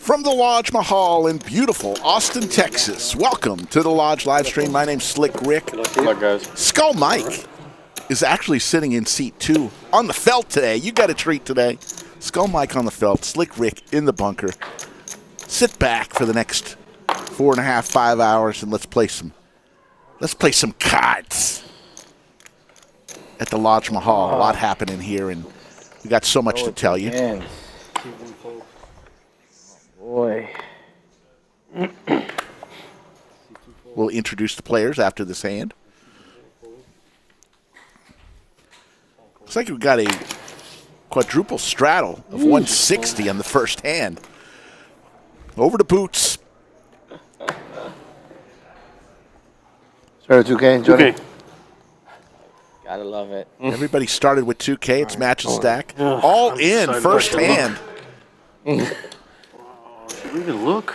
From the Lodge Mahal in beautiful Austin, Texas. Welcome to the Lodge live stream. My name's Slick Rick. Hello, guys. Skull Mike is actually sitting in seat 2 on the felt today. You got a treat today. Skull Mike on the felt, Slick Rick in the bunker. Sit back for the next 4.5, 5 hours and let's play some cards at the Lodge Mahal. A lot happening here, and we got so much to tell you. Man. Boy. We'll introduce the players after this hand. Looks like we've got a quadruple straddle of 160 on the first hand. Over to Boots. Started 2K, Johnny. 2K. Gotta love it. Everybody started with 2K. It's match and stack. All in first hand. Should we even look?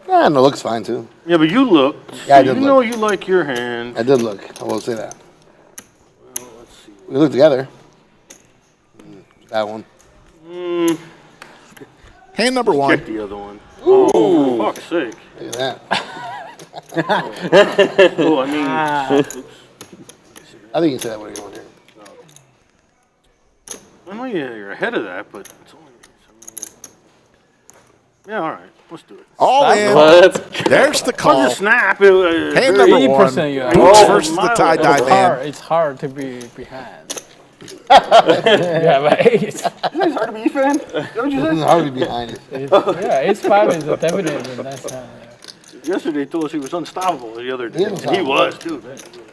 Yeah, no, looks fine too. Yeah, but you looked. Yeah, I So did you know look. you like your hand. I did look. I will say that. Well, let's see. We looked together. That one. Hand number 1. Check the other one. Oh, for fuck's sake. Look at that. Oh, I mean, I think you said that when you went here. I know you're ahead of that, but it's only. Yeah, all right. Let's do it. All in. There's the On call. the snap. Hand number 1. 80% you are. Boots Oh, versus the my tie-dye Lord. man. It's hard to be behind. Yeah, but it's It's hard to be Efan. Is that what you It's said? hard to be behind it. yeah, it's 5 is definitely the next time. Yesterday he told us he was unstoppable. The other day. He is He unstoppable. was, too.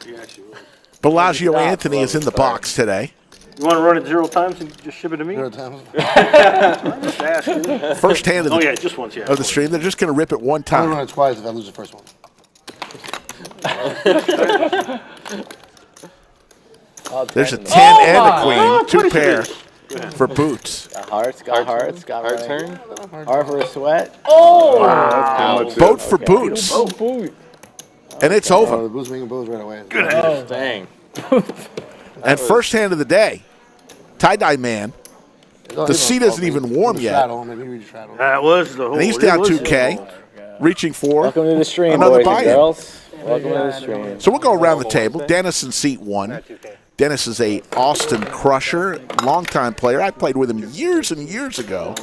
He actually was. Bellagio Anthony is in the box today. You want to run it 0 times and just ship it to me? 0 times. I'm just asking. First hand of Oh, the, yeah, just once, yeah. of the stream. They're just going to rip it one I'm gonna run time. it twice if I lose the first one. There's a 10 Oh and a my. queen. 2 twice pair it for Boots. Got hearts, got right. turn. Heart for a sweat. Vote for Boots. Oh, boy. And it's Oh, over. the boost making bows right away. Oh, Dang. And first hand of the day, tie-dye man. The seat isn't even warm yet. Straddle, maybe we straddle. That was the whole. And he's it down was the 2K, whole- reaching for Welcome to the stream, another boys and buy-in. girls. Welcome to the stream. So we'll go around the table. Dennis in seat 1. Dennis is a Austin crusher, longtime player. I played with him years and years ago.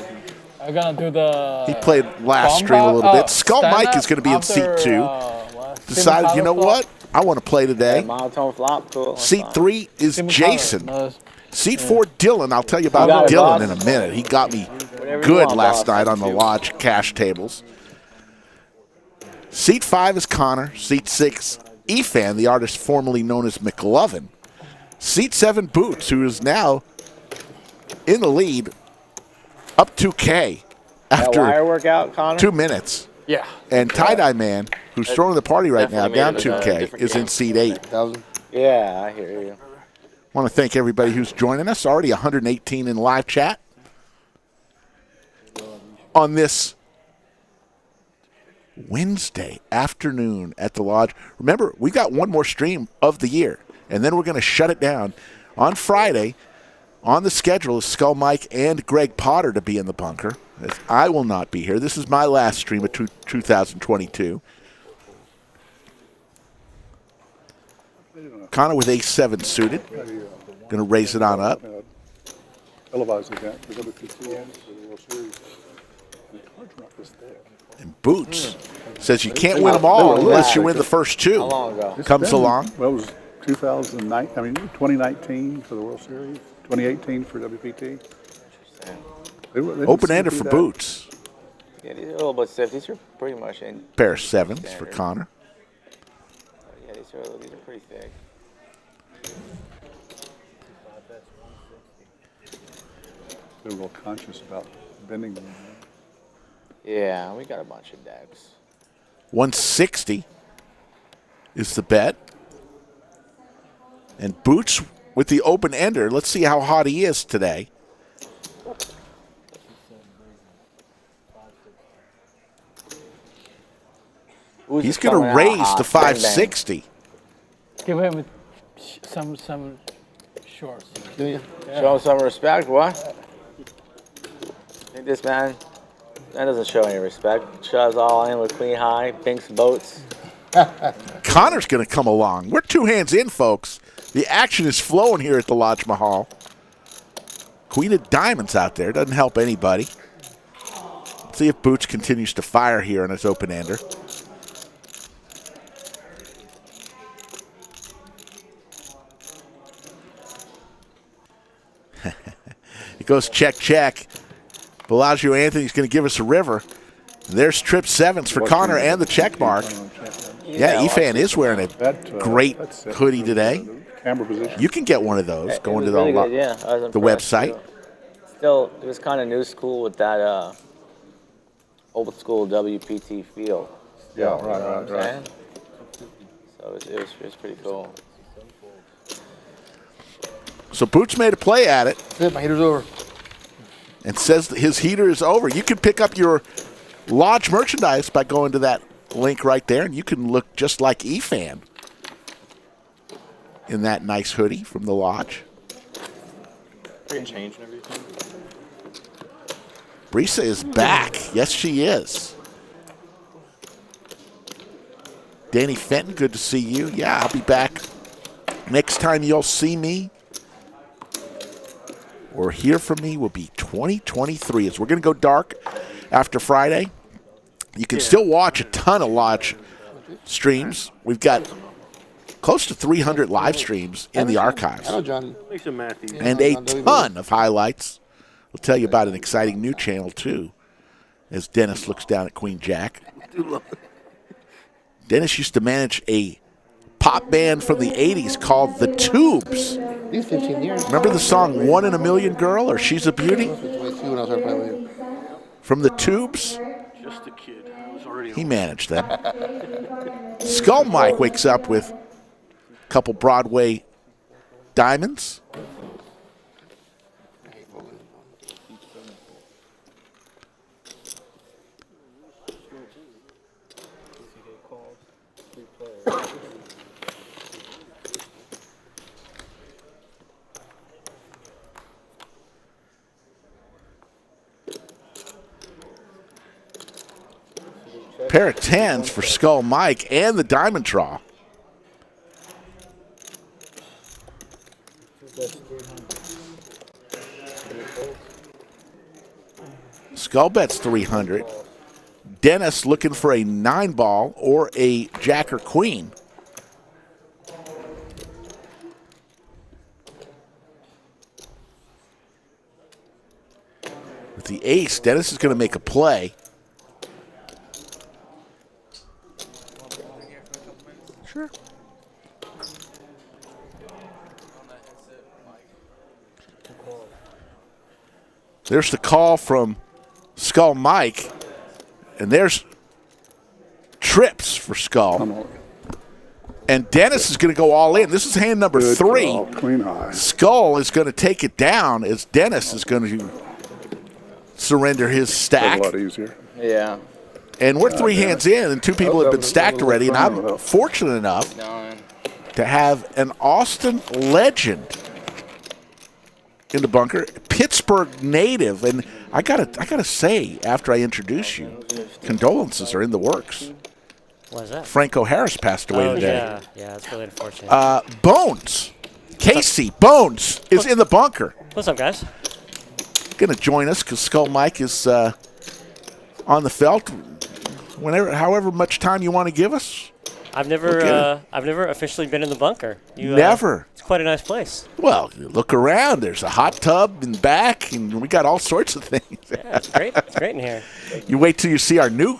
I'm gonna do the. He played last stream a little bit. Skull Mike is going to be in seat 2. Decided, you know what? I want to play today. Monotone flop. Cool. Seat 3 is Jason. Seat 4, Dylan. I'll tell you got about it, Dylan boss. in a minute. He got me Whatever you good want, last boss. night on the Lodge cash tables. Seat 5 is Connor. Seat 6, Efan, the artist formerly known as McLovin. Seat 7, Boots, who is now in the lead, up 2K That wire after workout, Connor? 2 minutes. Yeah. And tie-dye man, who's throwing the party right now, down Definitely made it a 2K, different is in game. seat 8. 1,000. Yeah, I hear you. Want to thank everybody who's joining us. Already 118 in live chat on this Wednesday afternoon at the Lodge. Remember, we got one more stream of the year, and then we're going to shut it down. On Friday, on the schedule is Skull Mike and Greg Potter to be in the bunker. As I will not be here. This is my last stream of 2022. Connor with ace-7 suited. Going to raise it on up. Televised event for WPT and for the World Series. And the cards were not this thick. And Boots says you can't win them all unless you win the first 2. How long ago? Comes along. Well, it was 2019 for the World Series, 2018 for WPT. They didn't Open-ender seem to for be that- Boots. Yeah, these are a little bit stiff. These are pretty much in. Pair of 7s for Connor. Yeah, these are pretty thick. They're real conscious about bending them. Yeah, we got a bunch of decks. 160 is the bet. And Boots with the open-ender. Let's see how hot he is today. Who's He's just going to coming out raise hot? to Bang, bang. 560. Give him some shorts. Do you? Show him some respect, what? I think this man That doesn't show any respect. Shoves all in with queen high, binks boats. Connor's going to come along. We're 2 hands in, folks. The action is flowing here at the Lodge Mahal. Queen of diamonds out there. Doesn't help anybody. Let's see if Boots continues to fire here on his open-ender. It goes check, check. Bellagio Anthony's going to give us a river. There's trip 7s for Connor and the check mark. Yeah, Efan is wearing a great hoodie today. Camera position. You can get one of those going to Really good, yeah. I was the impressed, website. too. Still, it was kind of new school with that old school WPT feel. Yeah, You know what I'm right. saying? So it was pretty cool. So Boots made a play at it That's it. My heater's over. and says that his heater is over. You can pick up your Lodge merchandise by going to that link right there, and you can look just like Efan in that nice hoodie from the Lodge. Change and everything. Brisa is back. Yes, she is. Danny Fenton, good to see you. Yeah, I'll be back next time you'll see me or hear from me will be 2023. As we're going to go dark after Friday. You can still watch a ton of Lodge streams. We've got close to 300 live streams in the archives. I know, John. Make some math easy. And a ton of highlights. We'll tell you about an exciting new channel, too, as Dennis looks down at Queen Jack. Dennis used to manage a pop band from the 80s called The Tubes. These 15 years. Remember the song One in a Million Girl or She's a Beauty? It's way too when I started playing with you. From The Tubes? Just a kid. I was already He managed them. Skull Mike wakes up with a couple Broadway diamonds. Pair of 10s for Skull Mike and the diamond draw. Skull bets 300. Dennis looking for a 9-ball or a jack or queen. With the ace, Dennis is going to make a play. Sure. There's the call from Skull Mike, and there's trips for Skull. And Dennis is going to go all in. This is hand number Good 3. call. Queen high. Skull is going to take it down as Dennis is going to surrender his That's stack. a lot easier. Yeah. And we're 3 hands in, and 2 people have been stacked already. And I'm fortunate enough to have an Austin legend in the bunker, Pittsburgh native. And I gotta say, after I introduce you, condolences are in the works. What is that? Franco Harris passed away today. Yeah, that's really unfortunate. Bones, Casey Bones is in the bunker. What's up, guys? Going to join us because Skull Mike is on the felt. However much time you want to give us. I've never officially been in the bunker. Never. It's quite a nice place. Well, you look around. There's a hot tub in back, and we got all sorts of things. Yeah, it's great. It's great in here. You wait till you see our new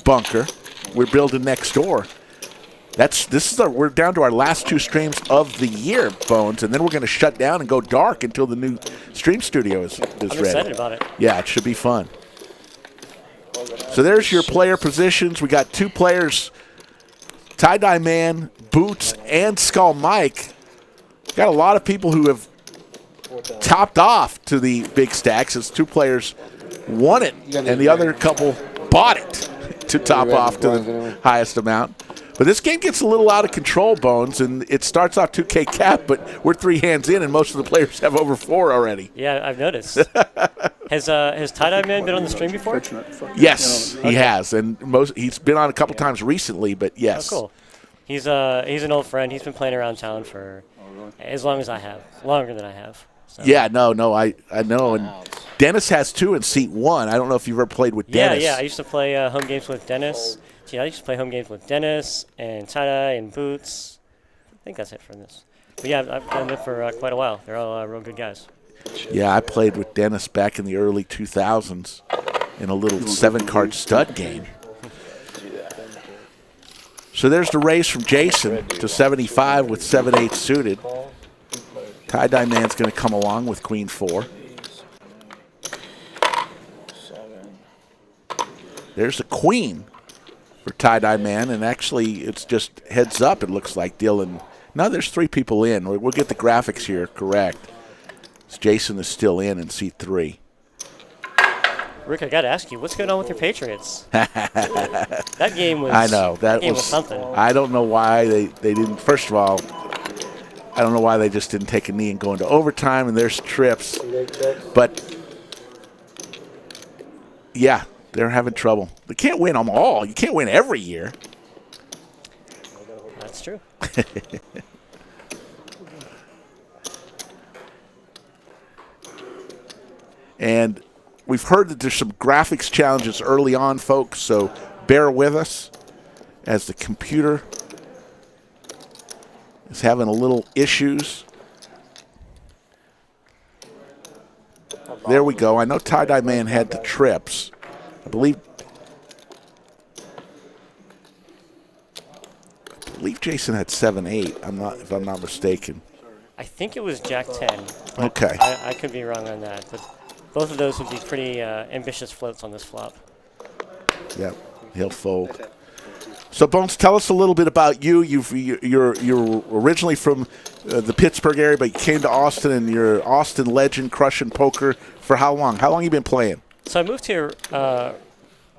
bunker we're building next door. We're down to our last 2 streams of the year, Bones, and then we're going to shut down and go dark until the new stream studio is I'm ready. excited about it. Yeah, it should be fun. So there's your player positions. We got 2 players, Tie-Dye Man, Boots, and Skull Mike. Got a lot of people who have topped off to the big stacks as 2 players won it, and the other couple bought it to top off to the highest amount. But this game gets a little out of control, Bones, and it starts off 2K cap, but we're 3 hands in, and most of the players have over 4 already. Yeah, I've noticed. Has Tie-Dye Man been on the stream before? Yes, he has, and he's been on a couple times recently, but yes. Oh, cool. He's an old friend. He's been playing around town for as long as I have, longer than I have. So. Yeah, no, I know, and Dennis has too in seat 1. I don't know if you've ever played with Dennis. Yeah, I used to play home games with Dennis. I used to play home games with Dennis and Tie-Dye and Boots. I think that's it for this. But yeah, I've known them for quite a while. They're all real good guys. Yeah, I played with Dennis back in the early 2000s in a little 7-card stud game. So there's the raise from Jason to 75 with 7-8 suited. Tie-Dye Man's going to come along with Queen 4. There's the Queen for Tie-Dye Man, and actually it's just heads up, it looks like. Dillon. No, there's 3 people in. We'll get the graphics here correct. Jason is still in seat 3. Rick, I got to ask you, what's going on with your Patriots? That game was. I know that was something. I don't know why they didn't. First of all, I don't know why they just didn't take a knee and go into overtime. And there's trips, but yeah, they're having trouble. They can't win them all. You can't win every year. That's true. And we've heard that there's some graphics challenges early on, folks, so bear with us as the computer is having a little issues. There we go. I know Tie-Dye Man had the trips. I believe Jason had 7-8. If I'm not mistaken. I think it was Jack 10. Okay. I could be wrong on that, but both of those would be pretty ambitious floats on this flop. Yep, he'll fold. So, Bones, tell us a little bit about you. You're originally from the Pittsburgh area, but you came to Austin, and you're an Austin legend, crushing poker for how long? How long have you been playing? So I moved here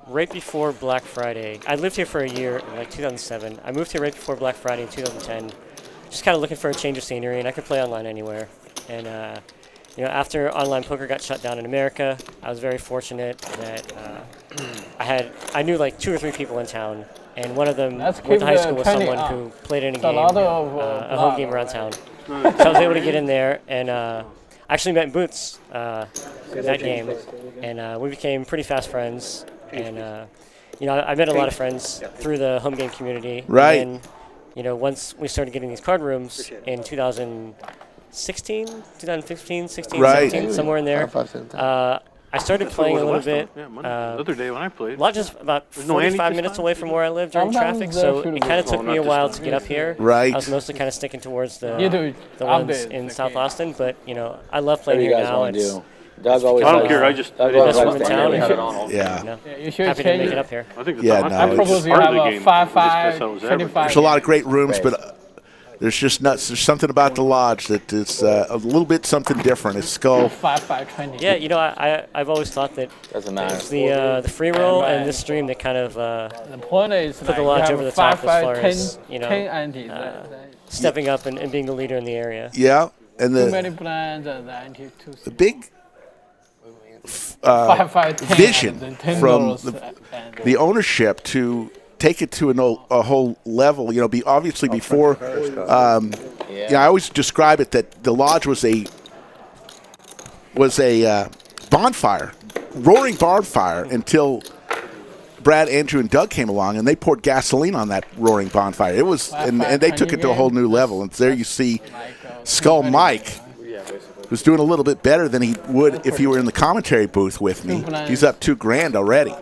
right before Black Friday. I lived here for a year in like 2007. I moved here right before Black Friday in 2010, just kind of looking for a change of scenery, and I could play online anywhere. And after online poker got shut down in America, I was very fortunate that I knew like 2 or 3 people in town, and one of them went to high school with someone who played in a game, a home game around town. So I was able to get in there, and I actually met Boots that game, and we became pretty fast friends. And I met a lot of friends through the home game community. Right. And then, once we started getting these card rooms in 2015, 16, right. 17, somewhere in there. I started playing a little bit. Yeah, the other day when I played. Just about 45 minutes away from where I live during traffic, so it kind of took me a while to get up here. Right. I was mostly kind of sticking towards the ones in South Austin, but I love playing here now. It's Doug always I don't care. I just. Doug best always one in likes to town. hang it on. Yeah. You should Happy to change make it up here. I think Yeah, no, I propose you have a 5-5, 25. There's a lot of great rooms, but there's just nuts. There's something about the lodge that is a little bit something different. It's Skull. 5-5, 20. Yeah, I've always thought that Doesn't matter. it's the free roll and this stream that kind of The point is put the lodge over the top as far 10, as 10 anti. stepping up and being the leader in the area. Yeah, and Too many the blinds and the anti too. big 5-5, 10 vision and $10 from and the ownership to take it to a whole level. Obviously before. I always describe it that the lodge was a bonfire, roaring bonfire until Brad, Andrew, and Doug came along, and they poured gasoline on that roaring bonfire. It was, and they took it to a whole new level. And there you see Skull Mike, who's doing a little bit better than he would if he were in the commentary booth with me. He's up $2,000 already.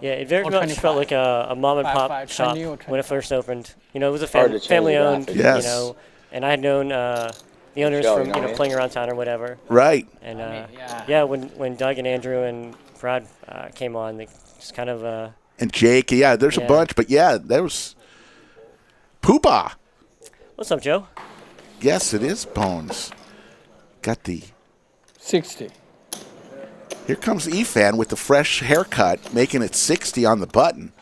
Yeah, it very much felt like a mom and pop shop when it first opened. It was a Hard to change family the owned. graphics. Yes. And I had known the owners Show, from you know what I mean? playing around town or whatever. Right. And yeah. when Doug and Andrew and Brad came on, they just kind of And Jake, there's a bunch, but there was Poobah. What's up, Joe? Yes, it is Bones. Got the 60. Here comes Efan with the fresh haircut, making it 60 on the button.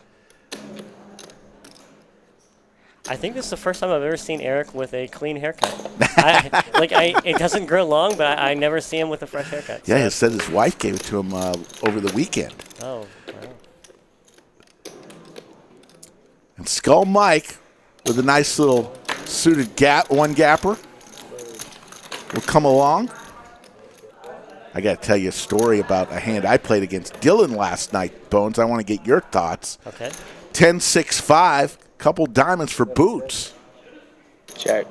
I think this is the first time I've ever seen Eric with a clean haircut. It doesn't grow long, but I never see him with a fresh haircut. Yeah, he said his wife gave it to him over the weekend. Oh, wow. And Skull Mike with a nice little suited one gapper will come along. I got to tell you a story about a hand I played against Dillon last night, Bones. I want to get your thoughts. Okay. 10-6-5, couple diamonds for Boots. Check.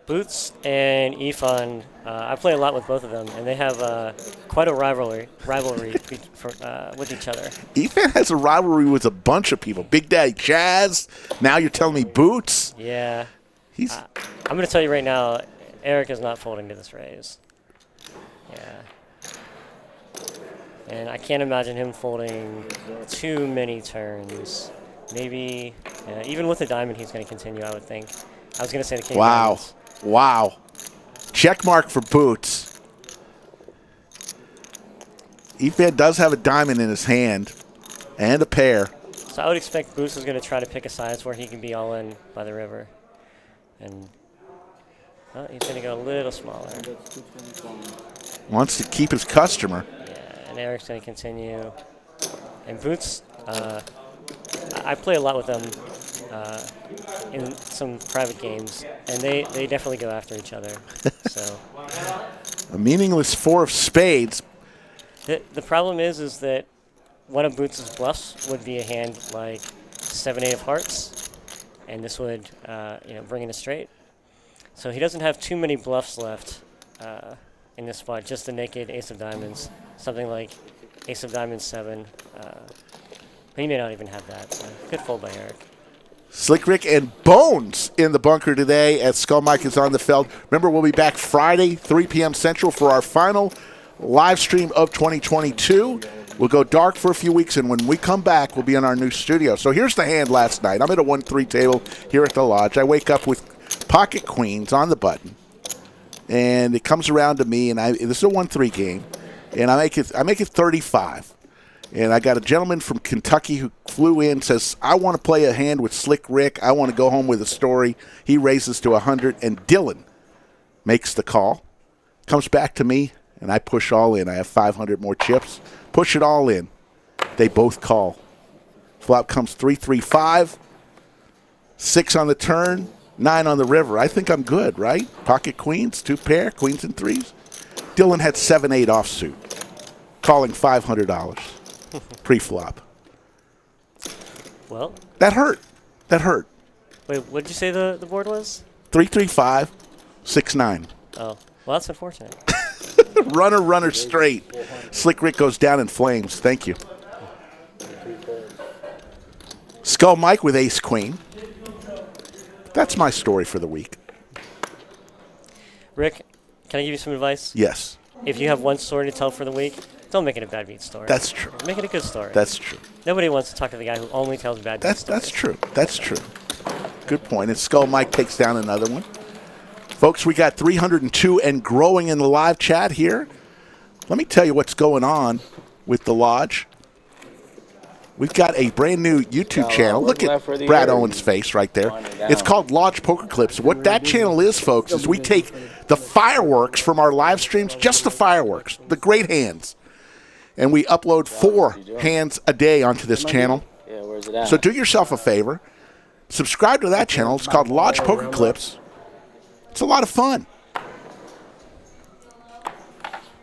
Boots and Efan, I play a lot with both of them, and they have quite a rivalry with each other. Efan has a rivalry with a bunch of people. Big Daddy Chaz. Now you're telling me Boots. Yeah. He's. I'm going to tell you right now, Eric is not folding to this raise. Yeah. And I can't imagine him folding too many turns. Maybe, even with the diamond, he's going to continue, I would think. I was going to say the king. Wow. Diamonds. Wow. Check mark for Boots. Efan does have a diamond in his hand and a pair. So I would expect Boots is going to try to pick a size where he can be all in by the river. And he's going to go a little smaller. Wants to keep his customer. Yeah, and Eric's going to continue. And Boots, I play a lot with them in some private games, and they definitely go after each other. So A meaningless 4 of spades. the problem is that one of Boots' bluffs would be a hand like 7-8 of hearts, and this would bring in a straight. So he doesn't have too many bluffs left in this spot, just the naked ace of diamonds, something like ace of diamonds 7. He may not even have that, so good fold by Eric. Slick Rick and Bones in the bunker today as Skull Mike is on the feld. Remember, we'll be back Friday, 3 p.m. Central for our final live stream of 2022. We'll go dark for a few weeks, and when we come back, we'll be in our new studio. So here's the hand last night. I'm at a 1-3 table here at the lodge. I wake up with pocket queens on the button, and it comes around to me, and this is a 1-3 game, and I make it 35. And I got a gentleman from Kentucky who flew in, says, I want to play a hand with Slick Rick. I want to go home with a story. He raises to 100, and Dillon makes the call. Comes back to me, and I push all in. I have 500 more chips. Push it all in. They both call. Flop comes 3-3-5. 6 on the turn, 9 on the river. I think I'm good, right? Pocket queens, 2 pair, queens and 3s. Dillon had 7-8 offsuit, calling $500 pre-flop. Well, That hurt. wait, what did you say the board was? 3-3-5, 6-9. Oh, well, that's unfortunate. Runner straight. Slick Rick goes down in flames. Thank you. Skull Mike with ace queen. That's my story for the week. Rick, can I give you some advice? Yes, If you have one story to tell for the week, don't make it a bad beat story. that's true. Make it a good story. That's true. Nobody wants to talk to the guy who only tells bad beat stories. That's true. That's true. Good point. And Skull Mike takes down another one. Folks, we got 302 and growing in the live chat here. Let me tell you what's going on with the lodge. We've got a brand new YouTube channel. Look at Brad Owen's face right there. It's called Lodge Poker Clips. What that channel is, folks, is we take the fireworks from our live streams, just the fireworks, the great hands, and we upload 4 hands a day onto this channel. Yeah, where's it at? So do yourself a favor. Subscribe to that channel. It's called Lodge Poker Clips. It's a lot of fun.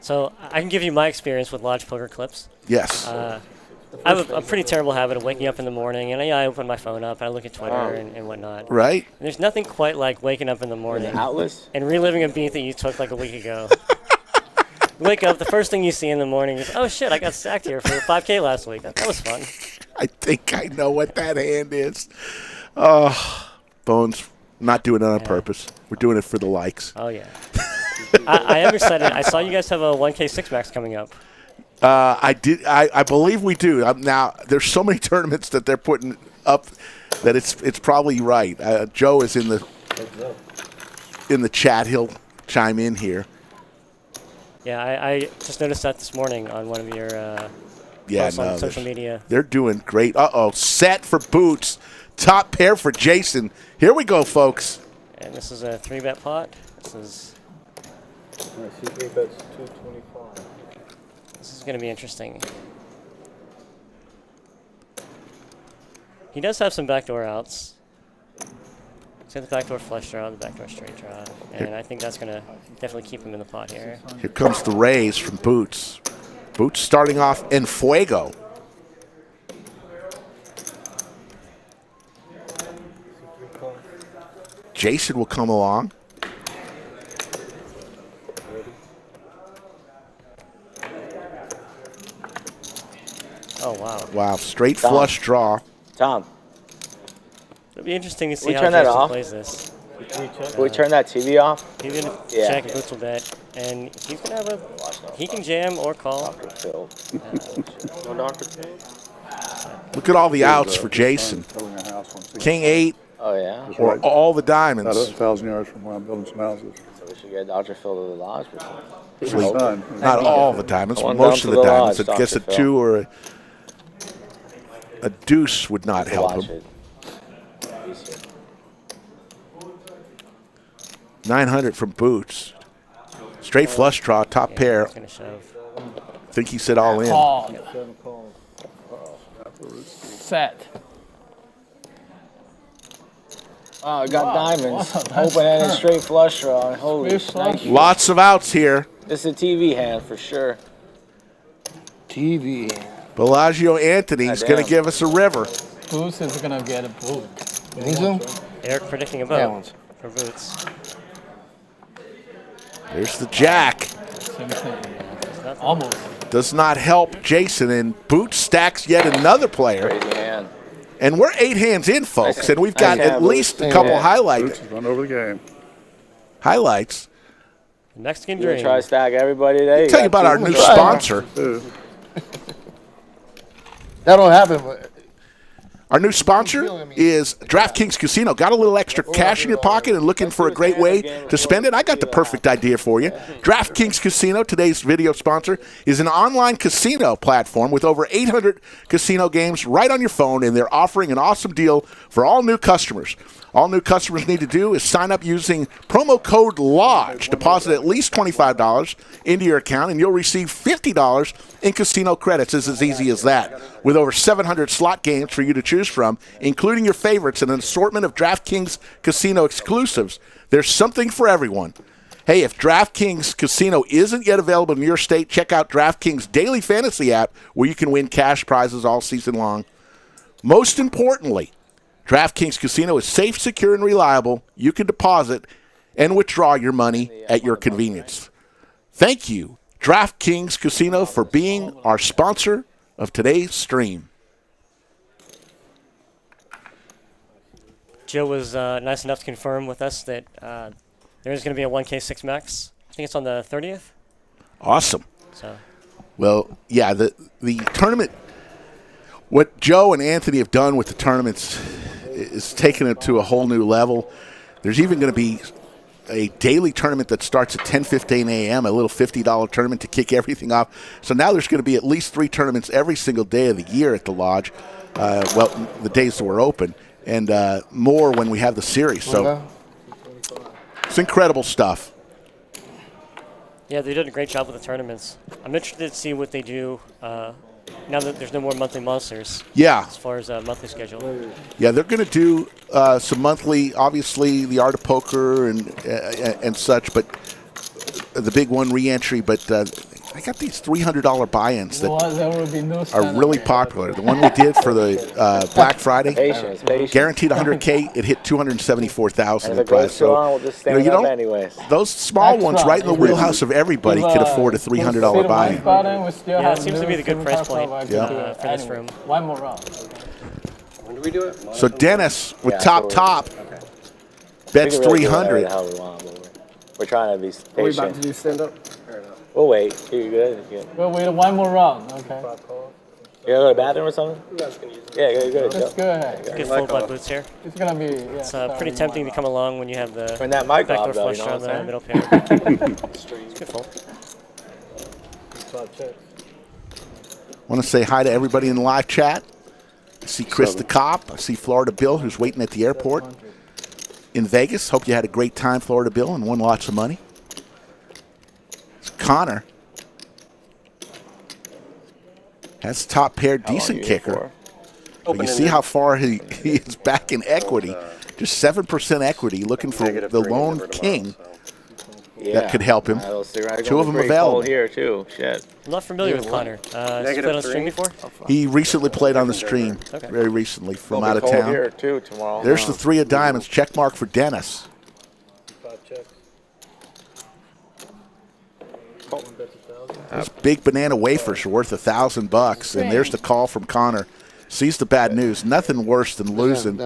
So I can give you my experience with Lodge Poker Clips. Yes. I have a pretty terrible habit of waking up in the morning, and I open my phone up, and I look at Twitter and whatnot. Right? And there's nothing quite like waking up in the morning Atlas? and reliving a beat that you took like a week ago. You wake up, the first thing you see in the morning is, oh shit, I got stacked here for 5K last week. That was fun. I think I know what that hand is. Bones, not doing it on purpose. We're doing it for the likes. Oh yeah. I am excited. I saw you guys have a 1K 6 max coming up. I did. I believe we do. Now, there's so many tournaments that they're putting up that it's probably right. Joe is in the chat. He'll chime in here. Yeah, I just noticed that this morning on one of your posts on social media. They're doing great. 6 set for Boots. Top pair for Jason. Here we go, folks. And this is a 3-bet pot. This is going to be interesting. He does have some backdoor outs. He's got the backdoor flush draw, the backdoor straight draw, and I think that's going to definitely keep him in the pot here. Here comes the raise from Boots. Boots starting off en fuego. Jason will come along. Oh, wow. Wow, straight flush draw. Tom, It'll be interesting to see we how turn that Jason off? plays this. can we turn that TV off? He's going to Yeah. check, Boots will bet, and he's going to have a... He can jam or call. Dr. Phil. No Dr. Phil? Look at all the outs for Jason. Building a house on 60. King 8 Oh, yeah? Just or right all the about diamonds. 1,000 yards from where I'm building some houses. So we should get Dr. Phil to the lodge or something. Actually, Son, not all the diamonds, Going most down of to the the diamonds. lodge, I guess a Dr. Phil. 2 or a deuce would not help Watch him. it. Easier. 900 from Boots. Straight flush draw, top pair. He's going to shove. I think he said all in. Call. Set. Oh, we got Wow. diamonds. Wow, that's Open-ended straight flush draw. Holy Straight flush. shit. Lots of outs here. This is a TV hand for sure. TV. Bellagio Anthony's going to Goddamn. give us a river. Boots is gonna get a boot. You think so? Eric predicting a Yeah, vote once. for Boots. There's the jack. Same thing. Yeah. Almost. Does not help Jason, and Boots stacks yet another player. Crazy hand. And we're 8 hands in, folks, and we've got Nice hand, at least a Boots. couple Yeah. highlights. Boots has run over the game. Mexican You gonna Dream. try to stack everybody today? Tell you about our new sponsor. That'll happen. But Our new sponsor is DraftKings Casino. Got a little extra cash in your pocket and looking for a great way to spend it? I got the perfect idea for you. DraftKings Casino, today's video sponsor, is an online casino platform with over 800 casino games right on your phone, and they're offering an awesome deal for all new customers. All new customers need to do is sign up using promo code LODGE. Deposit at least $25 into your account, and you'll receive $50 in casino credits. It's as easy as that. With over 700 slot games for you to choose from, including your favorites and an assortment of DraftKings Casino exclusives, there's something for everyone. Hey, if DraftKings Casino isn't yet available in your state, check out DraftKings Daily Fantasy app, where you can win cash prizes all season long. Most importantly, DraftKings Casino is safe, secure, and reliable. You can deposit and withdraw your money at your convenience. Thank you, DraftKings Casino, for being our sponsor of today's stream. Joe was nice enough to confirm with us that there is going to be a 1K6 max. I think it's on the 30th. Awesome. So Well, yeah, the tournament, what Joe and Anthony have done with the tournaments is taken it to a whole new level. There's even going to be a daily tournament that starts at 10:15 a.m., a little $50 tournament to kick everything off. So now there's going to be at least 3 tournaments every single day of the year at the Lodge, well, the days that we're open, and more when we have the series. So it's incredible stuff. yeah, they did a great job with the tournaments. I'm interested to see what they do now that there's no more monthly monsters. Yeah. As far as monthly schedule. Yeah, they're going to do some monthly, obviously, the Art of Poker and such, but the big one, re-entry. But I got these $300 buy-ins that There will be no are really popular. The one we did for the Black Friday, Patience, patience. guaranteed 100K. It hit 274,000 And in if it goes price. too long, we'll just stand you up don't. anyways. Those small Extra. ones, right in the wheelhouse of everybody, could afford a $300 buy-in. Yeah, that seems to be the good price point Yeah. for this room. One more round. When do we do it? So Dennis with Yeah, top so bets We can really do 300. whatever the hell we want, but we're trying to be Are we about to patient. do stand up? We'll wait. You're good. You're good. We'll wait one more round, okay? You gotta go to the bathroom or something? Yeah, go. Let's go ahead. Good full butt boots here. It's gonna be, yeah. It's pretty tempting to come along when you have the Turn that mic backdoor off, though, flush you know on what I'm the saying? middle pair. It's good fold. Want to say hi to everybody in the live chat. see Chris the Cop. I see Florida Bill, who's waiting at the airport in Vegas. Hope you had a great time, Florida Bill, and won lots of money. It's Connor has top pair, decent kicker. But you see how far he is back in equity. Just 7% equity, looking for the lone king that could help him. Two of them available. Here too. Shit. I'm not familiar with Connor. Has he played on stream before? He recently played on the stream, very recently, from out of town. Here too tomorrow. There's the 3 of diamonds. Check mark for Dennis. 5 checks. Those big banana wafers are worth $1,000, and there's the call from Connor. Sees the bad news. Nothing worse than losing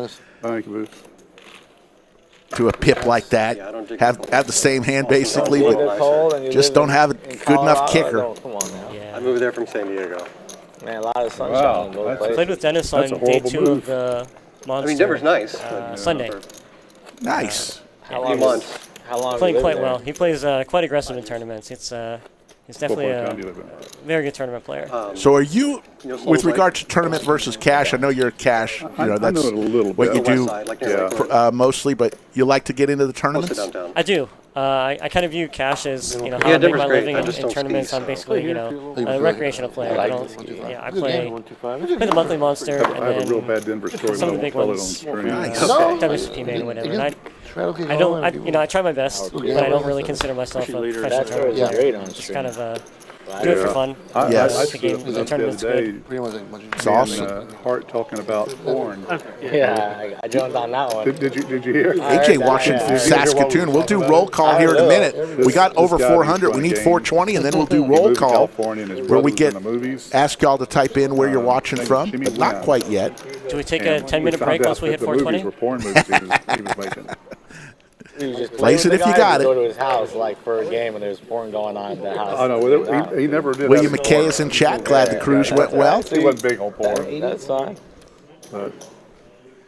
Thank you, Booth. to a pip like that. Have the same hand basically, but just don't have a good enough kicker. Come on now. Yeah. I moved there from San Diego. Man, a lot of sunshine in both places. Played with Dennis on That's a day horrible 2 move. of the Monster. I mean, Denver's nice. Sunday. Nice. How Few long? months. How long? Playing have you quite lived well. He plays quite aggressive in tournaments. He's definitely What town a do you live in? very good tournament player. So are you, Soul's with like- regard to tournament versus cash, I know you're a cash, I know that's it a little what bit. you do West side, like near Lakeland. mostly, but you like to get into the Close to tournaments? downtown. I do. I kind of view cash as, how Yeah, I make Denver's my great. living I in just don't tournaments. ski, I'm so. basically, a recreational player. I don't, I play the monthly Monster I have a real and bad Denver story, some but of I the won't big tell it on ones. stream. Nice. WSOP main or whatever. And I try my best, but I don't really consider myself a professional That story tournament was player. great on Just stream. kind of do it for fun. Yes. I The game, stood the up the other tournament's day, good. It's awesome. and Hart talking about porn. Yeah, I jumped on that one. Did you hear? AJ watching from Saskatoon. We'll do roll call here in a minute. We got over 400. We need 420, and then we'll do roll call where we get ask y'all to type in where you're watching from, but not quite yet. Do we take a 10-minute break once we hit 420? The movies were porn movies he was making. You just Place play it with if the you guy got or it. Go to his house like for a game and there's porn going on at the house. I know, he never did. William have McKay is in chat. Glad the cruise went well. He wasn't big on porn. That's fine. But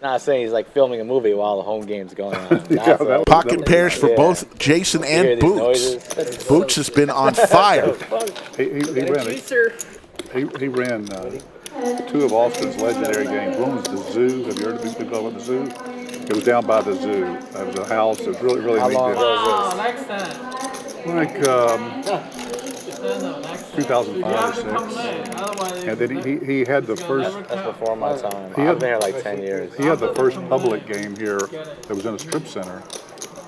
Not saying he's like filming a movie while the home game's going on. Yeah, that was- Pocket pairs for Yeah. both Jason You hear and these Boots. noises? Boots has been on fire. he ran 2 of Austin's legendary games. One was the zoo. Have you heard of people talk about the zoo? It was down by the zoo. It was a house. It was really, really How neat. long deal. ago Next time. Like Next time. 2005 or 6. Otherwise, And then he had the first. That's before my time. He I've had- been here like 10 years. He had the first public game here that was in a strip center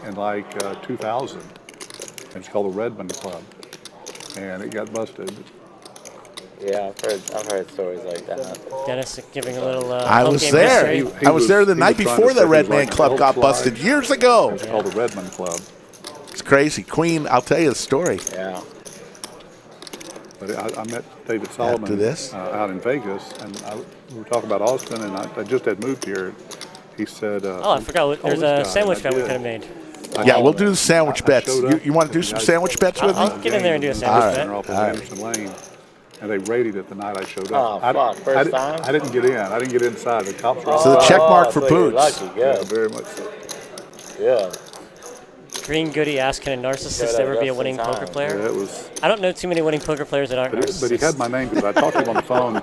in like 2000. And it's called the Redmond Club. And it got busted. Yeah, I've heard stories like that. Dennis giving a little I home was game there. history. I was there the he night was trying before to the say he Red was Man like Club an got elk busted slide. years ago. It's called the Redmond Club. It's crazy. Queen, I'll tell you the story. Yeah. But I met David Solomon After this? out in Vegas, and we were talking about Austin, and I just had moved here. He said, Oh, I forgot. There's this guy, a sandwich bet we I could have did. made. Yeah, we'll do the sandwich I bets. showed up. You want to do some sandwich bets with I'll me? get in there and do a All sandwich right. bet. Off of All right. Anderson Lane, and they raided it the night I showed Oh, up. fuck. First time? I didn't get in. I didn't get inside. The cops were So the check mark for so you're Boots. Lucky. Yeah, Good. very much so. Yeah. Green Goody asked, can a narcissist Showed up ever be a just in winning time. poker player? Yeah, it was. I don't know too many winning poker players that aren't narcissists. But he had my name because I talked to him on the phone,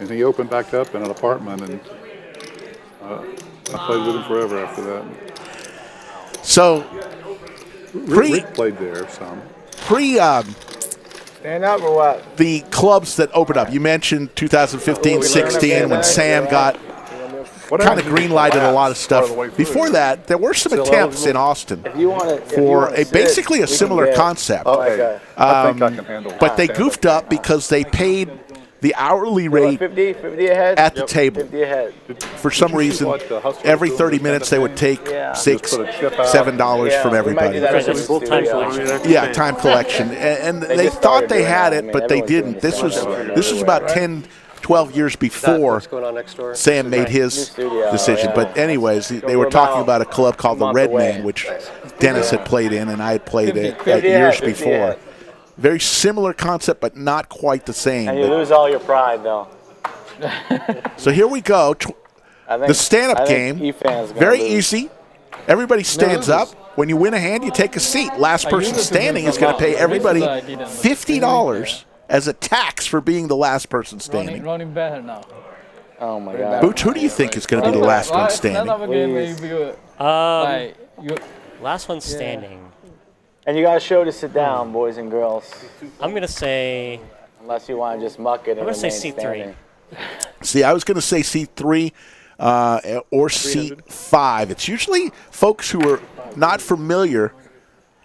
and he opened back up in an apartment, and I played with him forever after that. So Rick played there some. Stand up or what? the clubs that opened up, you mentioned 2015, 16 when Sam got kind of green lighted a lot of stuff. Before that, there were some attempts in Austin If you want to, for basically a similar concept. Okay. I think I can handle. But they goofed up because they paid the hourly rate 50 ahead at the table. 50 ahead. For some reason, every 30 minutes they would take $6, $7 from We might do everybody. that at the Full time studio. collection. Yeah, time collection, and they just thought started they doing had that. I it, mean, but they everyone's doing didn't. the This was about 10, 12 years before What's going on next door? Sam made his studio, decision. yeah. But anyways, they were talking about a club called the Red Man, which Dennis had played in, and I had played it years before. Very similar concept, but not quite the same. And you lose all your pride, though. So here we go. I think, The stand-up I think game, Efan's gonna very lose. easy. Everybody stands up. When you win a hand, you take a seat. Last person standing is going to pay everybody $50 as a tax for being the last person standing. running better now. Oh my God. Boots, who do you think is going to be the last one standing? Another game maybe good. Like, you, Last one standing. And you got to show to sit down, boys and girls. I'm going to say, Unless you want to just muck it and I'm gonna say remain C3. standing. See, I was going to say C3 or C5. It's usually folks who are not familiar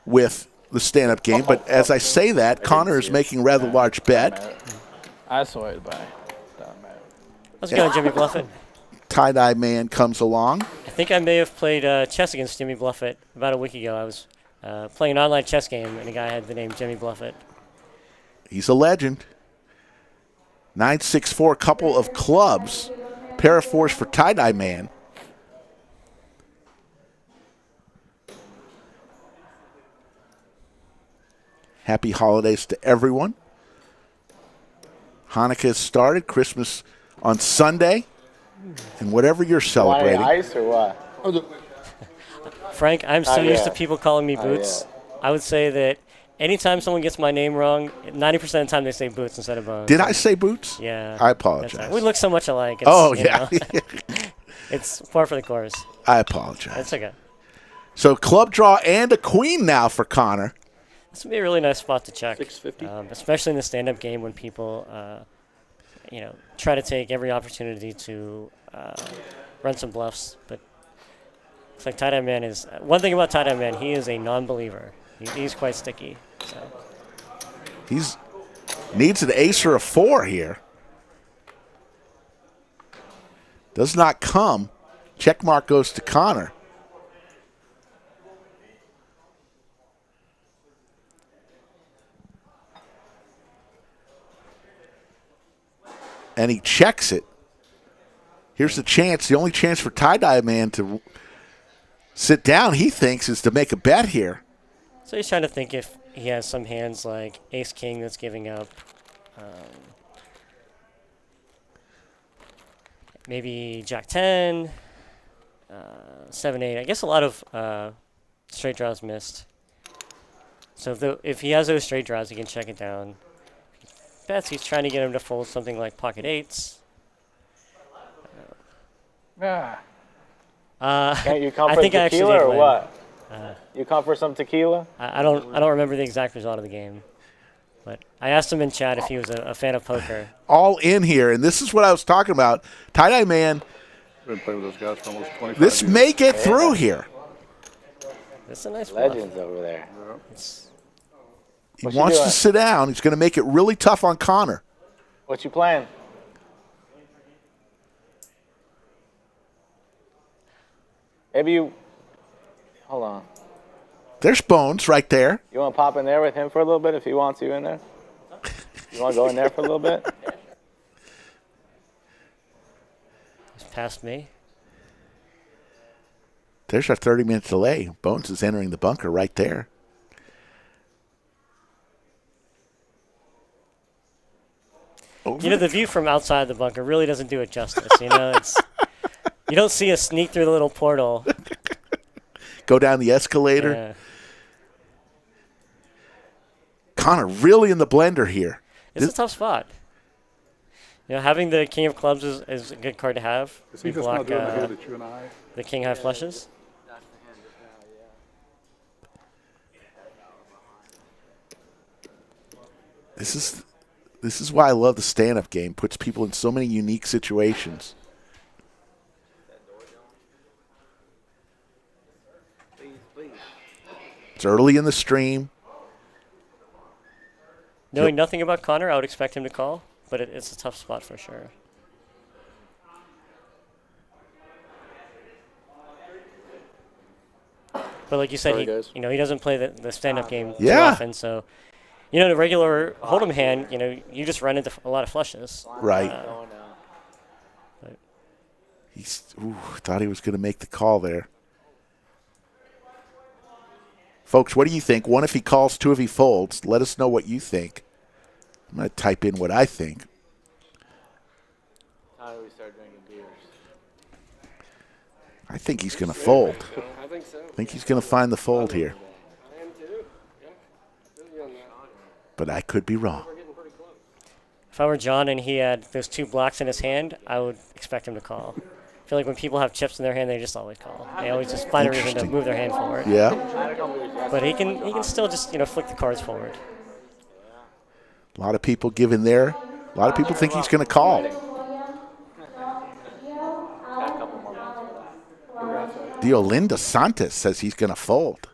with the stand-up game, but as I say that, Connor is making a rather large bet. I saw it by. let's go, Jimmy Bluffett. Tie-dye man comes along. I think I may have played chess against Jimmy Bluffett about a week ago. I was playing an online chess game, and a guy had the name Jimmy Bluffett. He's a legend. 9-6-4, couple of clubs. Pair of fours for tie-dye man. Happy holidays to everyone. Hanukkah has started. Christmas on Sunday. And whatever you're celebrating. Want any ice or what? Frank, I'm so used to yeah. people calling me Boots. yeah. I would say that anytime someone gets my name wrong, 90% of the time they say Boots instead of Bones. Did I say Boots? Yeah. I That's apologize. right. We look so much alike. It's, Oh, you yeah. know, it's par for the course. I apologize. That's okay. So club draw and a queen now for Connor. This would be a really nice spot to check. 650. Especially in the stand-up game when people, try to take every opportunity to run some bluffs. But it's like tie-dye man is one thing about tie-dye man. He is a non-believer. He's quite sticky. So He's needs an ace or a 4 here. Does not come. Check mark goes to Connor. And he checks it. Here's the chance. The only chance for tie-dye man to sit down, he thinks, is to make a bet here. So he's trying to think if he has some hands like Ace King that's giving up. Maybe Jack 10, 7 8. I guess a lot of straight draws missed. So if he has those straight draws, he can check it down. Bets he's trying to get him to fold something like pocket 8s. Can't you come I for think I actually tequila did or win. what? You come for some tequila? I don't remember the exact result of the game, but I asked him in chat if he was a fan of poker. All in here, and this is what I was talking about. Tie-dye man, Been playing with those guys for almost 25 this years. may get through here. That's a nice bluff. Legends over there. He What's he wants to doing? sit down. He's going to make it really tough on Connor. What you playing? Maybe you. Hold on. There's Bones right there. You want to pop in there with him for a little bit if he wants you in there? You want to go in there for a little bit? He's past me. There's our 30-minute delay. Bones is entering the bunker right there. You know, the view from outside the bunker really doesn't do it justice. You know, you don't see us sneak through the little portal. Go down the escalator. Yeah. Connor really in the blender here. It's a tough spot. You know, having the king of clubs is a good card to have. Is he You just block not doing the hand that you and I? the king high flushes. This is why I love the stand-up game. Puts people in so many unique situations. It's early in the stream. Knowing nothing about Connor, I would expect him to call, but it's a tough spot for sure. But like you said, Sorry, guys. he doesn't play the stand-up game too Yeah. often, so the regular hold'em hand, you just run into a lot of flushes. Right. Going now. Thought he was going to make the call there. Folks, what do you think? 1 if he calls, 2 if he folds. Let us know what you think. I'm going to type in what I think. How do we start drinking beers? I think he's going to fold. I think so. I think he's going to find the fold here. I am too. Yeah. Really on that. But I could be wrong. We're getting pretty close. If I were John and he had those 2 blocks in his hand, I would expect him to call. I feel like when people have chips in their hand, they just always call. They always just find a reason to move their hand forward. Yeah. But he can still just flick the cards forward. A lot of people giving there. A lot of people think he's going to call. Diolinda Santos says he's going to fold.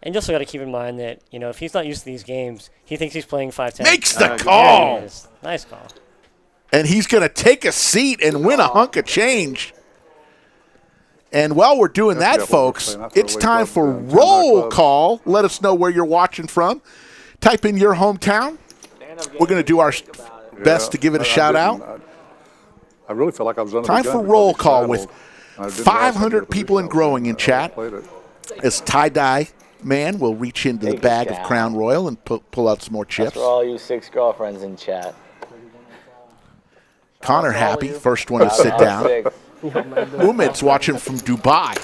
And you also got to keep in mind that, if he's not used to these games, he thinks he's playing 5-10. Makes the call. There it is. Nice call. And he's going to take a seat and win a hunk of change. And while we're doing that, folks, it's time for roll call. Let us know where you're watching from. Type in your hometown. We're going to do our best to give it a shout-out. I really feel like I was under Time the for gun roll because call he with straddled, and I didn't realize 500 the people and position I was growing in I chat. played it. As tie-dye man will reach into the Take it bag of down. Crown Royal and pull out some more That's chips. for all you 6 girlfriends in chat. Connor happy, first one to sit down. Umid's watching from Dubai.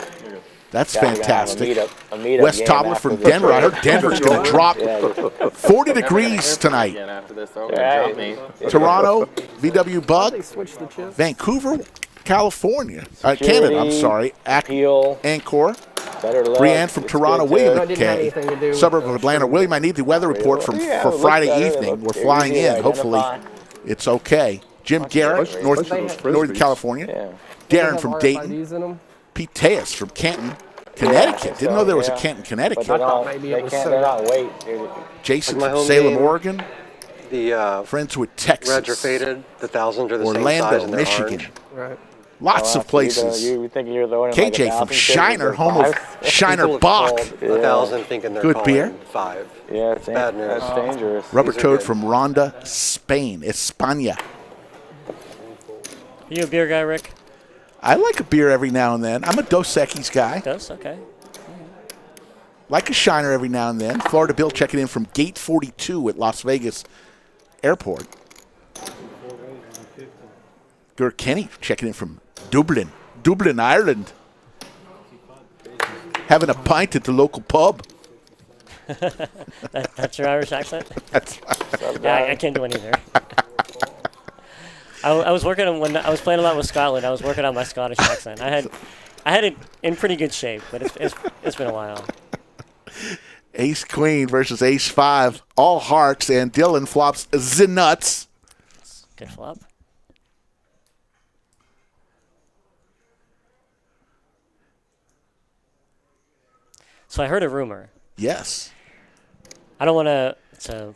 That's fantastic. A meetup Wes game Tobler after from this. Denver. I heard Denver's going to drop Yeah, 40 degrees tonight. After this, though, right. Toronto, VW Bug, They switched the chips. Vancouver, California. Canada, I'm sorry. Appeal, Angkor. better luck. Brianne from It's Toronto, good William to- It didn't have McKay, anything to do with suburb of the Atlanta. William, I need the weather report for Yeah, it looks Friday better. evening. We're They're flying easy to in. Hopefully identify. it's okay. Jim Garrett, Especially Northern those California. Yeah. Darren from Dayton. RFIDs in them. Pete Tejas from Canton, Connecticut. Didn't know there was a Yeah. Canton, But Connecticut. they don't, maybe they it was can't, so- they're not weight. Jason Like my from home Salem, game. Oregon. The Friends with Texas. reds are faded. The thousands are the same Orlando, size and they're Michigan. orange. Right. Lots of places. You thinking you're throwing KJ from Shiner, home of Shiner People have Bach. called a thousand thinking they're Good calling beer. 5. Yeah, it's Bad news. That's dangerous. Rubber These are Toad good. from Ronda, Spain, España. Are you a beer guy, Rick? I like a beer every now and then. I'm a Dos Equis guy. Does? Okay. Like a Shiner every now and then. Florida Bill checking in from Gate 42 at Las Vegas Airport. Gur Kenny checking in from Dublin, Ireland. Having a pint at the local pub. That's your Irish accent? That's Yeah, I can't do it either. I was working on when I was playing a lot with Scotland. I was working on my Scottish accent. I had it in pretty good shape, but it's been a while. Ace Queen versus Ace 5. All hearts, and Dillon flops the nuts. Good flop. So I heard a rumor. Yes. I don't want to. So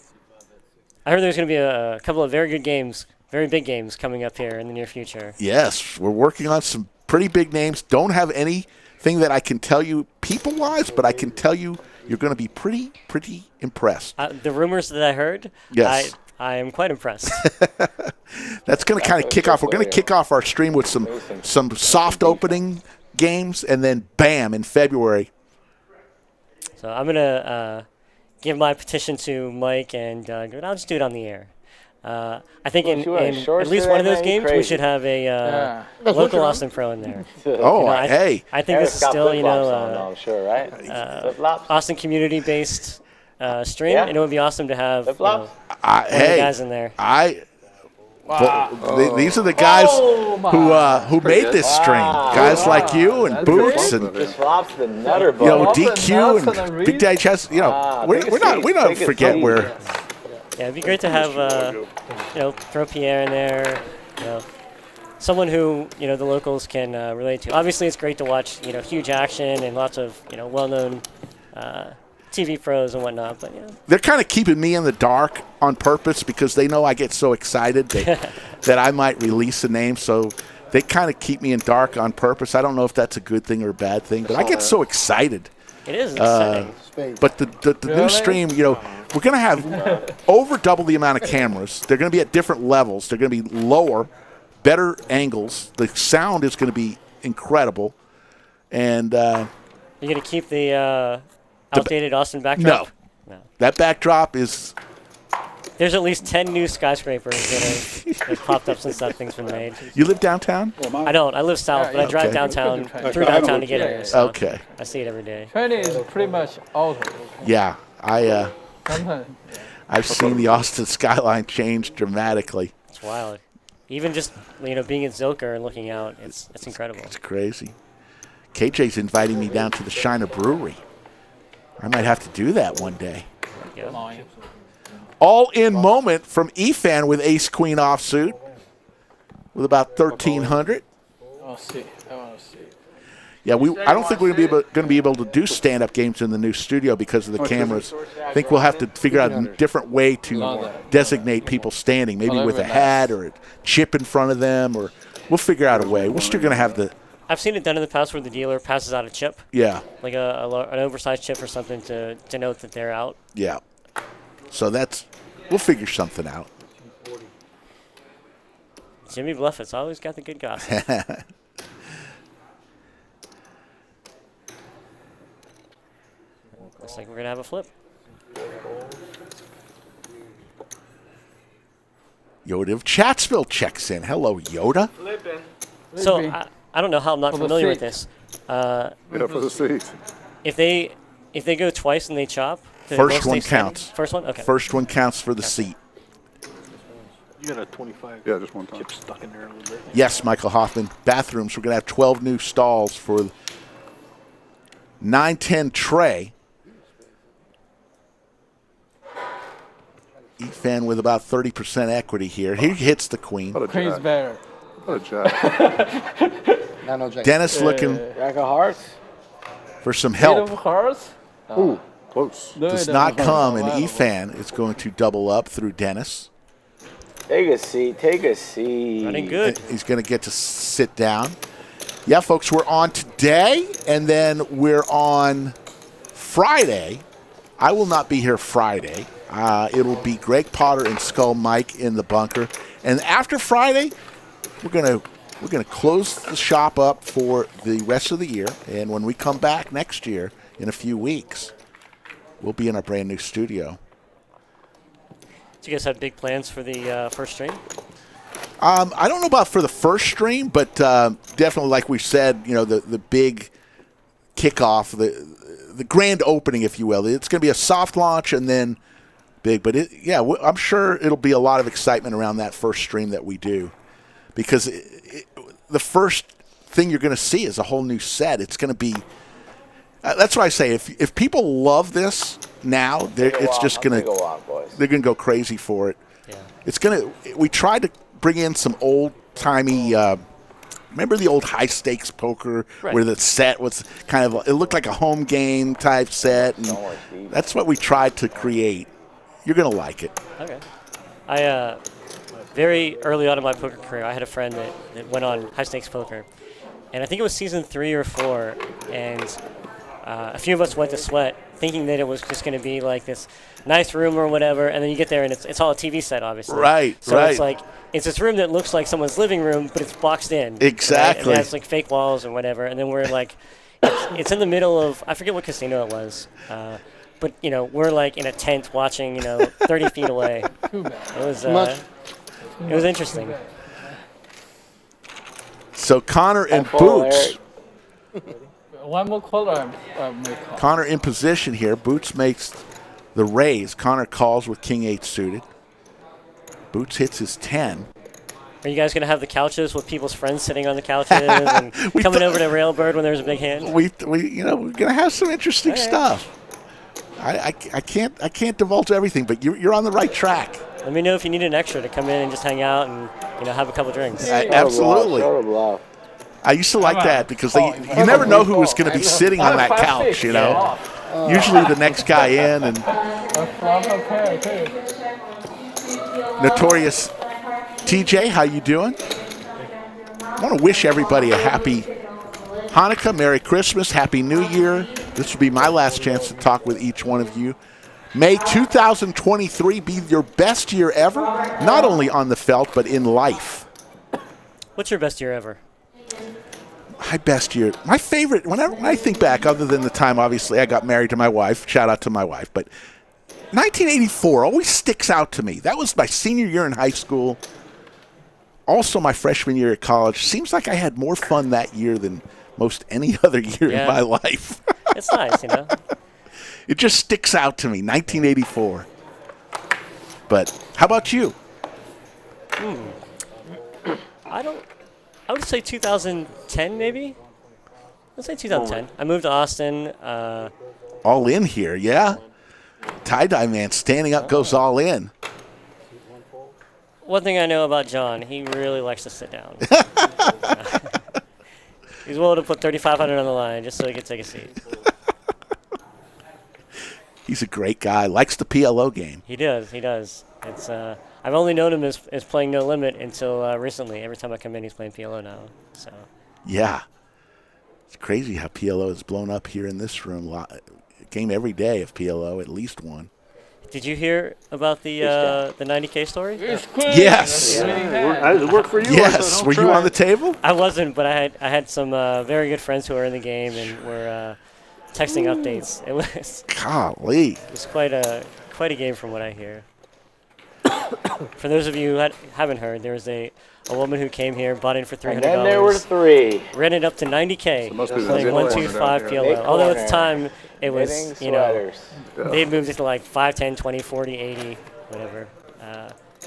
I heard there's going to be a couple of very good games, very big games coming up here in the near future. Yes, we're working on some pretty big names. Don't have anything that I can tell you people-wise, but I can tell you you're going to be pretty impressed. The rumors that I heard, Yes. I am quite impressed. That's going to kind of kick off. We're going to kick off our stream with some soft opening games, and then bam, in February. So I'm going to give my petition to Mike, and I'll just do it on the air. I think in at least one of those games, we should have a local Austin Pro in there. Oh, hey. I think this is still, I'm sure, right? Flip-flops. Austin community-based stream, Yeah. and it would be awesome to have Flip-flops. one of the guys in there. These are the guys who made this stream. Guys like you and Boots and This flops the nutter ball. DQ and Big Daddy Chess. We don't forget where. Yeah, it'd be great to have throw Pierre in there. Someone who the locals can relate to. Obviously, it's great to watch huge action and lots of well-known TV pros and whatnot. But They're kind of keeping me in the dark on purpose because they know I get so excited that I might release a name. So they kind of keep me in dark on purpose. I don't know if that's a good thing or a bad thing, but I get so excited. it is exciting. But the new stream, we're going to have over double the amount of cameras. They're going to be at different levels. They're going to be lower, better angles. The sound is going to be incredible. And You're gonna keep the outdated Austin backdrop? No. That backdrop is. There's at least 10 new skyscrapers that have popped up since that thing's been made. You live downtown? I don't. I live south, but I drive Okay. downtown, through downtown to get here. So Okay. I see it every day. Training is pretty much auto. Yeah. I've seen the Austin skyline change dramatically. It's wild. Even just being at Zilker and looking out, it's incredible. It's crazy. KJ's inviting me down to the Shiner Brewery. I might have to do that one day. There you go. All-in moment from Efan with ace-queen offsuit with about 1,300. I want to see. Yeah, I don't think we're going to be able to do stand-up games in the new studio because of the cameras. I think we'll have to figure out a different way to designate people standing, maybe with a hat or a chip in front of them, or we'll figure out a way. We're still going to have the. I've seen it done in the past where the dealer passes out a chip. Yeah. Like an oversized chip or something to note that they're out. Yeah. So we'll figure something out. Jimmy Bluffett's always got the good gossip. Looks like we're going to have a flip. Yoda of Chatsville checks in. Hello, Yoda. So I don't know how I'm not familiar with this. Yeah, for the seat. If they go twice and they chop, First one counts. First one? Okay. First one counts for the seat. You got a 25 Yeah, just one time. chip stuck in there a little bit. Yes, Michael Hoffman. Bathrooms. We're going to have 12 new stalls for 9-10 tray. Efan with about 30% equity here. He hits the queen. What a Queen's jack. better. What a jack. No, Jack. Dennis looking Jack of hearts. for some Eight help. of hearts. Ooh, close. Does not come, and Efan is going to double up through Dennis. Take a seat. Take a seat. Running good. He's going to get to sit down. Yeah, folks, we're on today, and then we're on Friday. I will not be here Friday. It'll be Greg Potter and Skull Mike in the bunker. And after Friday, we're gonna close the shop up for the rest of the year. And when we come back next year in a few weeks, we'll be in our brand new studio. Do you guys have big plans for the first stream? I don't know about for the first stream, but definitely, like we said, the big kickoff, the grand opening, if you will. It's going to be a soft launch and then big. But I'm sure it'll be a lot of excitement around that first stream that we do, because the first thing you're going to see is a whole new set. It's going to be. That's what I say. If people love this now, it's just going to. They're going to go crazy for it. Yeah. It's going to. We tried to bring in some old timey. Remember the old high stakes poker where the set was kind of. It looked like a home game type set, and that's what we tried to create. You're going to like it. Okay. I very early on in my poker career, I had a friend that went on high stakes poker, and I think it was season 3 or 4, and a few of us went to Sweat thinking that it was just going to be like this nice room or whatever, and then you get there and it's all a TV set, obviously. Right. So it's like it's this room that looks like someone's living room, but it's boxed in. Exactly. Right? And it has like fake walls or whatever, and then we're like, it's in the middle of, I forget what casino it was. But, we're like in a tent watching, 30 feet away. It was interesting. So Connor and Boots. One more color. Connor in position here. Boots makes the raise. Connor calls with King 8 suited. Boots hits his 10. Are you guys going to have the couches with people's friends sitting on the couches and coming over to Railbird when there's a big hand? We're going to have some interesting stuff. I can't divulge everything, but you're on the right track. Let me know if you need an extra to come in and just hang out and have a couple drinks. Absolutely. I used to like that because you never know who was going to be sitting on that couch. Usually the next guy in, and Notorious TJ, how you doing? I want to wish everybody a happy Hanukkah, Merry Christmas, Happy New Year. This will be my last chance to talk with each one of you. May 2023 be your best year ever, not only on the felt, but in life. What's your best year ever? My best year, my favorite, when I think back, other than the time, obviously, I got married to my wife, shout out to my wife, but 1984 always sticks out to me. That was my senior year in high school, also my freshman year at college. Seems like I had more fun that year than most any other year in my life. It's nice, It just sticks out to me, 1984. But how about you? I would say 2010 maybe. Let's say 2010. I moved to Austin. All in here, yeah. Tie-dye man standing up goes all in. One thing I know about John, he really likes to sit down. He's willing to put $3,500 on the line just so he can take a seat. He's a great guy. Likes the PLO game. He does. It's I've only known him as playing No Limit until recently. Every time I come in, he's playing PLO now. So. Yeah. It's crazy how PLO has blown up here in this room. Game every day of PLO, at least one. Did you hear about the 90K story? Yes. Does it work for you? Yes. Were you on the table? I wasn't, but I had some very good friends who were in the game and were texting updates. It was Golly. quite a game from what I hear. For those of you who haven't heard, there was a woman who came here, bought in for $300. And then there were 3. Ran it up to 90K. So must be the Playing big 1, 2, corner 5 down here. PLO. Big Although at the corner. time it was, Hitting sweaters. they had moved it to like 5, 10, 20, 40, 80, whatever.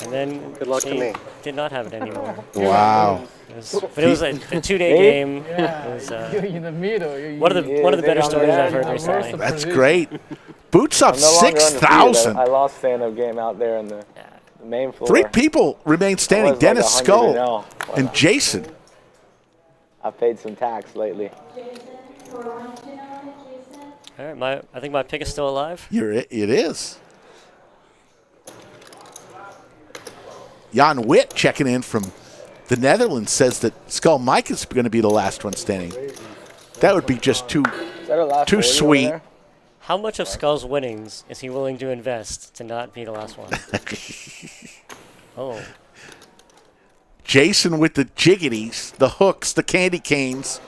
And then Good luck to she me. did not have it anymore. Wow. But it was a 2-day game. It was You're in the middle. one of the better stories I've heard Yeah, recently. worst That's great. Boots up I'm no longer undefeated. 6,000. I lost stand-up game out there in the main floor. 3 people remain I standing. was like Dennis 100 Skull and 0. and Jason. I paid some tax lately. All right, I think my pick is still alive. It is. Jan Witt checking in from the Netherlands says that Skull Mike is going to be the last one standing. That would be just too. Is that a last Too 40 over sweet. there? How much of Skull's winnings is he willing to invest to not be the last one? Oh. Jason with the jiggities, the hooks, the candy canes,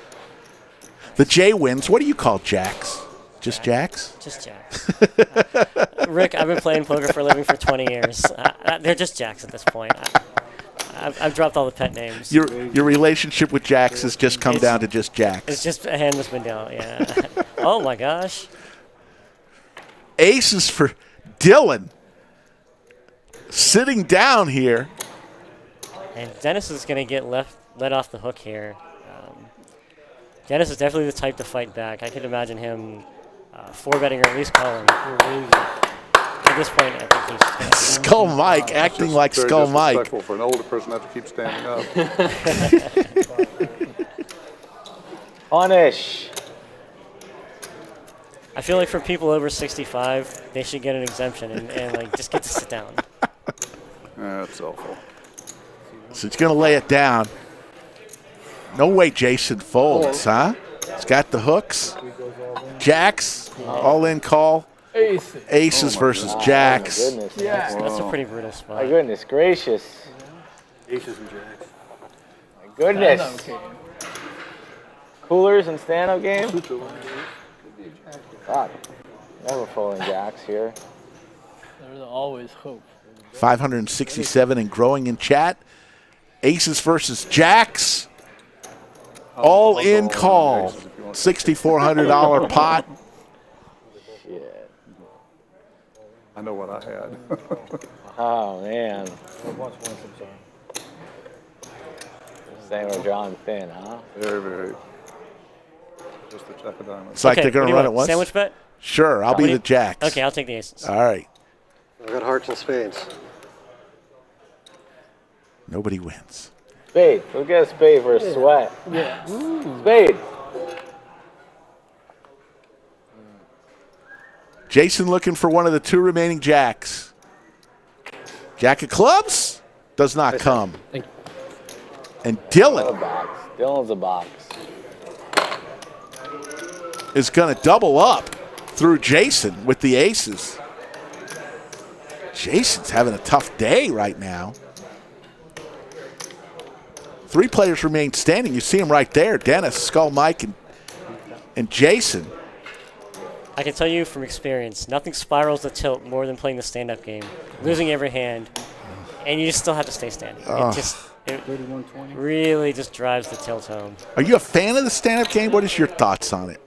the J wins. What do you call jacks? Just jacks? Just jacks. Rick, I've been playing poker for a living for 20 years. They're just jacks at this point. I've dropped all the pet names. Your relationship with jacks has just come It's- down to just jacks. It's just a hand that's been dealt, yeah. Oh my gosh. Aces for Dillon. Sitting down here. And Dennis is going to get let off the hook here. Dennis is definitely the type to fight back. I could imagine him 4-betting or at least calling. At this point, I think he's Skull Mike acting Just like very Skull Mike. disrespectful for an older person to have to keep standing up. Punish. I feel like for people over 65, they should get an exemption and like just get to sit down. That's awful. So he's going to lay it down. No way Jason folds, huh? He's got the hooks. Jacks, all in call. Aces versus jacks. Goodness. Yeah. That's a pretty brutal My spot. goodness gracious. Aces and jacks. My goodness. Okay. Coolers and stand-up game? Fuck. Never folding jacks here. There's always hope. 567 and growing in chat. Aces versus jacks. All in call. $6,400 pot. Shit. I know what I had. Oh, man. Same with John Finn, huh? Very, very. Just the jack of diamonds. It's like Okay, they're going what do to you run it want, once. Sandwich bet? Sure, I'll be the jacks. Okay, I'll take the aces. All right. I've got hearts and spades. Nobody wins. Spade. Let's get a spade for a sweat. Yeah. Spade. Jason looking for one of the 2 remaining jacks. Jack of clubs does not come. And A Dillon box. Dillon's a box. is going to double up through Jason with the aces. Jason's having a tough day right now. 3 players remain standing. You see them right there. Dennis, Skull Mike, and Jason. I can tell you from experience, nothing spirals the tilt more than playing the stand-up game. Losing every hand, and you just still have to stay standing. It really just drives the tilt home. Are you a fan of the stand-up game? What is your thoughts on it?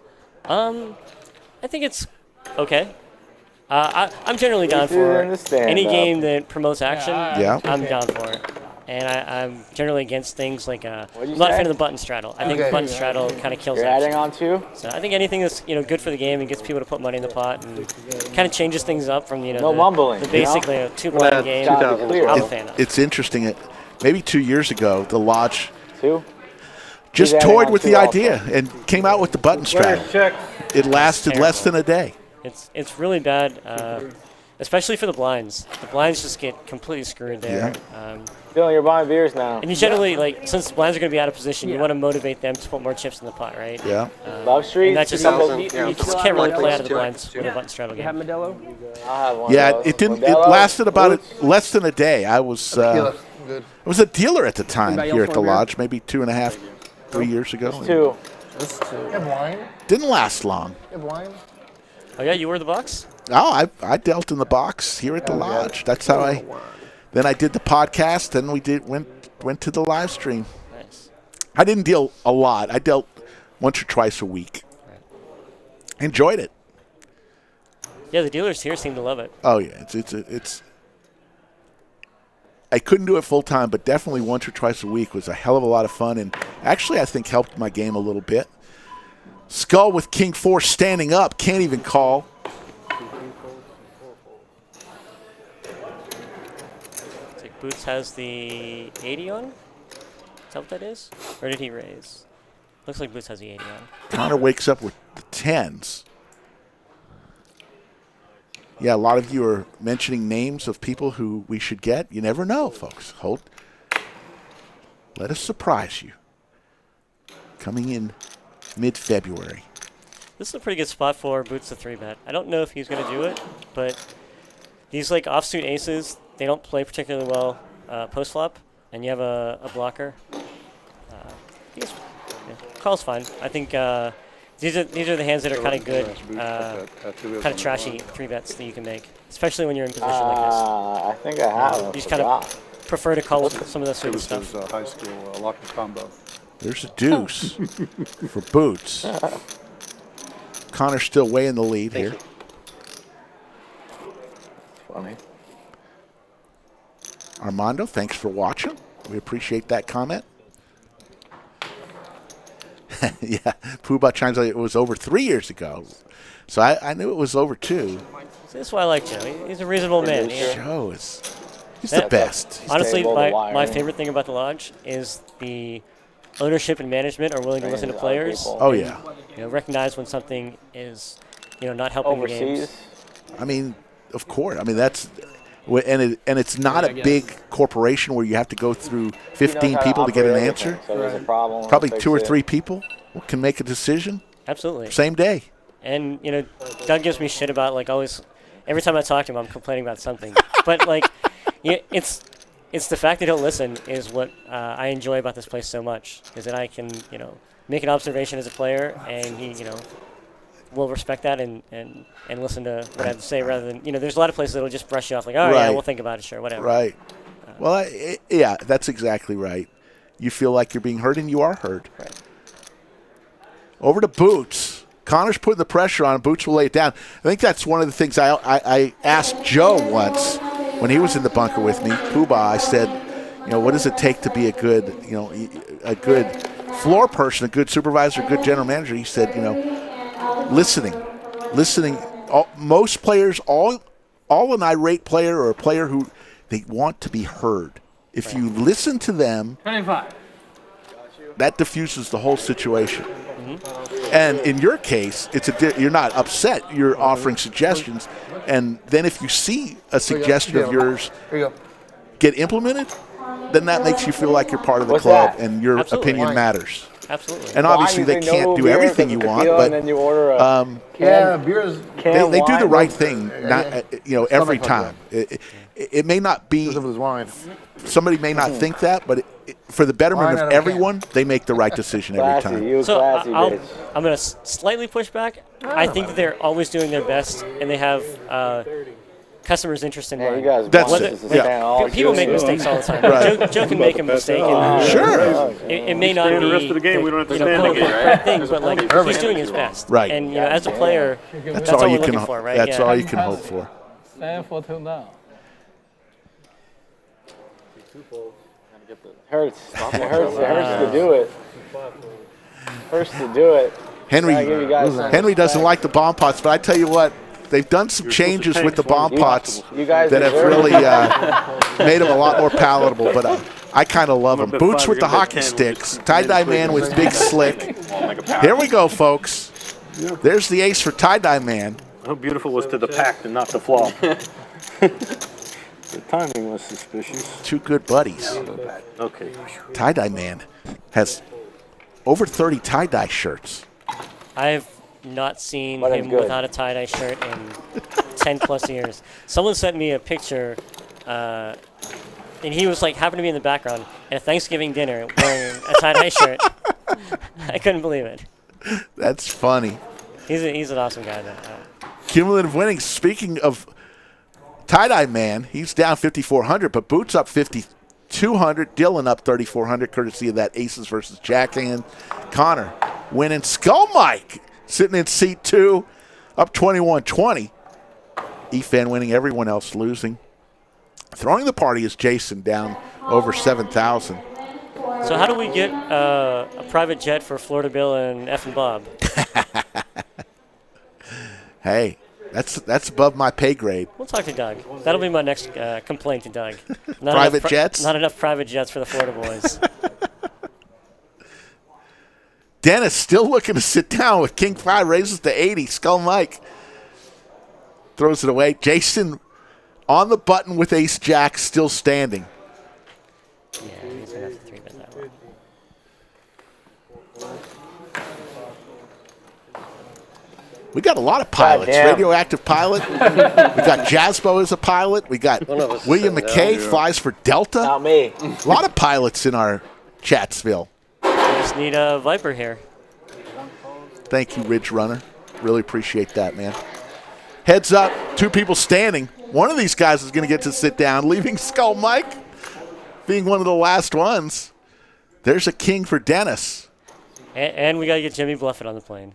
I think it's okay. I'm generally down dude for in the stand any up. game that promotes action. Yeah. I'm down for it. And I'm generally against things like I'm you not a say? fan of the button straddle. I think Okay. button straddle kind of kills You're action. adding on two? So I think anything that's good for the game and gets people to put money in the pot and kind of changes things up from No the, mumbling, the you know? basically a two-blind game. Gotta be clear. I'm a fan of. It's interesting. Maybe 2 years ago, the Lodge Two? just He's adding toyed on with two the also. idea and came out with the button straddle. Check. It lasted less than a day. It's really bad, especially for the blinds. The blinds just get completely screwed there. Dylan, you're buying beers now. And you generally, since blinds are going to be out of position, you want to motivate them to put more chips in the pot, right? Yeah. Love Street? And that just you just can't really play out of the blinds with a button straddle game. Modelo? I'll have one Yeah, of those. it didn't. It Modelo, lasted about Boots. less than a day. I was Good. I was a dealer at the time Anybody here else at the want a beer? Lodge, maybe 2.5, 3 years ago. Two. Have wine? Didn't last long. Have wine? Oh yeah, you were the box? Oh, I dealt in the box here at the Lodge. That's how I. Then I did the podcast. Then we went to the live stream. Nice. I didn't deal a lot. I dealt once or twice a week. Enjoyed it. Yeah, the dealers here seem to love it. Oh yeah, it's. I couldn't do it full time, but definitely once or twice a week was a hell of a lot of fun, and actually I think helped my game a little bit. Skull with King 4 standing up, can't even call. It's like Boots has the 80 on? Is that what that is? Or did he raise? Looks like Boots has the 80 on. Connor wakes up with the 10s. Yeah, a lot of you are mentioning names of people who we should get. You never know, folks. Let us surprise you. Coming in mid-February. This is a pretty good spot for Boots to 3-bet. I don't know if he's going to do it, but these offsuit aces, they don't play particularly well post-flop, and you have a blocker. Call's fine. I think these are the hands that are kind of good, kind of trashy 3-bets that you can make, especially when you're in position like this. I think I have them. You just kind of prefer to call with some of the It suited was stuff. his high school locker combo. There's a deuce for Boots. Connor's still way in the lead here. Funny. Armando, thanks for watching. We appreciate that comment. Yeah, Poobah chimes in. It was over 3 years ago. So I knew it was over 2. This is why I like Joe. He's a reasonable man. Joe he's the best. Honestly, stable, the my wiring. favorite thing about the Lodge is the ownership and management are willing to listen to players. people. Oh, yeah. Recognize when something is, not helping the games. Overseas. I mean, of course. I mean, that's and it's not a big corporation where you have to go through 15 people to get an answer. So there's a problem. Probably fix 2 or it. 3 people can make a decision Absolutely. same day. And Doug gives me shit about always. Every time I talk to him, I'm complaining about something. But it's the fact that he'll listen is what I enjoy about this place so much. Is that I can make an observation as a player, and he will respect that and listen to what I have to say rather than there's a lot of places that'll just brush you off like, oh yeah, Right. we'll think about it, sure, whatever. Right. Well, yeah, that's exactly right. You feel like you're being heard, and you are heard. Right. Over to Boots. Connor's putting the pressure on. Boots will lay it down. I think that's one of the things I asked Joe once when he was in the bunker with me. Poobah, I said, what does it take to be a good floor person, a good supervisor, a good general manager? He said, listening. Most players, all an irate player or a player who they want to be heard. If you listen to them, 25. that diffuses the whole situation. And in your case, you're not upset. You're offering suggestions, and then if you see a suggestion of yours Here you go. get implemented, then that makes you feel like you're part of the What's club, that? and your Absolutely. opinion matters. Absolutely. And obviously, they Wine, can't no do beer, everything it's you a want, tequila, but and then you order a Yeah, beer's can they of do the wine. right thing. Not every like time. It may not be. because of his wine. Somebody may not think that, but for the betterment Wine of out of a can. everyone, they make the right decision every Classy, time. you So classy bitch. I'm going to slightly push back. I think that they're always doing their best, and they have customer's interest in Yeah, mind. you guys That's want it. this to Yeah. stand all People make year. mistakes all the time. Right. Joe can make a mistake. And, Sure. It may not Stand be the rest of the game, we don't have to you know, stand quote, again, unquote, right thing, but like he's doing his best. Right. And you know, as a player, that's all all you we're can. looking for, right? That's Yeah. all you can hope for. Stand for till now. Hurts. It hurts to do it. Hurts to do it. Henry Gotta give you guys some Henry doesn't respect. like the bomb pots, but I tell you what, they've done some changes with the bomb pots You guys that have deserve really it. made them a lot more palatable. But I kind of love them. bet Boots five, with the you're gonna bet hockey 10, sticks, we'll just tie-dye man with big slick. Here we go, folks. There's the ace for tie-dye man. How beautiful was to the pack and not the flop. The timing was suspicious. Two good buddies. Okay. Tie-dye man has over 30 tie-dye shirts. I've not seen But it's him good. without a tie-dye shirt in 10 plus years. Someone sent me a picture, and he was like, happened to be in the background at a Thanksgiving dinner wearing a tie-dye shirt. I couldn't believe it. That's funny. He's an awesome guy. Cumulative winnings. Speaking of tie-dye man, he's down 5,400, but Boots up 5,200. Dillon up 3,400, courtesy of that aces versus jack hand. Connor winning. Skull Mike sitting in seat 2, up 21-20. Efan winning, everyone else losing. Throwing the party is Jason, down over 7,000. So how do we get a private jet for Florida Bill and Efan Bob? Hey, that's above my pay grade. We'll talk to Doug. That'll be my next complaint to Doug. Not Private enough jets? Not enough private jets for the Florida boys. Dennis still looking to sit down with King 5, raises to 80. Skull Mike throws it away. Jason on the button with ace jack, still standing. Yeah, he's going to have to 3-bet that one. We got a lot of pilots. Goddamn. Radioactive pilot. We got Jasbo as a pilot. We got One of us is William sitting McKay down. flies for Delta. Not me. A lot of pilots in our Chatsville. We just need a Viper here. Thank you, Ridge Runner. Really appreciate that, man. Heads up, two people standing. One of these guys is going to get to sit down, leaving Skull Mike being one of the last ones. There's a king for Dennis. And we got to get Jimmy Bluffett on the plane.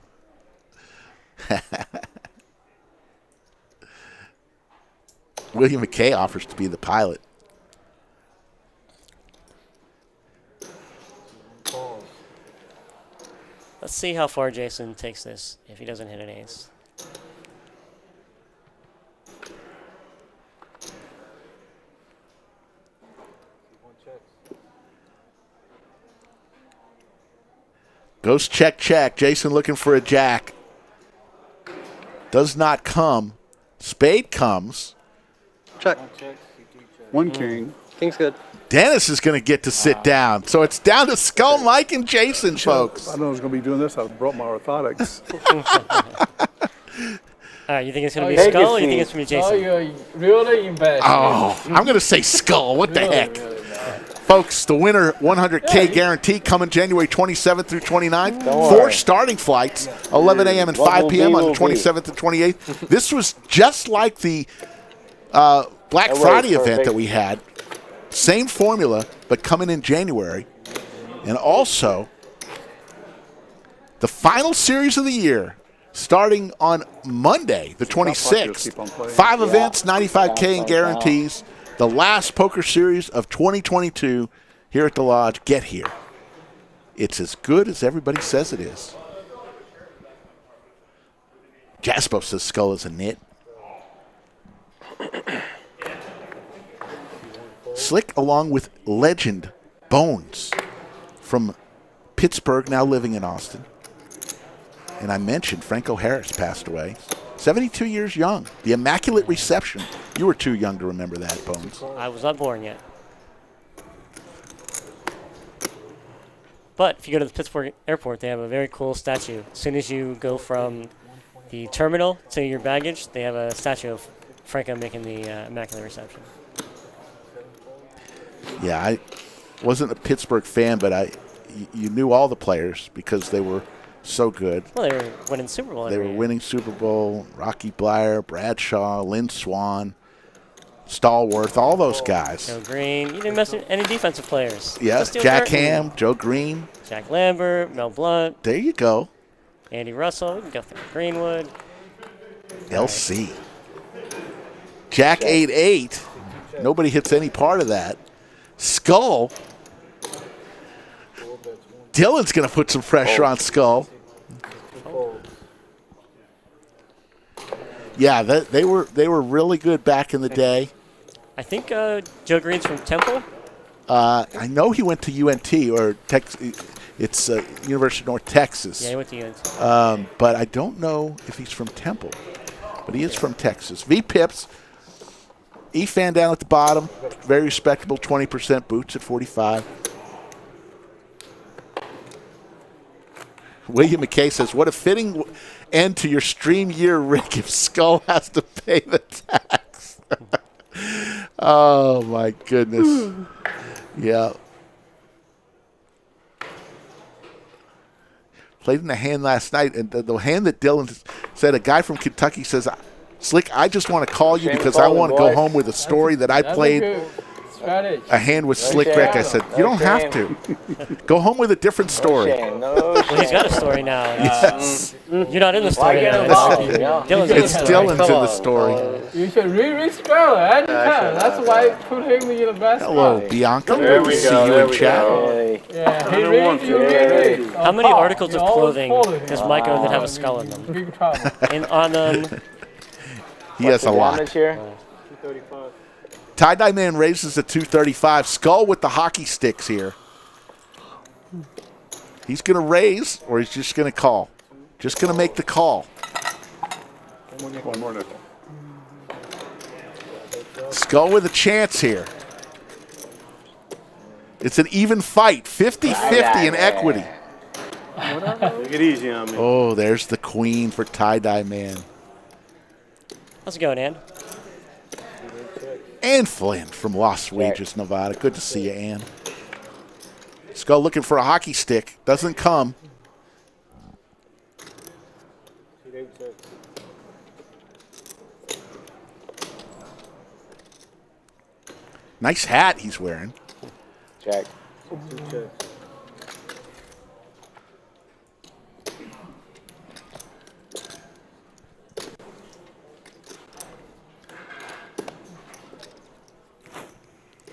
William McKay offers to be the pilot. Let's see how far Jason takes this if he doesn't hit an ace. Goes check, check. Jason looking for a jack. Does not come. Spade comes. Check. One king. King's good. Dennis is going to get to sit down. So it's down to Skull Mike and Jason, folks. I know I was going to be doing this. I brought my orthotics. All right, you think it's going to be Take Skull a or you think seat. it's going to be Oh, Jason? you're really invested. Oh, I'm going to say Skull. What the heck? Folks, the winner 100K guarantee coming January 27th through 29th. Don't 4 worry. starting flights, 11 a.m. and What 5 will p.m. be, on the will be. 27th and 28th. This was just like the Black That Friday works event that perfect. we had. Same formula, but coming in January. And also, the final series of the year, starting on Monday, the Keep on 26th. playing. 5 events, 95K in guarantees. The last poker series of 2022 here at the Lodge. Get here. It's as good as everybody says it is. Jaspo says Skull is a nit. Slick along with legend Bones from Pittsburgh, now living in Austin. And I mentioned Franco Harris passed away. 72 years young. The Immaculate Reception. You were too young to remember that, Bones. I was not born yet. But if you go to the Pittsburgh airport, they have a very cool statue. As soon as you go from the terminal to your baggage, they have a statue of Franco making the Immaculate Reception. Yeah, I wasn't a Pittsburgh fan, but you knew all the players because they were so good. Well, they were winning Super Bowl They every were year. winning Super Bowl. Rocky Bleier, Bradshaw, Lynn Swan. Stallworth, all those guys. Joe Green. You didn't mention any defensive players. Yeah, Let's do Jack Burton. Ham, Joe Green. Jack Lambert, Mel Blunt, There you go. Andy Russell. We can go through Greenwood. LC. Jack 8-8. Nobody hits any part of that. Skull. Dillon's going to put some pressure on Skull. Yeah, they were really good back in the day. I think Joe Green's from Temple. I know he went to UNT or it's University of North Texas. Yeah, he went to UNT. But I don't know if he's from Temple. But he is from Texas. V Pips. Efan down at the bottom. Very respectable 20% boots at 45. William McKay says, what a fitting end to your stream year, Rick, if Skull has to pay the tax. Oh, my goodness. Yeah. Played in the hand last night, and the hand that Dillon said, a guy from Kentucky says, Slick, I just want to call you because I want to go home with a story that I played a hand with Slick Rick. I said, you don't have to. Go home with a different story. No Well, he's got a story now. You're not in the story get now. involved? Yeah. Dillon's in the It's story. Dillon's in the story. You should read Straddles anytime. That's why I put him in the best Hello, spot. Bianca. There Good we to see go, you there in we chat. go. Hey. Yeah, he Another one reads, you for read it. How many articles of You always clothing follow him. does Mike own that have a skull in them? Big trouble. And on He has a The lot. damage here? Tie-dye man raises to 235. Skull with the hockey sticks here. He's going to raise, or he's just going to call. Just going to make the call. One more nickel. Skull with a chance here. It's an even fight. 50-50 in equity. Take it easy on me. Oh, there's the queen for tie-dye man. how's it going, Ann? Ann Flynn from Las Vegas, Nevada. Good to see you, Ann. Skull looking for a hockey stick. Doesn't come. Nice hat he's wearing. Check.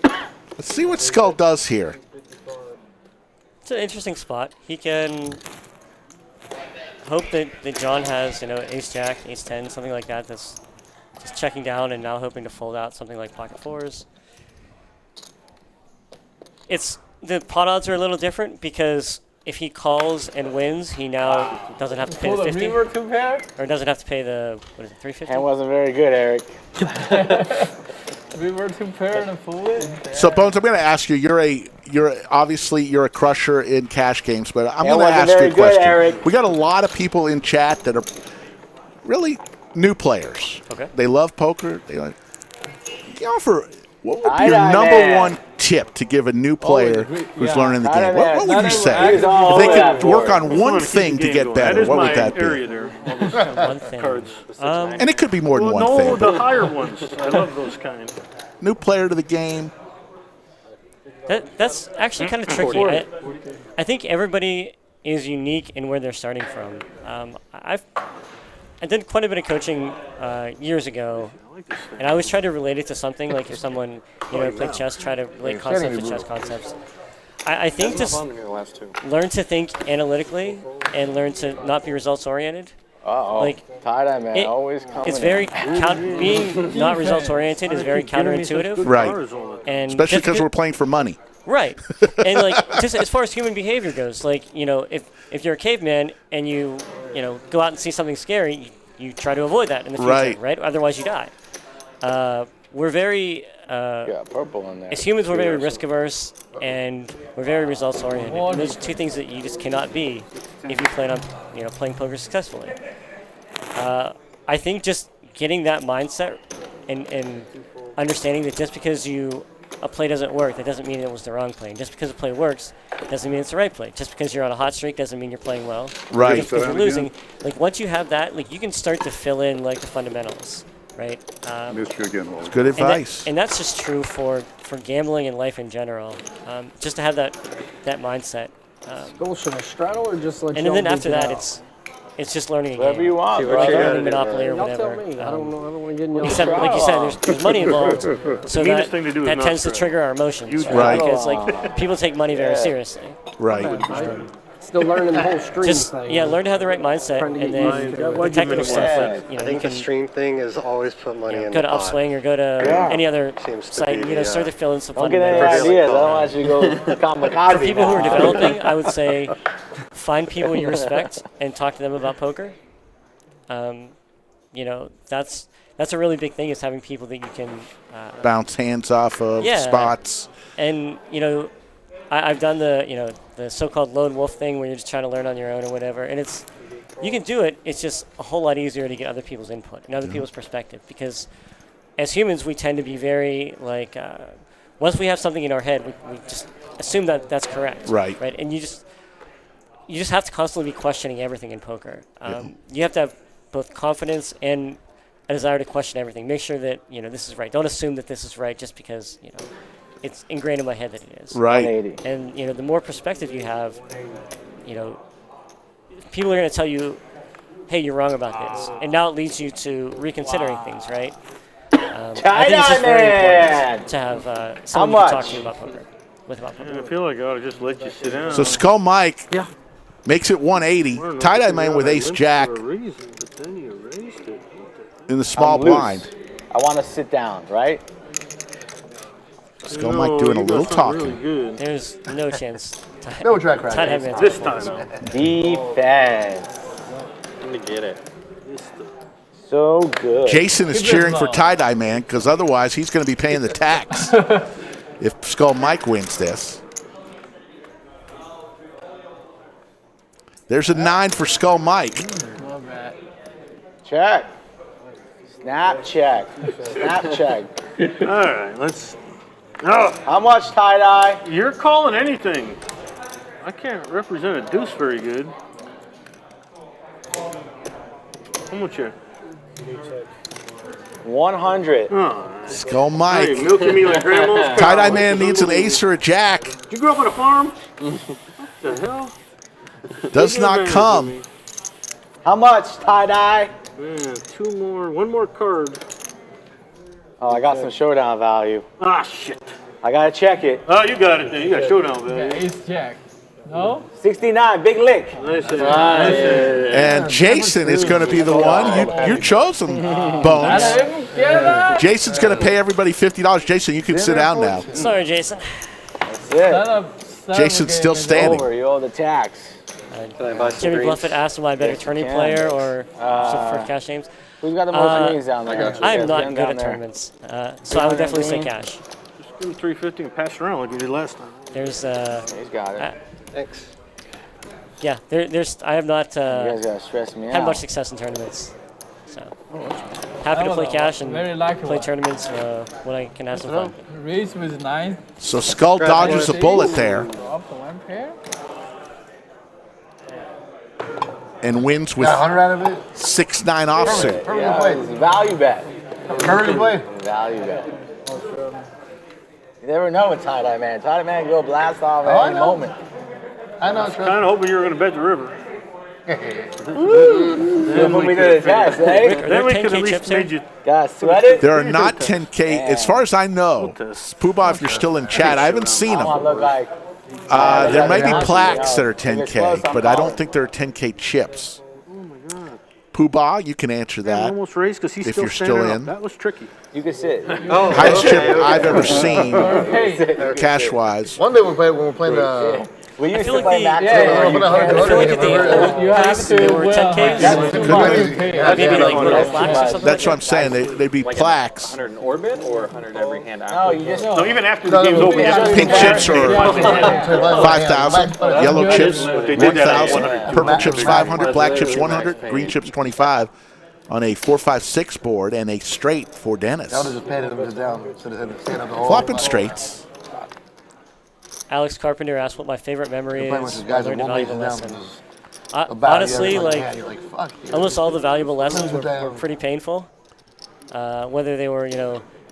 Let's see what Skull does here. It's an interesting spot. He can hope that John has, ace jack, ace 10, something like that, that's just checking down and now hoping to fold out something like pocket fours. The pot odds are a little different because if he calls and wins, he now doesn't have to pay Pull the the 50, river to pair. or doesn't have to pay the, 350? Hand wasn't very good, Eric. River to pair and fool it. So Bones, I'm going to ask you. You're a crusher in cash games, but I'm going to wasn't ask you very a good, question. Eric. We got a lot of people in chat that are really new players. Okay. They love poker. They like. What would be your Tie-dye number man. one tip to give a new player who's learning the Tie-dye game? What man. would you He's say? all If they over that could work board. on one thing to get better, what would that That is my area be? there. All those One thing. cards. And it could be more than one No, thing. the but higher ones. I love those kind. new player to the game. That's actually kind of tricky. I think everybody is unique in where they're starting from. I did quite a bit of coaching years ago, and I always try to relate it to something. Like if someone played chess, try to relate concepts to chess concepts. I think just learn to think analytically and learn to not be results oriented. Uh-oh. Like, tie-dye man, it- always coming It's in. very being not results oriented is very counterintuitive. Right. And Especially just because we're playing for money. right. And like just as far as human behavior goes, like if you're a caveman and you go out and see something scary, you try to avoid that in the future, right? Otherwise you die. We're very Yeah, purple in there. as humans, we're very risk averse and we're very results oriented. And those are two things that you just cannot be if you plan on playing poker successfully. I think just getting that mindset and understanding that just because a play doesn't work, that doesn't mean it was the wrong play. And just because a play works doesn't mean it's the right play. Just because you're on a hot streak doesn't mean you're playing well. Right. Just because you're losing. Like once you have that, like you can start to fill in like the fundamentals. right? Missed you again, Wally. Good advice. And that's just true for gambling and life in general. Just to have that mindset. Go, should I straddle or just let And y'all then after duke it that, out? it's just learning a Whatever game. you want, See bro. what you Like gotta learning do, Monopoly or Y'all whatever. tell me. I don't know. I don't want to get in y'all. Except, like you said, there's money involved, so meanest that, thing to do is that not tends to straddle. trigger our emotions, You Right. Because like people take money very seriously. Right. Still learning the whole stream Just thing. learn to have the right mindset, Trying to and get then used to it. the technical stuff, Yeah. like I think the stream thing is always put money in go the to pot. Upswing or go to any other Seems to site, be the, start to fill in some Don't get any fundamentals. ideas. I don't want you to go kamikaze. For people who are now. developing, I would say find people you respect and talk to them about poker. That's a really big thing, is having people that you can Bounce hands off of Yeah. spots. and I've done the the so-called lone wolf thing where you're just trying to learn on your own or whatever, and you can do it. It's just a whole lot easier to get other people's input and other people's perspective, because as humans we tend to be very once we have something in our head, we just assume that that's correct. Right. Right. And you just have to constantly be questioning everything in poker. You have to have both confidence and a desire to question everything. Make sure that this is right. Don't assume that this is right just because it's ingrained in my head that it is. Right. 180. And the more perspective you have, people are going to tell you, "Hey, you're wrong about this," and now it leads you to reconsidering things, right? I think it's just very important to have someone you can talk much? to about poker. About I poker. feel like I ought to just let you sit down. So Skull Mike makes it 180. Learn what Tie-dye you man got. with I ace limped jack for a reason, but then you raised it. in the small I'm loose. blind. I want to sit down, right? Skull Mike doing a you got little something talking. Really good. There's no chance. No track record. Tie-dye man's This gonna time. win. Defense. Let me get it. So good. Jason is cheering for Tie-dye man because otherwise he's going to be paying the tax if Skull Mike wins this. There's a 9 for Skull Mike. Not bad. Check. Snap check. Snap check. All right, let's. Oh, How much tie-dye? you're calling anything. I can't represent a deuce very good. How much here? 100. Oh, Skull hey, Mike. milking me like grandma's. Tie-dye man needs an ace or a jack. Did you grow up on a farm? What the hell? Does Taking not advantage of come. me. How much tie-dye? Man, one more card. Oh, I got some showdown value. Ah, shit. I gotta check it. Oh, you got it then. You got showdown Yeah, value. ace jack. No? 69, big lick. Nice. And Jason is going to be the one. You're chosen, Bones. Jason's going to pay everybody $50. Jason, you can sit down now. Sorry, Jason. That's it. Jason's still standing. Over, you owe the tax. Can I buy some Jimmy greens? Bluffett asked, am I a better Yes, you tourney can. player or for cash games? Who's got the most greens down there? I got you. I'm Yeah, not them good down at there. tournaments, so I would definitely say green. cash. Just give him 350 and pass it around like we did last time. There's He's got it. Thanks. yeah, there's I have not You guys gotta stress me had out. much success in tournaments, so happy to play cash and Very likable. play tournaments when I can have some fun. Raise with 9. So Skull dodges a bullet there Up to 1 pair. and wins with Got 100 out of it? 6-9 offsuit. Yeah, it's a value bet. Hurry to play. Value bet. You never know with tie-dye man. Tie-dye man can go blast off I at any know. moment. I know, Kind of hoping you were going to bet the river. Then when we did the test, eh? Are there Then we could 10K at least chips here? made you. Got sweated? There are not 10K, as far as I know. Poobah, if you're still in chat, I haven't seen I want to them. look like There may be Yeah. plaques that are If it's 10K, close, I'm but I don't calling. think there are 10K chips. Oh my God. Poobah, you can answer Yeah, that. almost raised because he's if still you're standing still up. in. That was tricky. you can sit. Oh, Highest okay, chip okay. I've ever seen, Hey, cash-wise. One day when we're playing the. We used feel to like play the- matches yeah, where yeah, you yeah. can't- I feel like at the old you have place to. there were 10Ks. That's too much. Maybe like little plaques or something. That's what I'm saying. They'd be plaques. 100 in orbit or 100 every hand out? No, you just No, even after the game's over, you have to Pink chips are Yeah. 5,000, yellow chips They did that at 1,000, 100. purple chips 500, black chips 100, green chips 25 on a 4-5-6 board and a straight for Dennis. I would have just patted him just down. So they had to stand up the whole Flopping straights. Alex Carpenter asked what my favorite memory Playing with is. these I guys that learned a won't lay valuable down. lesson. About Honestly, yeah, like yeah, you're like fuck. You. almost all the valuable lessons were Down. pretty painful. whether they were,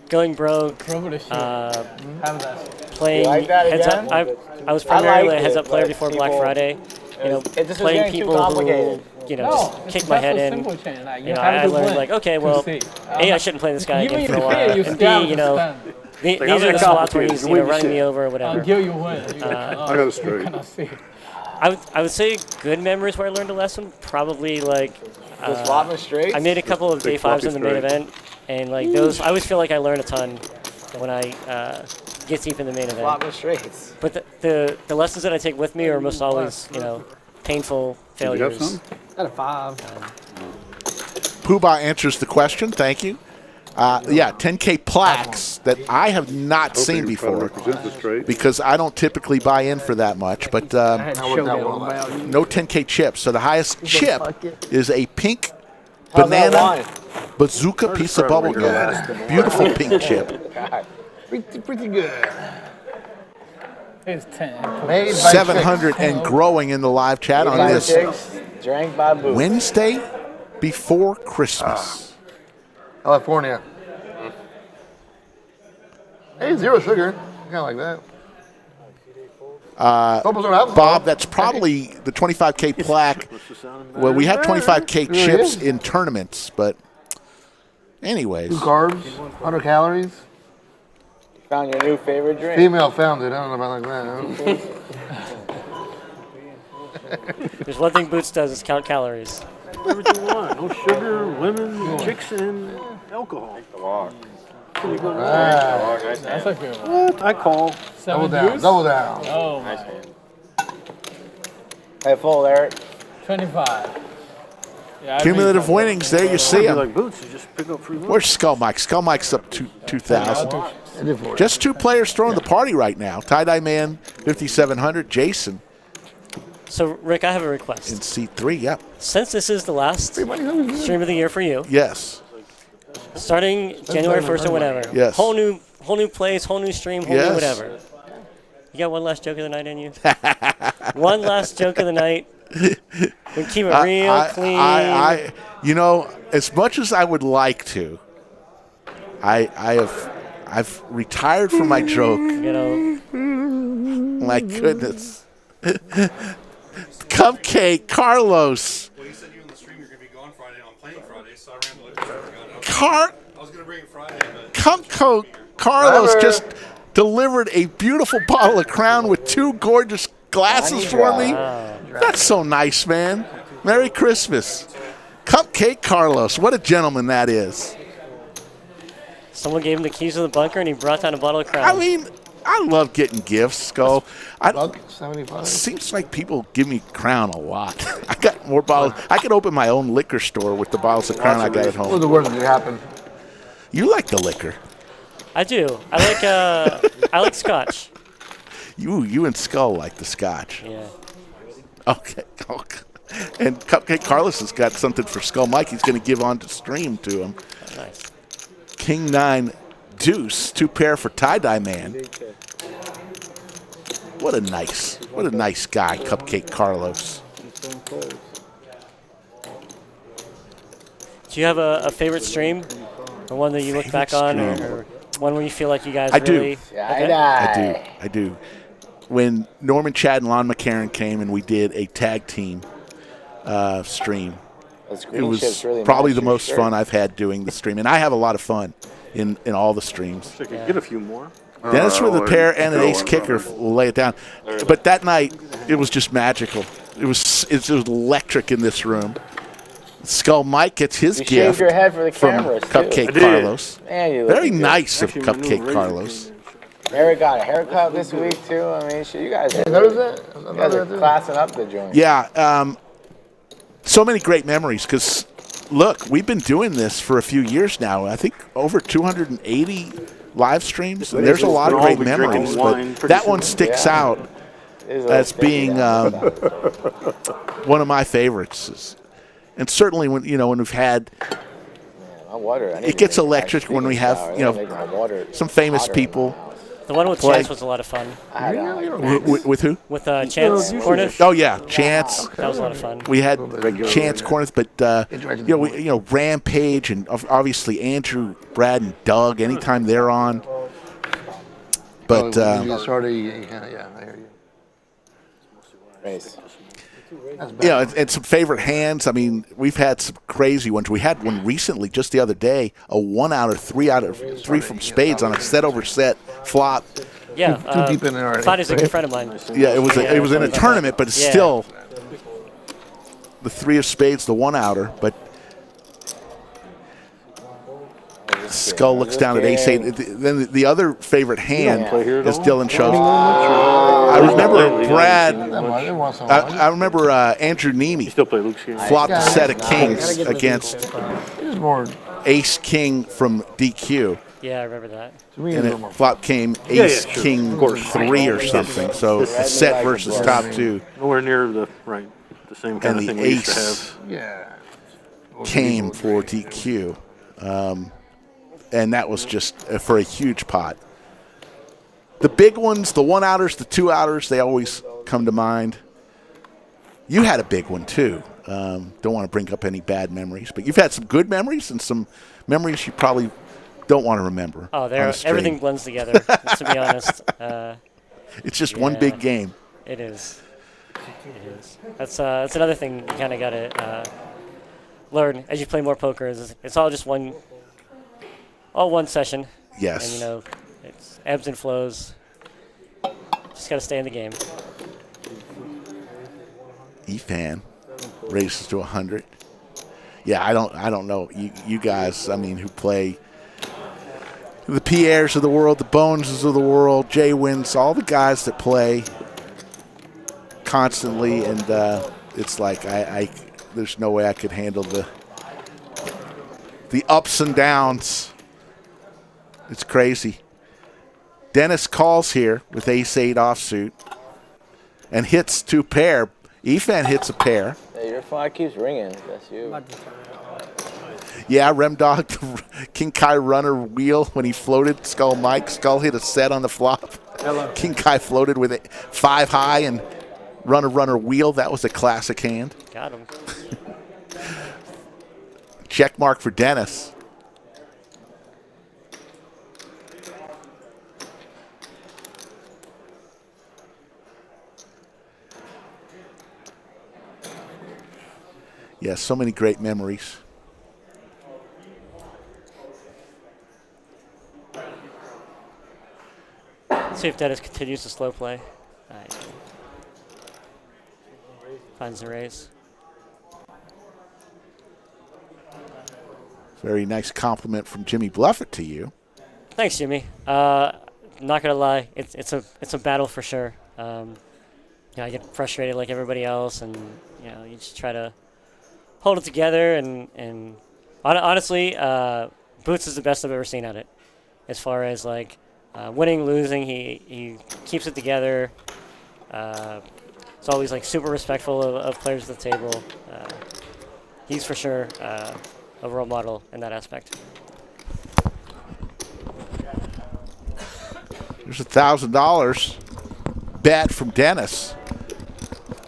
going broke, playing You like that heads again? up. I was primarily liked a heads it, up player but before Black people- Friday. It just was Playing getting too people who, complicated. just kick my head in. I learned like, okay, well, A, I shouldn't play this guy again for a while, and B, these are the spots where he's running me over or whatever. I got a straight. I would say good memories where I learned a lesson. Probably like The swapping straights? I made a couple of day fives in the main event, and like those, I always feel like I learn a ton when I get deep in the main event. Swapping straights. But the lessons that I take with me are almost always painful Did you have failures. some? Got a 5. Poobah answers the question. Thank you. 10K plaques that I have not seen Hoping to try to before represent the straight. because I don't typically buy in for that much. But I had showdown value. no 10K chips. So the highest chip is a pink How's that banana wine? bazooka piece of bubble gum. Beautiful pink chip. God. Pretty good. It's 10. Made by 700 and growing in the live chat on By this chicks, drank by booze. Wednesday before Christmas. California. Hey, 0 sugar. Kind of like that. Bubbles don't have Bob, that's probably the 25K plaque. Well, we have 25K chips in tournaments, but anyways. 2 carbs, 100 calories. Found your new favorite drink. Female found it. I don't know about like that. There's one thing Boots does is count calories. Whatever you want. No sugar, lemon, chicks, and alcohol. That's a good one. What? I call. Double 7 down. juice? Double down. Oh, Nice hand. Hey, full, Eric. 25. Yeah, I Cumulative agree. winnings, there you see Be them. like Boots, you just pick up free lunch. Where's Skull Mike? Skull Mike's up to 2,000. Just 2 players throwing the party right now. Tie-Dye Man, 5,700. Jason So Rick, I have a in request. C3, yep. Since this is the last stream of the year for you, Yes. starting January 1st or whatever, Yes. whole new place, whole new stream, whole Yes. new whatever. You got one last joke of the night in you? One last joke of the night. We keep it real clean. As much as I would like to, I've retired from my joke. My goodness. Cupcake Carlos. Well, you said you in the stream you're going to be gone Friday. I'm playing Friday, so I ran to look at it. I was going to bring it Friday, but Cupcake Carlos just delivered a beautiful bottle of Crown with 2 gorgeous glasses for me. That's so nice, man. Merry Christmas. Cupcake Carlos. What a gentleman that is. Someone gave him the keys to the bunker, and he brought down a bottle of Crown. I mean, I love getting gifts, Skull. Buck 75. Seems like people give me Crown a lot. I got more bottles. I could open my own liquor store with the bottles of Crown I got at What was home. the worst that could happen? You like the liquor. I do. I like Scotch. You and Skull like the Scotch. Yeah. Okay. And Cupcake Carlos has got something for Skull Mike he's going to give on to stream to him. Nice. King 9 Deuce, 2 pair for Tie-Dye Man. What a nice guy, Cupcake Carlos. Do you have a favorite stream, or one that you look back on, or one where you feel like you guys I do. really? Okay. I do. When Norman Chad and Lon McCarron came and we did a tag team stream, it was really probably nice, the your most shirt. fun I've had doing the stream. And I have a lot of fun in all the streams. So I could get a few more. Dennis with a pair and an ace kicker will lay it down. But that night, it was just magical. It was electric in this room. Skull Mike gets his You gift shaved your head for the from cameras, too. Cupcake I did. Carlos. Man, you Very looking good. nice of Actually, my new Cupcake razor Carlos. came Eric got a haircut this week, too. I mean, shit, you guys are classing up the joint. Yeah, so many great memories because, look, we've been doing this for a few years now. I think over 280 live streams. And there's a lot of great memories, but that one sticks out as being one of my favorites. And certainly when we've had, My water, I need it to gets make a electric nice when we speaking have shower. I gotta make my water some famous hotter in my people house. The one with play. Chance was a lot of fun. With who? With Chance Corniff. Oh yeah, Chance. That was a lot of fun. We had Chance Corniff, but Rampage and obviously Andrew, Brad, and Doug. Anytime they're on. But I hear you. Race. and some favorite hands. I mean, we've had some crazy ones. We had one recently, just the other day, a 1-outer, 3 from spades on a set over set flop. Yeah, Too deep in there already. Fine is a good friend of mine. Yeah, it was in a tournament, but it's still the 3 of spades, the 1-outer. But Skull looks down at ace-8. Then the other favorite hand, as Dillon shows. I remember Brad. I remember Andrew Nemi flopped a set of kings against ace-king from DQ. Yeah, I remember that. And it flop came ace-king 3 or something. So a set versus top 2. Nowhere near the same kind of thing we used to have. Yeah. Came for DQ. And that was just for a huge pot. The big ones, the 1-outers, the 2-outers, they always come to mind. You had a big one, too. Don't want to bring up any bad memories, but you've had some good memories and some memories you probably don't want to remember. Oh, everything blends together, to be honest. It's just one big game. It is. It is. That's another thing you kind of got to learn as you play more poker. It's all just one session. Yes. And, it's ebbs and flows. Just got to stay in the game. Efan raises to 100. Yeah, I don't know. You guys, I mean, who play the Pierres of the world, the Boneses of the world, Jay Wins, all the guys that play constantly, and it's like there's no way I could handle the ups and downs. It's crazy. Dennis calls here with ace-8 offsuit and hits 2 pair. Efan hits a pair. Hey, your flag keeps ringing. That's you. Yeah, Remdog, King Kai runner wheel when he floated. Skull Mike. Skull hit a set on the flop. King Kai floated with it 5 high and runner wheel. That was a classic hand. Got him. Check mark for Dennis. Yeah, so many great memories. Let's see if Dennis continues to slow play. Finds the raise. Very nice compliment from Jimmy Bluffett to you. Thanks, Jimmy. Not gonna lie, it's a battle for sure. I get frustrated like everybody else, and you just try to hold it together. And honestly, Boots is the best I've ever seen at it. As far as like winning, losing, he keeps it together. It's always like super respectful of players at the table. He's for sure a role model in that aspect. There's $1,000 bet from Dennis.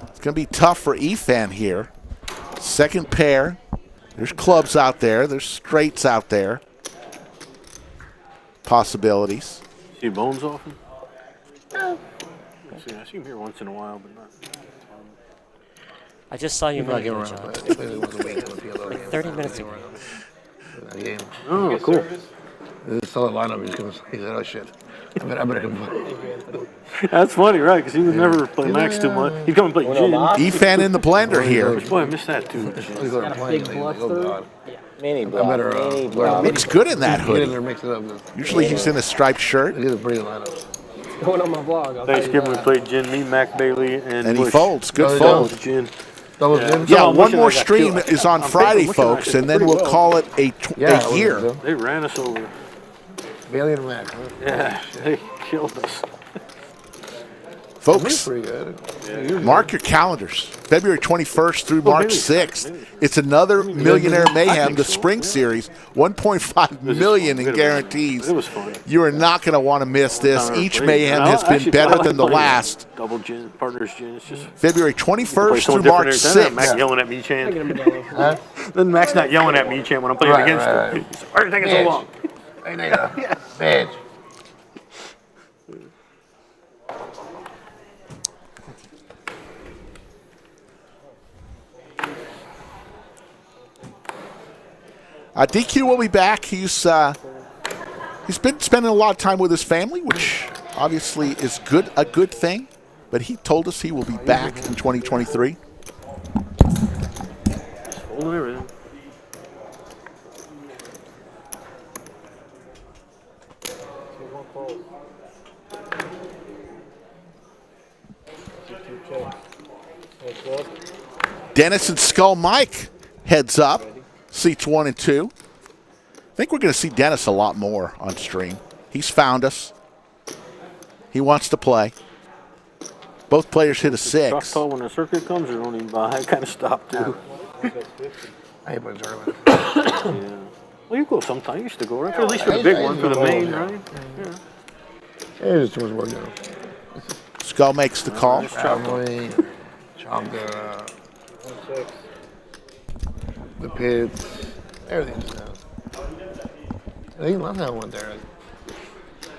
It's going to be tough for Efan here. Second pair. There's clubs out there. There's straights out there. Possibilities. See Bones often? I see him here once in a while, but not. I just saw you make it, John. Like 30 minutes ago. Oh, cool. This is solid lineup. He's like, oh shit. I better come. That's funny, right? Because he would never play Max too much. He'd come and play Gin. Efan in the blender here. Boy, I missed that too. Mini block. Looks good in that hoodie. Usually he's in a striped shirt. Going on my vlog. Thanksgiving we played Gin, me, Mac Bailey, and he Bush. folds. Good fold. Gin. Yeah, one more stream is on Friday, folks, and then we'll call it a year. They ran us over. Bailey and Mac. Yeah, they killed us. Folks, Pretty good. mark your calendars. February 21st through March 6th. It's another Millionaire Mayhem, the spring series. 1.5 million in guarantees. It was fun. You are not going to want to miss this. Each Mayhem has been better than the last. Double gin, partners gin. It's just February 21st through March 6th. Max yelling at me, Chan. Then Max not yelling at me, Chan, when I'm playing against him. Why are you taking so long? Hey, nigga. Badge. DQ will be back. He's been spending a lot of time with his family, which obviously is a good thing. But he told us he will be back in 2023. Holding everything. Dennis and Skull Mike heads up. Seats 1 and 2. I think we're going to see Dennis a lot more on stream. He's found us. He wants to play. Both players hit a 6. Truck call when the circuit comes, or don't even buy. I kind of stop too. I hate playing tournament. Yeah. Well, you go sometime. You used to go, right? At least for the big one, for the main, right? Yeah. It's too much work now. Skull makes the call. Family, Chonga, the pits, everything's down. I think last time I went there,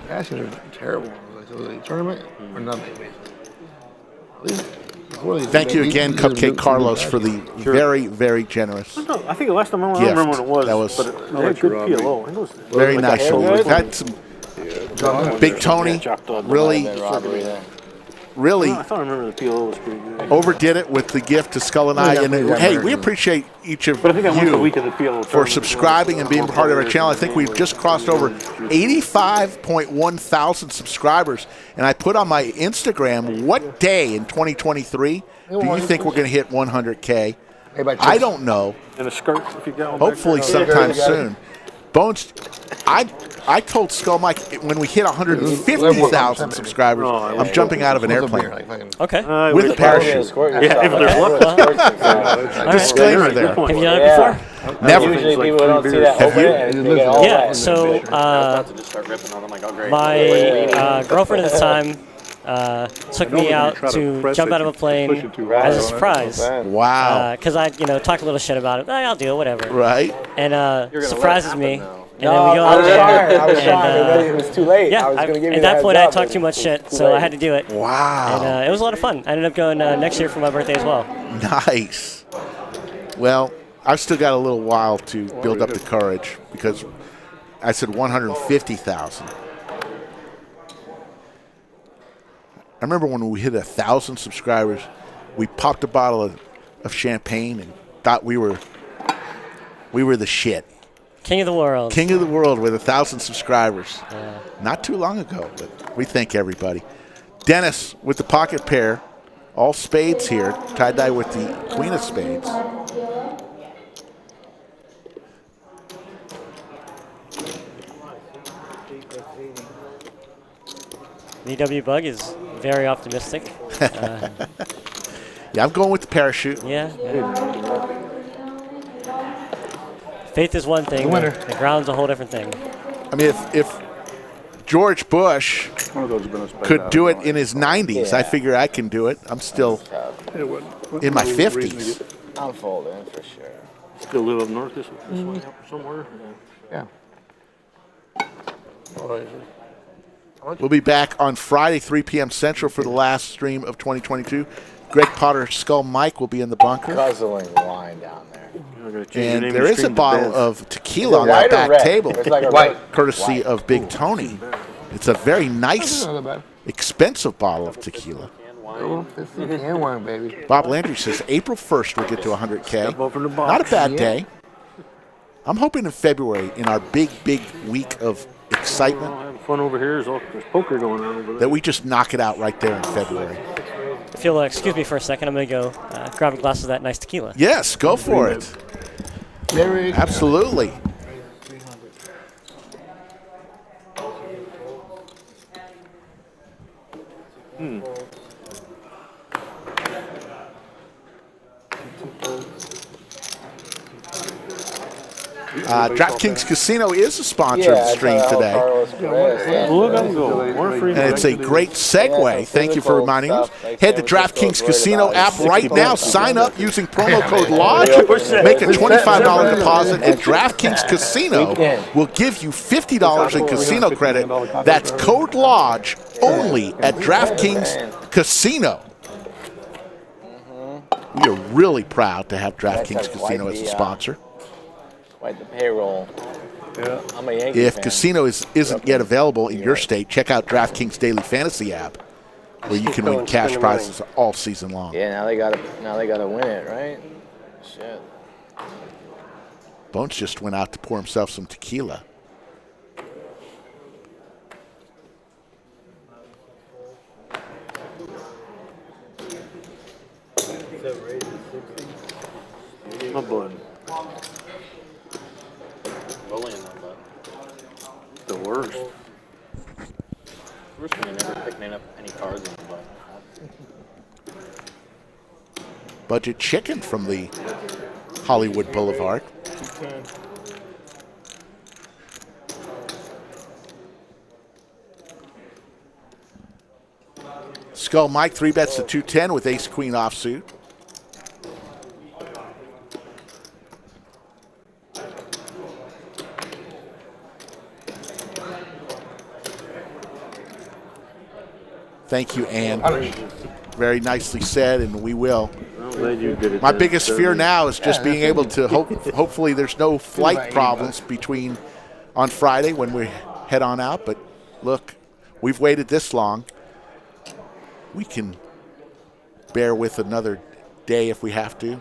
the actions are terrible. So the tournament or nothing, basically. Thank you again, Cupcake Carlos, for the very, very generous. I think the last time I went, I don't remember when it was. But it had good PLO. It was very nice. We've had some Big Tony really I thought I remember the PLO was pretty good. overdid it with the gift to Skull and I. And hey, we appreciate each of But I think I went the you week of the PLO for subscribing and being part of our channel. I think we've just crossed over 85.1 thousand subscribers. And I put on my Instagram, what day in 2023 do you think we're going to hit 100K? I don't know. And a skirt, if you got one. Hopefully sometime soon. Bones, I told Skull Mike when we hit 150,000 subscribers, I'm jumping out of an airplane. Okay. With a parachute. Yeah, if there's luck. Disclaimer there. Have you done it before? Never. Usually people don't see that open and they get all Yeah, wet. so my girlfriend at the time took me out to jump out of a plane as a surprise. Wow. Because I, talked a little shit about it. I'll do it, whatever. Right. And surprises me. And No, then we go I out was there. trying. I was and, trying. It was too late. Yeah, I was going to give you at the that point heads I up, talked but too much it shit, was too so I late. had to do it. Wow. And it was a lot of fun. I ended up going next year for my birthday as well. Nice. Well, I've still got a little while to build up the courage because I said 150,000. I remember when we hit 1,000 subscribers, we popped a bottle of champagne and thought we were the shit. King of the world. King of the world with 1,000 subscribers. Not too long ago, but we thank everybody. Dennis with the pocket pair. All spades here. Tie-dye with the queen of spades. VW Bug is very optimistic. Yeah, I'm going with the parachute. Yeah. Faith is one thing. The ground's a whole different thing. I mean, if George Bush could do it in his 90s, I figure I can do it. I'm still in my 50s. I'm folding for sure. Still live up north this way somewhere? Yeah. We'll be back on Friday, 3 p.m. Central for the last stream of 2022. Greg Potter, Skull Mike will be in the bunker. Guzzling wine down there. And there is a bottle of tequila on that back table, courtesy of Big Tony. It's a very nice, expensive bottle of tequila. Can wine, baby. Bob Landry says April 1st we'll get to 100K. Not a bad day. I'm hoping in February, in our big, big week of excitement, Having fun over here. There's poker going on over there. that we just knock it out right there in February. If you'll excuse me for a second, I'm going to go grab a glass of that nice tequila. Yes, go for it. Absolutely. DraftKings Casino is a sponsor of the stream today. Look, I'm going. More free. And it's a great segue. Thank you for reminding us. Head to DraftKings Casino app right now. Sign up using promo code LODGE. Make a $25 deposit, and DraftKings Casino will give you $50 in casino credit. That's code LODGE only at DraftKings Casino. We are really proud to have DraftKings Casino as a sponsor. Quite the payroll. Yeah. I'm a Yankee If fan. Casino isn't yet available in your state, check out DraftKings Daily Fantasy app, where you can win cash prizes all season long. Yeah, now they gotta win it, right? Shit. Bones just went out to pour himself some tequila. My bud. The worst. First one, you never picked up any cards in the butt. Budget chicken from the Hollywood Boulevard. Skull Mike 3-bets to 210 with ace queen offsuit. Thank you, Ann. Very nicely said, and we will. I'm glad you did it. My biggest fear now is just being able to hopefully there's no flight problems between on Friday when we head on out. But look, we've waited this long. We can bear with another day if we have to.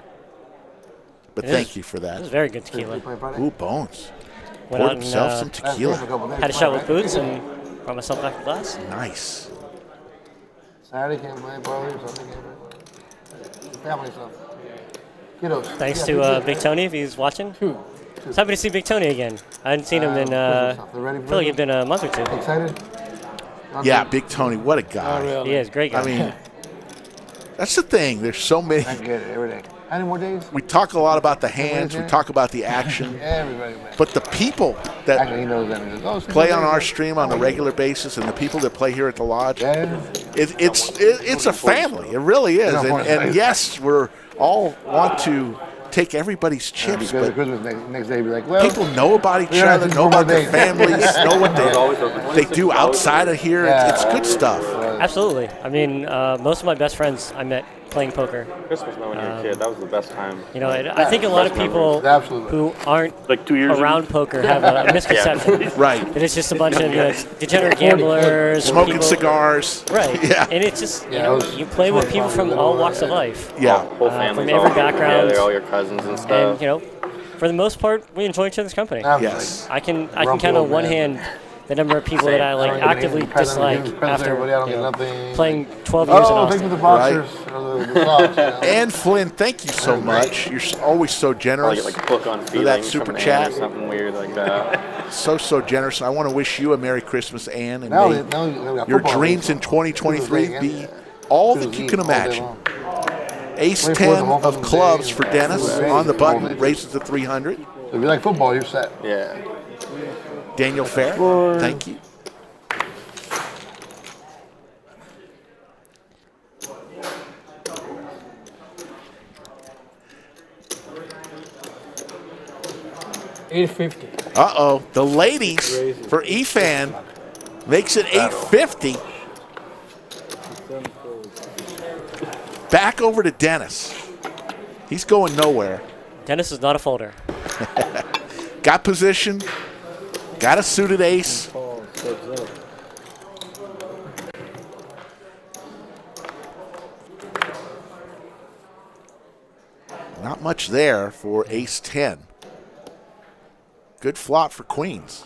But thank you for This is that. very good tequila. Ooh, Bones. Went Poured out and himself some tequila. had a shot with Boots and brought myself back a glass. Nice. Saturday can't play, Sunday can't play. Family stuff. Kiddos. Thanks to Big Tony if he's watching. It's happy to see Big Tony again. I hadn't seen him in I feel like it's been a month or two. Excited? Yeah, Big Tony, what a guy. He is, great guy. I mean, that's the thing. There's so many. I get it every day. How many more days? We talk a lot about the hands. We talk about the action. Everybody, man. But the people that Actually, he knows that. He goes, oh, play on our stream on a regular basis and the people that play here at the Lodge, Yeah. it's a family. It really is. And yes, we're all want to take everybody's chips, Because of but Christmas next day, be like, well, people know about each we don't have other, to know do about their more families, know what they do outside of here. It's good stuff. Absolutely. I mean, most of my best friends I met playing poker. Christmas when you were a kid, that was the best time. You know, I think a lot of people Absolutely. who aren't Like 2 years around poker have a misconception. Right. That it's just a bunch of degenerate gamblers. Smoking people, cigars. Right. Yeah. And it's just, you Yeah, know, it was you play with people from all walks of life. Yeah. Whole families from every all background. together, all your cousins and stuff. And, you know, for the most part, we enjoy each other's company. Yes. I can count on one hand the number of people that I like actively dislike after playing 12 years in Oh, thank Austin. you to the boxers. The socks, you know. And Flynn, thank you so much. You're always so I'll generous. get like a book on For that feelings super from Ann chat. or something weird like that. So generous. I want to wish you a Merry Christmas, Ann, and Now may we got your football dreams in 2023 be all that you can imagine. Ace 10 of clubs for Dennis on the button, raises to 300. If you like football, you're set. Yeah. Daniel Fair, thank you. $850. Uh-oh, the ladies for Efan makes it 850. Back over to Dennis. He's going nowhere. Dennis is not a folder. Got position, got a suited ace. Not much there for ace 10. Good flop for queens.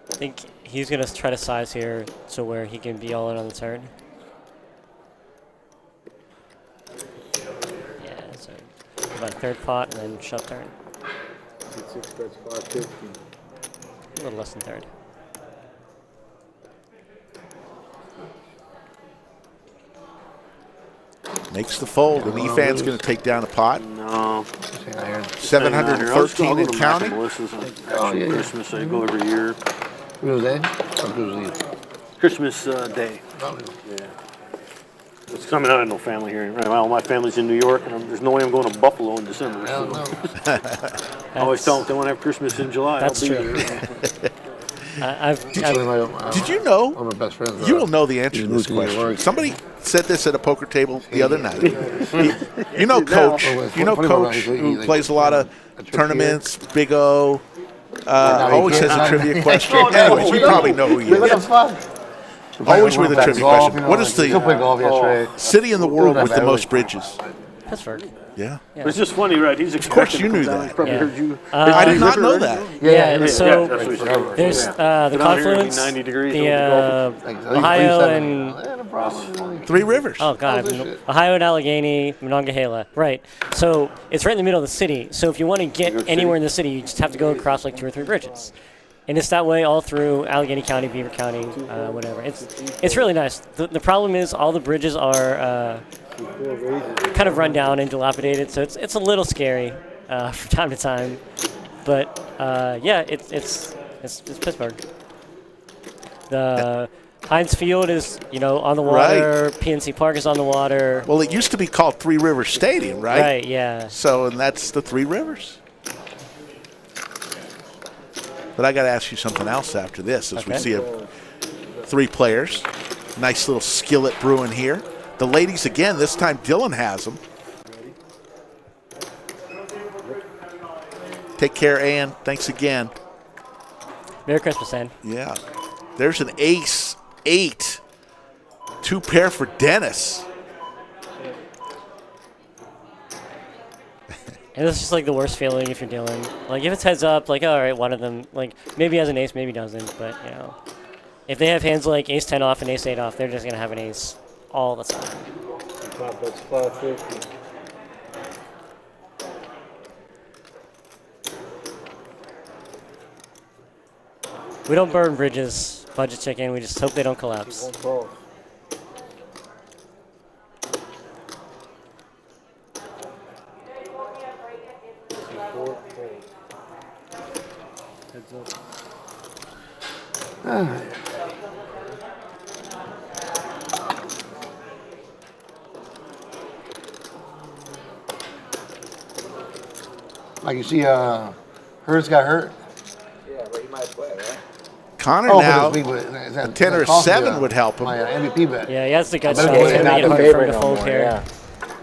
I think he's going to try to size here so where he can be all in on the turn. Yeah, so about a third pot and then shove turn. A little less than third. Makes the fold, and Efan's going to take down a pot. No. 713 and counting. Melissa's on Christmas. I go every year. Who's that? Who's Christmas Day. Oh, Yeah. It's coming out of no family here. Right, well, my family's in New York, and there's no way I'm going to Buffalo in December. hell no. I always tell them if they want to have Christmas in July, That's I'll be true. there. Did you know? One of my best friends. You will know the answer to this moved to New question. York. Somebody said this at a poker table the other night. You know Coach. You know Coach who plays a lot of tournaments, Big O. Always has a trivia question. Anyways, you probably know who he is. Always with a trivia question. What is Still play golf yesterday. the city in the world with the most bridges? Pittsburgh. Yeah. But it's just funny, right? He's Of course you knew expecting to come down. that. He's probably Yeah. heard you. I did not know that. Yeah, so that's what he said. there's the Get out here, it'll be confluence, 90 degrees, the Like, Ohio 37. and Three Rivers. oh god, Ohio and Allegheny, Monongahela. Right. So it's right in the middle of the city. So if you want to get anywhere in the city, you just have to go across like 2 or 3 bridges. And it's that way all through Allegheny County, Beaver County, whatever. It's really nice. The problem is all the bridges are kind of run down and dilapidated, so it's a little scary from time to time. But yeah, it's Pittsburgh. The Heinz Field is on the water. Right. PNC Park is on the water. Well, it used to be called Three Rivers Stadium, right? Right. Yeah. So, and that's the Three Rivers. But I got to ask you something else after this, as we Okay. see 3 players. Nice little skillet brewing here. The ladies again. This time Dillon has them. Take care, Ann. Thanks again. Merry Christmas, Ann. Yeah. There's an ace 8. 2 pair for Dennis. And it's just like the worst feeling if you're dealing. Like if it's heads up, like all right, one of them like maybe has an ace, maybe doesn't. But if they have hands like ace 10 off and ace 8 off, they're just gonna have an ace all the time. That's 550. We don't burn bridges, budget chicken. We just hope they don't collapse. 112. Heads up. Like you see, Hurts got hurt. Yeah, but he might play, right? Connor Oh, now, but this week, but a 10 or 7 would help him. My MVP bet. Yeah, he has the gut I shot. bet It's he's gonna not make it the hard for him favorite to no fold more, here. yeah.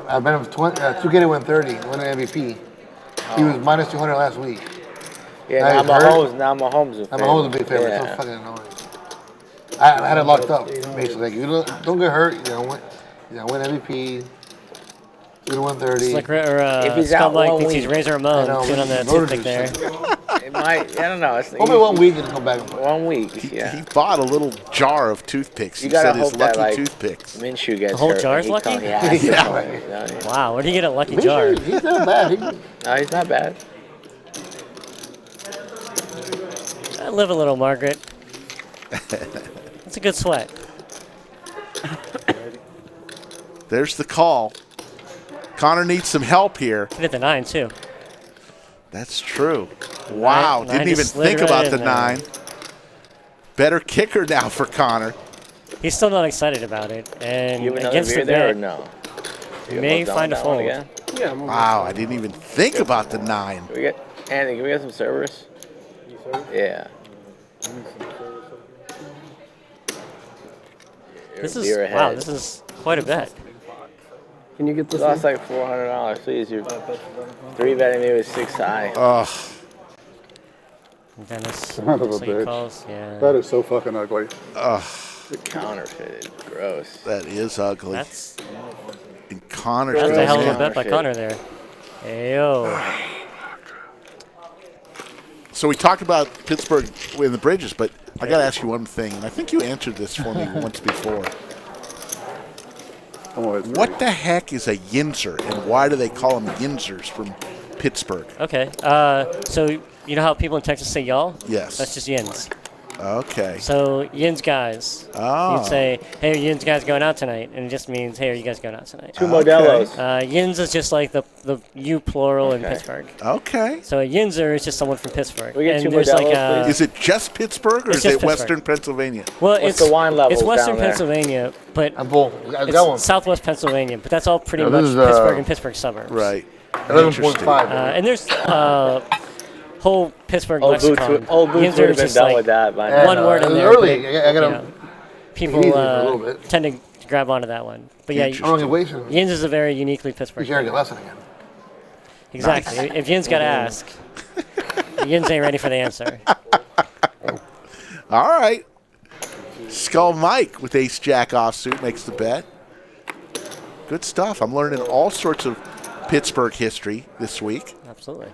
I bet him 2K win 30, win an MVP. He was minus 200 last week. Yeah, Now now he's hurt. Mahomes is a I'm a big favorite. Yeah. So fucking annoying. I had it locked up, basically. Like, you don't get hurt. Win MVP. 2 to 130. It's like If he's Scott out Mike one thinks he's week. Razor Ramon I know, sitting on the Notre toothpick Dame there. It might. I don't know. It's Only 1 week and come back and play. 1 week. He Yeah. bought a little jar of toothpicks. You He gotta said his hope that, lucky like, toothpicks. Minshew gets The whole hurt. jar's He lucky? can't- He has to Yeah. play, you know? Wow, where'd he get a lucky jar? He's not bad. No, he's not bad. Live a little, Margaret. That's a good sweat. There's the call. Connor needs some help here. Hit the 9 too. That's true. Wow, Nine didn't even just slid think right about in the there. 9. Better kicker now for Connor. He's still not excited about it. And You have another against beer the there or bet, no? he may find a fold. Again? Yeah, I'm Wow, I didn't even think about the 9. Can we get Andy? Can we get some servers? Yeah. This You're is wow. ahead. This is quite a bet. Can you get You this? lost one? like $400, please. You're 3-betting me with 6 high. Ugh. Dennis, Son of a looks like he bitch. calls. Yeah. That is so fucking ugly. Counterfeited. Gross. That is ugly. That's And Connor that's a goes hell of a in. bet by Connor there. Ayo. So we talked about Pittsburgh in the bridges, but I got to ask you one thing, and I think you answered this for me once before. What the heck is a yinzer, and why do they call them yinzers from Pittsburgh? Okay. So you know how people in Texas say y'all? Yes. That's just yins. Okay. So Yin's guys. Oh. You'd say, hey, are Yin's guys going out tonight? And it just means, hey, are you guys going out tonight? Two Modelos. Yin's is just like the you plural in Pittsburgh. Okay. So a Yinzer is just someone from Pittsburgh. We get and two there's like Modelos, please. Is it just Pittsburgh or It's is just it Western Pittsburgh. Pennsylvania? Well, What's it's the wine levels It's Western down there? Pennsylvania, but I'm bull. I got one. it's Southwest Pennsylvania. But that's all pretty Yeah, much this is, Pittsburgh and Pittsburgh suburbs. Right. 11.5. And there's whole Pittsburgh Old Boots, lexicon. old Boots Yinzer would have is been just done like with that by And, now. one word it in was there. early. but, I got you to. know, people easy for a little bit. tend to grab onto that one. But yeah, I don't want to get wasted. Yin's is a very uniquely Pittsburgh. You should get thing. lesson again. Exactly. If Yin's got to ask, Yin's ain't ready for the answer. All right. Skull Mike with Ace Jack offsuit makes the bet. Good stuff. I'm learning all sorts of Pittsburgh history this week. Absolutely.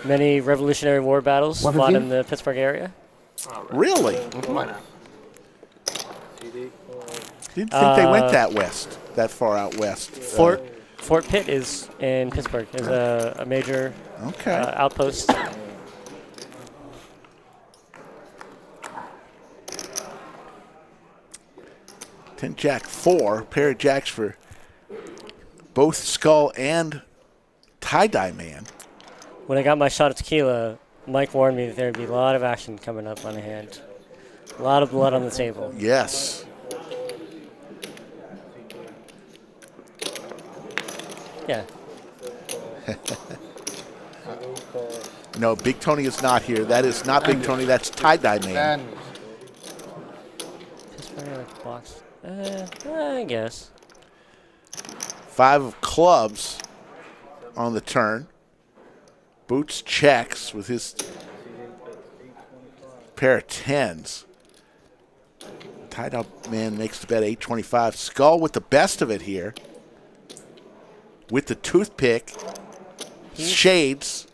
Many Revolutionary War battles fought 115? in the Pittsburgh area. Really? Why not? Didn't think they went that west, that far out west. Fort Pitt is in Pittsburgh. Is a major outpost. Ten Jack 4, pair of jacks for both Skull and Tie-Dye Man. When I got my shot of tequila, Mike warned me that there would be a lot of action coming up on the hand. A lot of blood on the table. Yes. Yeah. No, Big Tony is not here. That is not Big Tony. That's Tie-Dye Man. And Pittsburgh box. I guess. 5 of clubs on the turn. Boots checks with his pair of 10s. Tie-Dye Man makes the bet 825. Skull with the best of it here. With the toothpick. Shades.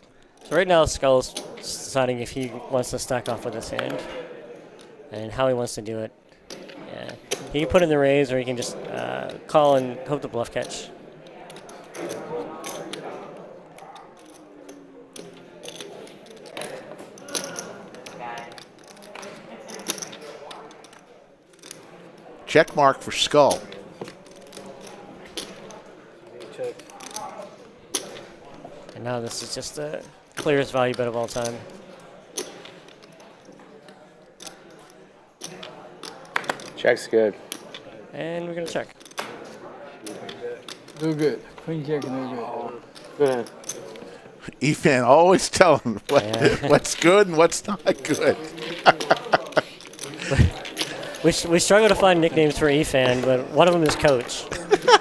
So right now, Skull's deciding if he wants to stack off with his hand and how he wants to do it. Yeah. He can put in the raise, or he can just call and hope the bluff catch. Check mark for Skull. And now this is just the clearest value bet of all time. Check's good. And we're going to check. No good. Queen jack, no good. Good hand. Efan always telling what's good and what's not good. We struggle to find nicknames for Efan, but one of them is Coach.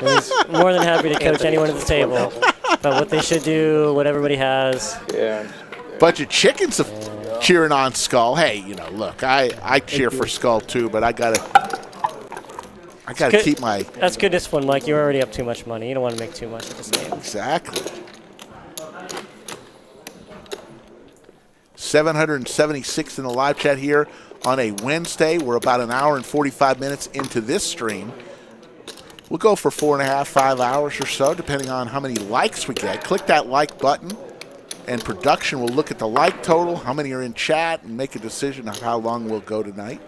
He's more than happy to coach anyone at the table about what they should do, what everybody has. Yeah. Bunch of chickens cheering on Skull. Hey, you know, look, I cheer for Skull too, but I gotta Good. keep my That's good discipline, Mike. You're already up too much money. You don't want to make too much of this game. exactly. 776 in the live chat here on a Wednesday. We're about an hour and 45 minutes into this stream. We'll go for 4.5, 5 hours or so, depending on how many likes we get. Click that like button, and production will look at the like total, how many are in chat, and make a decision of how long we'll go tonight.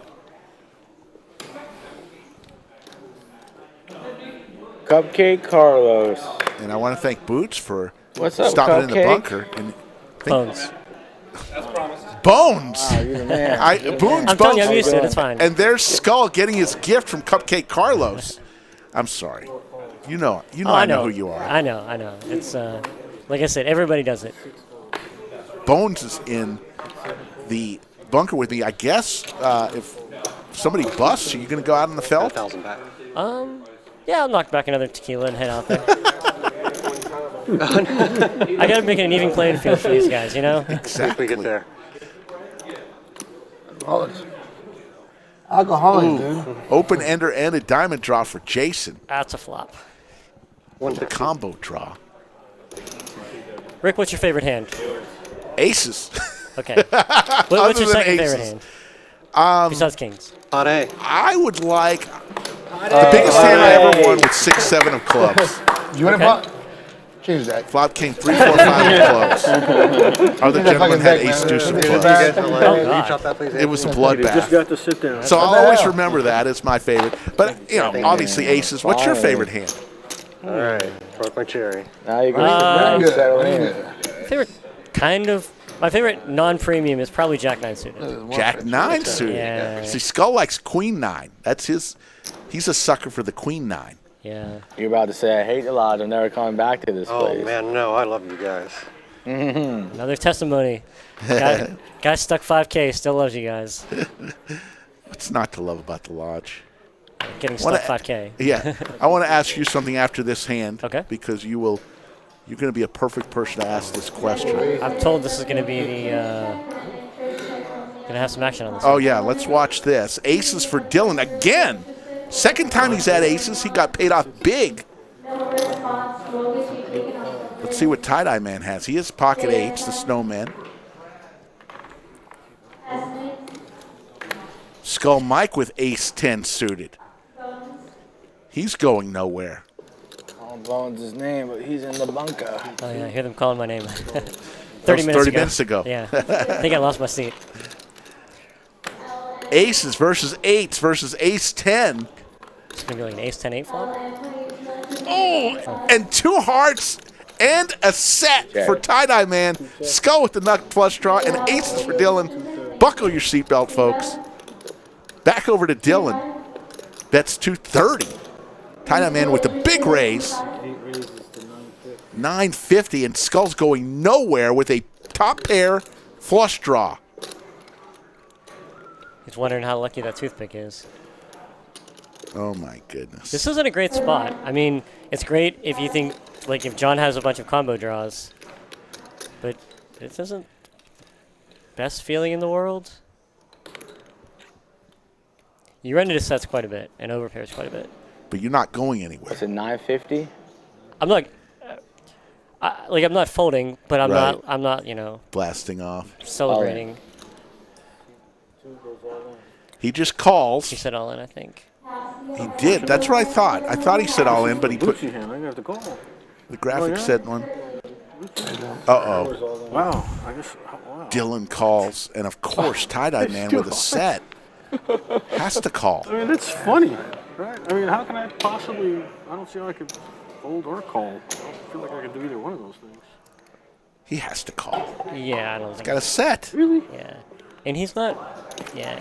Cupcake Carlos. And I want to thank Boots for What's up, stopping in the Cupcake? bunker. And Bones. Bones. Wow, you're the man. Bones. I'm telling you, I'm used to it. It's fine. And there's Skull getting his gift from Cupcake Carlos. I'm sorry. You know I know who you are. I know. It's like I said, everybody does it. Bones is in the bunker with me. I guess if somebody busts, are you going to go out on the felt? Yeah, I'll knock back another tequila and head out there. I got to make it an even playing field for these guys, you know? Exactly. We get there. alcoholic, dude. Open ender and a diamond draw for Jason. That's a flop. The combo draw. Rick, what's your favorite hand? Aces. Okay. What's your than second aces. favorite hand? Besides kings. I would like the biggest hand I ever won was 6-7 of clubs. You want to Change that. Flop king 3, 4, 5 of clubs. Other gentleman had ace deuce of clubs. It was a Just bloodbath. got to sit down. So I'll always remember that as my favorite. But obviously aces. What's your favorite hand? All right, broke my cherry. Now you can settle in. My favorite non-premium is probably Jack 9 suited. Jack 9 suited. Yeah. See, Skull likes Queen 9. That's his. He's a sucker for the Queen 9. Yeah. You're about to say I hate the lodge. I'm never coming back to this place. Oh man, no, I love you guys. Another testimony. Guy stuck 5K, still loves you guys. What's not to love about the lodge? Getting stuck 5K. Yeah. I want to ask you something after this hand. Okay. Because you're going to be a perfect person to ask this question. I'm told this is going to be the. Going to have some action on this. Oh, yeah. Let's watch this. Aces for Dillon again. Second time he's had aces. He got paid off big. Let's see what Tie-Dye Man has. He has pocket eights, the Snowman. Skull Mike with ace 10 suited. He's going nowhere. Colin Bones' his name, but he's in the bunker. Oh, yeah. I hear them calling my name. 30 minutes ago. Yeah. I think I lost my seat. Aces versus eights versus ace 10. It's going to be like an ace 10 8 flop. Oh, and 2 hearts and a set for Tie-Dye Man. Skull with the nut flush draw and aces for Dillon. Buckle your seatbelt, folks. Back over to Dillon. That's 230. Tie-Dye Man with the big raise. 950, and Skull's going nowhere with a top pair flush draw. He's wondering how lucky that toothpick is. Oh, my goodness. This isn't a great spot. I mean, it's great if you think, like, if John has a bunch of combo draws. But this isn't best feeling in the world. You run into sets quite a bit and overpairs quite a bit. But you're not going anywhere. It's a 950. I'm not, I'm not folding, but I'm Right. not, Blasting off. celebrating. He just calls. He said all in, I think. He did. That's what I thought. I thought he said all in, but he put Gucci hand, I have to call. the graphic said one. Uh-oh. Wow, I guess, wow. Dillon calls, and of course, Tie-Dye Man with a set has to call. I mean, that's funny, right? I mean, how can I possibly, I don't see how I could fold or call. I don't feel like I could do either one of those things. He has to call. Yeah, I don't think. Got a set. Really? Yeah, and he's not. Yeah,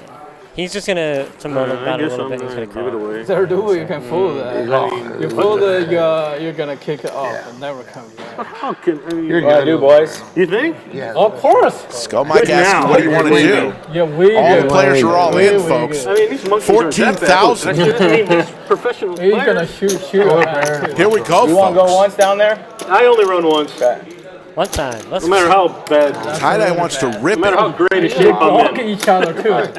he's just gonna moan about it a little bit. He's gonna give it call. away. There do you can fold that. You fold it, you're gonna kick it off and never come back. How can, I mean, What do I do, boys? you think? Yeah. Of course. Skull Mike Good asks, now. what do you want to do? Yeah, we All the good. players are all in, We folks. I mean, these monkeys aren't that bad. 14,000. That doesn't mean he's professional He's player. gonna shoot out too. Here we go, You want to go folks. once down there? I only run once. One time. Let's No matter how bad, Tie-Dye wants to rip no matter how it. great a They shape block I'm in. each other too.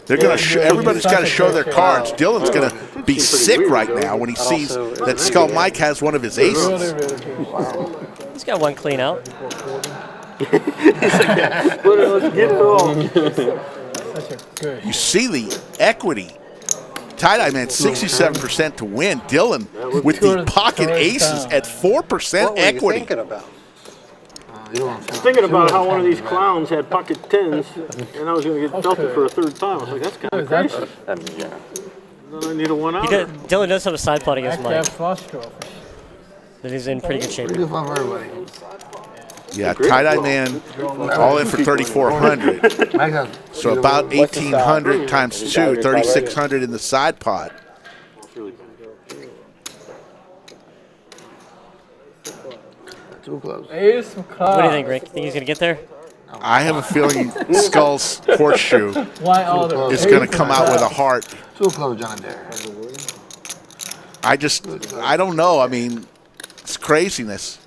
They're gonna. Everybody's got to show their cards. Dillon's gonna be sick right now when he sees that Skull Mike has one of his aces. He's got one clean out. Let's get it all. Such a good. You see the equity. Tie-Dye Man 67% to win. Dillon with the pocket aces at 4% equity. about? I was thinking about how one of these clowns had pocket tens, and I was going to get belted for a third time. I was like, that's kind of crazy. I mean, yeah. Then I need a one out. Dillon does have a side pot against That Mike. flush draw. That he's in pretty good shape. Pretty good fun for everybody. Yeah, Tie-Dye Man all in for 3,400. Mike has So about 1,800 times 2, 3,600 in the side pot. too close. Ace of clubs. What do you think, Rick? Think he's gonna get there? I have a feeling Skull's horseshoe Why all the is going to come out with a heart. Too close, John Dare. I don't know. I mean, it's craziness.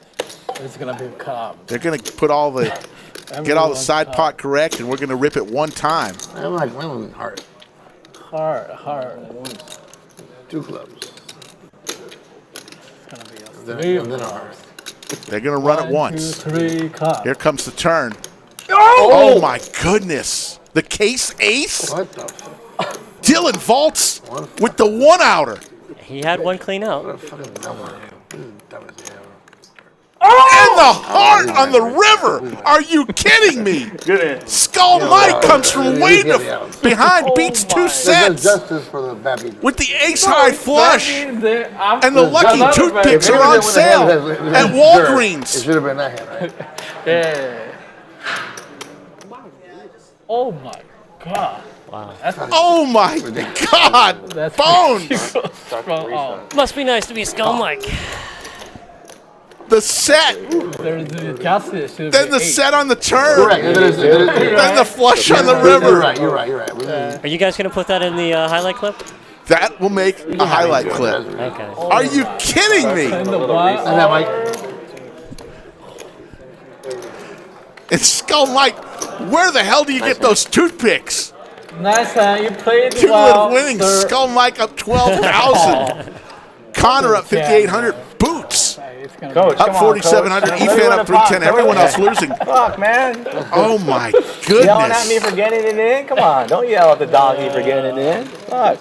It's gonna be calm. They're going to put all the, get all the side pot correct, and we're going to rip it one time. I'm like, man, hard. Hard. Too close. It's gonna be a Then, three. and then hard. They're going to run it once. 1, 2, 3, club. Here comes the turn. Oh my goodness. The case ace? What the fuck? Dillon vaults with the one outer. He had one clean What out. a fucking dumb one. This is dumb as hell. the heart on the river. Are you kidding me? Good. Skull Mike comes from way behind, beats 2 There's sets justice for the bad people. with the ace-high flush. And And the lucky toothpicks are on sale at Walgreens. It should have been that hand, right? Yeah. Oh my God. Wow. Oh my God! That's Bones! Oh, Must be nice to be Skull Mike. The set, there's the justice. Should then be the 8. set on the turn, Correct. then the flush on the river. You're right. Are you guys gonna put that in the highlight clip? That will make a highlight clip. Okay. Are you kidding me? And the one. And that, Mike. It's Skull Mike. Where the hell do you get those toothpicks? Nice hand. You played Cumulative well. winnings. sir. Skull Mike up 12,000. Connor up 5,800. Boots It's gonna Coach, up come on, 4,700. Coach. Efan up 310. Everyone else losing. Fuck, man. Oh my Yelling at me goodness. for getting it in? Come on, don't yell at the doggy for getting it in. Fuck.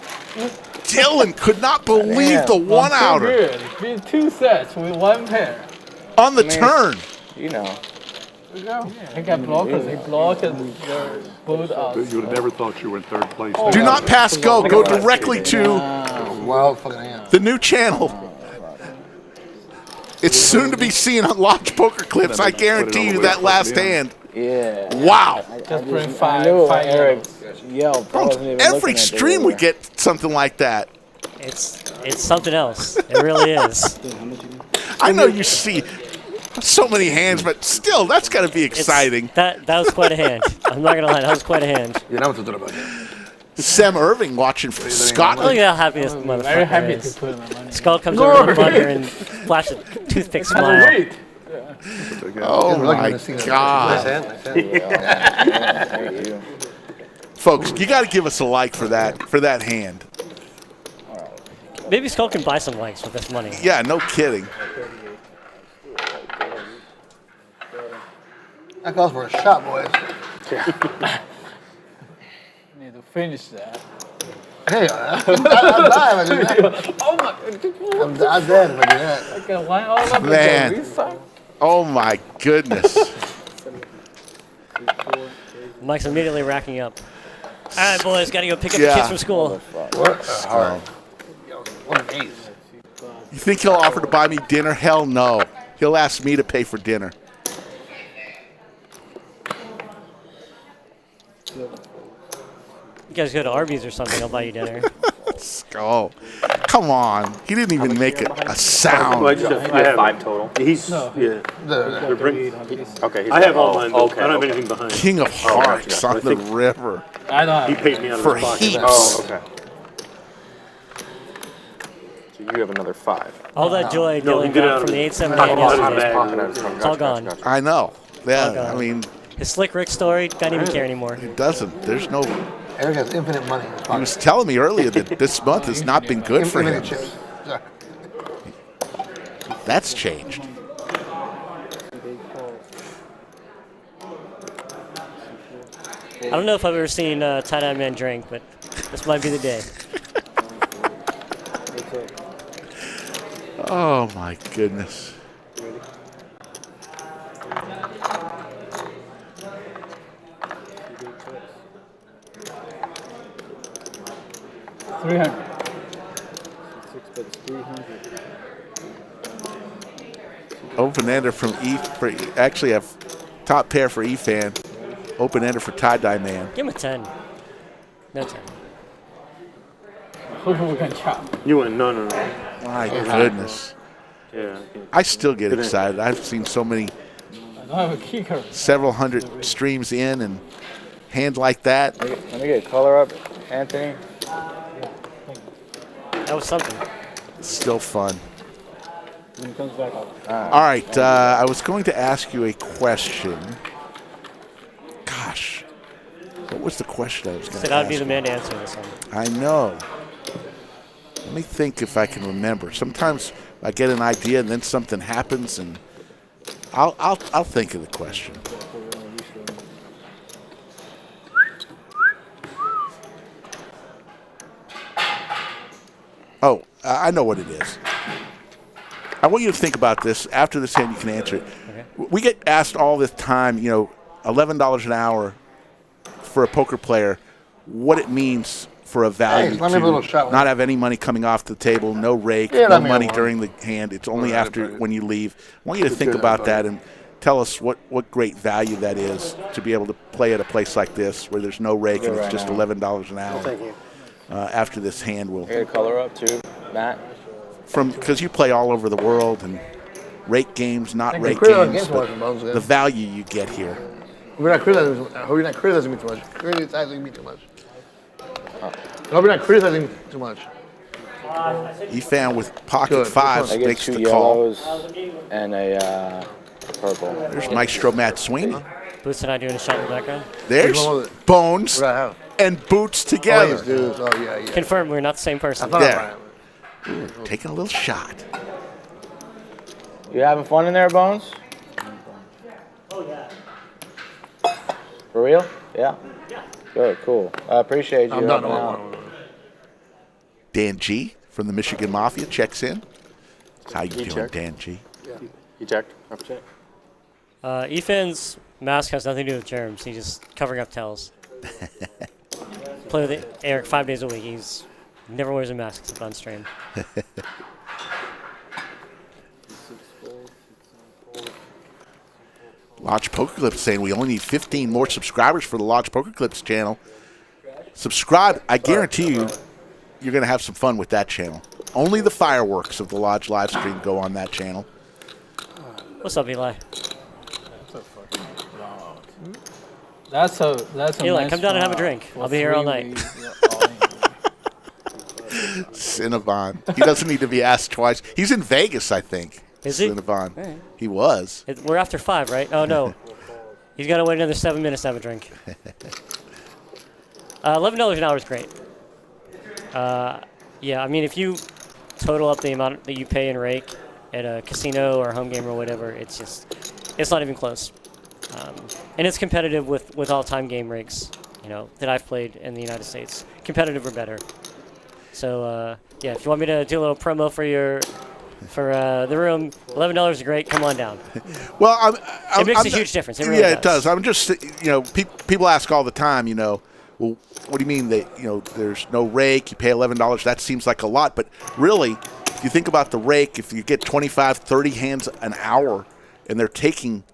Dillon could not believe the Well, one-outer good. It's been 2 sets with 1 pair. on the turn. You know. He got blockers. He blocked their both out. You would have never thought you were in third place. Do not pass go. Go directly to Wild fucking hand. the new channel. It's soon to be seen on Lodge Poker Clips. I guarantee you that last hand. Yeah. Wow. Just bring I five. knew Five Eric yellows. yelled. I wasn't even Every looking at the stream we river. get something like that. It's something else. It really is. I know you see so many hands, but still, that's got to be exciting. That was quite a hand. I'm not gonna lie, that was quite a hand. You're not what to about. Sam Irving watching from Look Scotland. at how happy this Very motherfucker happy is. to put my money. Skull comes over the bunker and flashes a toothpick smile. Wait. Oh my Nice God. hand. Nice hand. Thank you. Folks, you got to give us a like for that hand. Maybe Skull can buy some likes with this money. Yeah, no kidding. That calls for a shot, boys. Need to finish that. Hey, I'm dying if I do that. Oh my! I'm dead if I do that. I got one all up Man. this side. Oh my goodness. Mike's immediately racking up. All right, boys, gotta go pick up the Yeah. kids from school. What an ace. You think he'll offer to buy me dinner? Hell no. He'll ask me to pay for dinner. You guys go to Arby's or something, I'll buy you dinner. Skull. Come on. He didn't even make a sound. I have 5 total. He's The- Okay. I have all mine. Okay. I don't have anything behind. King of Hearts on the river. I don't He have. paid me out of For his pocket. heat. Oh, okay. So you have another 5. All that joy No, Dylan he did it got out from of the his 878 yesterday. Pocket It's all gone. I know. Yeah, God. I mean, His Slick Rick story, don't even care anymore. it doesn't. There's no. Eric has infinite money in his He pocket. was telling me earlier that this month has not been good for him. Infinite chips. Sorry. That's changed. I don't know if I've ever seen Tie-Dye Man drink, but this might be the day. Oh my goodness. $300. Open ender from actually have top pair for Efan. Open ender for Tie-Dye Man. Give him a 10. No 10. Hopefully we can chop. You went, no. My goodness. Yeah. I still get excited. I've seen so many, I don't have a kicker. several hundred streams in and hand like that. Let me get a color up, Anthony. That was something. It's still fun. When it comes back up. All right, I was going to ask you a question. Gosh, what was the question I was going Said to I'd ask? be the man to answer this one. I know. Let me think if I can remember. Sometimes I get an idea and then something happens, and I'll think of the question. Oh, I know what it is. I want you to think about this. After this hand, you can answer it. Okay. We get asked all the time, $11 an hour for a poker player, what it means for a value let me have a little shot to not have any money coming off the table, no rake, Yeah, no let me money have one. during the hand. It's only All right, after buddy. when you leave. I want you to think about that and tell us what great value that is to be able to play at a place like this where there's no rake and it's just $11 an hour. Thank you. After this hand will Here, color up too, Matt. because you play all over the world and rake games, not Think rake the critical games, against but Washington Bones again. the value you get here. We're not criticizing me too much. Criticizing me too much. I hope you're not criticizing me too much. Efan with pocket Good. fives I get makes 2 the call. yellows and a purple. There's Maestro Matt Sweeney. Boots and I doing a shot in the background. There's What's wrong with it? Bones What I have? and Boots Oh, together. these dudes. Oh, yeah. Confirm we're not the same I person. thought Yeah. I was Taking a little shot. You having fun in there, Bones? For real? Yeah? Yeah. Good, cool. I appreciate you I'm done. helping out. Dan G from the Michigan Mafia checks in. How you doing, checked. Dan G? You checked? I've checked. Efan's mask has nothing to do with germs. He's just covering up tells. Play with Eric 5 days a week. He's never wears a mask except on stream. Lodge Poker Clips saying we only need 15 more subscribers for the Lodge Poker Clips channel. Subscribe. I guarantee you're going to have some fun with that channel. Only the fireworks of the Lodge live stream go on that channel. What's up, Eli? That's a Eli, nice come down and have a round drink. for I'll be here all 3 night. weeks. Yeah, Cinnabon. He doesn't need to be asked twice. He's in Vegas, I think. Is he? Cinnabon. All right. He was. We're after 5, right? Oh, no. He's got to wait another 7 minutes to have a drink. $11 an hour is great. Yeah, I mean, if you total up the amount that you pay in rake at a casino or home game or whatever, it's not even close. And it's competitive with all-time game rakes, that I've played in the United States. Competitive or better. So, yeah, if you want me to do a little promo for the room, $11 is great. Come on down. Well, it makes a huge difference. It really yeah, it does. I'm just, people ask all the time, well, what do you mean that, there's no rake, you pay $11, that seems like a lot. But really, if you think about the rake, if you get 25, 30 hands an hour and they're taking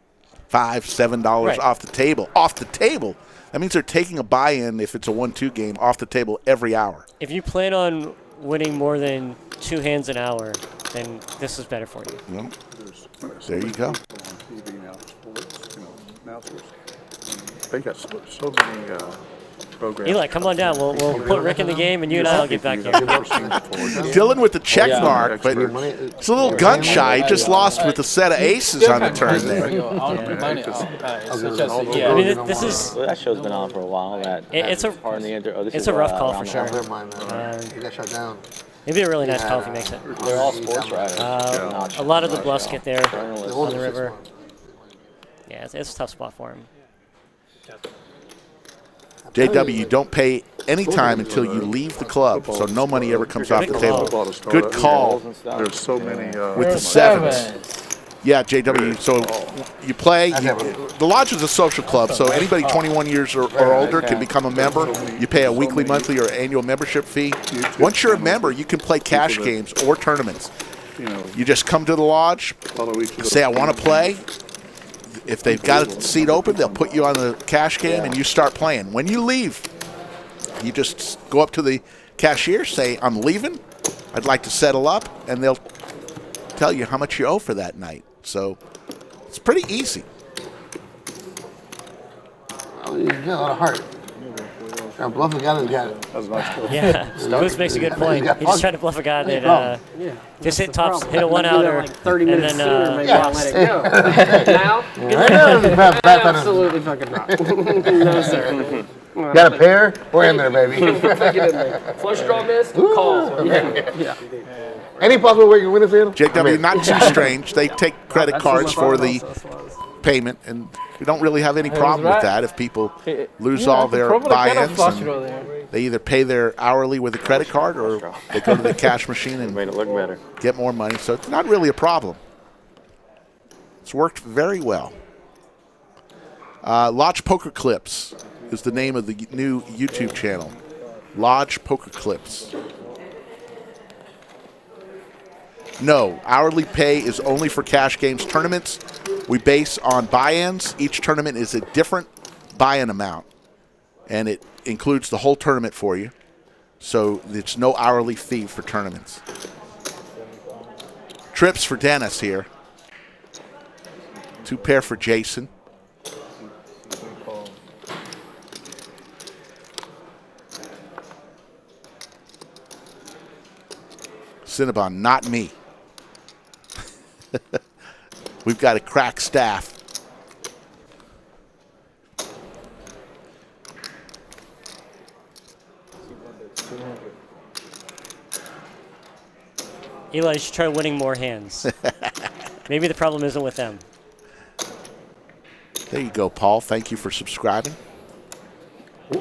$5, $7 Right. off the table, that means they're taking a buy-in if it's a 1-2 game off the table every hour. If you plan on winning more than 2 hands an hour, then this is better for you. Well, there you go. TV now, sports, announcers. They got so many programs. Eli, come on down. We'll put Rick in the game, and you and I will get back here. Dylan with the check yeah. mark, but it's a little gun shy. He just lost with a set of aces on the turn there. I mean, this is Well, that show's been on for a while. It's a rough call for sure. Never mind, man. You got shut down. It'd be a really nice call if he makes it. They're all sports writers. A lot of the bluffs get there Journalists. on the river. Yeah, it's a tough spot for him. JW, you don't pay any time until you leave the club, so no money ever comes off the table. Good call There's so many. with the sevens. Yeah, JW, so you play. The Lodge is a social club, so anybody 21 years or older can become a member. You pay a weekly, monthly, or annual membership fee. Once you're a member, you can play cash games or tournaments. You just come to the Lodge, say, I want to play. If they've got a seat open, they'll put you on the cash game and you start playing. When you leave, you just go up to the cashier, say, I'm leaving. I'd like to settle up, and they'll tell you how much you owe for that night. So it's pretty easy. Oh, you got a lot of heart. Trying to bluff a guy that's got it. Yeah, Boots makes a good point. He just tried to bluff a guy that just hit tops, hit a 1-outer, Like 30 and minutes then sooner, maybe I'll let it go. Now? Absolutely fucking not. No, sir. Got a pair? We're in there, baby. Get in there. Flush draw miss, call. Yeah. Any possible way you can win this in? JW, not too strange. They take credit cards for the payment, and we don't really have any problem with that if people lose all their buy-ins. They either pay their hourly with a credit card or they go to the cash machine and Made it look better. get more money. So it's not really a problem. It's worked very well. Lodge Poker Clips is the name of the new YouTube channel. Lodge Poker Clips. No, hourly pay is only for cash games tournaments. We base on buy-ins. Each tournament is a different buy-in amount, and it includes the whole tournament for you. So it's no hourly fee for tournaments. Trips for Dennis here. 2 pair for Jason. Cinnabon, not me. We've got a crack staff. Eli, you should try winning more hands. Maybe the problem isn't with them. There you go, Paul. Thank you for subscribing.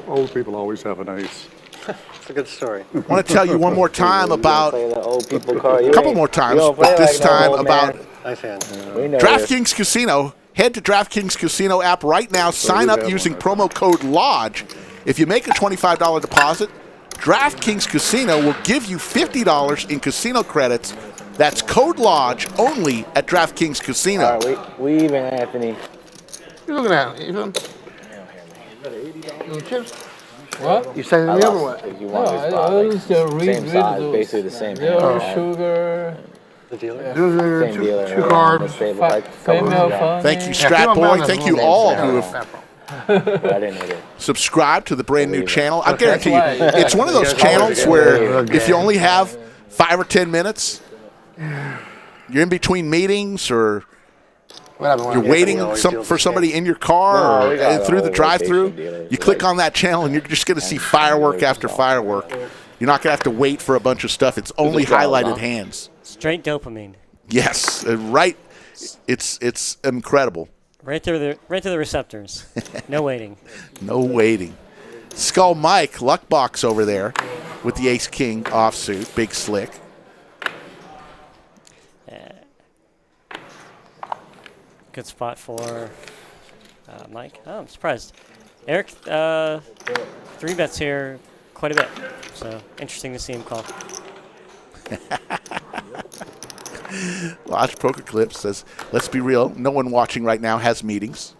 Old people always have an ace. It's a good story. I want to tell you one more time about Play the old people card. a couple more times, but this time about Nice hand. DraftKings Casino. Head to DraftKings Casino app right now. Sign up using promo code LODGE. If you make a $25 deposit, DraftKings Casino will give you $50 in casino credits. That's code LODGE only at DraftKings Casino. All right, we even, Anthony. You looking at Efan? You chips? What? You saying the other way? You No, want your I spot, was like, read same size, those. basically the same. Zero hand. sugar. The dealer? Same dealer. Two cards. They look like a couple Female of funny. Thank you, Strat Boy. Thank you all who have I didn't hit it. subscribed to the brand new channel. I guarantee you, That's why- it's one of those channels where if you only have 5 or 10 minutes, you're in between meetings or you're waiting for somebody in your car No, we got or a through the whole drive-through, rotation dealers. you click on that channel and you're just going to see firework after firework. You're not going to have to wait for a bunch of stuff. It's only highlighted hands. Straight dopamine. Yes, right. It's incredible. Right through the receptors. No waiting. No waiting. Skull Mike, luck box over there with the Ace King offsuit, big slick. Good spot for Mike. Oh, I'm surprised. Eric, 3 bets here quite a bit. So interesting to see him call. Lodge Poker Clip says, let's be real, no one watching right now has meetings.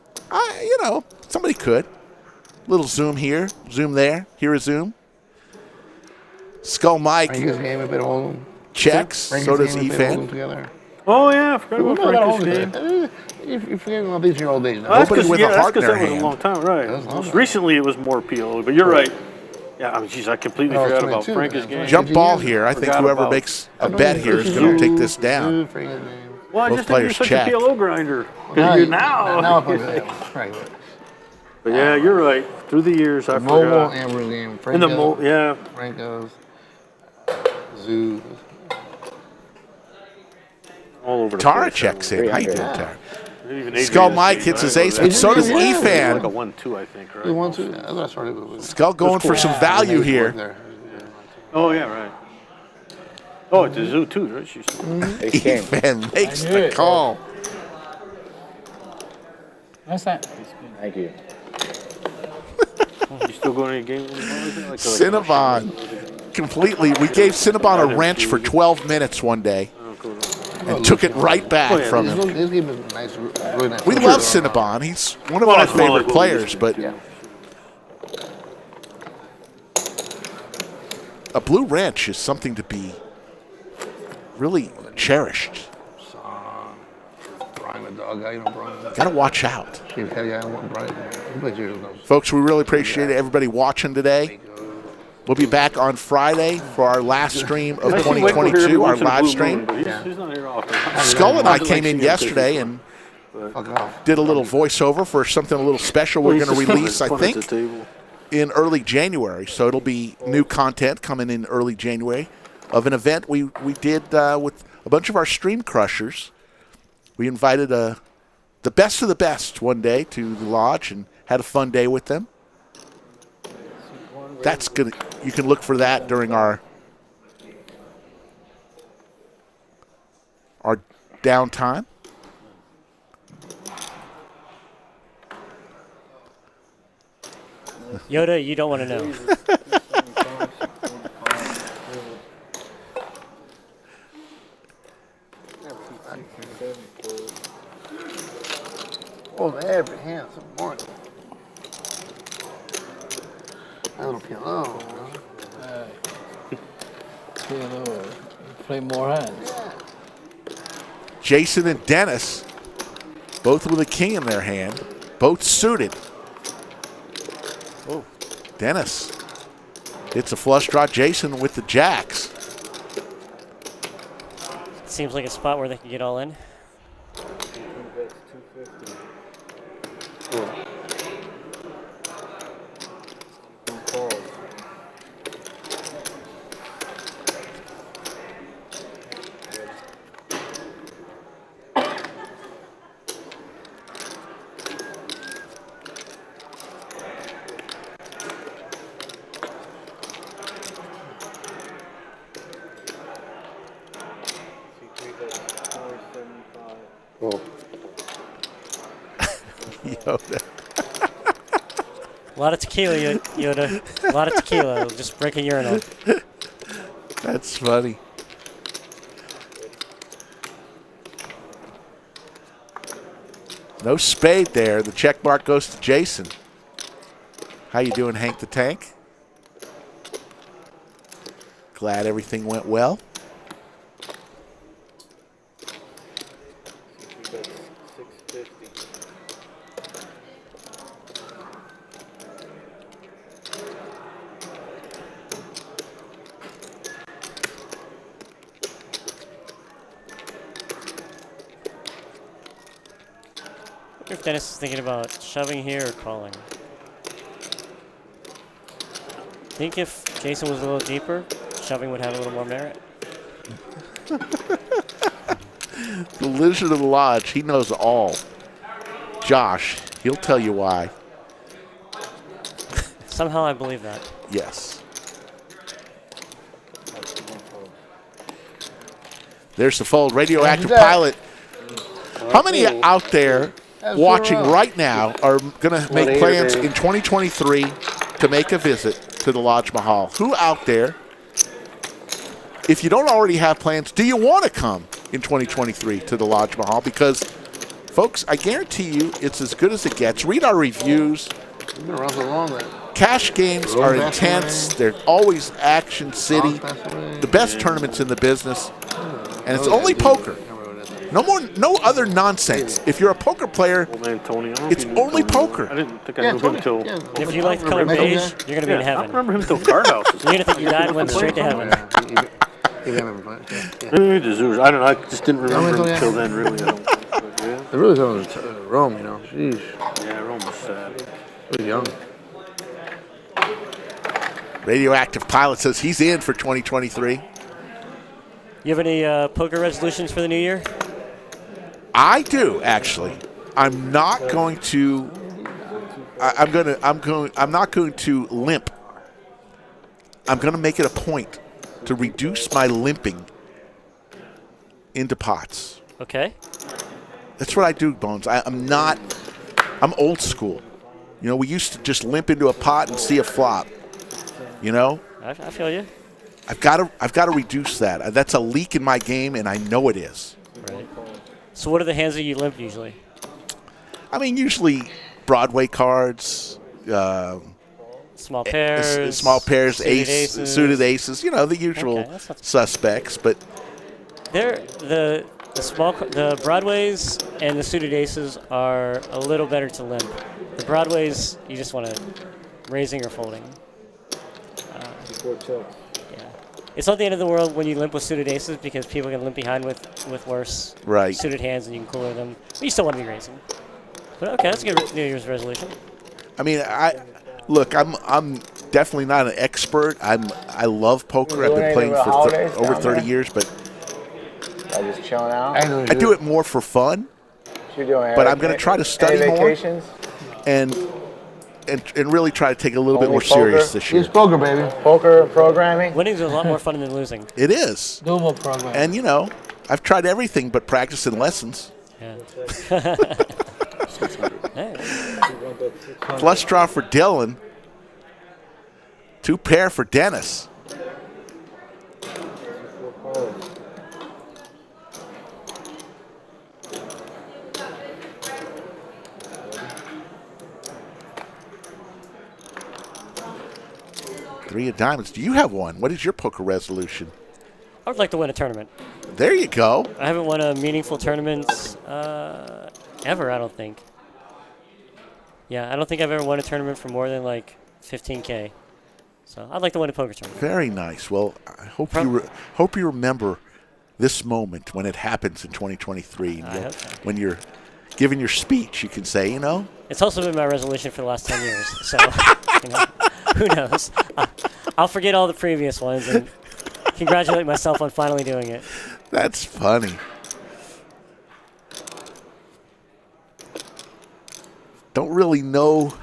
Somebody could. Little zoom here, zoom there, here a zoom. Skull Mike checks, so does Efan. Oh, yeah, I forgot about Frank's game. You're forgetting all these in your old days. That's Nobody with a heart in that their was a hand. long time, right. Recently it was more PLO, but you're right. Yeah, I mean, geez, I completely forgot about Frank's game. Jump ball here. I think whoever makes a bet here is going to take this down. Well, I Both just think you're players such check. a PLO grinder. Now Now. right. But yeah, you're right. Through the years, I Mobile forgot. Amber game. In the yeah. Franco's. Zoo. All over the Tara place. checks in. How you doing, Tara? Even Adrian Skull is Mike saying, hits his right? ace, but so does Like a Efan. 1-2, I think, right? You want to? That's what I started with. Skull going for some value here. Oh, yeah, right. Oh, it's a zoo, too, right? Efan makes the call. What's that? Thank you. You still going to any game? Cinnabon completely. We gave Cinnabon a wrench for 12 minutes one day and took it right back from him. We love Cinnabon. He's one of our favorite players, but a blue wrench is something to be really cherished. Gotta watch out. Folks, we really appreciate everybody watching today. We'll be back on Friday for our last stream of 2022, our live stream. Skull and I came in yesterday and did a little voiceover for something a little special we're going to release, I think, in early January. So it'll be new content coming in early January of an event we did with a bunch of our stream crushers. We invited the the best of the best one day to the lodge and had a fun day with them. That's good. You can look for that during our downtime. Yoda, you don't want to know. Oh, every hand, some more. A little piano. Play more hands. Jason and Dennis, both with a king in their hand, both suited. Oh, Dennis. It's a flush draw. Jason with the jacks. Seems like a spot where they can get all in. Yoda. A lot of tequila, Yoda. A lot of tequila. It'll just break a urinal. That's funny. No spade there. The check mark goes to Jason. How you doing, Hank the Tank? Glad everything went well. I wonder if Dennis is thinking about shoving here or calling. I think if Jason was a little deeper, shoving would have a little more merit. The Lizard of the Lodge, he knows all. Josh, he'll tell you why. Somehow I believe that. Yes. There's the fold. Radioactive Pilot. How many out there watching right now are going to make plans in 2023 to make a visit to the Lodge Mahal? Who out there, if you don't already have plans, do you want to come in 2023 to the Lodge Mahal? Because, folks, I guarantee you it's as good as it gets. Read our reviews. You've been around so long that Cash games are intense. They're always Action City. The best tournaments in the business. And it's only poker. No other nonsense. If you're a poker player, it's only poker. I didn't think I knew him until. If you like the color beige, you're going to be in heaven. I remember him until Card House. You're going to think you died and went straight to heaven. I don't know. I just didn't remember him until then, really. It really sounds Rome, you know. Jeez. Yeah, Rome was sad. He was young. Radioactive Pilot says he's in for 2023. You have any poker resolutions for the new year? I do, actually. I'm not going to. I'm not going to limp. I'm going to make it a point to reduce my limping into pots. Okay. That's what I do, Bones. I'm old school. You know, we used to just limp into a pot and see a flop. You know? I feel you. I've got to reduce that. That's a leak in my game, and I know it is. Right. So what are the hands that you limp usually? I mean, usually Broadway cards, small pairs, suited aces. You know, the usual suspects. But the Broadways and the suited aces are a little better to limp. The Broadways, you just want to raising or folding. Yeah, it's not the end of the world when you limp with suited aces because people can limp behind with worse suited hands and you can cooler them. But you still want to be raising. But okay, that's a good New Year's resolution. I mean, I'm definitely not an expert. I love poker. I've been playing for over 30 years, but I just chilling out. I do it more for fun. you're doing? but I'm going to try to study any more vacations? and really try to take it a little bit Only more poker? serious this year. He's poker, baby. Poker and programming? Winning's a lot more fun than losing. It is. Double program. And, you know, I've tried everything but practicing lessons. Yeah. Flush draw for Dillon. 2 pair for Dennis. Three of diamonds. Do you have one? What is your poker resolution? I would like to win a tournament. There you go. I haven't won a meaningful tournament ever, I don't think. Yeah, I don't think I've ever won a tournament for more than like 15K. So I'd like to win a poker tournament. Very nice. Well, I hope you remember this moment when it happens in 2023. I hope so. When you're giving your speech, you can say, you know. It's also been my resolution for the last 10 years. So, you know, who knows? I'll forget all the previous ones and congratulate myself on finally doing it. That's funny. Don't really know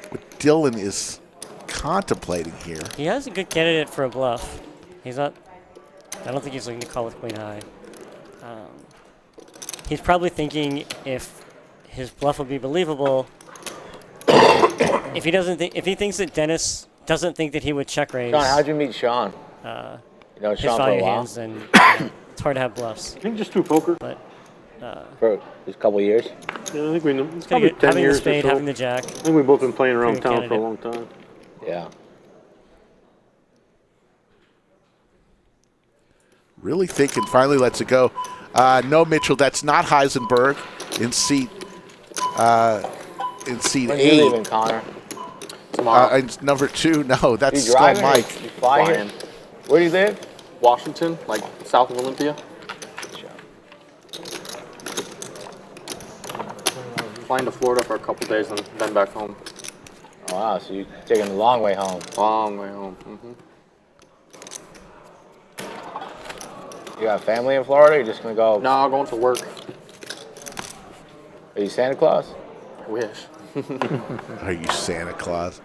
what Dillon is contemplating here. He has a good candidate for a bluff. He's not. I don't think he's looking to call with queen high. He's probably thinking if his bluff would be believable. If he thinks that Dennis doesn't think that he would check raise. Sean, how'd you meet Sean? You know his Sean for a value while? hands, and it's hard to have bluffs. I think just through poker. But For just a couple of years. Yeah, I think we know. it's Probably good. 10 Having the years or spade, so. having the jack. I think we've both been playing around Pretty good town for a long time. Yeah. Really thinking, finally lets it go. No, Mitchell, that's not Heisenberg in seat When are you 8. leaving, Connor? And number 2, no, that's You Skull driving? Mike. You fly here? Where do you live? Washington, like south of Olympia. Flying to Florida for a couple days and then back home. Oh, wow, so you're taking the long way home. Long way home. You got family in Florida? You're just going to go? No, I'm going to work. Are you Santa Claus? I wish. Are you Santa Claus?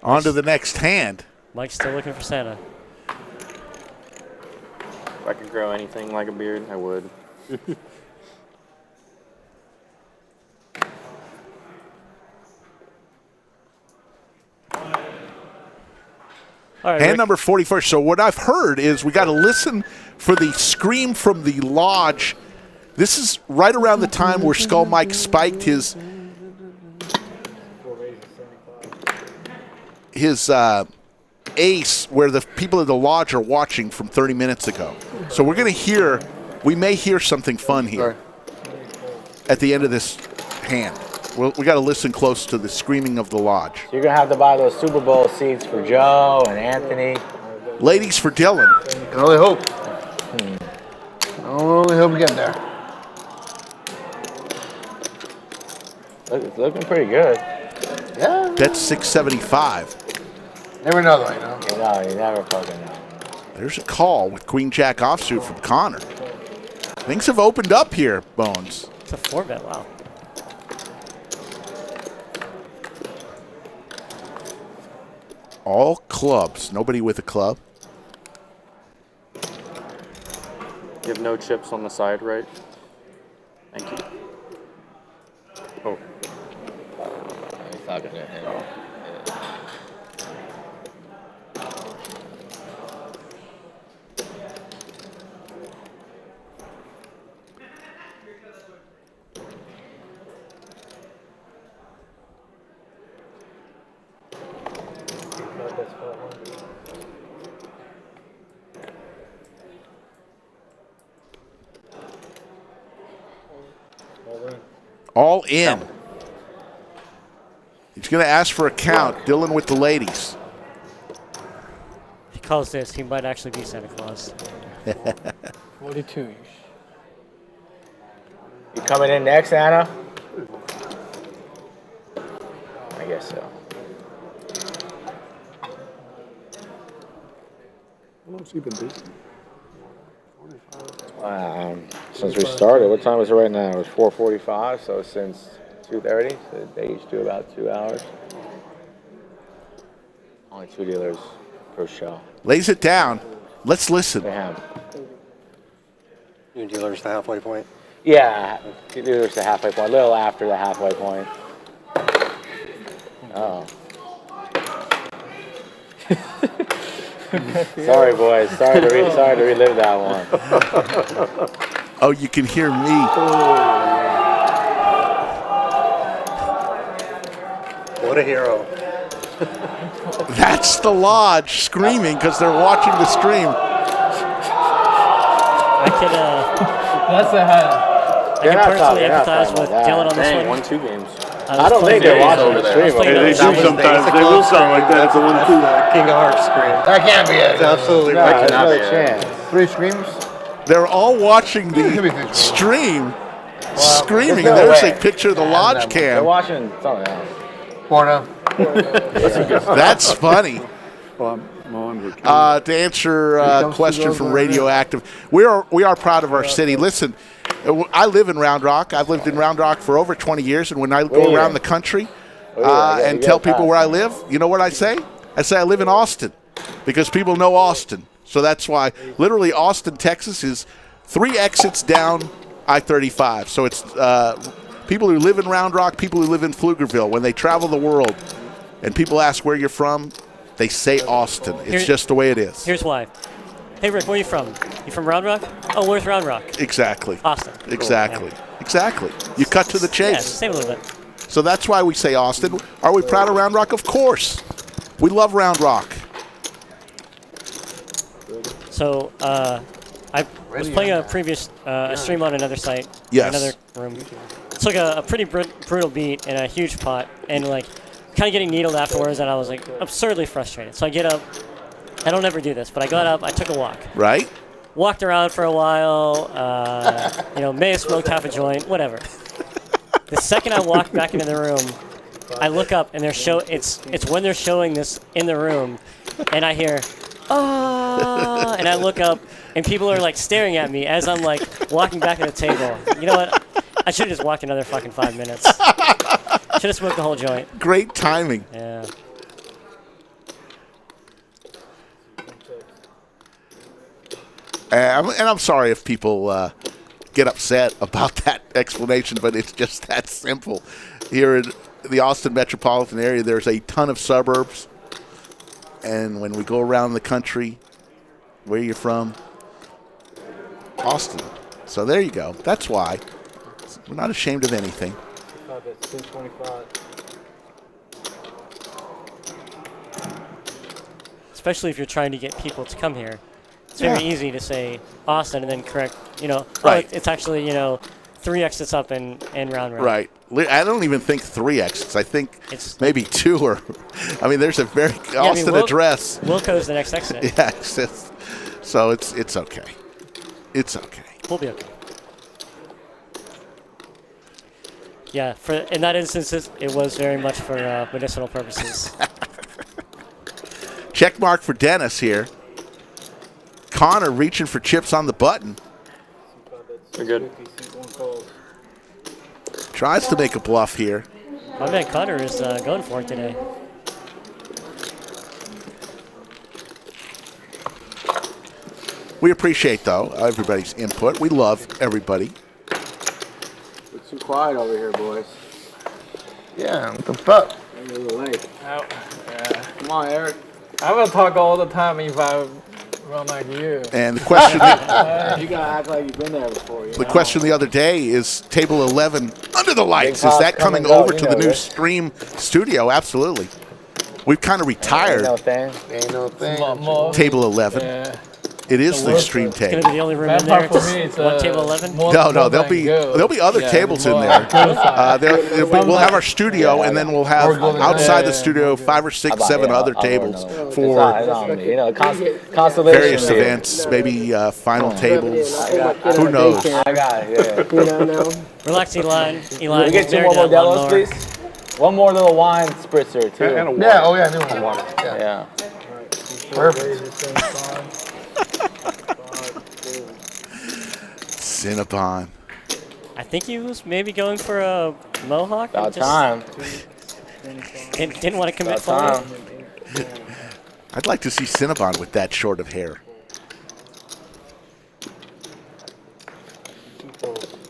On to the next hand. Mike's still looking for Santa. If I could grow anything like a beard, I would. All right, Hand Rick. number 41. So what I've heard is we got to listen for the scream from the lodge. This is right around the time where Skull Mike spiked his ace, where the people at the lodge are watching from 30 minutes ago. So we're going to hear, we may hear something fun here at the end of this hand. We got to listen close to the screaming of the lodge. So you're going to have to buy those Super Bowl seats for Joe and Anthony. Ladies for Dillon. Can only hope. Can only hope we get there. Look, it's looking pretty good. Yeah. That's 675. Never know, though, you know. You know, you never fucking know. There's a call with Queen Jack offsuit from Connor. Things have opened up here, Bones. It's a 4-bet, wow. All clubs. Nobody with a club. You have no chips on the side, right? Thank you. Oh. He's talking to him. All in. He's going to ask for a count. Dillon with the ladies. If he calls this, he might actually be Santa Claus. 42. You coming in next, Anna? I guess so. How long's he been beating? 45. Since we started, what time is it right now? It's 4:45, so since 2:30, so they each do about 2 hours. Only 2 dealers per show. Lays it down. Let's listen. They have. New dealers, the halfway point. Yeah, 2 dealers to halfway point, a little after the halfway point. Oh. Sorry, boys. Sorry to relive that one. Oh, you can hear me. What a hero. That's the lodge screaming because they're watching the stream. I can personally empathize with Dillon on this one. 1-2 games. I don't think they're watching the stream. They do sometimes. They will sound like that. It's a 1-2. King of Hearts scream. That can't be it. It's absolutely No, right. there's no chance. 3 screams? They're all watching the stream, screaming. And there's a picture of the lodge They're cam. watching something else. Porno. That's funny. Well, I'm on vacation. To answer a question from Radioactive, we are proud of our city. Listen, I live in Round Rock. I've lived in Round Rock for over 20 years, and when I go around the country and tell people where I live, you know what I say? I say I live in Austin because people know Austin. So that's why literally Austin, Texas is 3 exits down I-35. So it's people who live in Round Rock, people who live in Pflugerville. When they travel the world and people ask where you're from, they say Austin. It's just the way it is. Here's why. Hey, Rick, where are you from? You from Round Rock? Oh, where's Round Rock? Exactly. Austin. Exactly. Cool. Yeah. Exactly. You cut to the chase. Yeah, same a little bit. So that's why we say Austin. Are we proud of Round Rock? Of course. We love Round Rock. So I was playing a previous stream on another site, Yes. another room. Took a pretty brutal beat in a huge pot, and like kind of getting needled afterwards, and I was like absurdly frustrated. So I get up. I don't ever do this, but I got up. I took a walk. Right? Walked around for a while. May have smoked half a joint, whatever. The second I walk back into the room, I look up and it's when they're showing this in the room, and I hear, "Ah!" and I look up and people are like staring at me as I'm like walking back to the table. You know what? I should have just walked another fucking 5 minutes. Should have smoked the whole joint. Great timing. Yeah. And I'm sorry if people get upset about that explanation, but it's just that simple. Here in the Austin metropolitan area, there's a ton of suburbs. And when we go around the country, where you're from, Austin. So there you go. That's why. We're not ashamed of anything. Especially if you're trying to get people to come here. It's very easy to say Austin and then correct, Right. it's actually, 3 exits up and Round Rock. Right. I don't even think 3 exits. I think It's maybe 2 or, there's a very Austin address. Wilco's the next exit. Yeah, so it's okay. It's okay. We'll be okay. Yeah, in that instance, it was very much for medicinal purposes. Check mark for Dennis here. Connor reaching for chips on the button. We're good. Tries to make a bluff here. My man Connor is going for it today. We appreciate, though, everybody's input. We love everybody. It's too quiet over here, boys. Yeah, what the fuck? A little late. Yeah. Come on, Eric. I will talk all the time if I run like you. And the question, You gotta act like you've been there before. the question the other day is table 11 under the lights. Is that coming over to the new stream studio? Absolutely. We've kind of retired Ain't no thing. More, table 11. yeah. It is the stream It's going to table. be the only room That in there. part for Just me, it's one table 11. No, there'll be other tables in there. We'll have our studio, and then we'll have outside the studio 5 or 6, 7 other tables for Constellation various here. events, maybe final tables. Who knows? I got it, yeah. Relax, Elon. We get 2 more Modelo's, please? One more little wine spritzer, too. And a water. Yeah, oh yeah, I knew water. Yeah. Yeah. Perfect. Cinnabon. I think he was maybe going for a mohawk. About time. Didn't want to commit About fully. time. I'd like to see Cinnabon with that short of hair.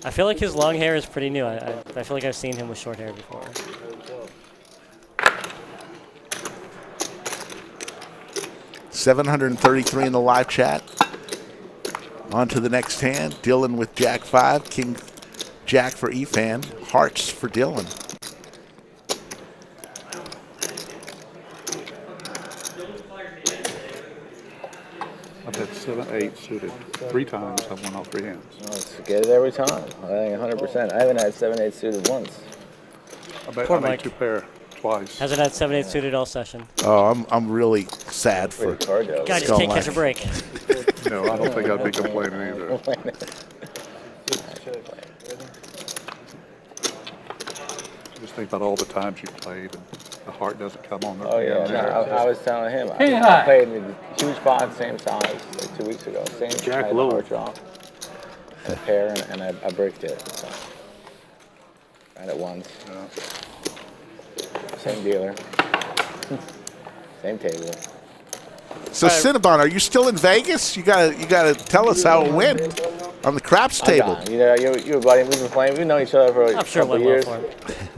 I feel like his long hair is pretty new. I feel like I've seen him with short hair before. $733 in the live chat. On to the next hand. Dillon with Jack 5. King Jack for Efan. Hearts for Dillon. I've had 7-8 suited 3 times. I've won all 3 hands. Let's get it every time. I think 100%. I haven't had 7-8 suited once. Poor I Mike. made 2 pair twice. Hasn't had 7-8 suited all session. Oh, I'm really sad for Pretty card, though. Guy just Skull can't Mike. catch a break. No, I don't think I'd be complaining either. Just think about all the times you played and the heart doesn't come on. Oh, yeah. No, I was telling him. Hey, I hi. played in a huge pot, same size, like 2 weeks ago. Same Jack type of Lowe. heart draw. And a pair, and I bricked it. So. Ran it once. Same dealer. Same table. So Cinnabon, are you still in Vegas? You gotta tell us how it went on the craps table. You know, you're a buddy. We've been playing. We've known each other for a I'm sure it couple went years. well for him.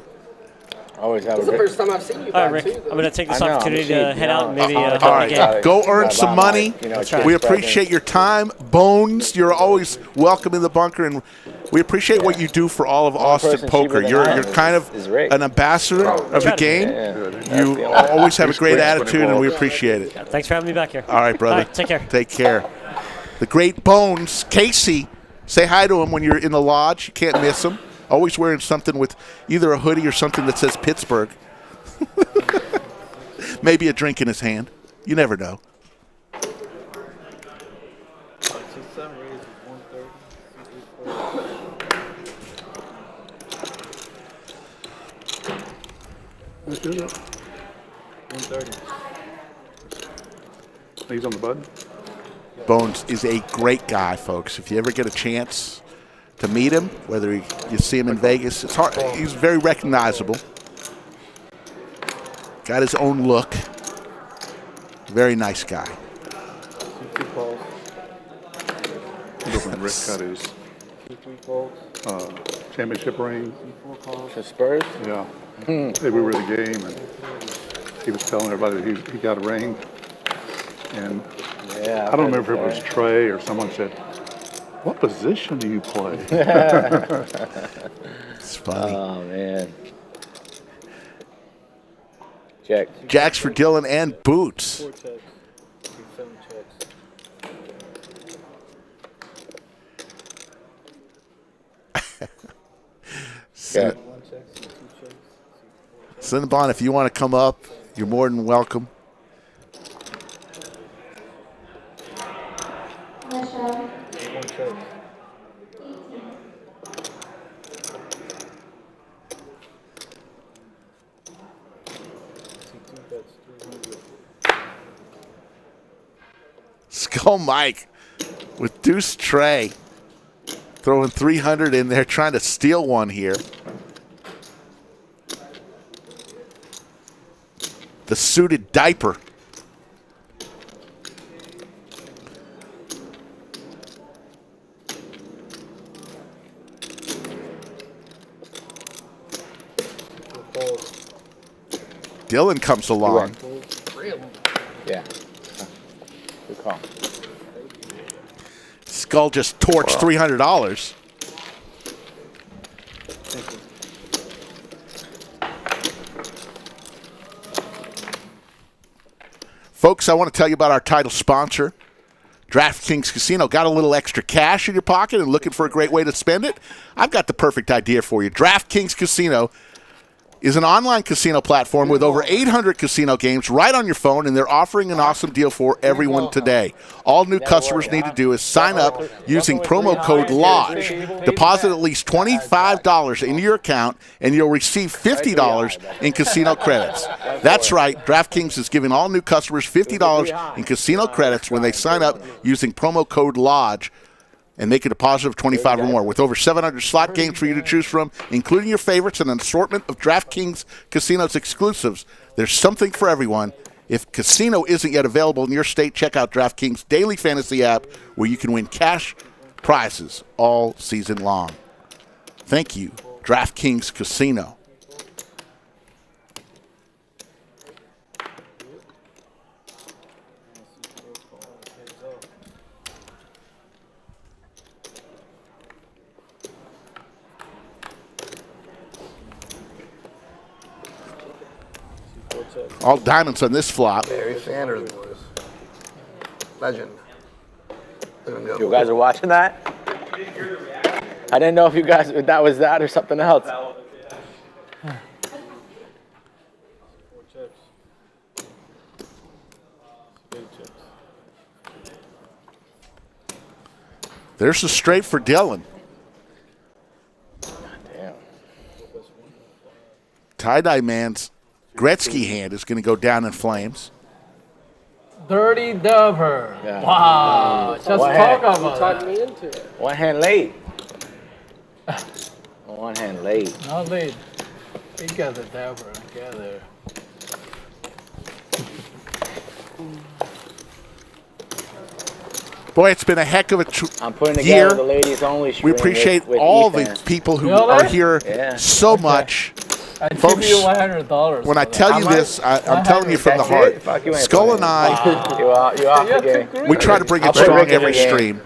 Always have It's a the great. first time I've seen you. All right, guys, Rick. too, I'm going to take this I know, opportunity I'm to cheap, head you out know. and maybe All hop on right, the game. go earn Gotta some buy money. my, That's right. We kids' appreciate presents. your time. Bones, you're always welcome in the bunker, and we appreciate what you do for all of Austin person poker. cheaper than You're I you're am kind is of Rick. an ambassador of the game. You always have a great attitude, and we appreciate it. Thanks for having me back here. All right, brother. All right, take care. Take care. The great Bones, Casey. Say hi to him when you're in the lodge. You can't miss him. Always wearing something with either a hoodie or something that says Pittsburgh. Maybe a drink in his hand. You never know. Let's do it. 130. He's on the button. Bones is a great guy, folks. If you ever get a chance to meet him, whether you see him in Vegas, it's hard. He's very recognizable. Got his own look. Very nice guy. When Rick cut his championship ring. For Spurs? Yeah. We were at the game, and he was telling everybody that he got a ring. And Yeah. I don't remember if it was Trey or someone said, "What position do you play?" It's funny. Oh man. Jack. Jacks for Dillon and Boots. Yeah. Cinnabon, if you want to come up, you're more than welcome. Skull Mike with Deuce Trey throwing 300 in there, trying to steal one here. The suited diaper. Dillon comes along. Yeah. Good call. Skull just torched $300. Folks, I want to tell you about our title sponsor, DraftKings Casino. Got a little extra cash in your pocket and looking for a great way to spend it? I've got the perfect idea for you. DraftKings Casino is an online casino platform with over 800 casino games right on your phone, and they're offering an awesome deal for everyone today. All new customers need to do is sign up using promo code LODGE. Deposit at least $25 into your account, and you'll receive $50 in casino credits. That's right, DraftKings is giving all new customers $50 in casino credits when they sign up using promo code LODGE. and make a deposit of $25 or more. With over 700 slot games for you to choose from, including your favorites and an assortment of DraftKings Casino's exclusives, there's something for everyone. If Casino isn't yet available in your state, check out DraftKings Daily Fantasy app, where you can win cash prizes all season long. Thank you, DraftKings Casino. All diamonds on this flop. Barry Sanders, boys. Legend. Look at him go. You guys are watching that? I didn't know if you guys, if that was that or something else. There's the straight for Dillon. Damn. Tie-dye man's Gretzky hand is going to go down in flames. Dirty Dover. Yeah. Wow. Just One talk hand. about Talked that. me into it. One hand late. One hand late. Not late. We got the Dover together. Boy, it's been a heck of a I'm putting year. together the ladies only We stream appreciate with all Efan. the people who Really? are here Yeah. so Okay. much. I give Folks, you $100. When I for tell that. you How this, I'm telling you from the That's heart. it? Fuck, you ain't Skull putting and I, You off Yeah, the game. agree. we try to bring I'll it put strong Rick in every the game. stream.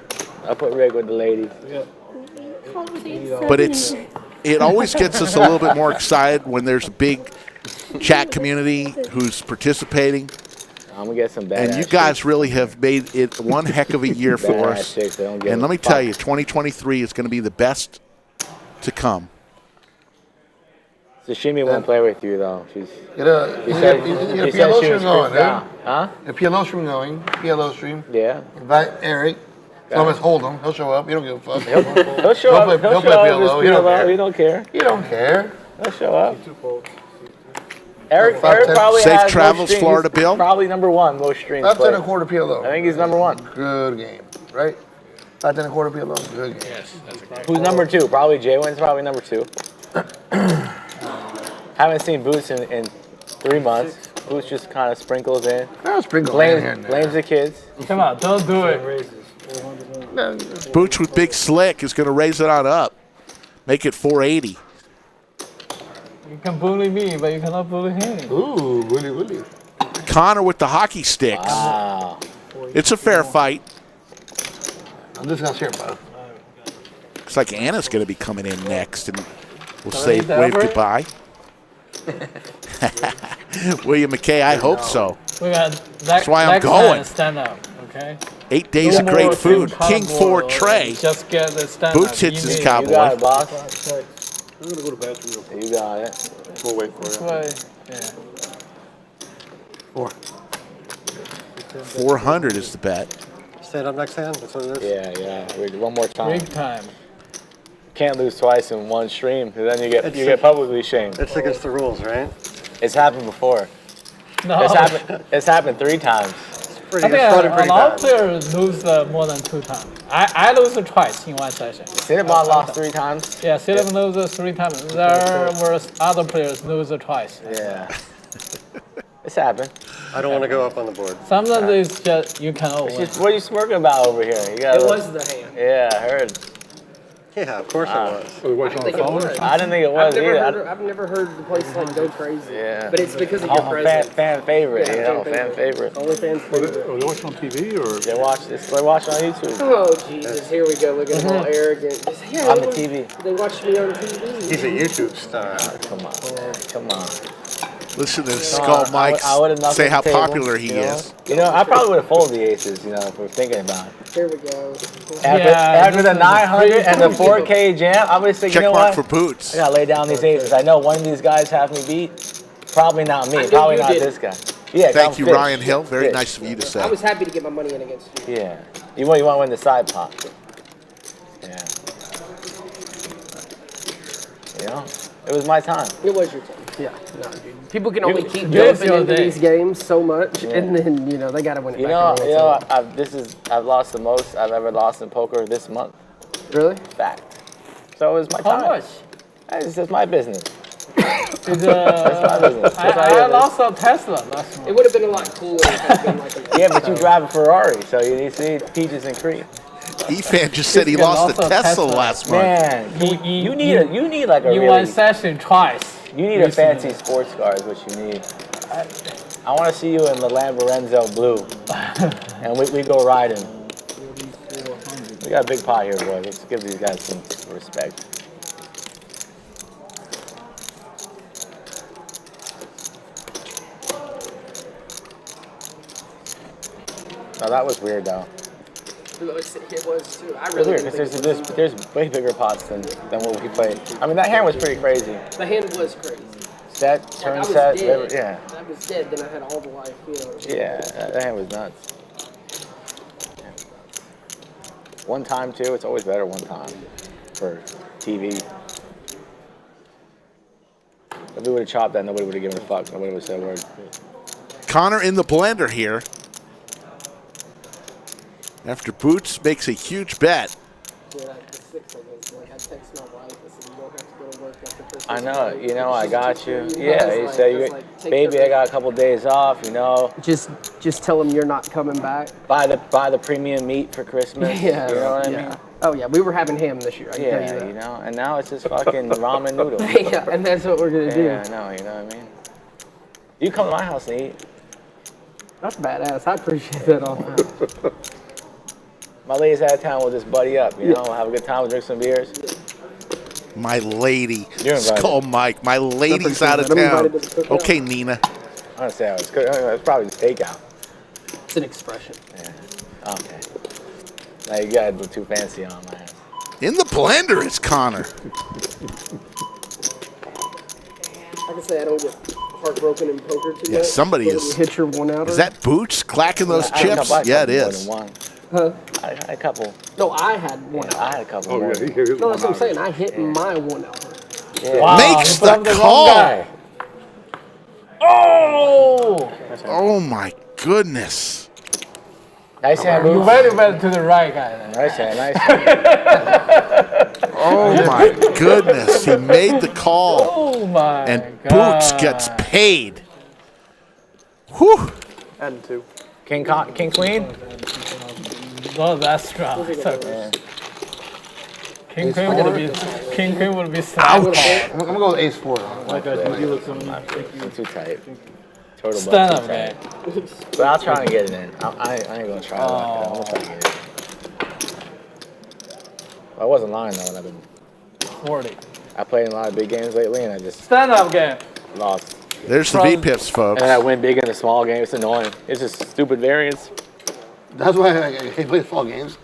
I'll put Rick with the ladies. But it always gets us a little bit more excited when there's a big chat community who's participating. I'm gonna get some bad. And you guys really have made it one heck of a year for Badass us. chicks, they don't give And a let me tell fuck. you, 2023 is going to be the best to Sashimi won't play with you though. She's. Get a She said PLO she stream was going, creeped out. dude. Huh? A PLO stream going. PLO stream. Yeah. Invite Eric. Thomas Hold'em. He'll show up. You don't give a fuck. He'll show up. He'll He'll play show up. PLO. Just You don't PLO. care. You don't care. You don't care. He'll show up. Eric 5'10". probably Safe has travels, most streams. Florida He's Bill. Probably number one most streams. That's played. 10 a quarter PLO. I think he's number one. Good game, right? 5 10 a quarter PLO. Good game. Who's number two? Probably Jaywin's probably number two. Haven't seen Boots in 3 months. Boots just kind of sprinkles in. I'll sprinkle in here and Blames, blames the kids. Come on, don't do it. there. come. Boots with Big Slick is going to raise it on up, make it 480. You can bully me, but you cannot bully him. Ooh, Willie. Connor with the hockey sticks. Wow. It's a fair fight. I'm just gonna share, bud. Looks like Anna's going to be coming in next, and we'll Sorry, say wave Deborah? goodbye. William McKay, I hope so. We got That's why I'm next going. time, stand up, okay? 8 days of No great more food. team King cardboard 4 tray. Just get the stand Boots up. hits his You cowboy. You got it, boss. I'm gonna go to the bathroom real quick. You got it. We'll wait for it. Play. Yeah. 400 is the bet. Stand up next hand. That's what it is. Yeah. Wait, one more time. Big time. Can't lose twice in one stream, because then you get publicly shamed. It's against the rules, right? It's happened before. No. It's happened 3 times. Pretty, I think it's started a pretty lot of bad. players lose more than 2 times. I lose twice in one session. Cinnabon lost 3 times. Yeah, Silver loses 3 times. There were other players lose twice. Yeah. It's happened. I don't want to go up on the board. Sometimes it's just you cannot win. What are you smirking about over here? You got It was the hand. Yeah, I heard. Yeah, of course it was. Are we watching on the think it phone? was. I didn't think it was either. I've never heard the place like go crazy. Yeah. But it's because of your presence. Fan favorite, Yeah, you know, fan favorite. Only fans Are they watching on TV or? They watch this. They watch on YouTube. Oh Jesus! Here we go. Look at them all arrogant. Just, yeah, I'm they a watch- TV. They watch me on TV. He's a YouTube star. Come on, come on. Listen to Skull Mike I would've knocked say the how table, popular he you know? is. You know, I probably would have folded the aces. You know, if we're thinking about it. Here we go. After the this is 900 and the pretty 4K jam, I'm gonna say, you Check know mark what? for Boots. I gotta lay down these aces. I know one of these guys have me beat. Probably not me. I knew Probably you not did. this guy. Yeah, Thank you, I'm Ryan Hill. Very Fish. nice of you to I say. was happy to get my money in against you. Yeah. You want to win the side pot. Yeah. You know, it was my time. It was your time. Yeah. No, dude. People can only keep Yes, jumping your into day. these games so much, Yeah. and then they gotta win it You back. know, every once in a while. I've lost the most I've ever lost in poker this month. Really? Fact. So it was my time. How much? It's just my business. It's, my business. I lost a Tesla last month. It would have been a lot cooler if it had been like a Yeah, but you drive a Ferrari, so you need to see peaches and cream. Efan just said he lost a Tesla last month. Man, you need like a You really, won session twice. you need a fancy sports car is what you need. I want to see you in the Lamborghini blue, and we go riding. We got a big pot here, boy. Let's give these guys some respect. No, that was weird though. It was too. I It was really weird didn't think because there's way bigger pots than what we played. I mean, that hand was pretty crazy. the hand was crazy. Set, turn I was set, dead. yeah. I was dead, then I had all the life, you know. Yeah, that hand was nuts. One time too, it's always better one time for TV. If we would have chopped that, nobody would have given a fuck. Nobody would have said a word. Connor in the blender here. After Boots makes a huge bet. Yeah, like the 6, I guess. Like, I text my wife, I said, you don't have to go to work after Christmas. I know, you know, I got you. Yeah, Yeah, it's he like- said, it's like, take baby, care I got a couple days off, you know. Just tell them you're not coming back. Buy the premium meat for Christmas. Yeah, You know what yeah. I mean? Oh yeah, we were having ham this year. I can tell you Yeah, that. you know, and now it's just fucking ramen noodles. Yeah, and that's what we're gonna Yeah, do. I know, you know what I mean? You come to my house and eat. That's badass. I appreciate that all. My lady's out of town, we'll just buddy up, you know, we'll have a good time, we'll drink some beers. My lady. You're invited. Skull Mike. My lady's out of I'm town. invited to the cookout. Okay, Nina. I don't say I was good. I mean, it's probably takeout. It's an expression. Yeah. Okay. Now you guys look too fancy on my ass. In the blender is Connor. I can say I don't get heartbroken in poker too Yeah, much. somebody When is- you hit your one outer. Is that Boots clacking those I had a chips? couple- I had a Yeah, it couple more is. than one. Huh? I had a couple. No, I had one. I had a couple Oh, more. yeah, he hit No, one that's what I'm out. saying. I hit my one outer. Yeah. Wow, Makes you put up the wrong call. guy. Oh! Oh my goodness. Nice hand, You move. went to the right guy then. Nice hand, nice hand. Oh my goodness. He made the call. Oh my And God. Boots gets paid. Whew. And 2. King, queen? Oh, that's strong. Yeah. King Queen would be I'm strong. gonna go with ace 4. I'm too tight. Total Stand butt up, too man. tight. But I'll try and get it in. I ain't gonna try to lock it up. I'm gonna try to get it in. I wasn't lying though when I've been 40. I played in a lot of big games lately and I just Stand up game. lost. There's the V-pips, folks. And I win big in the small game. It's annoying. It's just stupid variance. That's why I hate playing fall games.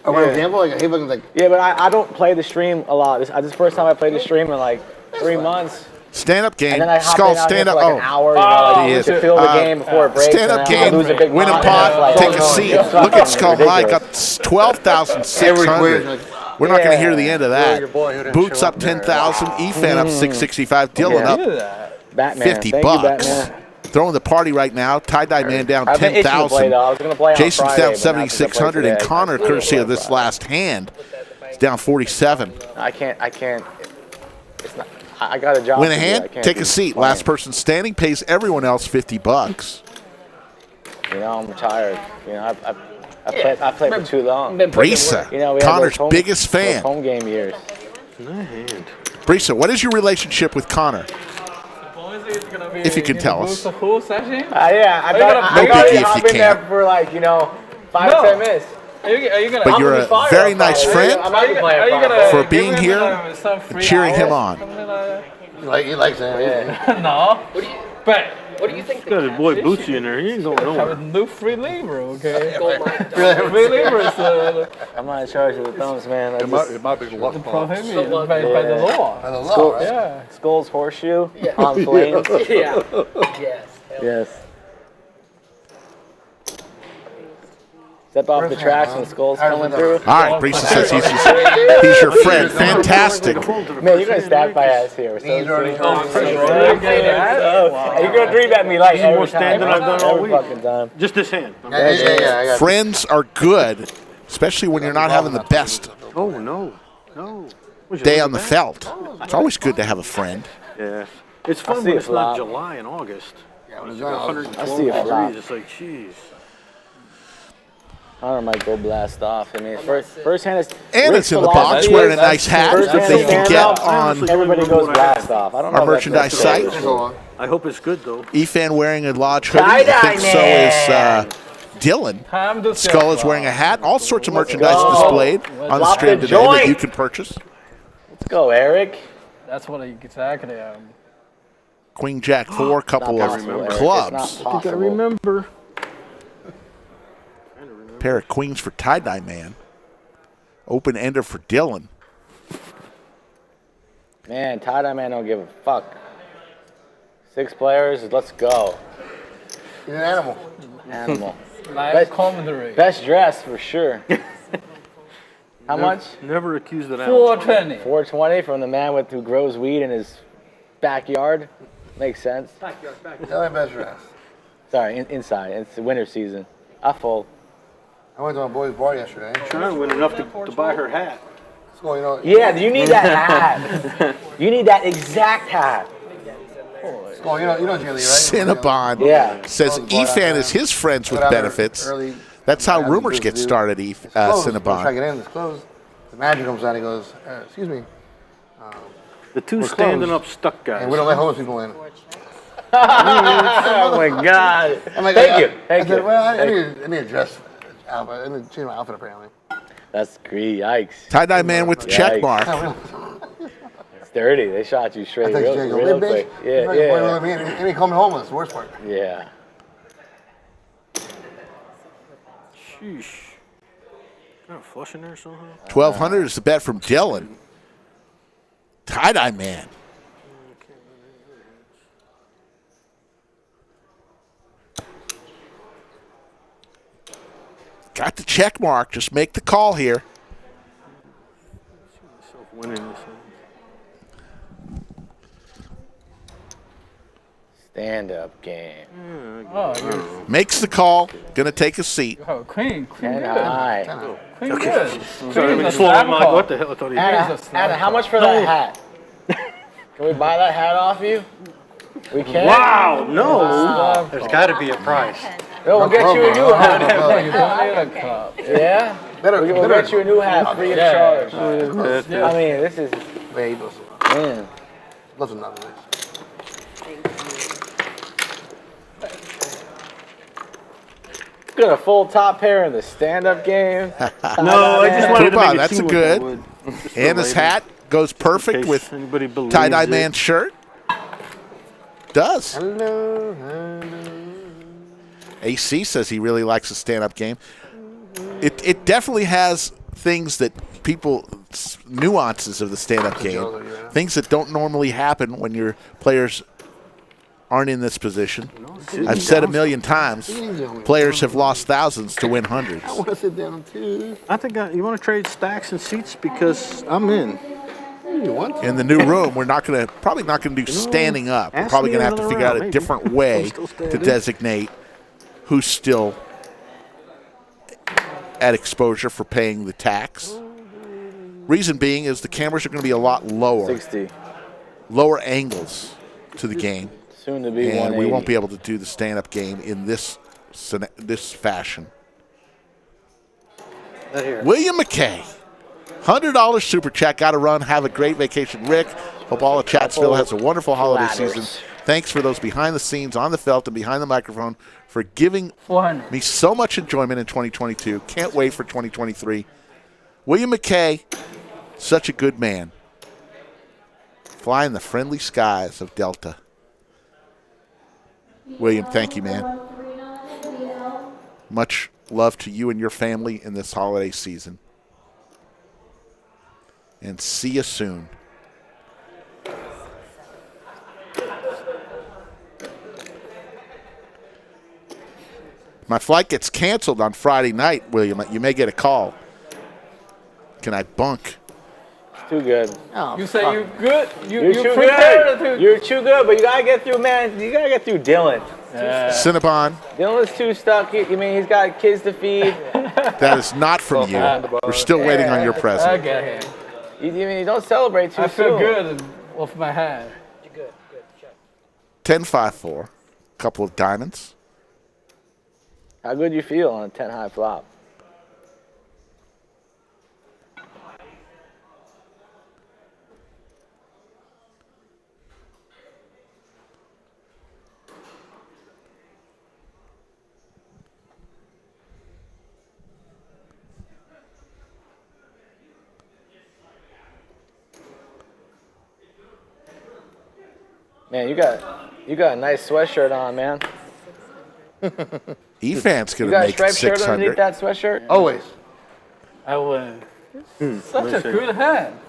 Or for Yeah. example, like I hate fucking like Yeah, but I don't play the stream a lot. This is the first time I played the stream in like 3 months. Stand up game. And then I hop Skull in out here stand for up. like an hour, you know, like, he just is. to fill the game before it breaks. Stand and up then I game. lose a big Win a pot, pot. and it's Take like, a oh, seat. it's Look at fucking Skull Mike ridiculous. up 12,600. We're not going to hear the end of Your boy who that. didn't Boots show up up there. 10,000. Efan up 665. Dillon Yeah. up Batman. 50 Thank bucks. You, Batman. Throwing the party right now. Tie-dye man down I've been itching to play, 10,000. though. I was gonna play on Jason's Friday, down but not since I played 7,600. And today. Connor, courtesy of this last hand, is down 47. I can't. It's not. I got a job. Win a to do. I hand, can't take be a seat. playing. Last person standing pays everyone else 50 bucks. You know, I'm retired. You know, I played for too long. Brisa, You know, we had Connor's those home, biggest fan. those home game years. Brisa, what is your relationship with Connor? If you can tell us. The whole session? Yeah, I No got biggie to if hop you in there can't. for like 5 No. to 10 minutes. Are you gonna? But you're gonna a be fired very on nice Friday. friend I'm not gonna play Are you Friday. gonna for give being him, here some and free cheering him hours? on. Something like he likes that. Yeah. no. What do you But What do you think? Got his boy Bootsy in there. He ain't going have nowhere. a new free lever, okay? Gold mine. Free lever is I'm not in charge of the thumbs, man. It might be luck box. prohibited by the law. By the law, right? Yeah. Skull's horseshoe on flames. Yeah. Yes. Yes. Step off the tracks when Skull's coming through. All right, Brisa says he's your friend. Fantastic. Man, you're gonna stab my ass here. So He's already soon. gone. You're gonna three-bet me like This is more every time. stand than I've done all Every week. fucking time. Just this hand. Yeah, I got Friends are good, especially when you're not having the best Oh, no. No. Day on the felt. It's always good to have a friend. Yeah. It's fun when it's not July and August. Yeah, when it's 112 degrees. It's like, jeez. Hunter might go blast off. I mean, first hand is. And it's in the box, wearing a nice hat that they can get on everybody goes blast off. I don't know our merchandise site. I hope it's good, though. Efan wearing a Lodge hoodie. I think so is Dillon. Skull is wearing a hat. All sorts of merchandise displayed on the stream today that you can purchase. Let's go, Eric. That's what exactly. Queen Jack 4, couple of clubs. I think I remember. Pair of queens for tie-dye man. Open ender for Dillon. Man, tie-dye man don't give a fuck. 6 players, let's go. He's an animal. Animal. Live commentary. Best dressed for sure. How much? Never accused an animal. 420. 420 from the man who grows weed in his backyard. Makes sense. Backyard. Tell me best dress. Sorry, inside. It's the winter season. Full. I went to my boy's bar yesterday. Trying to win enough to buy her hat. So, you know, yeah, you need that hat. You need that exact hat. So, you know Jilly, right? Cinnabon says Efan is his friends with benefits. That's how rumors get started, Cinnabon. Try to get in, it's closed. The manager comes out, he goes, excuse me. The two standing up stuck guys. And we don't let homeless people in. Oh my God. Like, Thank you. I said, well, I need a dress. I need to change my outfit apparently. That's great. Yikes. Tie-dye man with the check mark. It's dirty. They shot you straight real quick. Yeah, And he called me homeless, the worst part. Yeah. Sheesh. Kind of flush in there somehow. 1,200 is the bet from Dillon. Tie-dye man. Got the check mark. Just make the call here. Stand-up game. Makes the call. Gonna take a seat. Oh, Queen good. Queen Okay. good. Sorry, I'm slow. I'm like, what the hell? I thought he Anna, how much for that hat? Can we buy that hat off you? We can. Wow, no. There's got to be a price. No, we'll get you a new hat. Yeah? We'll get you a new hat free of charge. I mean, this is... Man. Lots of nothing. Got a full top pair in the stand-up game. No, I just wanted to make it That's seem a like good. I would. And his hat goes perfect with tie-dye man shirt. Does. Hello. AC says he really likes the stand-up game. It definitely has things that nuances of the stand-up game, things that don't normally happen when your players aren't in this position. I've said a million times, players have lost thousands to win hundreds. I want to sit down too. I think you want to trade stacks and seats because I'm in. You want to? In the new room, we're probably not gonna do standing up. We're probably gonna have to figure out a different way to designate who's still at exposure for paying the tax. Reason being is the cameras are going to be a lot lower. 60. Lower angles to the game. Soon to be and 180. we won't be able to do the stand-up game in this fashion. William McKay, $100 super chat. Got to run. Have a great vacation, Rick. Hope all of Chatsville has a wonderful holiday season. Thanks for those behind the scenes, on the felt, and behind the microphone for giving me so much enjoyment in 2022. Can't wait for 2023. William McKay, such a good man. Flying the friendly skies of Delta. William, thank you, man. Much love to you and your family in this holiday season. And see you soon. My flight gets canceled on Friday night, William. You may get a call. Can I bunk? Too good. Oh, you say you're good. You're too good. You're too good, but you gotta get through, man. You gotta get through Dillon. Cinnabon. Dillon's too stuck. I mean, he's got kids to feed. That is not from you. We're still waiting on your present. I get him. You don't celebrate too I feel soon. good with my hand. 10-5-4. Couple of diamonds. How good you feel on a 10 high flop? Man, you got a nice sweatshirt on, man. Efan's You going to got a make striped shirt underneath 600. that sweatshirt? Always. I win. Such a good hand.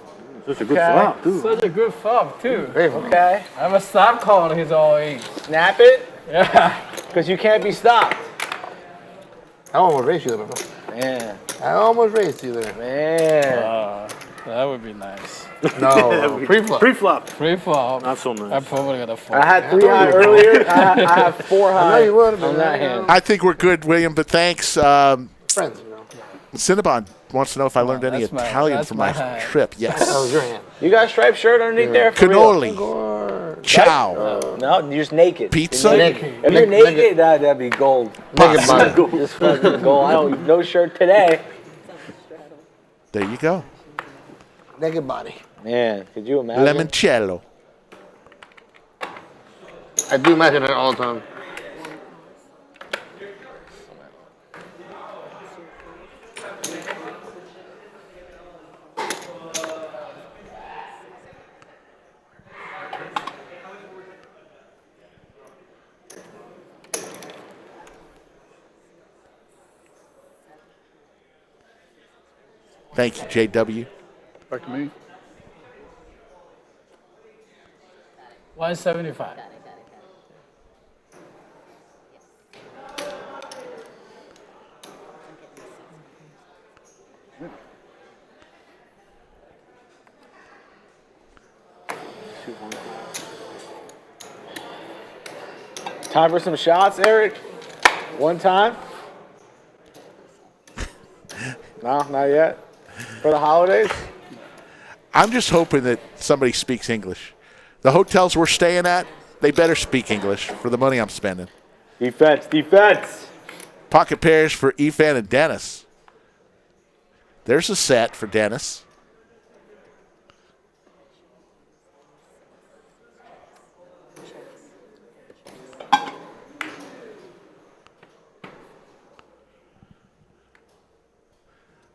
Such a good flop, too. Such a good flop, too. Okay. I have a stop call on his all in. Snap it? Yeah. Because you can't be stopped. I almost raced you there, bro. Man. I almost raced you there. Man. That would be nice. No, pre-flop. Pre-flop. Pre-flop. Not so nice. I probably got a fold. I had 3 high earlier. I have 4 high I know you would, on that hand. I think we're good, William, but thanks. Friends, you know. Cinnabon wants to know if I learned any that's my- Italian that's from my my hand. trip. Yes. That was your hand. You got a striped shirt underneath there for real? Cannoli. Ciao. No, you're just naked. Pizza? You're naked. If you're naked, that'd be gold. Naked body. Just fucking gold. I don't no shirt today. There you go. Naked body. Man, could you imagine? Limoncello. I do imagine it all the time. Thank you, JW. Back to me. 175. Time for some shots, Eric? One time? No, not yet. For the holidays? I'm just hoping that somebody speaks English. The hotels we're staying at, they better speak English for the money I'm spending. Defense, defense. Pocket pairs for Efan and Dennis. There's a set for Dennis.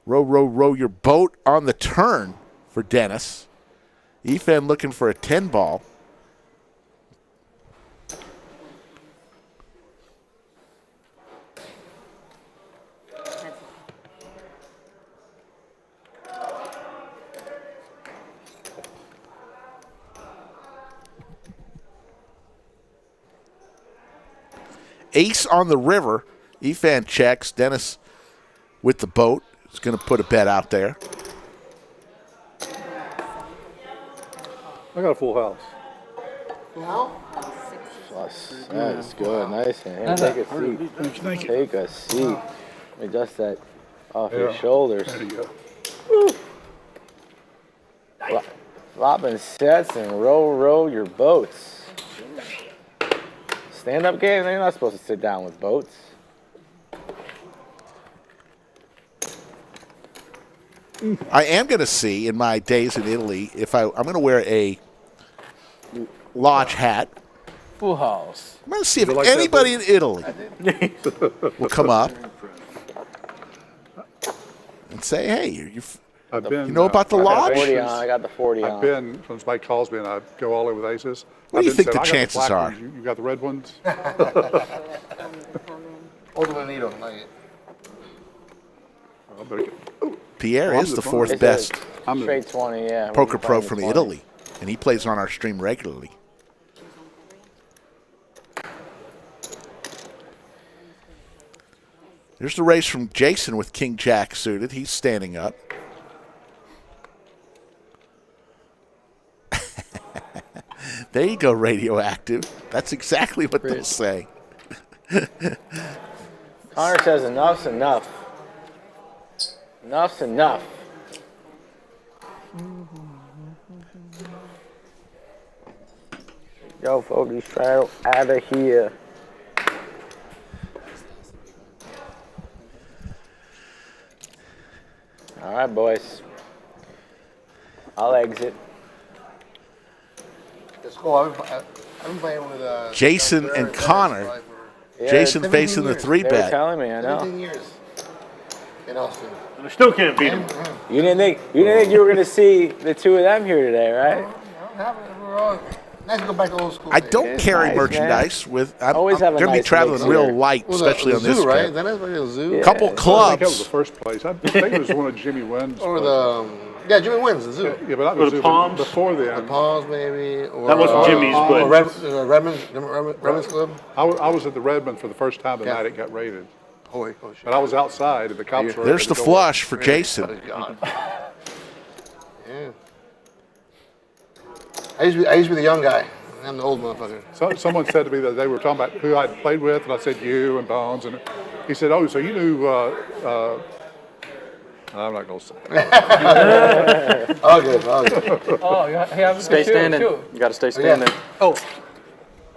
Row, row, row your boat on the turn for Dennis. Efan looking for a 10 ball. Ace on the river. Efan checks. Dennis with the boat is going to put a bet out there. I got a full house. That's good. Nice hand. Take a seat. Take a seat. Let me dust that off your shoulders. There you go. Flopping sets and row your boats. Stand-up game, they're not supposed to sit down with boats. I am going to see in my days in Italy if I'm going to wear a lodge hat. Full house. I'm going to see if anybody in Italy will come up and say, "Hey, you know about the lodge?" I got the 40 on. I've been, since Mike calls me and I go all in with aces. What do you think the chances are? You got the red ones? Old not yet. I better get, Pierre Well, is I'm the the fourth bonus. best Straight 20, yeah. poker pro from Italy, and he plays on our stream regularly. There's the race from Jason with King Jack suited. He's standing up. There you go, Radioactive. That's exactly what they'll say. Connor says enough's enough. Enough's enough. Yo, folks, these straddles out of here. All right, boys. I'll exit. It's cool. I've been playing with Jason and Connor. Jason facing the 3-bet. They were telling me, I know. 17 years in Austin. And I still can't beat him. You didn't think you were gonna see the two of them here today, right? Nice to go back to old school. I don't It's carry nice, merchandise with. I'm Always have a going to be nice traveling mix real here. light, especially on the this zoo, right? trip. Then that's like a zoo. Couple I think that was clubs. the first place. I think it was one of Jimmy Wynn's. Or the Jimmy Wynn's the zoo. Yeah, but not Or the the zoo. Palms. Before The then. Palms maybe. Or, That wasn't Jimmy's, but- Or Redmond's Club. I was at the Redmond for the first time the night it got raided. Oh shit. But I was outside and the cops were There's at the door. flush for Jason. God. Yeah. I used to be the young guy. I'm the old motherfucker. So, someone said to me that they were talking about who I'd played with, and I said you and Bones, and he said, "Oh, so you knew?" I'm not gonna say. All good. Oh, you have Stay to shoot, standing. shoot. You got to stay standing.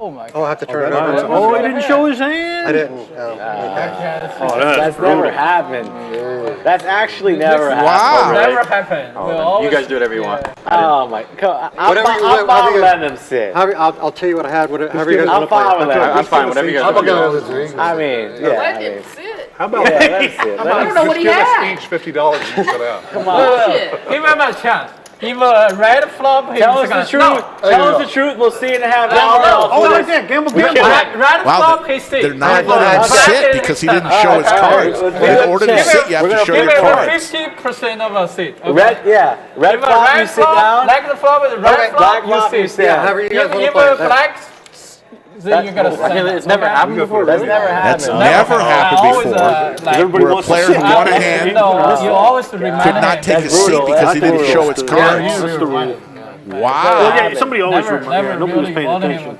Oh my Oh, god. I have to turn it over. Oh, he didn't show his hand? I didn't. That's never happened. That's actually never happened. Wow. Never happened. Oh, We'll then always, you guys do whatever you want. Oh my god. Whatever you I'm want, fine with whatever you- letting them sit. I'll tell you what I had. However you guys I'm want to play. fine with that. I'm fine. Whatever you guys I'm want to gonna do. listen to you. I mean, yeah. Let him sit. How about Yeah, let him sit. I don't know what he give had. us each $50 and you sit out? Come on. give him a chance. Give a red flop. Tell us the truth. No. Tell us the truth. We'll see in a half hour. Oh, right there. Gamble, Red Wow, flop, he sit. they're not letting him sit because he didn't show his cards. In order to sit, you have to show Give your him cards. 50% of a seat. Okay? Red Give a flop, you red sit flop, down. black flop, red Black flop, flop, you you sit sit. down. However you guys want to Give play. a black, then you gotta stand. It's never okay? happened before. That's never That's happened. never happened Always, before. Everybody Where a wants to player sit who down. won a hand No, you always remind could not him. take a That's seat brutal. because he That's didn't show his brutal. cards. That's the rule. Wow. Yeah, somebody always Never remember. Nobody was really paying wanted attention.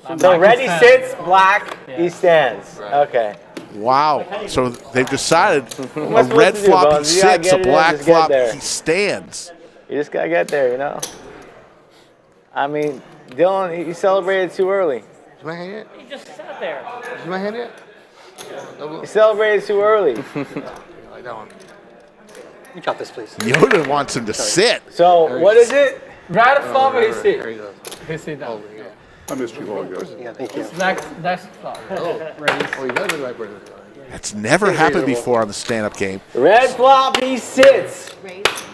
him. So ready sits, black, he stands. Okay. Wow. So they've decided a supposed red to do, flop he Bones? You gotta sits, a get it in, black just get flop there. he stands. You just gotta get there, you know? I mean, Dillon, he celebrated too early. Is my hand yet? He just sat there. Is my hand yet? He celebrated too early. Like that one. You got this, please. Yoda wants him to sit. So what is it? Red flop, he There sit. you go. He sit down. I missed you, Lord. Yeah, thank you. Next flop. Oh, you got the right person. That's never happened before on the stand-up game. Red flop, he sits.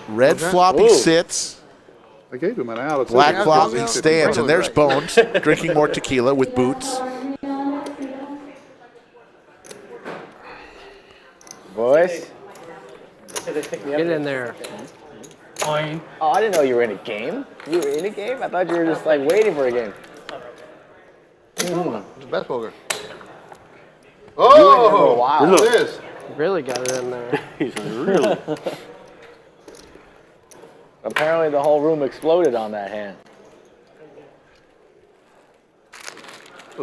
Red flop he Ooh. sits, I gave him an out. It's black okay. flop he stands, and there's Bones drinking more tequila with boots. Boys. Get in there. Point. Oh, I didn't know you were in a game. You were in a game? I thought you were just like waiting for a game. It's the best poker. You were in there for a Oh, while. look at this. Really got it in there. He's really. Apparently the whole room exploded on that hand. That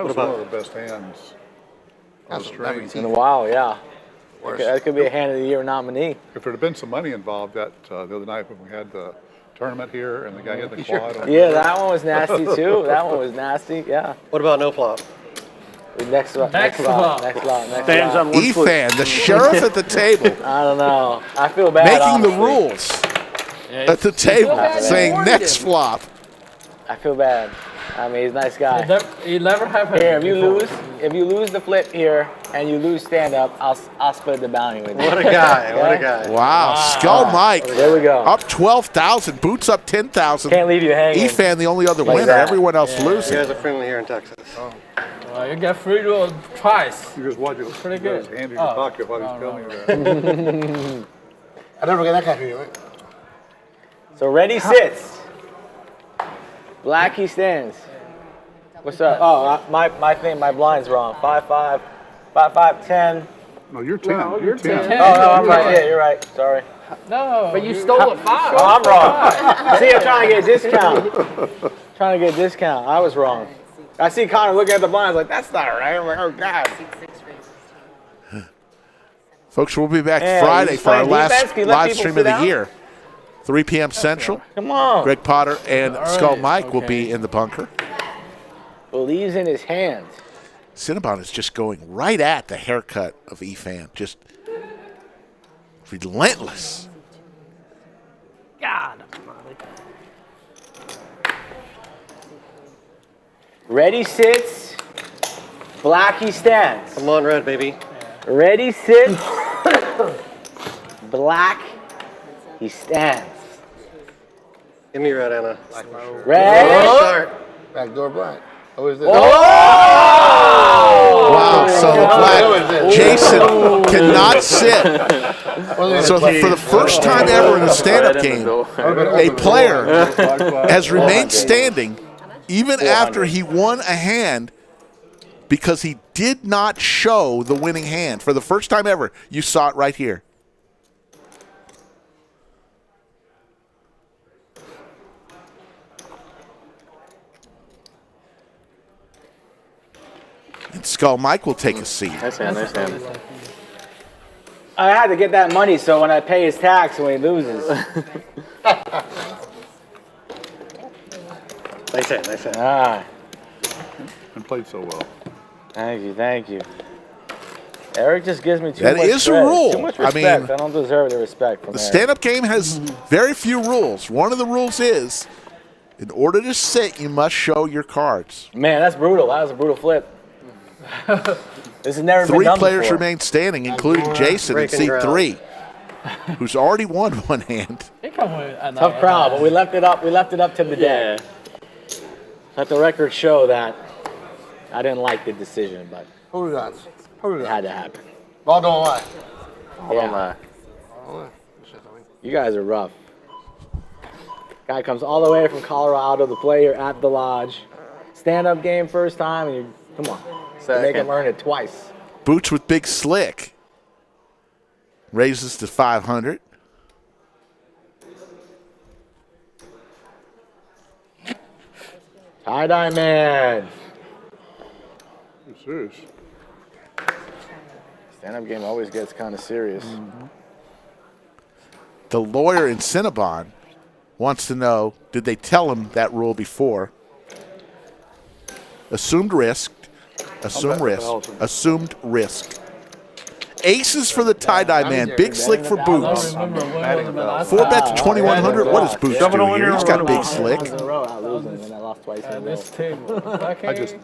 was one of the best hands on the string. In a while, yeah. That could be a hand of the year nominee. If there had been some money involved the other night when we had the tournament here and the guy hit the quad. on Yeah, that one was nasty too. That one was nasty, yeah. What about no flop? Next flop. Stands on one foot. Efan, the sheriff at the table, I don't know. I feel bad. making the honestly. rules at the table, saying next flop. I feel bad. I mean, he's a nice guy. It never happened. Here, before. if you lose the flip here and you lose stand up, I'll split the bounty with you. What a guy. What a guy. Wow, Skull Mike There we go. up 12,000, boots up 10,000. Can't leave you hanging. Efan the only other Like winner. that. Everyone else You losing. guys are friendly here in Texas. You get free roll twice. You just watch it. Pretty good. His hand in your pocket while he's telling you that. I never get that kind of you, right? So ready sits. Black he stands. What's up? Oh, my blind's wrong. 5-5, 5-5, 10. No, you're 10. You're 10. Oh, no, I'm right. Yeah, you're right. Sorry. No. But you stole a 5. Oh, I'm wrong. See, I'm trying to get a discount. Trying to get a discount. I was wrong. I see Connor looking at the blinds like, that's not right. I'm like, oh, God. Folks, we'll be back Man, Friday he's for our playing defense. last Can you let live people stream sit of the down? year. 3 p.m. Central. Come on. Greg Potter and Skull right, Mike will okay. be in the bunker. Believes in his hands. Cinnabon is just going right at the haircut of Efan. Just relentless. God. Ready, sits. Blackie stands. Come on, red, baby. Ready, sits. Black, he stands. Give me red, Anna. Red. Start. Backdoor black. Always this. Oh! Wow, so the black Jason cannot sit. So for the first time ever in a stand-up game, a player has remained standing even after he won a hand because he did not show the winning hand. For the first time ever, you saw it right here. And Skull Mike will take a seat. Nice hand, nice hand. I had to get that money so when I pay his tax when he loses. Nice hand, nice hand. Ah, And played so well. thank you, thank you. Eric just gives me too That much is a credit. rule. Too much I respect. mean, I don't deserve the respect from The Eric. stand-up game has very few rules. One of the rules is, in order to sit, you must show your cards. Man, that's brutal. That was a brutal flip. This has never been 3 done players before. remain standing, including Jason in breaking seat ground. 3, who's already won one hand. Tough crowd, but we left it up. We left it up to the day. Let the record show that I didn't like the decision, but Who we got? Who we it got? had to happen. Ball don't lie. Hold on, Ball don't lie. You guys are rough. Guy comes all the way from Colorado to play here at the lodge. Stand-up game first time, and you come on. You make him learn it twice. Boots with Big Slick raises to 500. Tie-dye man. Serious. Stand-up game always gets kind of serious. The lawyer in Cinnabon wants to know, did they tell him that rule before? Assumed risk. Assumed risk. Assumed risk. Aces for the tie-dye man. Big Slick for Boots. 4 bet to 2,100. What does Boots do here? He's got Big Slick. This table. I just,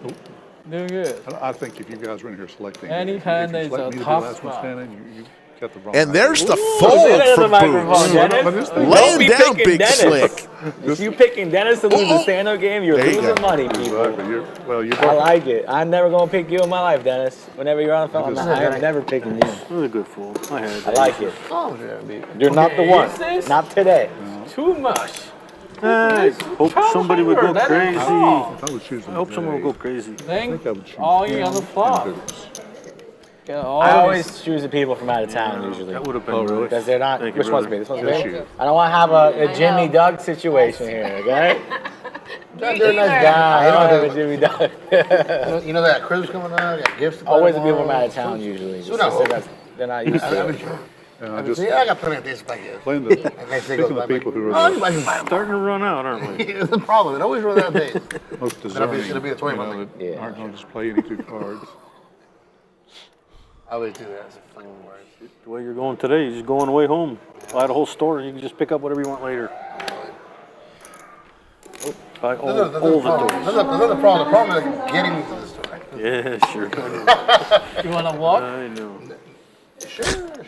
Doing good. I think if you guys were in here selecting, Any if hand you is select a me to be the top last one spot. standing, you got the wrong. And there's the Say fold that in for the microphone, Dennis. Boots. Don't Laying be down picking Big Dennis. Slick. If you picking Dennis to lose the stand-up game, you're There you losing go. money, people. You're I like it. I'm never gonna pick you in my life, Dennis. Whenever you're on the phone, I'm never picking you. Really good fool. I had I like it. Oh, yeah, baby. You're not the one. Aces? Not today. Too much. hope somebody would go That is crazy. all. I would choose I hope someone would go crazy. Think I would choose all you on the flop. Boots. Get I always choose the people from out of town usually. That would have been really? Because they're not. Thank you, Which one's brother. me? This one's Yes, me? you. I don't want to have a Jimmy Doug situation here, okay? They're a nice guy. I don't have a Jimmy Doug. You know that Christmas coming on? Got gifts to buy Always the people tomorrow. from out of town usually. Soon It's just I that they're not used to it. And I just See, I got plenty of things to buy gifts. playing the, Next day goes picking the by, people who oh, are you might can buy them. Starting to run out, aren't we? It's the problem. It always runs out of days. the most Then deserving. it's gonna be a 20-month league. that Yeah. aren't going to just play any 2 cards. I always do that. It's a fun word. The way you're going today, you're just going away home. Buy the whole store, and you can just pick up whatever you want later. Buy all That's the the problem. doors. That's not the problem. The problem is getting to the store. Yeah, sure. You want to walk? I know. Sure.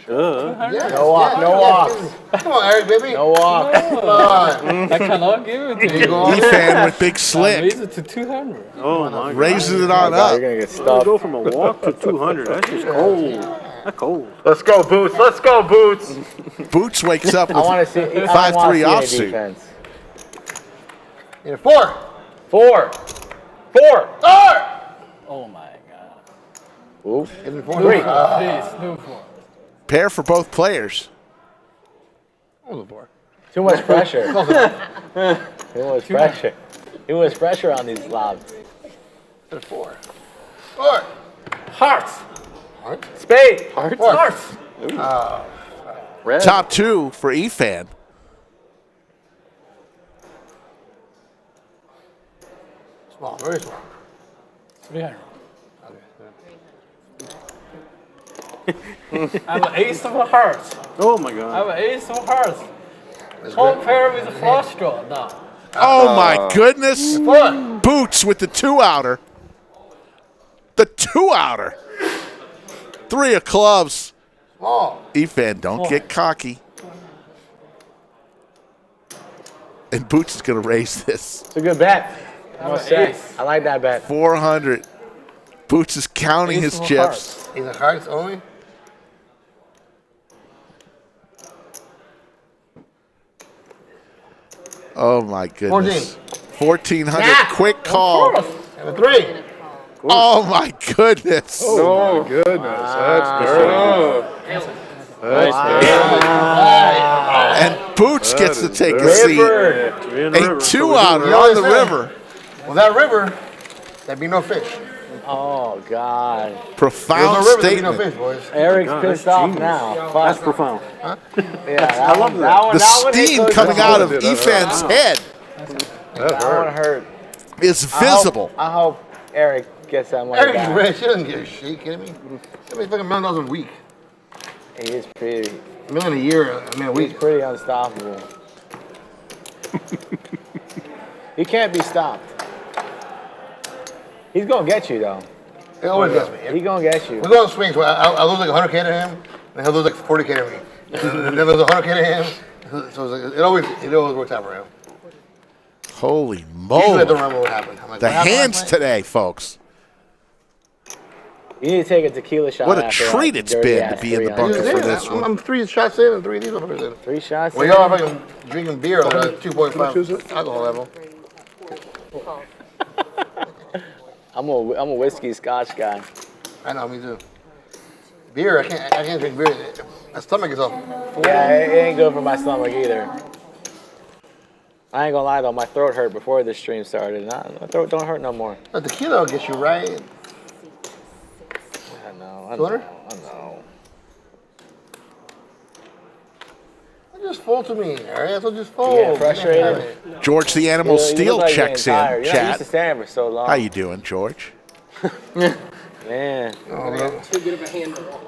Yeah. No walk, no walks. Come on, Eric, baby. No walk. Come on. I cannot give it to you. Efan with Big I Slick raise it to 200. Oh my God. raises it on You're up. gonna get To stuffed. go from a walk to 200, that's just cold. That's cold. Let's go, Boots. Let's go, Boots. Boots wakes up I want with to see. 5-3 offsuit. offsuit. Yeah, 4. 4. 4. Oh my god. Ooh. Give me 4. 3. Please, no for. Pair for both players. Too much pressure. Too much pressure. Too much pressure on these lobs. 4. Hearts. Heart. Spade. Heart. Hearts. Red. Top 2 for Efan. Small, very small. 300. I have an ace of hearts. Oh my I have God. an ace of hearts. Whole pair with a flush draw now. Oh my goodness. What? Boots with the 2-outer. The 2-outer. 3 of clubs. Small. Efan, don't get cocky. And Boots is going to raise this. It's a good bet. I have an ace. I like that bet. 400. Boots is counting his Ace of chips. Ace of hearts only? Oh my goodness. 1400. Yeah, Quick call. And a 3. Oh my goodness. Oh, my goodness. That's dirty. And Boots That gets to is take a dirty. seat. We're in the A river. 2-outer You on the understand? river. Well, that river, there'd be no fish. Oh, God. There's Profound no river, there'd be no statement. fish, boys. Eric's God, pissed that's off genius. now. That's Fuck. profound. Yeah, I love that. The that one hit steam goes coming down. out of That hurt. Efan's head That That one hurt. hurt. is visible. I hope Eric gets that money Eric's back. rich. He doesn't get a shit. You kidding me? That makes like $1 million a week. He is pretty. $1 million a year, I mean a He's week. pretty unstoppable. He can't be stopped. He's gonna get you though. He always gets me. He gonna get you. We go on swings. Where I'll lose like 100K to him, and he'll lose like 40K to me. Then there's 100K to him. So it's like, it always works out for him. Holy Usually I moly. don't remember what happened. I'm like, The what happened hands last night? today, folks. You need to take a tequila shot. What a after treat that it's dirty been ass to be in the 300. bunker for this one. I'm 3 shots in and 3 of these motherfuckers in. 3 shots. Well, in. y'all are fucking drinking beer at a 2.5 alcohol level. I'm a whiskey Scotch guy. I know, me too. Beer, I can't drink beer. My stomach is all full. Yeah, it ain't good for my stomach either. I ain't gonna lie though, my throat hurt before the stream started. My throat don't hurt no more. The tequila will get you right. I know. I 200? know. I know. It's just full to me, Ariel. It's just full. You getting frustrated? George the Animal You Steel look like you're checks getting in. tired. You're not used Chat. to standing for so long. How you doing, George? Man. Too good of a handle.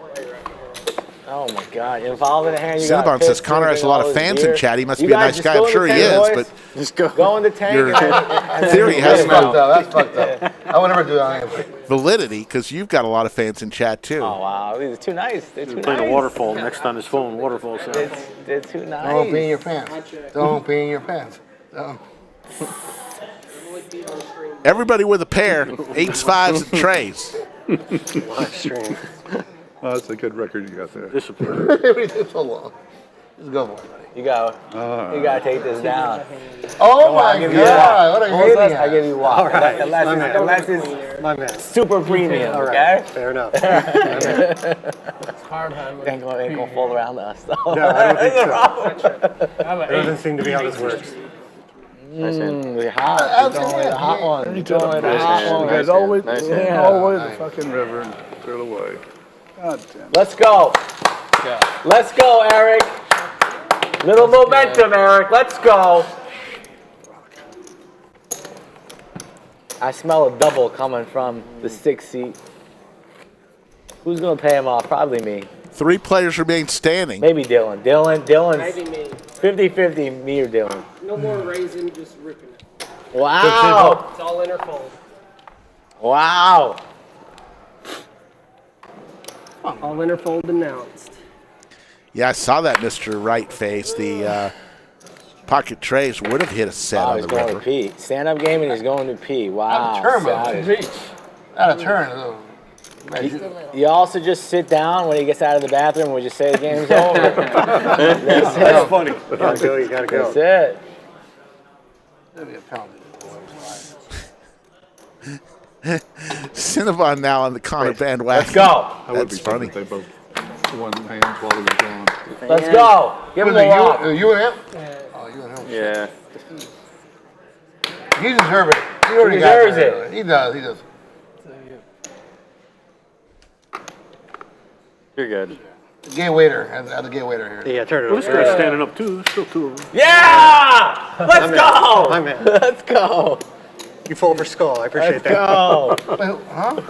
Oh my God! Involved in the hand. You Cinnabon got says pissed, Connor has a drinking lot all of this fans beer. in chat. He must You be a guys nice just guy. go I'm in sure the he tank, is, boys. but Just go in the tank. your and theory then has That's fucked up. That's fucked up. I would never do that on anybody. validity because you've got a lot of fans in chat too. Oh wow, these are too nice. They're too Playing nice. a waterfall next on his phone. Waterfall sound. They're too nice. Don't pee in your pants. Don't pee in your pants. Don't. Everybody with a pair, 8s, 5s, and trays. Live stream. Oh, that's a good record you got there. Discipline. Everything's so long. Just go for it, buddy. You gotta take this down. Oh my I'll give you God! What a Hold us, idiot. I give you one. All right. Unless it's My man. super premium, All right. okay? Fair enough. It's hard having. Ain't gonna fall around us though. No, I don't think so. I have It an doesn't ace. seem to be how this works. You're hot. You're going with the hot one. You're going with the hot You one. guys always Nice all hand. the way to the fucking river and clear it away. God damn it. Let's go. Let's go, Eric. Little momentum, Eric. Let's go. I smell a double coming from the 6th seat. Who's gonna pay him off? Probably me. 3 players remain standing. Maybe Dillon. Dillon's Maybe me. 50-50, me or Dillon. No more raising, just ripping it. Wow. It's all interfold. Wow. All interfold announced. Yeah, I saw that, Mr. Right Face. The pocket trays would have hit a set Wow, on he's the going river. to pee. Stand-up game and he's going to pee. Wow. Out of turn, savage. man. Out of turn. though. You also just sit down when he gets out of the bathroom and we just say the game's over. That's funny. You gotta go. You gotta go. That's it. That'd be a penalty. Cinnabon now on the Connor bandwagon. Let's go. That would That's be funny. funny. They both won hands while he was gone. Let's go. Give him Was the it rock. you and him? Oh, you and him. Yeah. He deserves it. He already He got deserves there. it. He does. He does. You're good. Gay waiter, at the gay waiter here. Yeah, turn it Well, this over. guy's standing up too. There's still two of them. Yeah! Let's go! I'm in. Let's go! You fall for skull. I appreciate Let's go! Wait, huh?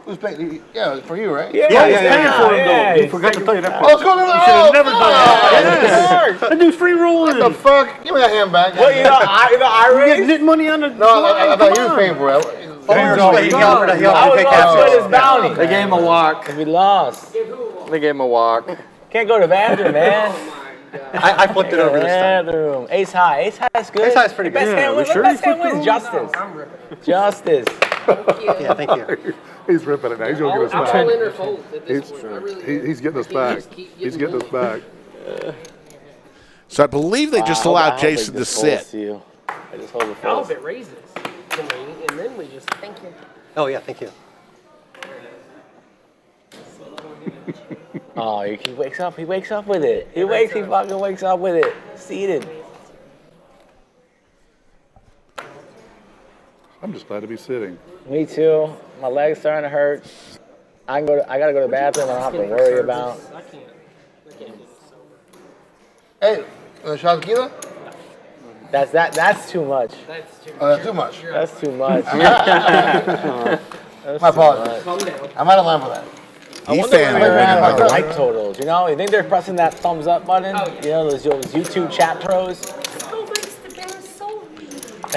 Who's paying? Yeah, for you, right? Yeah, Yeah, he's yeah, paying yeah, for him, Yeah, though. you forgot to tell you that Oh, part. let's go. You should have never done that. Yes. That dude's free rolling. What the fuck? Give me that hand back. What, you know Irish? Getting money on the. No, I thought you was paying for it. He offered to I was take going that. to split his bounty. They gave him a walk. We lost. They gave him a walk. Can't go to the bathroom, man. I flipped it over this time. Bathroom. Ace high. Ace high is good. Ace high is pretty good. Best hand wins. sure Best you hand flipped wins. it Justice. Justice. Yeah, thank you. He's ripping it now. He's going to get us All back. in or fold at this point. I really He's getting us back. He's getting us back. So I believe they just allowed Jason to sit. I just hold the I hope face. it raises. And then we just. Thank you. Oh, yeah, thank you. Oh, he wakes up. He wakes up with it. He fucking wakes up with it. Seated. I'm just glad to be sitting. Me too. My leg's starting to hurt. I gotta go to the bathroom. I don't have to worry about. I can't. Hey, a shot of tequila? That's too much. That's too Oh, that's too much. That's too much. My apologies. Calm down. I'm out of line for that. Efan will win Like another like one. totals, you know? You think they're pressing that thumbs up button? You know, those YouTube chat pros?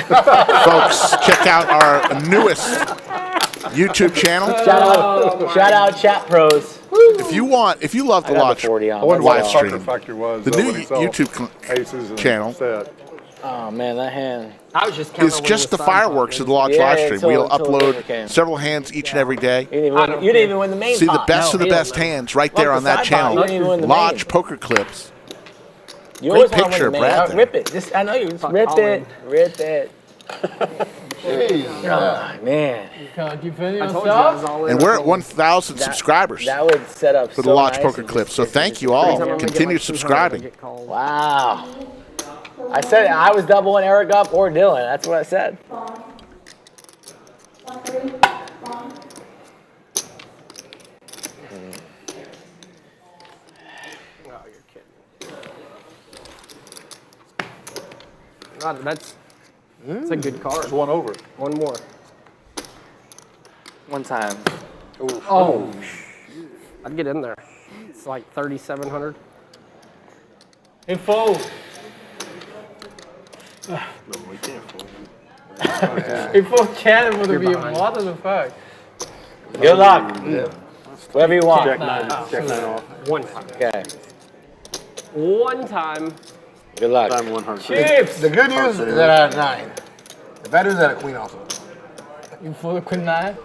Folks, check out our newest YouTube channel. Shout out chat pros. If you love the I got Lodge the 40 on. I wonder what live the Factor stream, Factor was. the though, new when he saw YouTube aces and channel set. Oh man, that hand. I was just counting is just the fireworks of the Lodge Yeah, live stream. until- We'll until the river upload came. several hands each and every day. You didn't even win the main See the pot. best No, of the he best didn't. hands right Look, there the on that side pot, you channel. didn't even win the Lodge main. poker clips. You Great always want to picture win the of main. Brad there. Rip it. Just, I know you. Just rip it. Rip it. Jeez. Oh, man. Can't defend I told you I was yourself. all in. And or we're at fold. 1,000 subscribers That would set up for so the Lodge nice poker and clips. just- So just- thank just you crazy. all. I'm gonna get Continue like 200 subscribing. and get called. Wow. I said I was doubling Eric up or Dillon. That's what I said. Oh, you're kidding. God, that's a good card. It's one over. One more. One time. Oh, I'd get in there. It's like 3,700. Hey, fold. No, we can't fold. Hey, fold Cannon would be what the fuck? Good luck. Whatever you want. Jack nine off. One time. Okay. One time. Good luck. Time 100. Chips. The good news is that I had 9. The bad news is that I had a queen also. You fold a queen nine?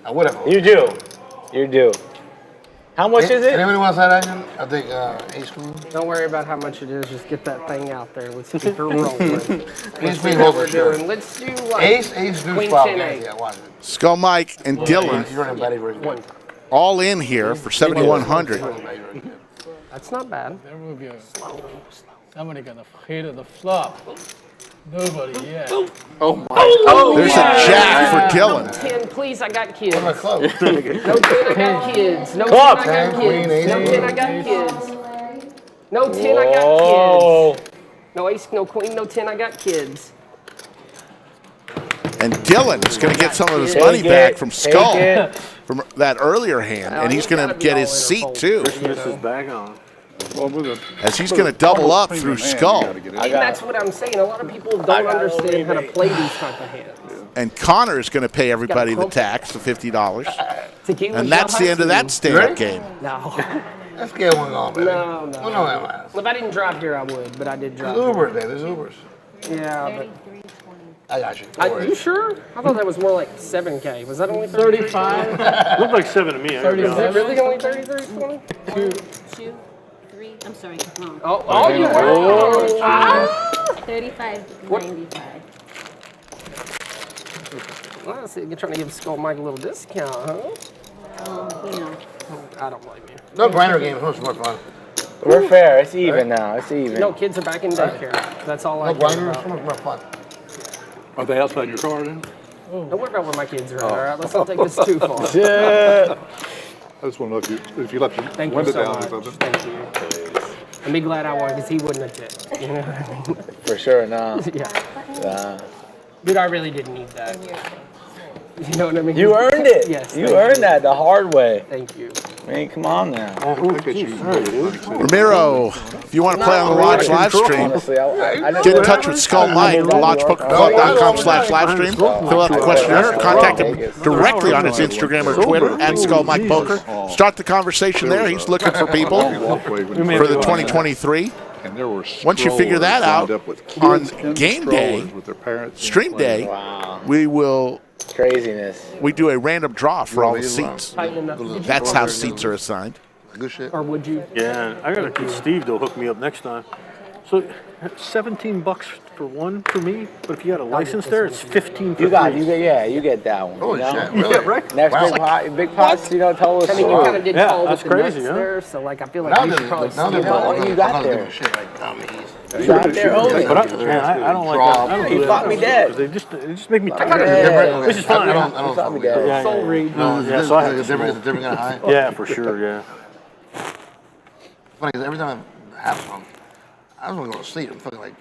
I would have. You do. You do. How much is it? Anybody want side action? I think ace queen. Don't worry about how much it is. Just get that thing out there. Let's keep it rolling. Ace queen holds for sure. Let's do what? Ace deuce Queen 12. 10, Guys, 8. yeah, watch it. Skull Mike and Dillon You're running better. One time. all in here for 7,100. That's not bad. There will be somebody gonna hit the flop. Nobody yet. Oh my. There's a jack for Dillon. 10, please. I got kids. My club. No 10, I got kids. No 10, Club. I got Queen, kids. No ace, 10, I got kids. No 10, I got Oh. kids. No ace, no queen, no 10, I got kids. And Dillon is going to get some of his Take money it, back from take Skull it. from that earlier hand, and he's going to get his seat too, This is back on. Well, with a as he's going to double up through Skull. And that's what I'm saying. A lot of people don't understand how to play these type of hands. And Connor is going to pay everybody the tax of $50, Tequila and that's the end of that stand-up game. No. Let's get one going, baby. No, no. Well, no, that last. If I didn't drive here, I would, but I did drive There's here. Ubers, Dave. There's Ubers. Yeah, I got you. but you sure? I thought that was more like 7K. Was that only 35? 35. Looked like 7 to me. I gotta be Is it honest. really only 33, 20? 2, 3. I'm sorry, wrong. Oh, you were. Ah! 35.95. Well, see, you're trying to give Skull Mike a little discount, huh? You know. I don't blame you. No grinder game. So much more fun. We're fair. It's even now. It's even. No, kids are back in daycare. That's all I No care grinder. about. So much more fun. Are they outside your car then? Don't worry about where my kids are at, all right? Let's not take this too far. Yeah. I just want to know if you left your Thank you window so down much. or something. Thank you. And be glad I won because he wouldn't have tipped. You know what I mean? For sure, nah. Yeah. Dude, I really didn't need that. You know what I mean? You earned it. Yes. You earned that the hard way. Thank you. Man, come on now. Ramiro, if you want to play on the Lodge live stream, Honestly, I get in touch with Skull Mike, lodgepokerclub.com/livestream. Fill out the questionnaire, contact him directly on his Instagram or Twitter at Skull Mike Poker. Start the conversation there. He's looking for people for the 2023. And there were Once you figure that out, on game day, with their parents, stream day, we will. Craziness. We do a random draw for all the seats. That's how seats are assigned. Good shit. Or would you? Yeah, I gotta get Steve to hook me up next time. So, $17 for one for me, but if you got a license there, it's 15 for You get that one. Holy you know? shit, really? Yeah, right. Next big pots, you know, tell us. I mean, you kind of did call that's with the crazy, nuts huh? there, so like I feel like you should probably see what you got there. Shit like dummies. You got there only. But I don't like that. I don't He do fought that. me dead. They just make me I tired. Which is fine. I don't Fought me dead. Yeah, soul read. No, Yeah, it's so I a have different kind of high. Yeah, for sure, yeah. Funny because every time I have some, I don't want to go to sleep. I'm fucking like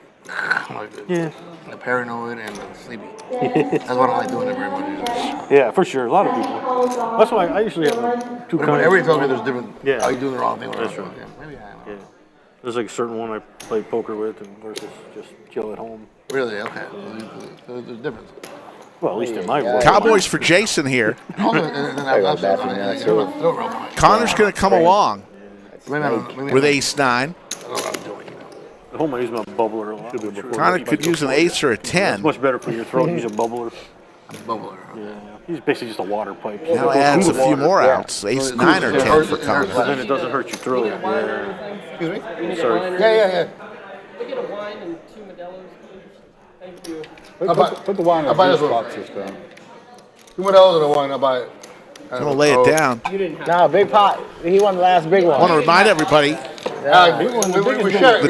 paranoid and sleepy. That's why I don't like doing it very much. Yeah, for sure. A lot of people. That's why I usually have two kinds. Everybody tells me there's different. Yeah. Are you doing the wrong thing? That's right. Yeah, maybe I am. Yeah. There's like a certain one I play poker with and versus just chill at home. Really? Okay. There's a difference. Well, at least in my world. Cowboys for Jason here. Connor's going to come along with ace-9. At home I use my bubbler a lot. Connor could use an ace or a 10. It's much better for your throat. Use a bubbler. Bubbler. Yeah. He's basically just a water pipe. Now adds a few more outs. Ace-9 or 10 for Connor. Then it doesn't hurt your throat. Yeah. Excuse me? Sorry. Yeah. We get a wine and 2 Modelo's, please. Thank you. Put the wine in buy the this juice one. boxes down. 2 Modelo's and a wine. I'll buy it. I'm going to lay it down. Nah, big pot. He won the last big one. I want to remind everybody, the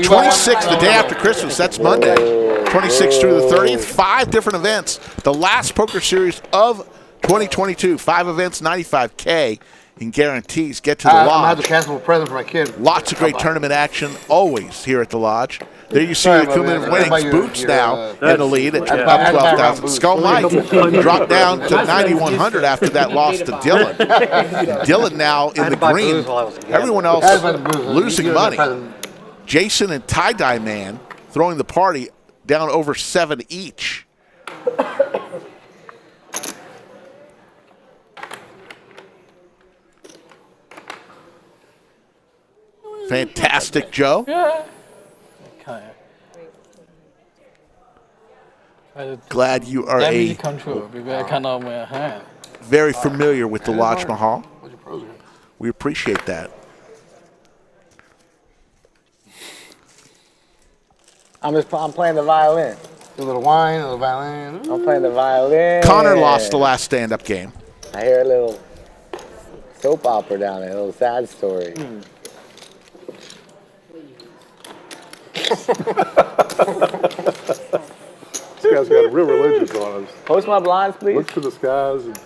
26th, the day after Christmas, that's Monday. 26th through the 30th, 5 different events. The last poker series of 2022. 5 events, $95K in guarantees. Get to the I'm going to have Lodge. to cancel a present for my kid. Lots of great tournament action always here at the Lodge. There you see the cumulative winnings. Boots now in the lead at about 12,000. Skull Mike dropped down to 9,100 after that loss to Dillon. Dillon now in the green. Everyone else losing money. Jason and Tie-Dye Man throwing the party down over 7 each. Fantastic, Joe. Glad you are very familiar with the Lodge Mahal. We appreciate that. I'm playing the violin. A little wine, a little violin. I'm playing the violin. Connor lost the last stand-up game. I hear a little soap opera down there, a little sad story. This guy's got real religious on us. Post my blinds, please. Look to the skies. And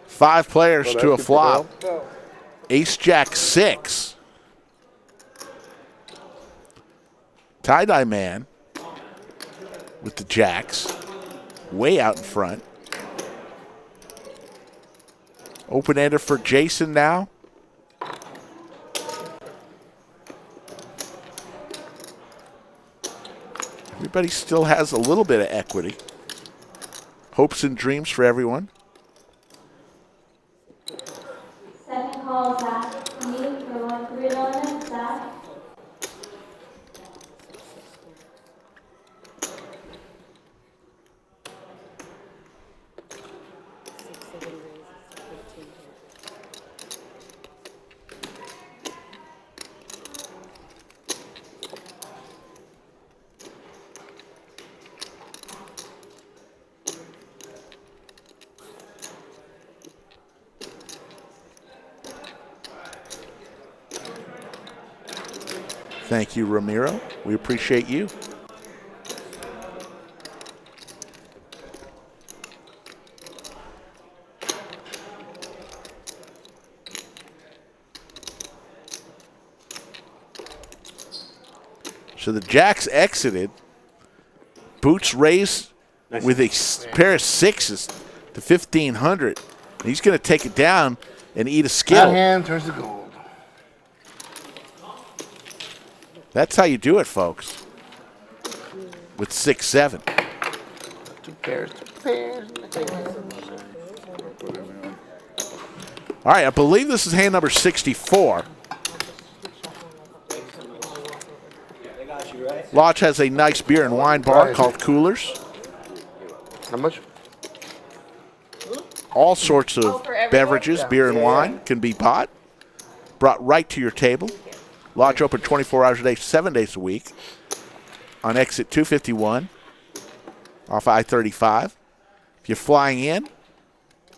5 players to a flop. Ace-Jack 6. Tie-Dye Man with the jacks. Way out in front. Open-ender for Jason now. Everybody still has a little bit of equity. Hopes and dreams for everyone. Second call, Zach. Me for $1 Zach. Thank you, Ramiro. We appreciate you. So the jacks exited. Boots raised with a pair of sixes to 1,500. He's going to take it down and eat a That skittle. hand turns to gold. That's how you do it, folks. With 6-7. Two pairs. All right, I believe this is hand number 64. Lodge has a nice beer and wine bar called Coolers. How much? All sorts of beverages, beer and wine can be bought, brought right to your table. Lodge open 24 hours a day, 7 days a week on exit 251 off I-35. If you're flying in,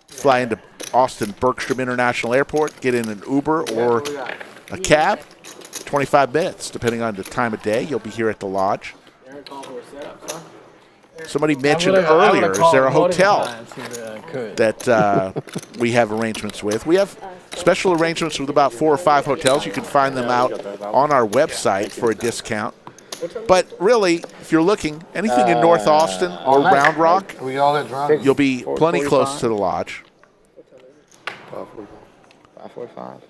fly into Austin Bergstrom International Airport, get in an Uber or a cab, 25 minutes, depending on the time of day. You'll be here at the Lodge. Somebody mentioned earlier, is there a hotel that we have arrangements with? We have special arrangements with about 4 or 5 hotels. You can find them out on our website for a discount. But really, if you're looking, anything in North Austin or Round Rock, you'll be plenty close to the Lodge. 5:45.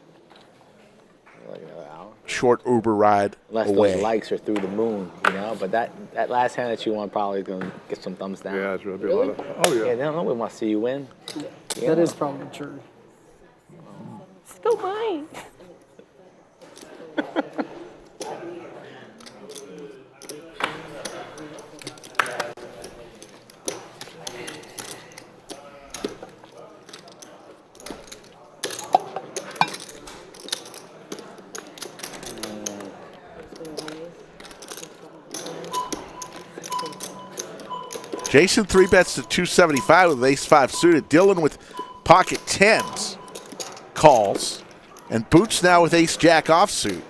Like another hour. Short Uber ride Unless away. those likes are through the moon, you know. But that last hand that you won probably is gonna get some thumbs down. Yeah, it's going to be a lot of. Oh, yeah. Yeah, they don't know we want to see you win. That is probably true. Still mine. Jason 3-bets to 275 with ace-5 suited. Dillon with pocket tens calls. And Boots now with ace-jack offsuit.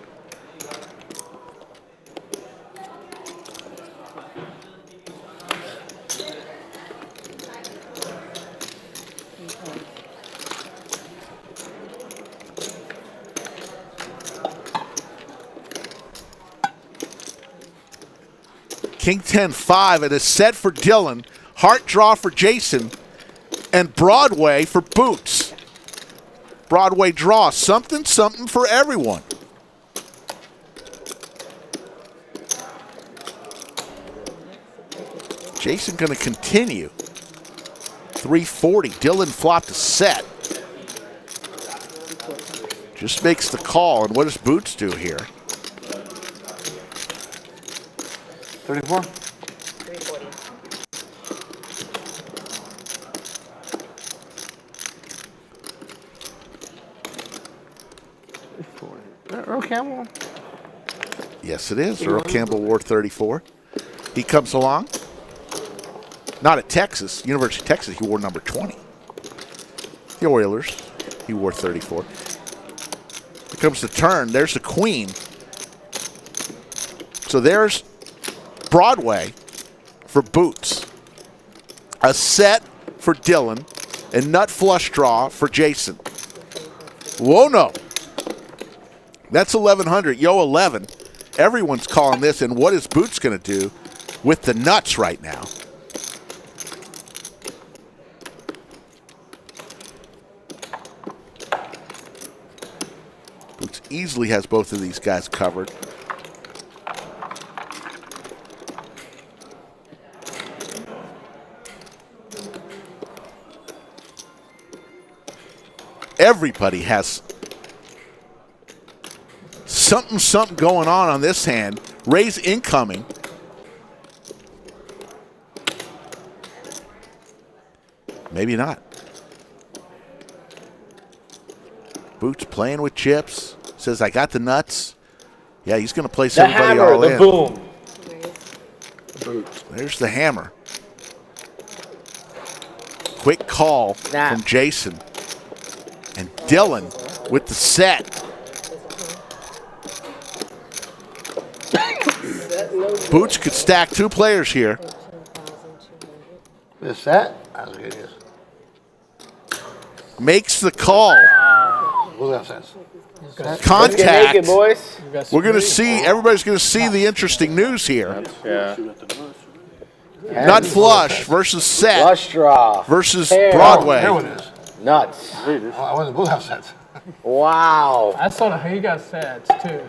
King 10-5 and a set for Dillon, heart draw for Jason, and Broadway for Boots. Broadway draw, something for everyone. Jason going to continue. 340, Dillon flopped a set. Just makes the call, and what does Boots do here? 34? 340. Earl Campbell? Yes, it is. Earl Campbell wore 34. He comes along. Not at Texas. University of Texas, he wore number 20. The Oilers, he wore 34. Here comes the turn. There's the queen. So there's Broadway for Boots. A set for Dillon and nut flush draw for Jason. Whoa, no. That's 1,100. Yo, 11. Everyone's calling this, and what is Boots going to do with the nuts right now? Boots easily has both of these guys covered. Everybody has something going on this hand. Raise incoming. Maybe not. Boots playing with chips. Says, I got the nuts. Yeah, he's going to place The everybody hammer, all the in. boom. Boots. There's the hammer. Quick call from Jason. And Dillon with the set. Boots could stack 2 players here. The set? That's good. Makes the call. Bullhouse says. Contact. Let's get naked, boys. We're going to see, everybody's going to see the interesting news here. Yeah. Nut flush versus set Flush draw. versus Pair. Broadway. There it is. Nuts. I wasn't Bullhouse sets. Wow. I thought he got sets too.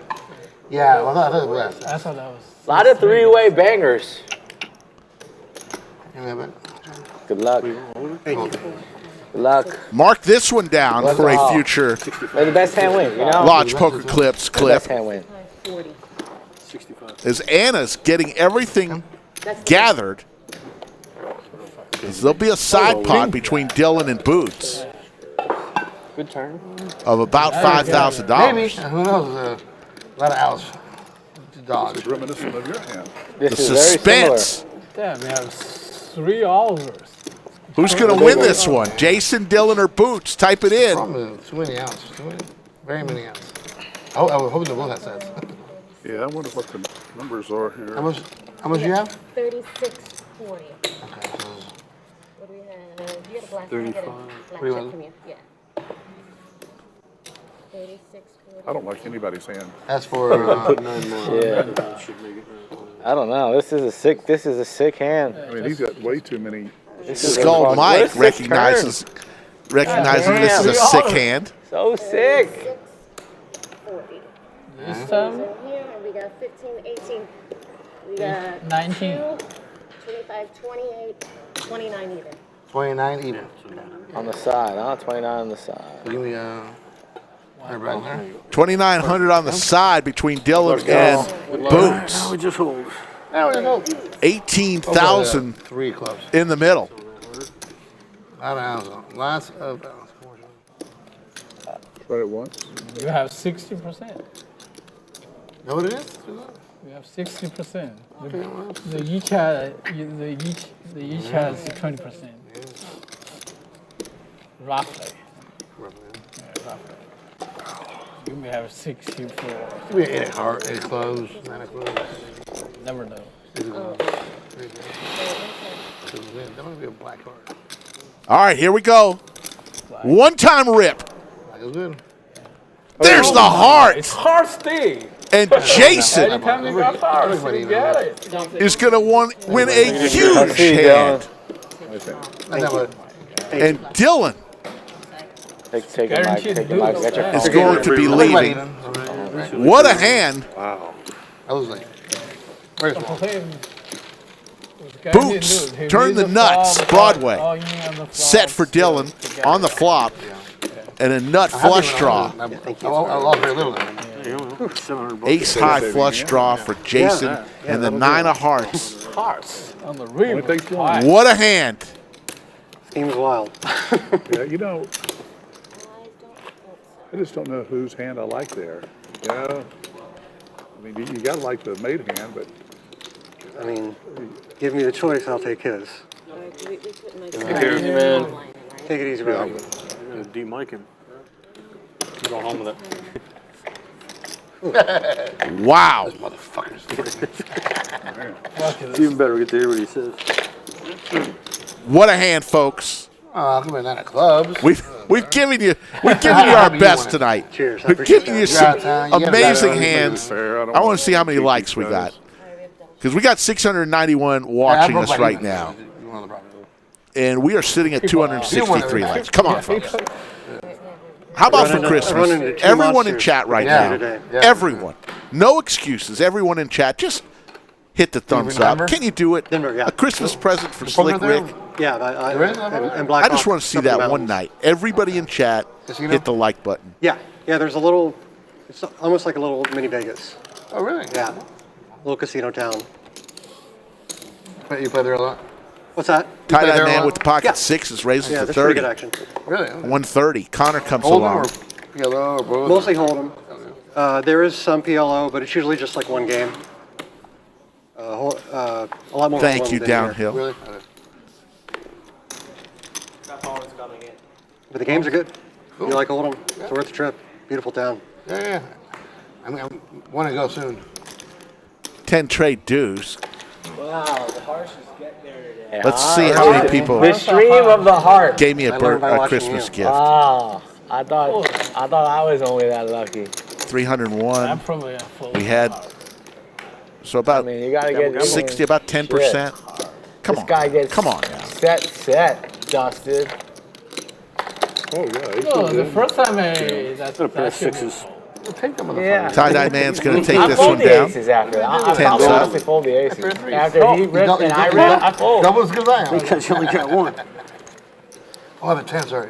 Yeah, well, I thought it was Bullhouse I sets. thought that was. A lot of three-way bangers. Good luck. Good luck. Mark this one down for a future May the best hand win, you know? Lodge Poker Clips May the clip. best hand win. As Anna's getting everything gathered. There'll be a side pot between Dillon and Boots Good turn. of about Maybe. $5,000. Who knows? A lot of outs. Dogs. It's reminiscent of your hand. The This is very suspense. Damn, we have 3 overs. Who's going to win this one? Jason, Dillon, or Boots? Type it in. Too many outs. Very many outs. Oh, I hope the Bullhouse sets. Yeah, I wonder what the numbers are here. How much do you have? 3640. Okay, so What do we have? You got a black 35. black What do you check want? from you. Yeah. 3640. I don't like anybody's hand. that's for Yeah. I don't know. This is a sick hand. I mean, he's got way too many. This is Skull a Mike sick recognizing this is a sick hand. turn. So sick. 40. This time, So here we got 15, 18. We got 19. 2, 25, 28, 29 even. 29 even. On the side, huh? 29 on the side. Give me right there. 2,900 on the side between Dillon and Boots. We just hold. There we go. 18,000 3 clubs. in the middle. Lots of outs. Try it once. you have 60%. Know what it is? We have 60%. The each has 20%. Roughly. Yeah, roughly. You may have 64. Give me 8 heart, 8 clubs, 9 of clubs. Never know. That might be a black card. All right, here we go. One-time rip. That was good. There's the heart. It's hard stay. And Jason Anytime you got hearts, you get it. is going to win a huge hand. And Dillon Take it, Mike. Take it, Mike. Get your is going to be leaving. What a hand. Wow. That was like very small. Boots turn the nuts. Broadway. Set for Dillon on the flop. And a nut flush draw. I lost very little there. Ace high flush draw for Jason. And the 9 of hearts. Hearts on the rim. What a hand. Seems wild. Yeah, you know, I just don't know whose hand I like there. Yeah. I mean, you got to like the made hand, but. I mean, give me the choice, I'll take his. Take it easy, man. Take it easy, bro. D-Mike him. You go home with it. Wow. Motherfuckers. It's even better to get to hear what he says. What a hand, folks. Oh, come on, 9 of clubs. We've given you our best tonight. Cheers. We've given you some amazing that. hands. Fair. I want to see how many likes we got. Because we got 691 watching us right now. And we are sitting at 263 likes. Come on, folks. How about for Christmas? Everyone in chat right now. Everyone. No excuses. Everyone in chat. Just hit the thumbs up. Can you do it? A Christmas present for Slick Rick. Yeah, and Black I just Hawk, want to see Something that Mountains. one night. Everybody in chat, hit the like button. Yeah, there's a little, it's almost like a little mini Vegas. Oh, really? Yeah, little casino town. You play there a lot? What's that? Tie-dye man with the pocket sixes raises Yeah, to that's pretty 30. good action. Really? 130. Connor comes Hold along. PLO or both? Mostly Hold'em. There is some PLO, but it's usually just like one game. A lot more. Thank Hold'em you, than downhill. Really? But the games are good. You like Hold'em? It's worth the trip. Beautiful town. Yeah. I want to go soon. 10 trade dues. Wow, the harsh is getting there today. Let's see how many people The stream of the heart. gave me a I learned by watching Christmas you. gift. Ah, I thought I was only that lucky. 301. I'm probably a full. We had so about You gotta get 60, about 10%. Come on, guy gets come on now. set, Dustin. Oh yeah. No, the first time that's A pair of sixes. Take them on the Yeah. Tie-dye man's going to take I this fold one the down. aces after that. I Tens probably up. honestly fold the aces. After After he ripped and I ripped, I fold. Double as good as I am. Because you only got one. I'll have a 10, sorry.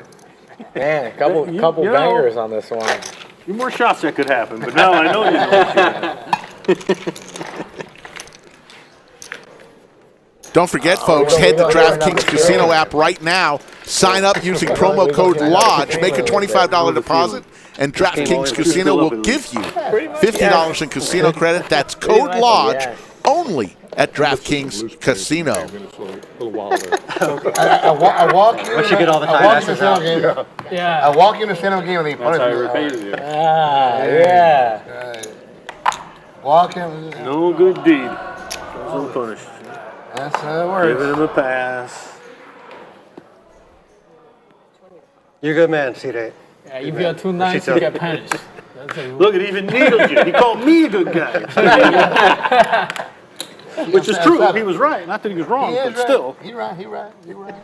Man, a couple You know- bangers on this one. Few more shots that could happen, but now I know you know what you Don't forget, folks, head to DraftKings Casino app right now. Sign up using promo code LODGE. Make a $25 deposit, and DraftKings Casino will give you $50 in casino credit. That's code LODGE only at DraftKings Casino. I walk in. Once you get all the I walk time in the Sano game. Yeah. I walk in the Sano game and they That's punish how I me. repaid you. Yeah. Right. Walk in. No good deed goes unpunished. That's how it works. Giving him a pass. You're a good man, C-Day. Yeah, if you're too nice, you get punished. That's a Look, it even needled you. He called me a good guy. Which is true. He was right. Not that he was wrong, He is but right. still. He right. He right. He right.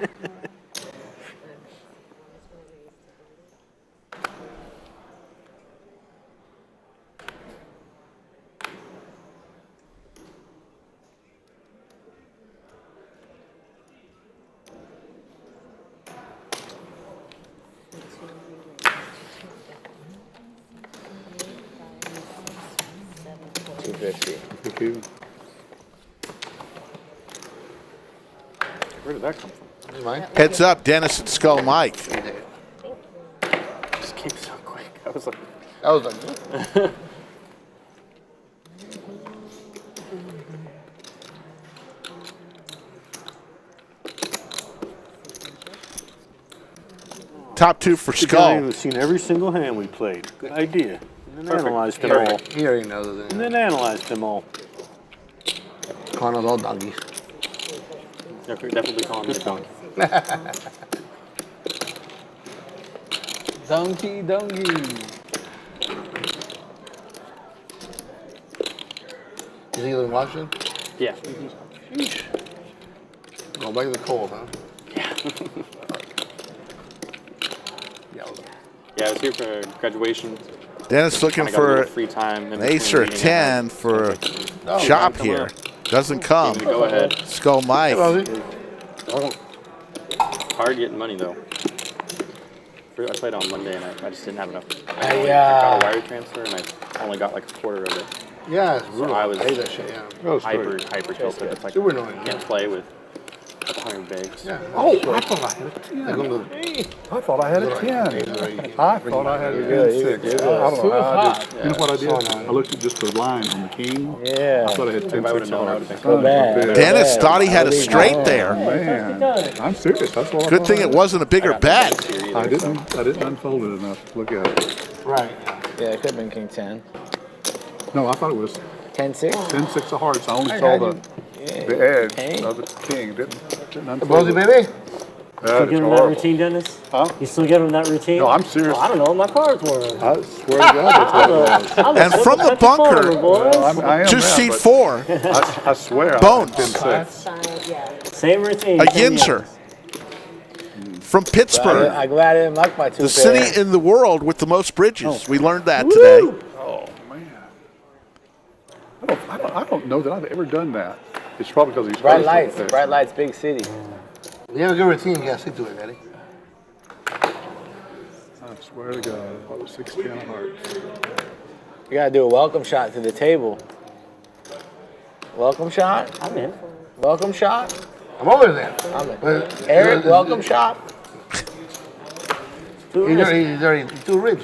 Where did that come from? Mine? Heads up, Dennis and Skull Mike. Just came so quick. I was like, That was like, Top two for The guy Skull. who's seen every single hand we played. Good idea. And then analyzed them all. he already knows it. And then analyzed them all. Calling us all donkeys. definitely calling me a donkey. donkey. Is he in Washington? Yeah. Go back to the cold, huh? Yeah, I was here for graduation. Dennis looking Kinda got a little for free time in an between ace or a meeting 10 for Oh, chop come here. on. Doesn't come. Give me the go ahead. Skull Mike. Hard getting money though. I played on Monday and I just didn't have enough. I, I got a wire transfer and I only got like a quarter of it. Yeah, it's So brutal. I was hate that shit, yeah. hyper tilted. It's like Super annoying. you can't play with 100 bigs. Yeah. Oh, I thought I had a 10. I thought I had a 10. I thought I had a 10-6. I don't know how I did. You know what I did? I looked at just the line on the king. Yeah. I thought I had 10-6 on it. So bad. Dennis thought he had a straight there. Man, I'm serious. That's what I Good thought thing I it wasn't a bigger bet. I didn't unfold it enough to look at it. Right. Yeah, it could have been King 10. No, I thought it was 10-6? 10-6 of hearts. I only saw the edge of the king. Didn't unfold Bosey, it. baby? That is Give him that horrible. routine, Dennis? Huh? You still give him that routine? No, I'm serious. Oh, I don't know. My cards were. I swear to God, that's what it was. And from the bunker I am to mad, seat but 4, I swear Bones. I had 10-6. Same routine. a Yinzer from Pittsburgh, I'm glad I didn't like my two the city in the world with the most bridges. We learned that today. Oh man, I don't know that I've ever done that. It's probably because he's Bright lights, big city. You have a good routine, you gotta stick to it, Eddie. I swear to God, I was 16 of hearts. You gotta do a welcome shot to the table. Welcome shot? I'm in. Welcome shot? I'm always there. I'm in. But Eric, welcome shot? He's already too rich.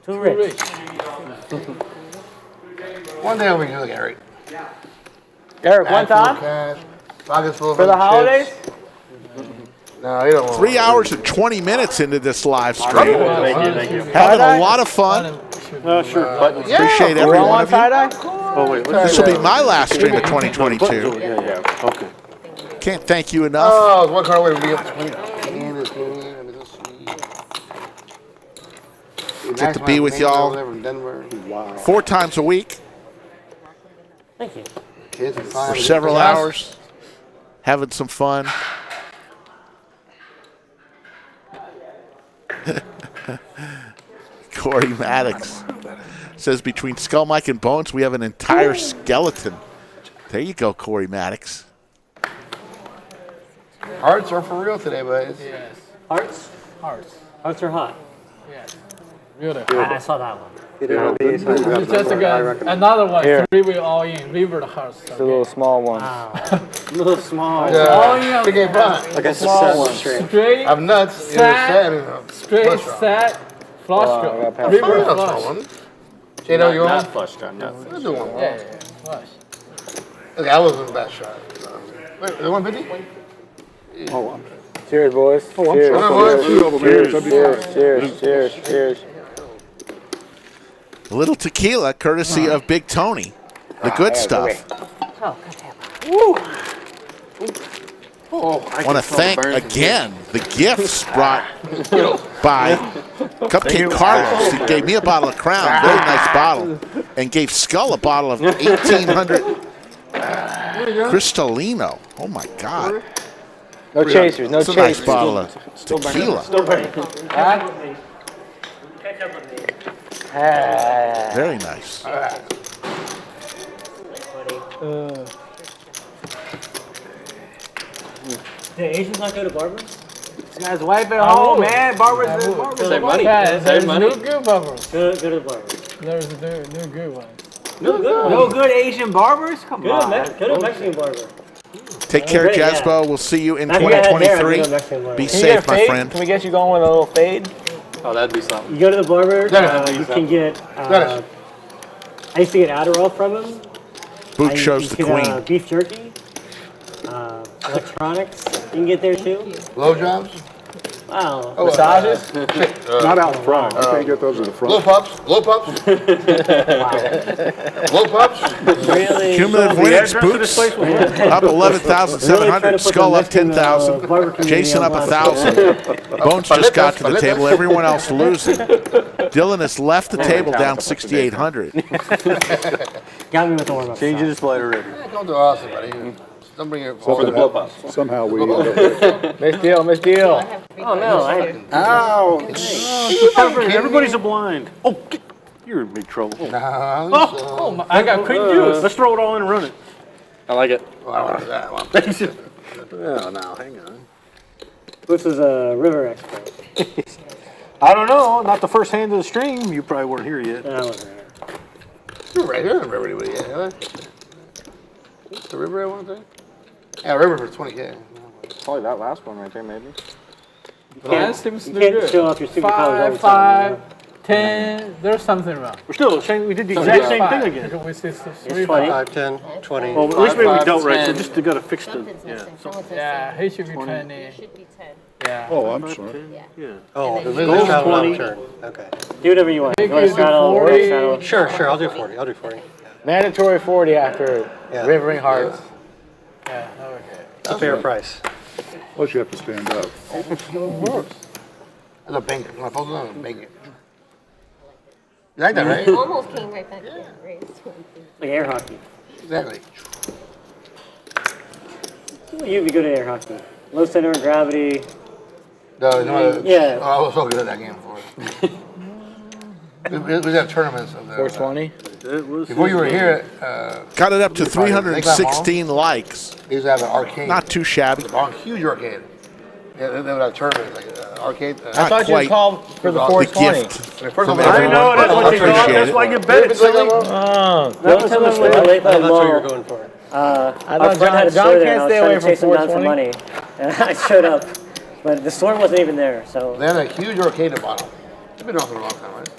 Too rich. One day I'll be good, Eric. Eric, one time? Cash, pockets full of For the chips. holidays? No, you don't want 3 hours and 20 minutes into this live stream. Thank you. Having a lot of fun. Sure. Buttons. Appreciate every one of you. tie-dye? Oh, wait. This will be my last stream of 2022. Yeah. Okay. Can't thank you enough. Oh, it's one card away from being up 20. And it's me, and it's me. get to be with y'all Wow. 4 times a week Thank you. Kids are for fine. several hours, having some fun. Corey Maddox says between Skull Mike and Bones, we have an entire skeleton. There you go, Corey Maddox. Hearts are for real today, boys. Yes. Hearts? Hearts. Hearts are hot. Yes. Really. I saw that one. It's just another one. Here. 3-way all in. River the hearts. It's a little small one. Little small. All in. Big game fun. Like a Small one. straight. Straight. I'm nuts. Set. Straight set. Flush draw. River flush. Jado, you Not on? flush draw, not Let's flush. do one. Yeah. Flush. Okay, I wasn't the best shot. Wait, the 150? Oh, cheers, boys. I'm Cheers. sorry. Cheers. A little tequila, courtesy of Big Tony. The good stuff. I want to thank again the gifts brought by Cupcake Carlos. He gave me a bottle of Crown, very nice bottle, and gave Skull a bottle of 1800 Cristalino. Oh my God! No chasers, no It's a chasers. nice bottle of tequila. Very nice. The Asians not go to barbers? This guy's wife at home, man. Barbers. Save money. Yeah, Save there's money. no good barbers. Go to the barber. There's no good ones. No good Asian barbers? Come on. Go to a Mexican barber. Take care, Great, yeah. Jaspo. We'll see you in Now, if you got hair, I'll go to a 2023. Mexican barber. Be Can you get a safe, my fade? friend. Can we get you going with a little fade? Oh, that'd be something. You go to the barber, Dennis. you can get, Dennis. I used to get Adderall from him. Boot shows the You can get, queen. beef jerky, electronics, you can get there too. Blowjobs? Wow. Massages? Not out front. You can't get those in the Blow front. pups? Blow pups? Blow pups? Really? Cumulative winnings, Boots up 11,700. Skull up 10,000. Jason up 1,000. Bones just got to the table. Everyone else losing. Dylan has left the table down 6,800. Got me with the warm-up. Change your display already. Don't do awesome, buddy. Don't bring your For the blow pops. Somehow we end up with Miss deal. Oh no, Ow. Everybody's a blind. Oh, you're in big trouble. Oh, I got cream juice. Let's throw it all in and run it. I like it. I want that one. Oh, now, hang on. This is a river expert. I don't know. Not the first hand of the stream. You probably weren't here yet. I wasn't there. You're right. You're not anybody yet, huh? What's the river I want to say? Yeah, river for 20K. Probably that last one right there, maybe. That seems You no can't good. show off your superpowers all the 5, time. 10. There's something wrong. We're still saying we did the exact same thing again. We see It's 3, 20. 5, 10, 20. Well, at least maybe we 5, dealt right. So 10. just got to fix the. Yeah. Yeah, he should be 20. Should be 10. Yeah. Oh, I'm sorry. Yeah. Oh, the Gold visitor travel 20. turn. Okay. Do whatever you want. He You want to gives you straddle, 40. straddle. Sure, I'll do 40. I'll do 40. Mandatory 40 after Yeah. Rivering Hearts. Yeah, okay. It's a fair price. Plus you have to stand up. That's a banker. When I fold it on, a banker. You like that, right? Almost came right back down. Raised. Like air hockey. Exactly. You'd be good at air hockey. Low center of gravity. No, you know what? Yeah. Oh, I was so good at that game before. we had tournaments of the. 420. Before you were here, Got it up to 316 likes. they used to have an arcade. Not too shabby. A huge arcade. Yeah, they would have tournaments, like arcade. I thought you quite called for the the 420. gift First from of all, I everyone. know. That's what you call it. Appreciate That's it. why you bet it, silly. Oh, That was someone with the late That's night what you're mall. going for. Our thought friend had a John store there, can't and I stay was away trying to chase from him down for 420. money. And I showed up, but the store wasn't even there, so. They had a huge arcade at the bottom. It's been off for a long time, right?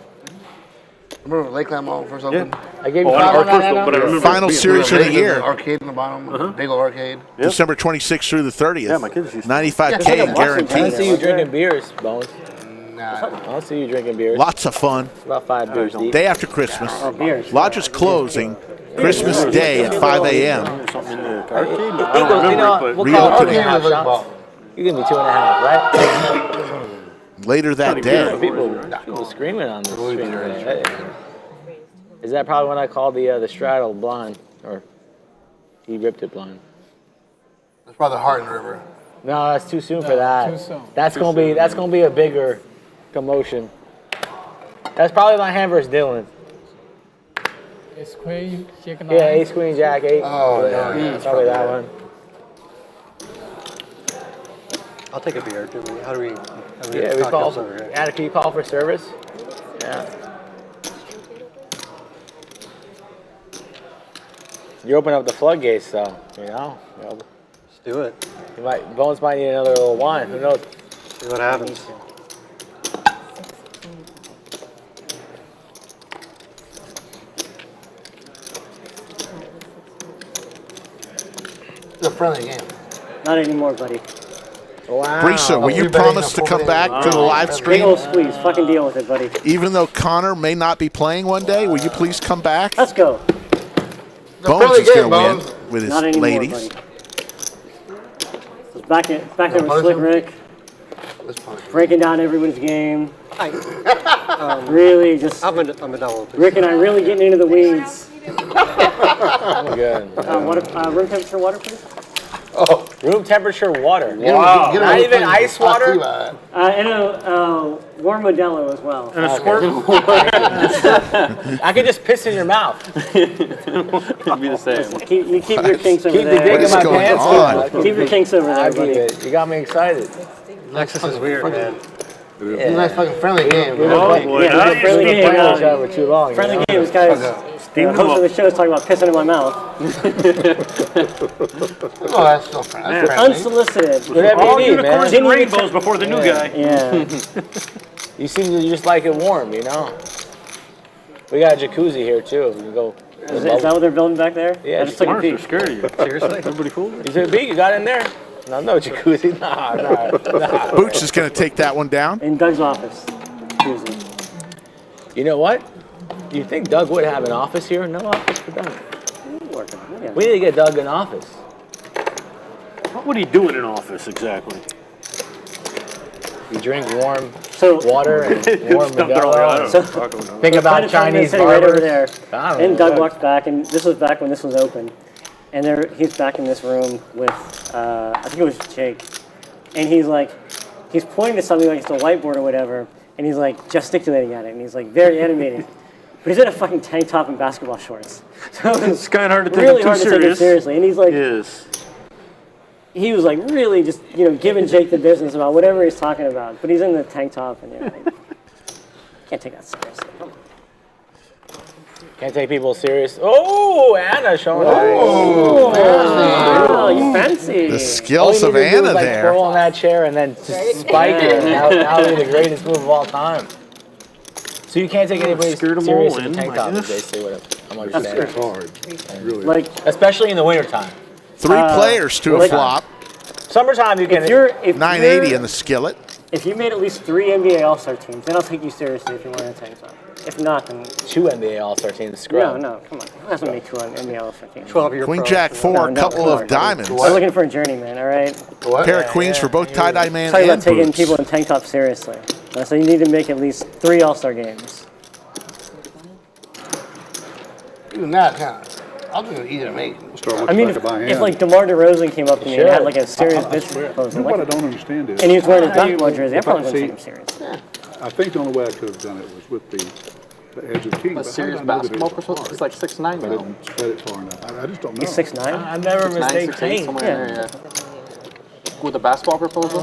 Remember when Lakeland Mall first opened? I gave you Oh, 5 our on first that. one, but I remember. Final series of the year. Arcade in the bottom, big old arcade. December 26th through the 30th. Yeah, my kids used to. 95K I don't guaranteed. see you drinking beers, Bones. Nah. I don't see you drinking beers. Lots of fun. About 5 beers deep. Day after Christmas. Beers. Lodge is closing Christmas Day at 5 a.m. Something in the arcade. I Equals, don't you know, remember it, we'll but call it Reopening. 2.5 shots. You give me 2.5, right? later that day. People screaming on the stream today. Is that probably when I called the straddle blind, or he ripped it blind? That's probably the Harden River. No, that's too soon for that. Too soon. That's gonna be a bigger commotion. That's probably my hand versus Dillon. Ace queen, chicken. Yeah, ace queen jack 8. Oh, yeah. Probably that one. I'll take a beer. How do we? Yeah, we call. Add a key call for service. Yeah. You open up the floodgates, though. You know. Let's do it. Bones might need another little wine. Who knows? See what happens. It's a friendly game. Not anymore, buddy. Wow. Brisa, will you promise to come back to the live Big stream? old squeeze. Fucking deal with it, buddy. Even though Connor may not be playing one day, will you please come back? Let's go. Bones is going to win with his Not anymore, ladies. buddy. Back there with Slick Rick. Breaking down everybody's game. Really just. I'm a double. Rick and I really getting into the weeds. I'm good. Room temperature water, please. Oh, room temperature water. Wow. Not even ice water? And a warm Modelo as well. And a squirt? I could just piss in your mouth. It'd be the same. You keep your kinks over Keep there. the dick in my pants. Keep your kinks over there, buddy. You got me excited. Nexus is weird, man. It's a nice fucking friendly game. Oh, boy. Yeah, friendly game. For too long. Friendly game. This guy's the host of the show is talking about pissing in my mouth. Oh, that's still friendly. Unsolicited. Whatever All you need, man. unicorns and rainbows before the new guy. Yeah. You seem to just like it warm, you know? We got a jacuzzi here, too. We can go. Is that what they're building back there? Yeah, I just took a They're peek. scared of you. Seriously? Everybody cool? You took a peek? You got in there? No jacuzzi. Nah. Boots is going to take that one down. In Doug's office. Jacuzzi. You know what? Do you think Doug would have an office here? No office for Doug. Yeah. We need to get Doug an office. What would he do in an office exactly? You drink warm So water and warm Modelo. So, Think about Chinese sitting right over there. I don't And know. Doug walked back, and this was back when this was open. And he's back in this room with, I think it was Jake. And he's pointing to something like it's a whiteboard or whatever, and he's like gesticulating at it, and he's like very animated. But he's in a fucking tank top and basketball shorts. So It's kind of hard to take really him hard too to take him serious. seriously. And he's like, Yes. he was like really just, giving Jake the business about whatever he's talking about. But he's in the tank top, and can't take that seriously. Come on. Can't take people serious. Oh, Anna showing up. Oh, you fancy. The skills of All you need to do Anna is, there. Throw on that chair and then just spike it. That would be the greatest move of all time. So you can't take anybody Scared 'em serious all in in, the tank I top, guess. basically what I'm That's understanding. Hard, really. Like, Especially in the wintertime. 3 players to a like- flop. Summertime you can. if you're 980 in the skillet. If you made at least 3 NBA All-Star teams, then I'll take you seriously if you're wearing a tank top. If not, then 2 NBA All-Star teams. Scrub. no, come on. Who hasn't made 2 NBA All-Star teams? 12-year Queen pros. Jack 4, No, couple come of on, diamonds. I'm looking for a journeyman, all right? What? Pair of queens for both tie-dye man Talking and about taking Boots. people in tank tops seriously. So you need to make at least 3 All-Star games. Even that, I'll do it either me. Start I looking mean, like a by if hand. like DeMar DeRozan came up to me and had like a serious business proposal, What I like, don't understand is, and he was wearing a basketball jersey, I probably See, wouldn't take him serious. I think the only way I could have done it was with the edge of the king. A serious basketball proposal? He's like 6'9" I now. didn't spread it far enough. I just don't know. He's 6'9"? I never 6'9", mistake 6'8", King. somewhere in there, yeah. With a basketball proposal?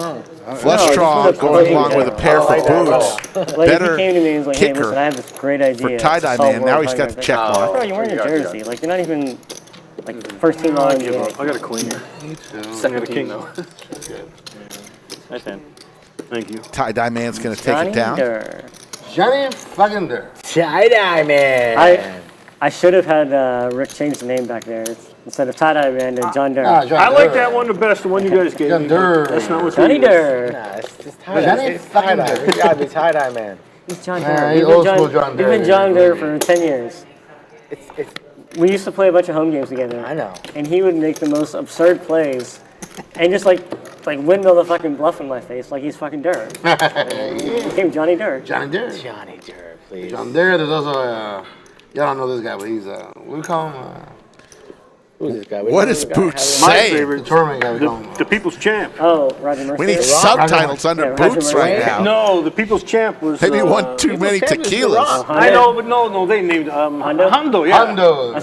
Flush No, draw just going with a along with a clean pair I for like that. Boots. Like if Better he came to me and was like, hey, kicker listen, I have this great idea. for tie-dye to solve man. Now world he's got the hunger. check mark. Bro, you're wearing a jersey. Like, you're not even like first team all NBA. I got a queen here. Second king. team, though. Nice hand. Thank you. Tie-dye man's going to take Johnny it down. Durr. Johnny fucking Durr. Tie-dye man. I should have had Rick change the name back there. Instead of tie-dye man to John Durr. John I like Durr. that one the best, the one you guys gave John me. Durr. That's not what Johnny he is. Durr. Nah, it's just Johnny tie-dye. It's fucking tie-dye. Durr. You gotta be tie-dye man. He's John Yeah, Durr. he's We've old been school John We've been Durr. John Durr for 10 years. It's. We used to play a bunch of home games together. I know. And he would make the most absurd plays. And just like, like windmill the fucking bluff in my face like he's fucking Dirt. He became Johnny Dirt. Johnny Dirt. Johnny Dirt, please. John Dirt. There's also y'all don't know this guy, but he's what do we call him? Who's this guy? What is Boots My saying? favorite, The tournament guy. We call him. the People's Champ. Oh, Roger Mercer. We need subtitles under Roger Boots Mercer. right now. No, the People's Champ was. Maybe one too many tequilas. I know, but no, they named Hondo. Yeah. Hondo. I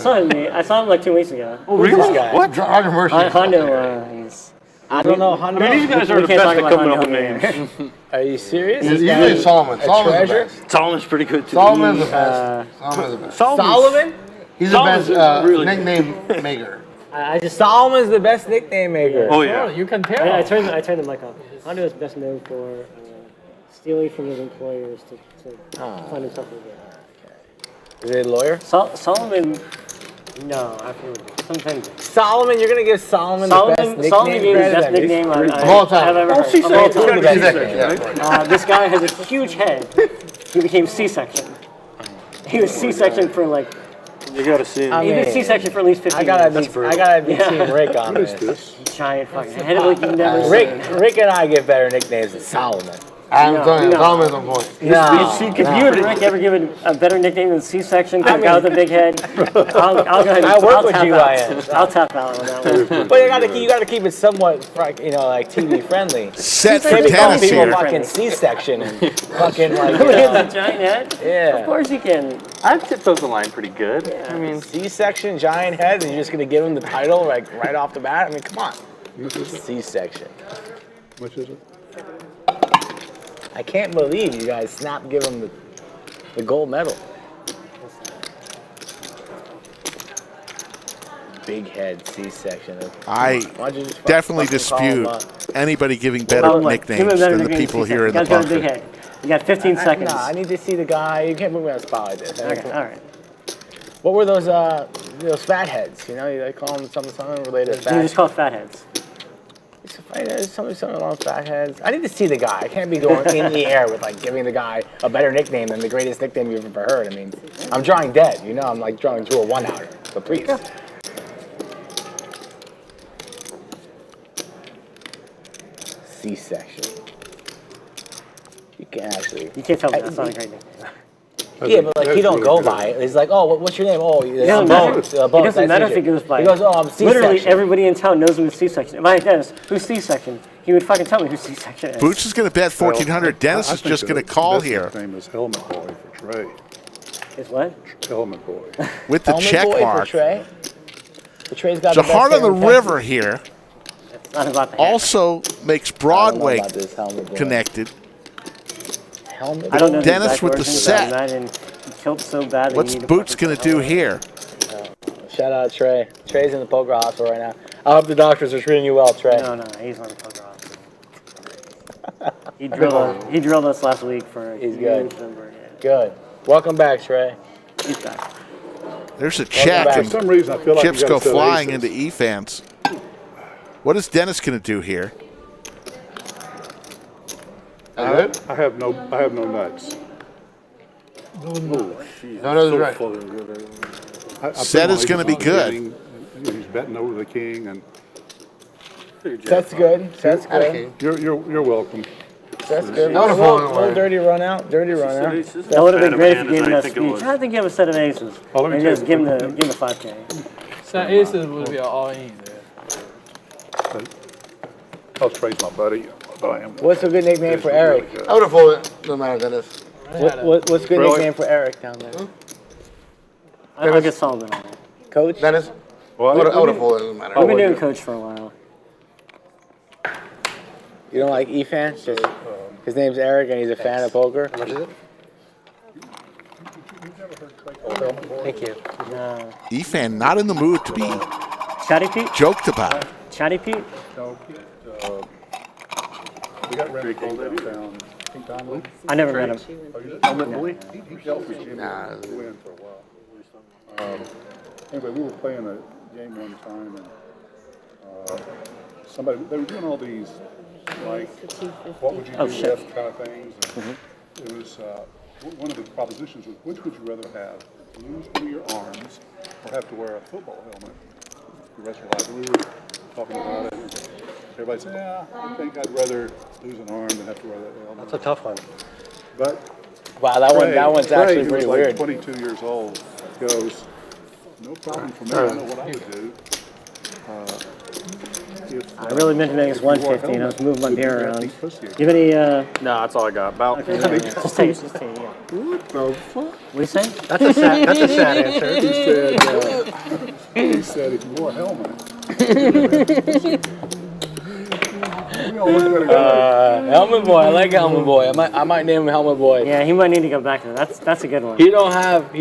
saw him like 2 weeks ago. Oh, really? This guy. What? Roger Mercer. Hondo, he's. I don't know. Hondo. I mean, these guys are We the can't best talk at coming about up with Hondo names. Are you serious? Usually Solomon. Solomon's treasure? the best. Solomon's pretty good too. Solomon's the best. Solomon's the best. Solomon? He's the best Solomon's really nickname maker. Solomon's the best nickname maker. Oh yeah. You can tell. I turned the mic off. Hondo is best known for stealing from his employers to find himself a good. Is he a lawyer? Solomon. No, I feel sometimes. Solomon, you're gonna give Solomon the best nickname. Solomon gave the best nickname Of all time. I've ever heard. C-section. Of all time. C-section. This guy has a huge head. He became C-section. He was C-section for like. You gotta see him. He was C-section for at least 15 I gotta beat Team Rick on What is this. this? Giant fucking head like you've never seen. Rick and I give better nicknames than Solomon. I'm telling you, Solomon's on point. No. If you and Rick ever given a better nickname than C-section to a guy with a big head, I'll go ahead and I work with tap you, out. I'll tap out on that one. But you gotta keep it somewhat, like TV friendly. Set for Maybe call tennis people here. fucking C-section and fucking like. He has a giant head? Yeah. Of course you can. I'd tip those the line pretty good. Yeah. I mean, C-section, giant head, and you're just gonna give him the title like right off the bat. I mean, come on. C-section. Which is it? I can't believe you guys snapped give him the gold medal. Big head, C-section. I Why don't you just definitely fucking call him dispute anybody giving better Give him a nicknames better than the nickname people than here in the C-section. Guy's got a big bunker. head. You got 15 seconds. Nah, I need to see the guy. You can't put me on a spot like this. Okay, all right. What were those fat heads? You know, they call them something related to fat. You just call fatheads. Something along fat heads. I need to see the guy. I can't be going in the air with like giving the guy a better nickname than the greatest nickname you've ever heard. I mean, I'm drawing dead. You know, I'm like drawing to a one-outer. So please. C-section. You can actually. You can't tell me that's not a great nickname. Yeah, but like he don't go by it. He's like, oh, what's your name? Oh, It doesn't matter if he goes by. He goes, oh, I'm C-section. Literally everybody in town knows him as C-section. If I asked Dennis, who's C-section? He would fucking tell me who C-section is. Boots is going to bet 1,400. Dennis is just going to call here. His name is Helmet Boy for Trey. Is what? Helmet Boy. With the Helmet check boy for mark. Trey. The Trey's got So the best Heart on the hair in River Texas. here It's not about the hair. also makes I don't know Broadway about this helmet boy. connected. Helmet I don't know the Dennis exact with the version, but set. I imagine he killed so bad that What's he needed Boots fucking going to do here? Shout out Trey. Trey's in the poker hospital right now. I hope the doctors are treating you well, Trey. No, he's on the poker hospital. He drilled us last week for a He's huge good. number. Yeah. Good. Welcome back, Trey. He's back. There's a check, back. For and some reason, I feel like chips you go gotta set flying aces. into E-fans. What is Dennis going to do here? I have no nuts. No, that's right. I Set put is my gonna be aces good. on the king, He's betting over the king, and That's good. That's good. you're welcome. That's good. I would've folded Little away. dirty run out. Dirty run out. That would have been great if you gave him I that think it speech. was. I think you have a set of aces. Oh, let me And tell just you- give him the 5K. So aces would be all in there. I'll trade my buddy, but I am. What's a good nickname for Eric? I would have folded. Doesn't matter, Dennis. What's a good Really? nickname for Eric down there? I'll get Solomon on it. Coach? Dennis. Well, I would have folded. Doesn't matter. We've been doing coach for a while. You don't like Efan? Just his name's Eric and he's a fan of poker. How much is it? Thank you. No. E-fan not in the mood to be Chatty Pete? joked about. Chatty Pete? we got Randy King down. King Donnelly. I never met him. Helmet Boy. He dealt with Jimmy Nah. Win for a while. Anyway, we were playing a game one time, and they were doing all these, like, what would you do shit. if kind of things. And it was, one of the propositions was, which would you rather have, lose one of your arms or have to wear a football helmet the rest of your life? And we were talking about it. everybody says, yeah, I think I'd rather lose an arm than have to wear that helmet. That's a tough one. But Wow, that one's Trey, actually who pretty was weird. like 22 years old, goes, no problem for me. I know what I would do. I really meant to make this 150, and I was moving my beer around. You have any? No, that's all I got. About. Okay, just take it. Just take it. Yeah. What the fuck? What do you say? That's a sad answer. He said he wore a helmet. Helmet Boy, I like Helmet Boy. I might name him Helmet Boy. Yeah, he might need to go back to that. That's a good one. He don't have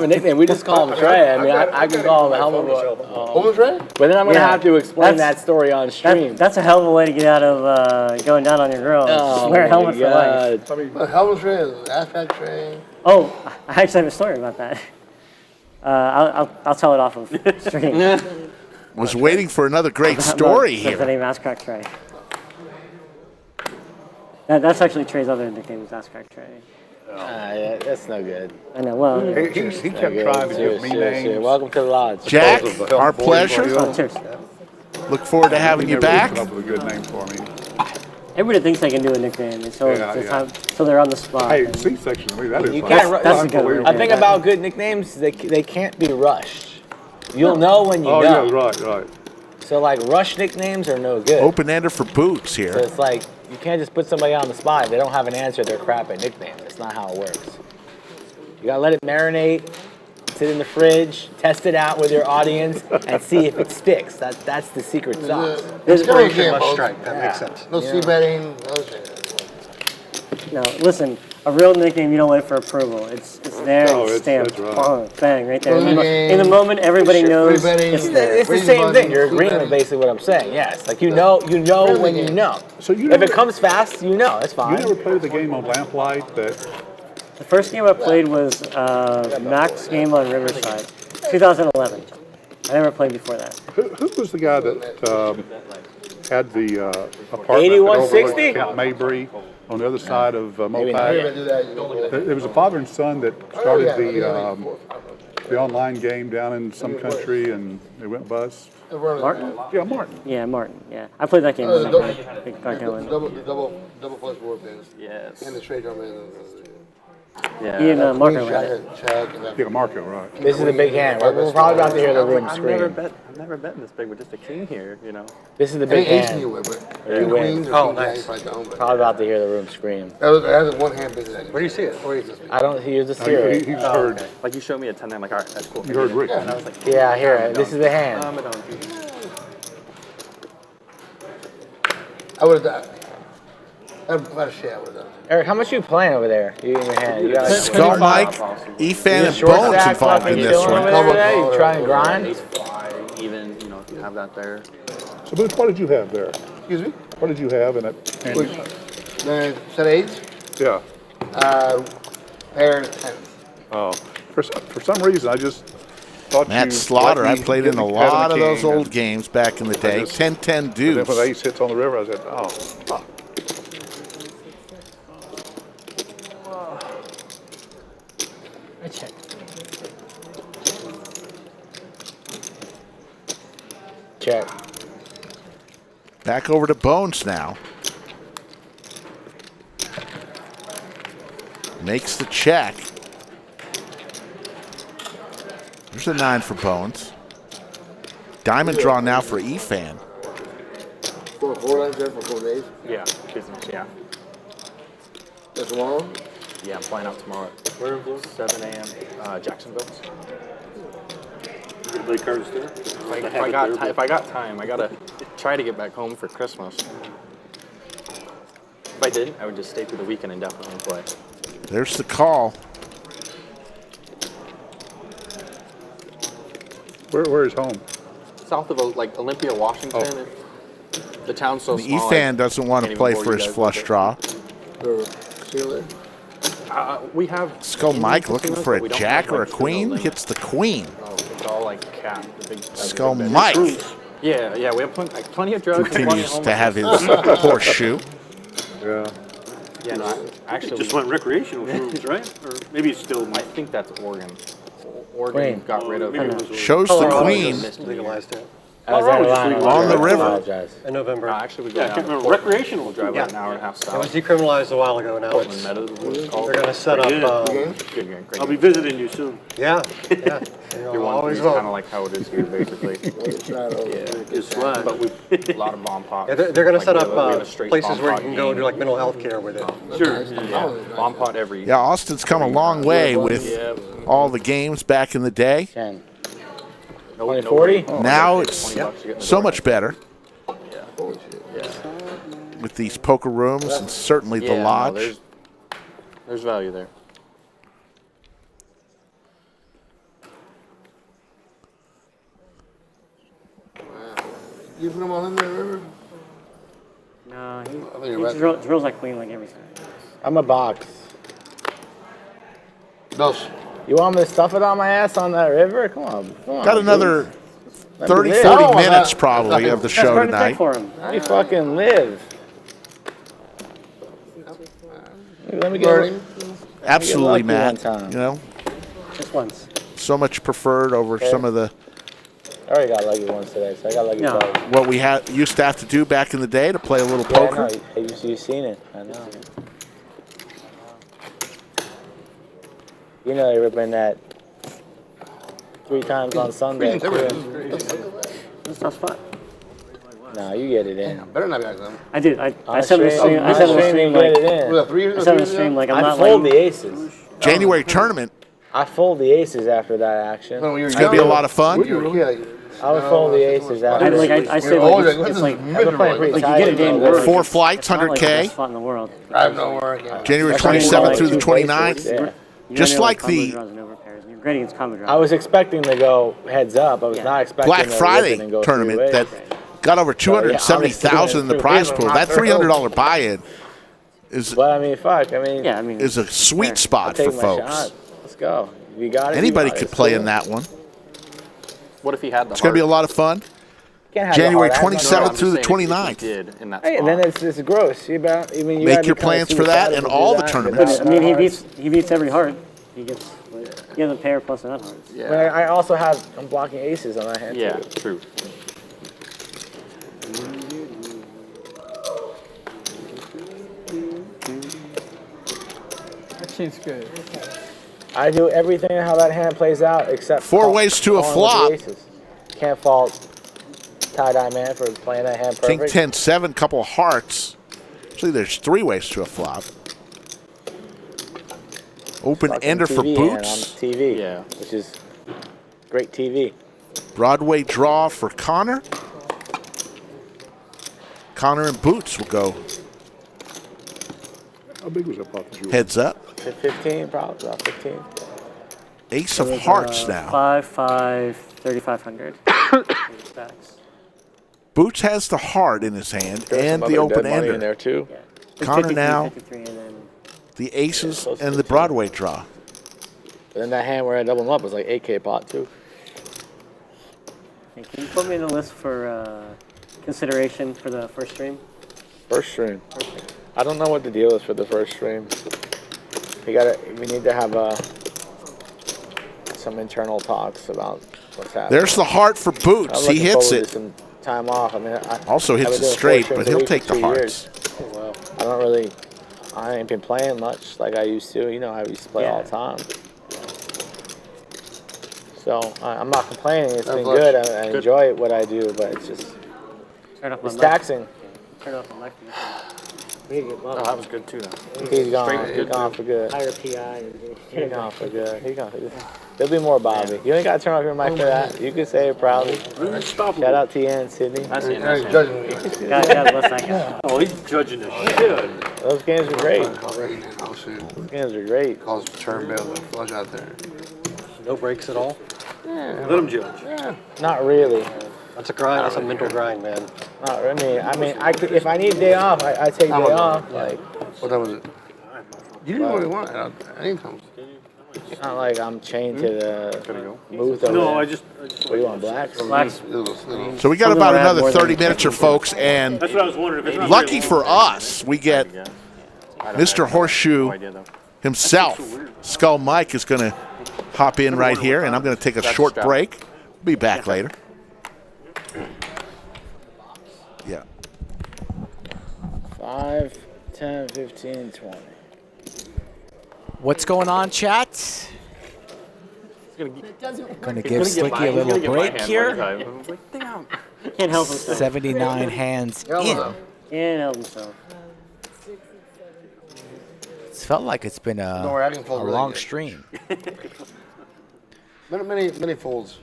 a nickname. We just call him Trey. I mean, I can call him Helmet Boy. Trey? But then I'm gonna have to explain that story on stream. That's a hell of a way to get out of going down on your girl. Oh, Wear a helmet for life. I mean, helmet Trey, ashtray Trey. Oh, I actually have a story about that. I'll tell it off of stream. Was waiting for another great story The here. name Ass Crack Trey. That's actually Trey's other nickname is Ass Crack Trey. Yeah, that's no good. I know. Well, He kept trying to give me names. Welcome to the lodge. Jack, our pleasure. oh, cheers. Look forward to having you Never back. came up with a good name for me. Everybody thinks they can do a nickname until until they're on the spot. Hey, C-section to me, that is You like can't. That's a good one. unbelievable. I think about good nicknames. They can't be rushed. You'll know when you Oh, know. yeah, right. So like rush nicknames are no good. Open-ender for Boots So here. it's like you can't just put somebody on the spot. If they don't have an answer, they're crap at nicknames. That's not how it works. You gotta let it marinate, sit in the fridge, test it out with your audience, and see if it sticks. That's the secret sauce. Inspiration must strike. That makes sense. No seabetting, no shit. No, listen. A real nickname, you don't wait for approval. It's there. No, It's stamped. that's right. Oh, bang, right there. Closing In the game. moment, everybody knows betting. it's there. It's the same thing. You're agreeing with basically what I'm saying. Yes, like you know when you know. So you If never, it comes fast, you know. That's you fine. never played the game on Lamplight that The first game I played was Mac's game on Riverside, 2011. I never played before that. who was the guy that had the apartment 8160? that overlooked Camp Mabry on the other side of Maybe Mopac? There was a father and son that started the online game down in some country, and they went bust. Martin? Yeah, Martin. Yeah, Martin. Yeah, I played that game with Big Gargoyle. Double plus board pins. Yes. And the straight drum in. Yeah. He and Marco ran it. Yeah, Marco, right. This is a big hand. We're probably about to hear the room I've never bet this big with just a king here, you know. This is the Any big ace hand. you win, but Or you king win. queens or Oh, king jack, nice. you probably don't. But Probably about to hear the room scream. that was one hand business. Where do you see it? Where is this? I don't hear the hear He it. just heard. Like you showed me a 10 9, like, all right, that's cool. You heard Rick. And I was like, Yeah, I hear it. This is the hand. I'm a donkey. I would have done. I'm glad shit I would have done. Eric, how much you playing over there? You in your hand? You got like Skull Mike, Efan, and short Bones stack involved fucking in this chilling one. over there today? You trying to grind? Ace 5, even, you know, if you have that there. So, Boots, what did you have there? Excuse me? What did you have in that? Then set of eights, Yeah. pair of tens. Oh, for some reason, I just thought Matt you Slaughter, let I me played get in a me lot of king, those old and games back in the day. just- 10-10 then when deuce. ace hits on the river, I said, oh, fuck. I checked. Check. Back over to Bones now. Makes the check. There's a 9 for Bones. Diamond draw now for Efan. Four lines there for 4 days. Yeah, business, yeah. That's tomorrow. Yeah, I'm flying out tomorrow at 7 a.m. Jacksonville. You gonna play cards there? If I got time, I gotta try to get back home for Christmas. If I didn't, I would just stay through the weekend and definitely play. There's the call. Where is home? South of like Olympia, Washington. The town's so small. Efan doesn't want to can't play even for bore his you guys flush with it. draw. We have Skull Mike looking casinos, for but a we don't jack have, or a like, queen. limit. Hits the queen. Oh, it's all like capped. The big Skull big Mike Yeah, we have plenty of drugs. and plenty of continues to have his homelessness. horseshoe. Yeah. Yeah, no, actually, Just went recreational rooms, right? Or maybe it's still. I think that's Oregon. Oregon Wait. got rid of. Maybe it was Shows the Colorado queen. Legalized it. On the river. In November. Actually, we go Yeah, I down can't to remember. Port. Recreational We'll drive Yeah. like an hour and a half It south. was decriminalized a while ago. Now Portland it's Meadows, what it's called. they're going to set up. I'll be visiting you soon. Yeah, yeah. Your one always is will. kind of like how it is here, basically. It's flat. But we a lot of bomb pots. Yeah, they're going to set we up have a straight places bomb where you pot can go and do game. like mental health care with it. Sure. Yeah, bomb pot every. Yeah, Austin's come a long way with all the games back in the day. 10. No, 2040? Now it's $20 to get in the so door. much better Yeah. with these poker rooms and certainly the Yeah, no, lodge. there's value there. You put them all in there, river? No, think he you're right. drills like queen like every time. I'm a box. Dos. You want me to stuff it on my ass on that river? Come on. Got another Let me 30, live. 40 No, minutes probably of the show tonight. Let me fucking live. Let me get Burning. Absolutely, lucky one Matt. time. You know, Just once. so much preferred over Okay. some of the I already got lucky once today, so I got lucky No. twice. what we used to have to do back in the day to play a little Yeah, I poker. know. You've seen it. I know. You know they ripping that 3 times on Sunday. That's That's a tough spot. No, you get it in. Better not be like them. I did. I On said in the stream- stream. I on said in the stream, stream you get like. it in. Was that three? I said in the stream like I'm I not fold like. the aces. January tournament. I fold the aces after that action. It's going to be a lot of fun. I would fold the aces after. I say like it's like I've been playing pretty like you tight. get a game where 4 flights, it's not like the 100K. best spot in the world. I have no work. January That's why you 27th want through the two 29th. places, yeah. You Just don't know, like combo the draws and overpairs, and you're grading against combo draws. I was expecting to go heads up. I was not expecting Black to rip it Friday and go tournament three that ways. got over 270,000 in the prize pool. That $300 buy-in is But I mean, fuck. I mean, yeah, I mean, is a sweet I'll spot take for my folks. shot. Let's go. If you got it. Anybody you got it. could It's play cool. in that one. What if he had the It's going to be a heart? lot of fun. Can't have January the heart. I have no- 27th through the I'm just saying if 29th. he did in that Hey, and spot. then it's gross. You about, I mean, you Make gotta your be kinda plans for that suicidal and to do all the that tournaments. without I mean, hearts. he beats every heart. He gets he has a pair plus an hearts. I mean, I also have, I'm blocking aces on that hand Yeah, too. true. That seems good. I do everything how that hand plays out except 4 ways to a calling with flop. the aces. Can't fault tie-dye man for playing that hand perfect. King 10, 7, couple of hearts. Actually, there's 3 ways to a flop. Open Fucking ender for TV hand on boots. TV, Yeah. which is great TV. Broadway draw for Connor. Connor and boots will go How big was that pot that you heads up. 15, probably about 15. Ace of hearts now. 5-5, 3,500. Stacks. Boots has the heart in his hand There's and some the other open dead money ender. in there too. Connor 53, now, 53, and then the aces close to and the 15. Broadway draw. But then that hand where I double them up was like 8K pot too. hey, can you put me in the list for consideration for the first stream? First stream. I don't know what the deal is for the first stream. We need to have some internal talks about what's happening. There's the heart for I'm boots. He looking hits forward it. to some time off. I mean, Also hits I've it been doing straight, 4 but streams a he'll week take for the 2 hearts. years. I ain't been playing much like I used to. You know, I used to play all the time. So I'm not complaining. It's been good. I enjoy what I do, but it's just Turn off my it's mic. taxing. Turn off the mic. Oh, that was good too. Though. He's gone. Straight was He's good, gone too. for good. Higher PI. He's gone for good. He's gone for good. There'll be more Bobby. You ain't got to turn off your mic for that. You can say it proudly. Shout out to you and Sydney. That's it. He's judging me. God bless that guy. Oh, he's judging the shit out of it. Those games were great. Oh, shit. Those games are great. Calls for turn bail to flush out there. No breaks at all. Let him judge. Not really. That's a grind. That's a mental grind, man. Not really. I mean, I could, if I need a day off, I take day off. Like, What time was it? You didn't really want it. Anytime. it's not like I'm chained to the booth over No, there. I just What do you want, blacks? Blacks. So we got about another 30 minutes here, folks, and that's what I was wondering. If it's not lucky very for long. us, we get Mr. Horseshoe himself. Skull Mike is going to hop in right here, and I'm going to take a short break. Be back later. 5, 10, 15, 20. What's going on, chat? Gonna give Slicky a little break here. Can't help himself. 79 hands in. Can't help himself. It's felt like it's been a long stream. Many folds.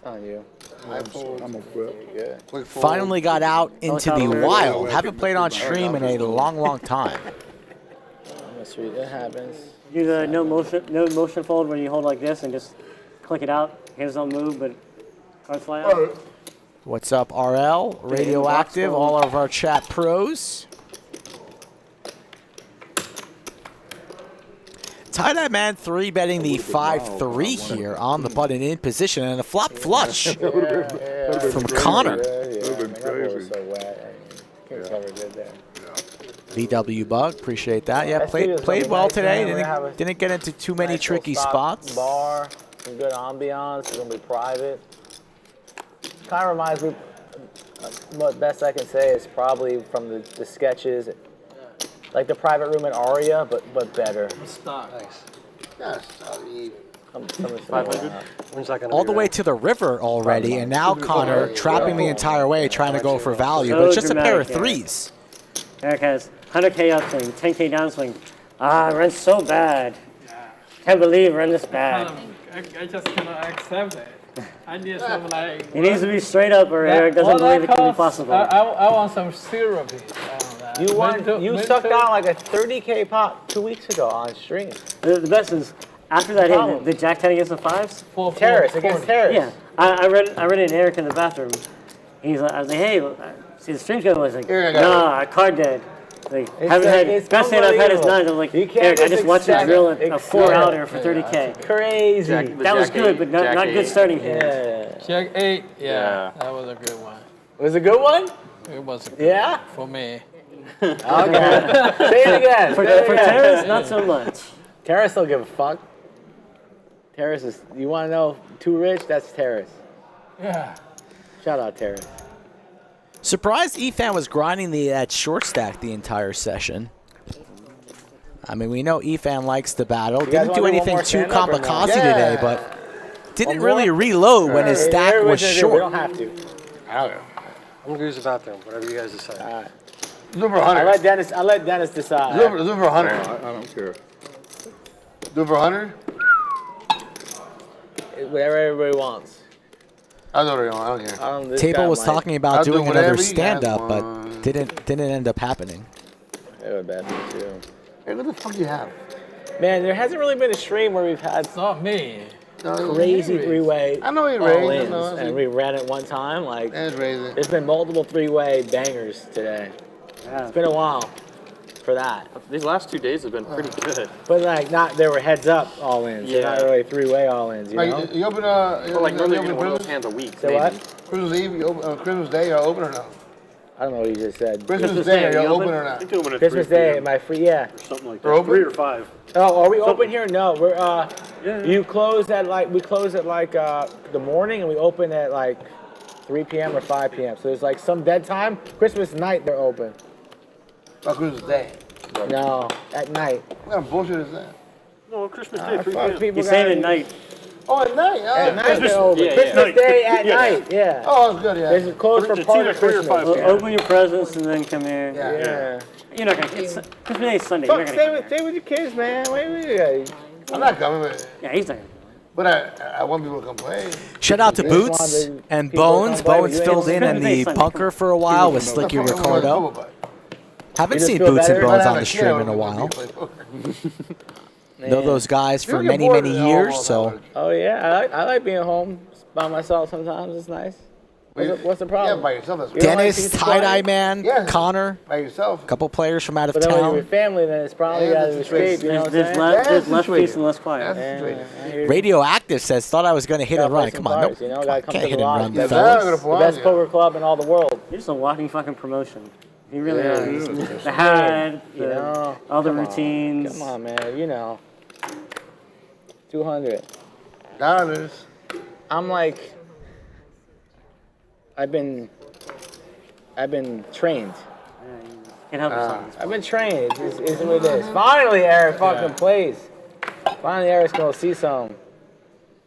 On you. I'm a flip. Quick fold. Finally got out into the wild. Haven't played on stream in a long time. Sweet, it happens. Do the no motion fold where you hold like this and just click it out. Hands don't move, but cards fly out. What's up, RL? Radioactive, all of our chat pros. Tie-dye man 3-betting the 5-3 here on the button in position and a flop flush from Connor. VW Bug, appreciate that. Yeah, played well today. Didn't get into too many tricky spots. Bar, some good ambiance. It's gonna be private. Kind of reminds me. What best I can say is probably from the sketches, like the private room at Aria, but better. Nice. Yes. All the way to the river already, and now Connor trapping the entire way, trying to go for value, but it's just a pair of threes. Eric has 100K upswing, 10K downswing. Ren's so bad. Can't believe Ren is bad. I just cannot accept it. I need some like. He needs to be straight up, or Eric doesn't believe it can be possible. I want some syrup. You sucked out like a 30K pot 2 weeks ago on stream. The best is after that hit, the Jack 10 against the fives. Terrace against Terrace. Yeah, I read it in Eric in the bathroom. I was like, hey, see the stream's going. I was like, nah, card dead. Like, best hand I've had is 9. I'm like, Eric, I just watched you drill a 4-outer for 30K. Crazy. That was good, but not good starting hand. Jack 8. Yeah, that was a good one. Was it a good one? It was a good one for me. Okay. Say it again. For Terrace, not so much. Terrace don't give a fuck. Terrace is, you want to know too rich? That's Terrace. Yeah. Shout out Terrace. Surprised Efan was grinding that short stack the entire session. I mean, we know Efan likes to battle. Didn't do anything too kamikaze today, but didn't really reload when his stack was short. We don't have to. I don't know. I'm going to use the bathroom, whatever you guys decide. All right. Over 100. I let Dennis decide. Over 100. I don't care. Over 100? Whatever everybody wants. I don't care. Table was talking about doing another stand-up, but didn't end up happening. It would bad me too. Hey, what the fuck do you have? Man, there hasn't really been a stream where we've had crazy three-way all-ins, and we ran it one time. Like, there's been multiple three-way bangers today. Yeah. It's been a while for that. These last 2 days have been pretty good. But like, not were heads-up all-ins. They're not really three-way all-ins. You know? You open normally you one of those hands a week. So what? Christmas Eve, Christmas Day, are open or no? I don't know what you just said. Christmas Day, are you open or not? Christmas Day, am I free? Yeah. Something like We're that. open? 3 or 5. Oh, are we open here? No, we're you close at like the morning, and we open at like 3 p.m. or 5 p.m. So there's like some dead time. Christmas night they're open. Oh, Christmas Day. No, at night. What kind of bullshit is that? No, Christmas Day, 3 p.m. He's saying at night. Oh, at night. At night they're open. Christmas Day at night. Yeah. Oh, that's good. Yeah. It's closed for part of Christmas. Open your presents and then come here. Yeah. You're not gonna. Christmas Day is Sunday. Fuck, stay with your kids, man. Wait. I'm not coming, but yeah, he's not. But I want people to come play. Shout out to Boots and Bones. Bones filled in the bunker for a while with Slicky Ricardo. Haven't seen Boots and Bones on the stream in a while. Know those guys for many years, so. Oh yeah, I like being home by myself sometimes. It's nice. What's the problem? Yeah, by yourself. Dennis, tie-dye man, Connor. By yourself. A couple players from out of town. But then when you're with family, then it's probably out of the street. You know what I'm saying? There's less peace and less quiet. Radioactive says, thought I was going to hit and run. Come on, nope. Can't hit and run, fellas. The best poker club in all the world. You're just a walking fucking promotion. He really is. The hat, all the routines. Come on, man. You know. $200. I'm like, I've been trained. Can't help yourself. I've been trained. It's what it is. Finally, Eric fucking plays. Finally, Eric's gonna see some.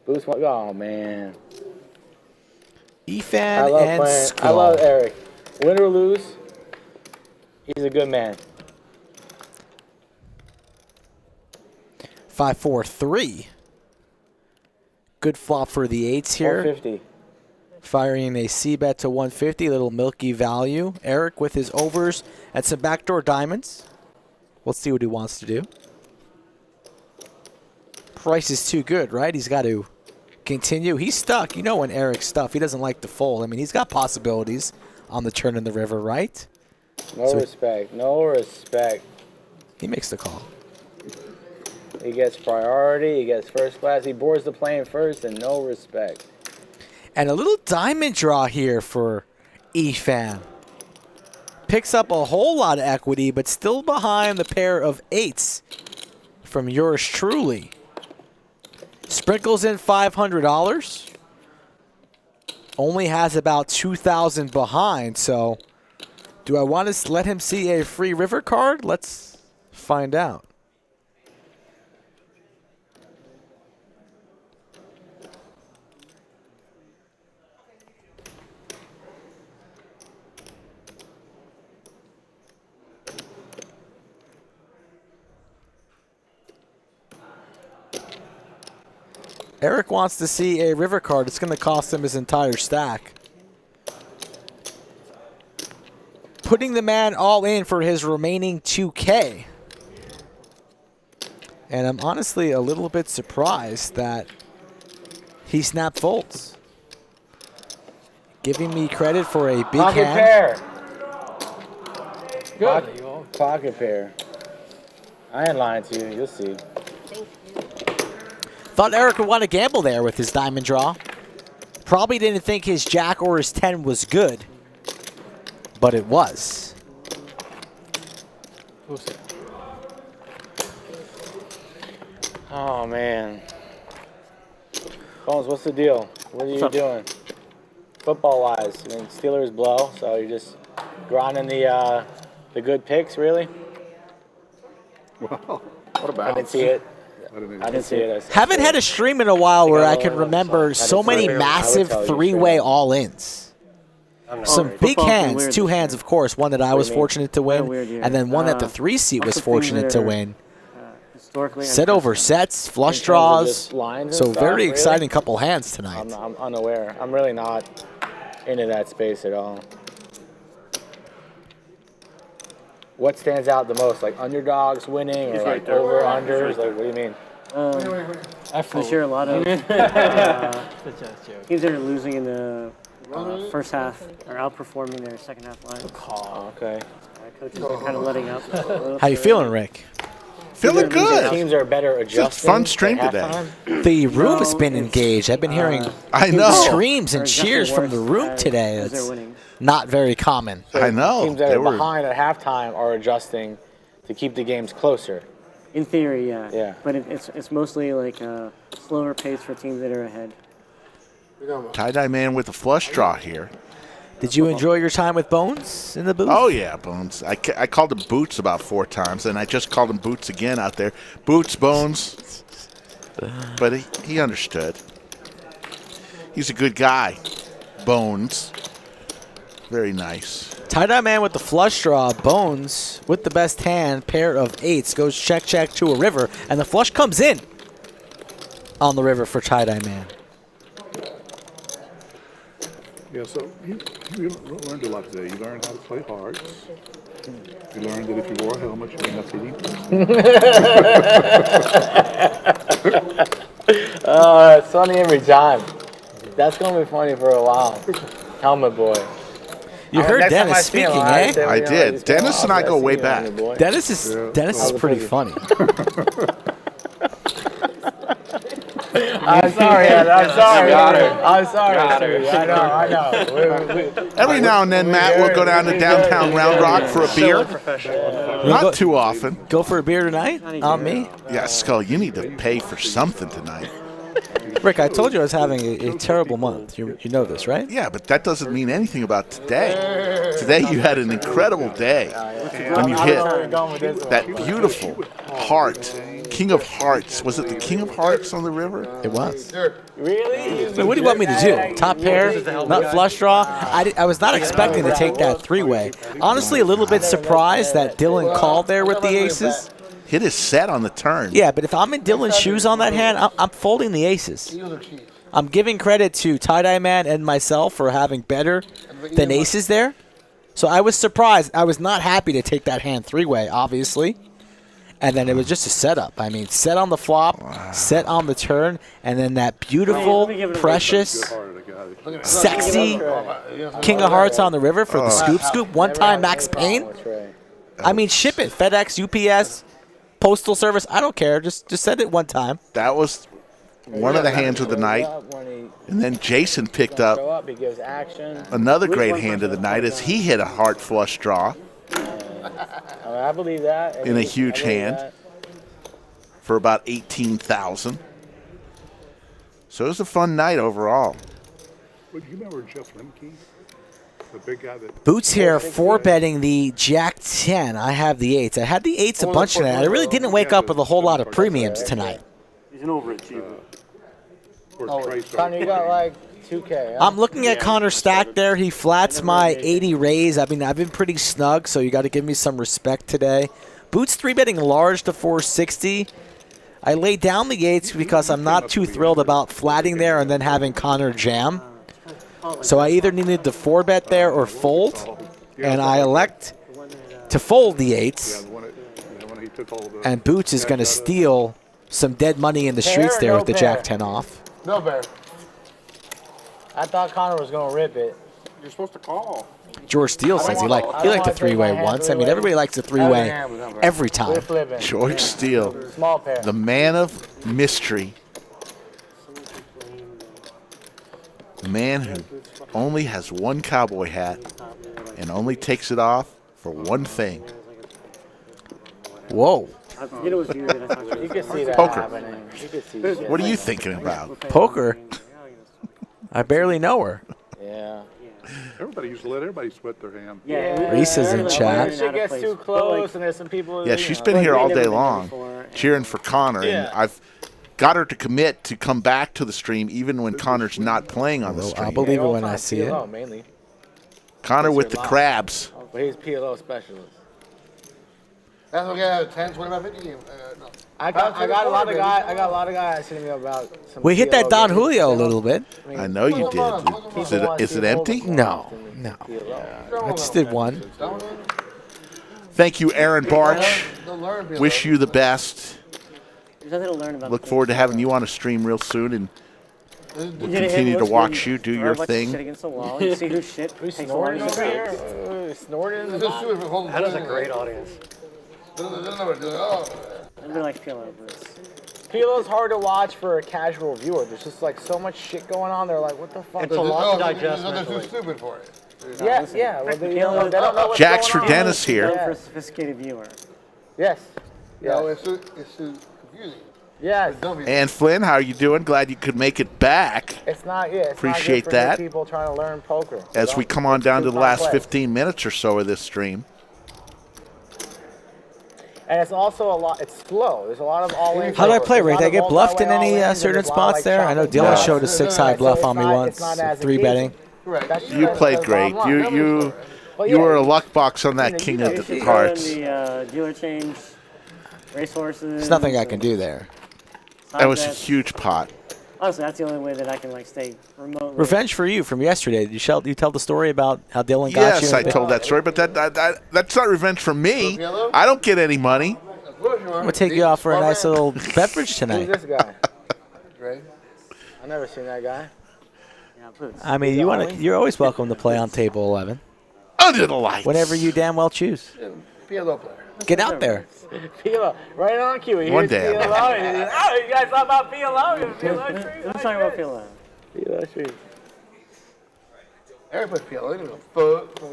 Boost one. Oh man. Efan I love and playing. Skull. I love Eric. Win or lose, he's a good man. 5-4-3. Good flop for the 8s here. 450. Firing a C-bet to 150, little milky value. Eric with his overs and some backdoor diamonds. Let's see what he wants to do. Price is too good, right? He's got to continue. He's stuck. You know when Eric's stuck, he doesn't like to fold. I mean, he's got possibilities on the turn in the river, right? No respect. No respect. He makes the call. He gets priority. He gets first class. He boards the plane first, and no respect. And a little diamond draw here for Efan. Picks up a whole lot of equity, but still behind the pair of 8s from yours truly. Sprinkles in $500. Only has about 2,000 behind, so do I want to let him see a free river card? Let's find out. Eric wants to see a river card. It's going to cost him his entire stack. Putting the man all in for his remaining 2K. And I'm honestly a little bit surprised that he snap folds. Giving me credit for a big Pocket hand. pair. Good. Pocket pair. I ain't lying to you. You'll see. Thought Eric would want to gamble there with his diamond draw. Probably didn't think his jack or his 10 was good, but it was. Oh man. Bones, what's the deal? What are you doing? Football wise, I mean, Steelers blow, so you're just grinding the good picks, really? Well, what about? I didn't see it. I didn't see it. Haven't had a stream in a while where I can remember so many massive three-way all-ins. Some big hands, two hands, of course. One that I was fortunate to win, and then one that the 3-seat was fortunate to win. Set over sets, flush draws. So very exciting couple hands tonight. I'm unaware. I'm really not into that space at all. What stands out the most? Like underdogs winning or like over-unders? Like, what do you mean? I share a lot of teams that are losing in the first half are outperforming their second half lines. Okay. Coaches are kind of letting up. How you feeling, Rick? Feeling good. Teams are better adjusting. It's a fun stream today. The room has been engaged. I've been hearing screams and cheers from the room today. It's not very common. I know. Teams that are behind at halftime are adjusting to keep the games closer. In theory, yeah. Yeah. But it's mostly like a slower pace for teams that are ahead. Tie-dye man with a flush draw here. Did you enjoy your time with Bones in the booth? Oh, yeah, Bones. I called him Boots about 4 times, and I just called him Boots again out there. Boots, Bones. But he understood. He's a good guy. Bones. Very nice. Tie-dye man with the flush draw. Bones with the best hand. Pair of 8s. Goes check, check to a river. And the flush comes in on the river for tie-dye man. Yeah, so you learned a lot today. You learned how to play hard. You learned that if you wore a helmet, you didn't have to It's funny every time. That's going to be funny for a while. Helmet boy. You heard Dennis speaking, eh? I did. Dennis and I go way back. Dennis is pretty funny. I'm sorry, Ed. I'm sorry. I'm sorry. I know. Every now and then, Matt will go down to downtown Round Rock for a beer. Not too often. Go for a beer tonight? On me? Yeah, Skull, you need to pay for something tonight. Rick, I told you I was having a terrible month. You know this, right? Yeah, but that doesn't mean anything about today. Today you had an incredible day when you hit that beautiful heart, King of Hearts. Was it the King of Hearts on the river? It was. Really? Wait, what do you want me to do? Top pair, nut flush draw? I was not expecting to take that three-way. Honestly, a little bit surprised that Dillon called there with the aces. Hit his set on the turn. Yeah, but if I'm in Dillon's shoes on that hand, I'm folding the aces. I'm giving credit to Tie-Dye Man and myself for having better than aces there. So I was surprised. I was not happy to take that hand three-way, obviously. And then it was just a setup. I mean, set on the flop, set on the turn, and then that beautiful, precious, sexy King of Hearts on the river for the scoop. One-time Max Payne. I mean, ship it. FedEx, UPS, Postal Service. I don't care. Just send it one time. That was one of the hands of the night. And then Jason picked up another great hand of the night as he hit a heart flush draw. I believe that. In a huge hand for about 18,000. So it was a fun night overall. Well, do you remember Jeff Lemke? The big guy that Boots here, 4-betting the Jack 10. I have the 8s. I had the 8s a bunch tonight. I really didn't wake up with a whole lot of premiums tonight. He's an overachiever. Connor, you got like 2K. I'm looking at Connor's stack there. He flats my 80 raise. I mean, I've been pretty snug, so you got to give me some respect today. Boots 3-betting large to 460. I laid down the 8s because I'm not too thrilled about flatting there and then having Connor jam. So I either needed to 4-bet there or fold, and I elect to fold the 8s. And Boots is going to steal some dead money in the streets there with the Jack 10 off. No bear. I thought Connor was going to rip it. You're supposed to call. George Steele says he liked a three-way once. I mean, everybody likes a three-way every time. George Steele, the man of mystery. The man who only has one cowboy hat and only takes it off for one thing. Whoa. You can see that Poker. happening. You can see shit. What are you thinking about? Poker? I barely know her. Yeah. everybody used to let everybody sweat their hand. Yeah. Reese is in chat. When shit gets too close and there's some people. Yeah, she's been here all day long cheering for Connor, and I've got her to commit to come back to the stream even when Connor's not playing on the stream. I'll believe it when I see it. Mainly. Connor with the crabs. But he's PLO specialist. That's what we got 10, 25, 50 game. No. I got a lot of guys. I got a lot of guys asking me about. Some We hit that PLO Don games. Julio a little bit. I know you did. Is it empty? No. I just did one. Thank you, Aaron Barch. Wish you the best. There's nothing to learn about. Look forward to having you on a stream real soon, and we'll continue to watch you do your thing. Shit against the wall. You see who shit. We snorting over here. Snorting. That is a great audience. Everybody likes PLO, PLO's hard to watch for a casual viewer. There's just like so much shit going on. They're like, what the fuck? It's a lot to digest. They're too stupid for it. Yeah. Well, they don't know what's Jax going for on. Dennis here. For a sophisticated viewer. Yes. No, it's too confusing. Yes. And Flynn, how are you doing? Glad you could make it back. It's not. Yeah. It's Appreciate not good for that. People trying to learn poker. As we come on down to the last 15 minutes or so of this stream. And it's also a lot. It's slow. There's a lot of all-in. How do I play, Ray? Did I get bluffed in any certain spots there? I know Dillon showed a 6-high bluff on me once, 3-betting. You played great. You were a luck box on that King of the Hearts. The dealer change, racehorses. There's nothing I can do there. That was a huge pot. Honestly, that's the only way that I can stay remotely. Revenge for you from yesterday. Did you tell the story about how Dillon got you? Yes, I told that story, but that's not revenge for me. I don't get any money. I'm going to take you out for a nice little beverage tonight. Who's this guy? I've never seen that guy. I mean, you're always welcome to play on table 11. Under the lights. Whenever you damn well choose. PLO player. Get out there. PLO, right on cue. One day. Oh, you guys talk about PLO? PLO trees? Let's talk about PLO. PLO trees. Eric plays PLO. You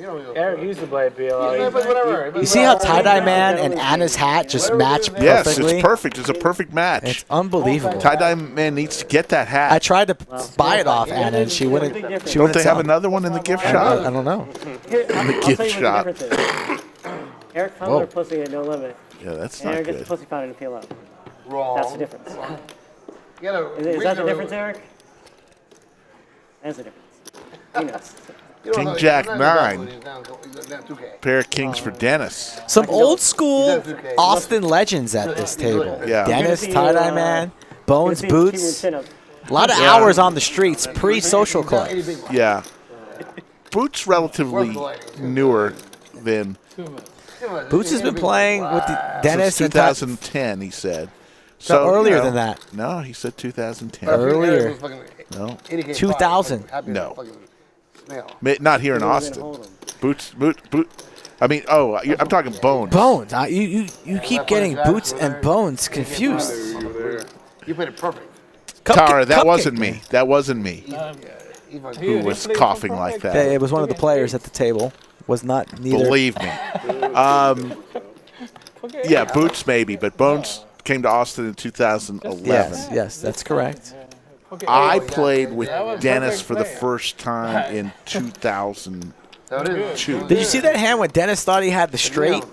don't know. Eric used to play PLO. Yeah, but whatever. You see how tie-dye man and Anna's hat just match perfectly? Yes, it's perfect. It's a perfect match. It's unbelievable. Tie-dye man needs to get that hat. I tried to buy it off Anna, and she wouldn't. Don't they have another one in the gift shop? I don't know. In the gift shop. Eric found her pussy at No Limit. Yeah, that's and not Eric gets good. the pussy found in a PLO. Wrong. That's the difference. Is that the difference, Eric? That's the difference. He knows. King Jack 9. Pair of kings for Dennis. Some old school Austin legends at this table. Yeah. Dennis, tie-dye man, Bones, Boots. A lot of hours on the streets pre-social clubs. Yeah. Boots relatively newer than. Boots has been playing with the Dennis since 2010, he said. So earlier than that. No, he said 2010. Earlier. No. 2000. No. Not here in Austin. Boots. I mean, I'm talking Bones. Bones. You keep getting Boots and Bones confused. You played it perfect. Tara, that wasn't me. That wasn't me. Who was coughing like that? It was one of the players at the table. Was not neither. Believe me. Yeah, Boots maybe, but Bones came to Austin in 2011. Yes, that's correct. I played with Dennis for the first time in 2002. Did you see that hand when Dennis thought he had the straight?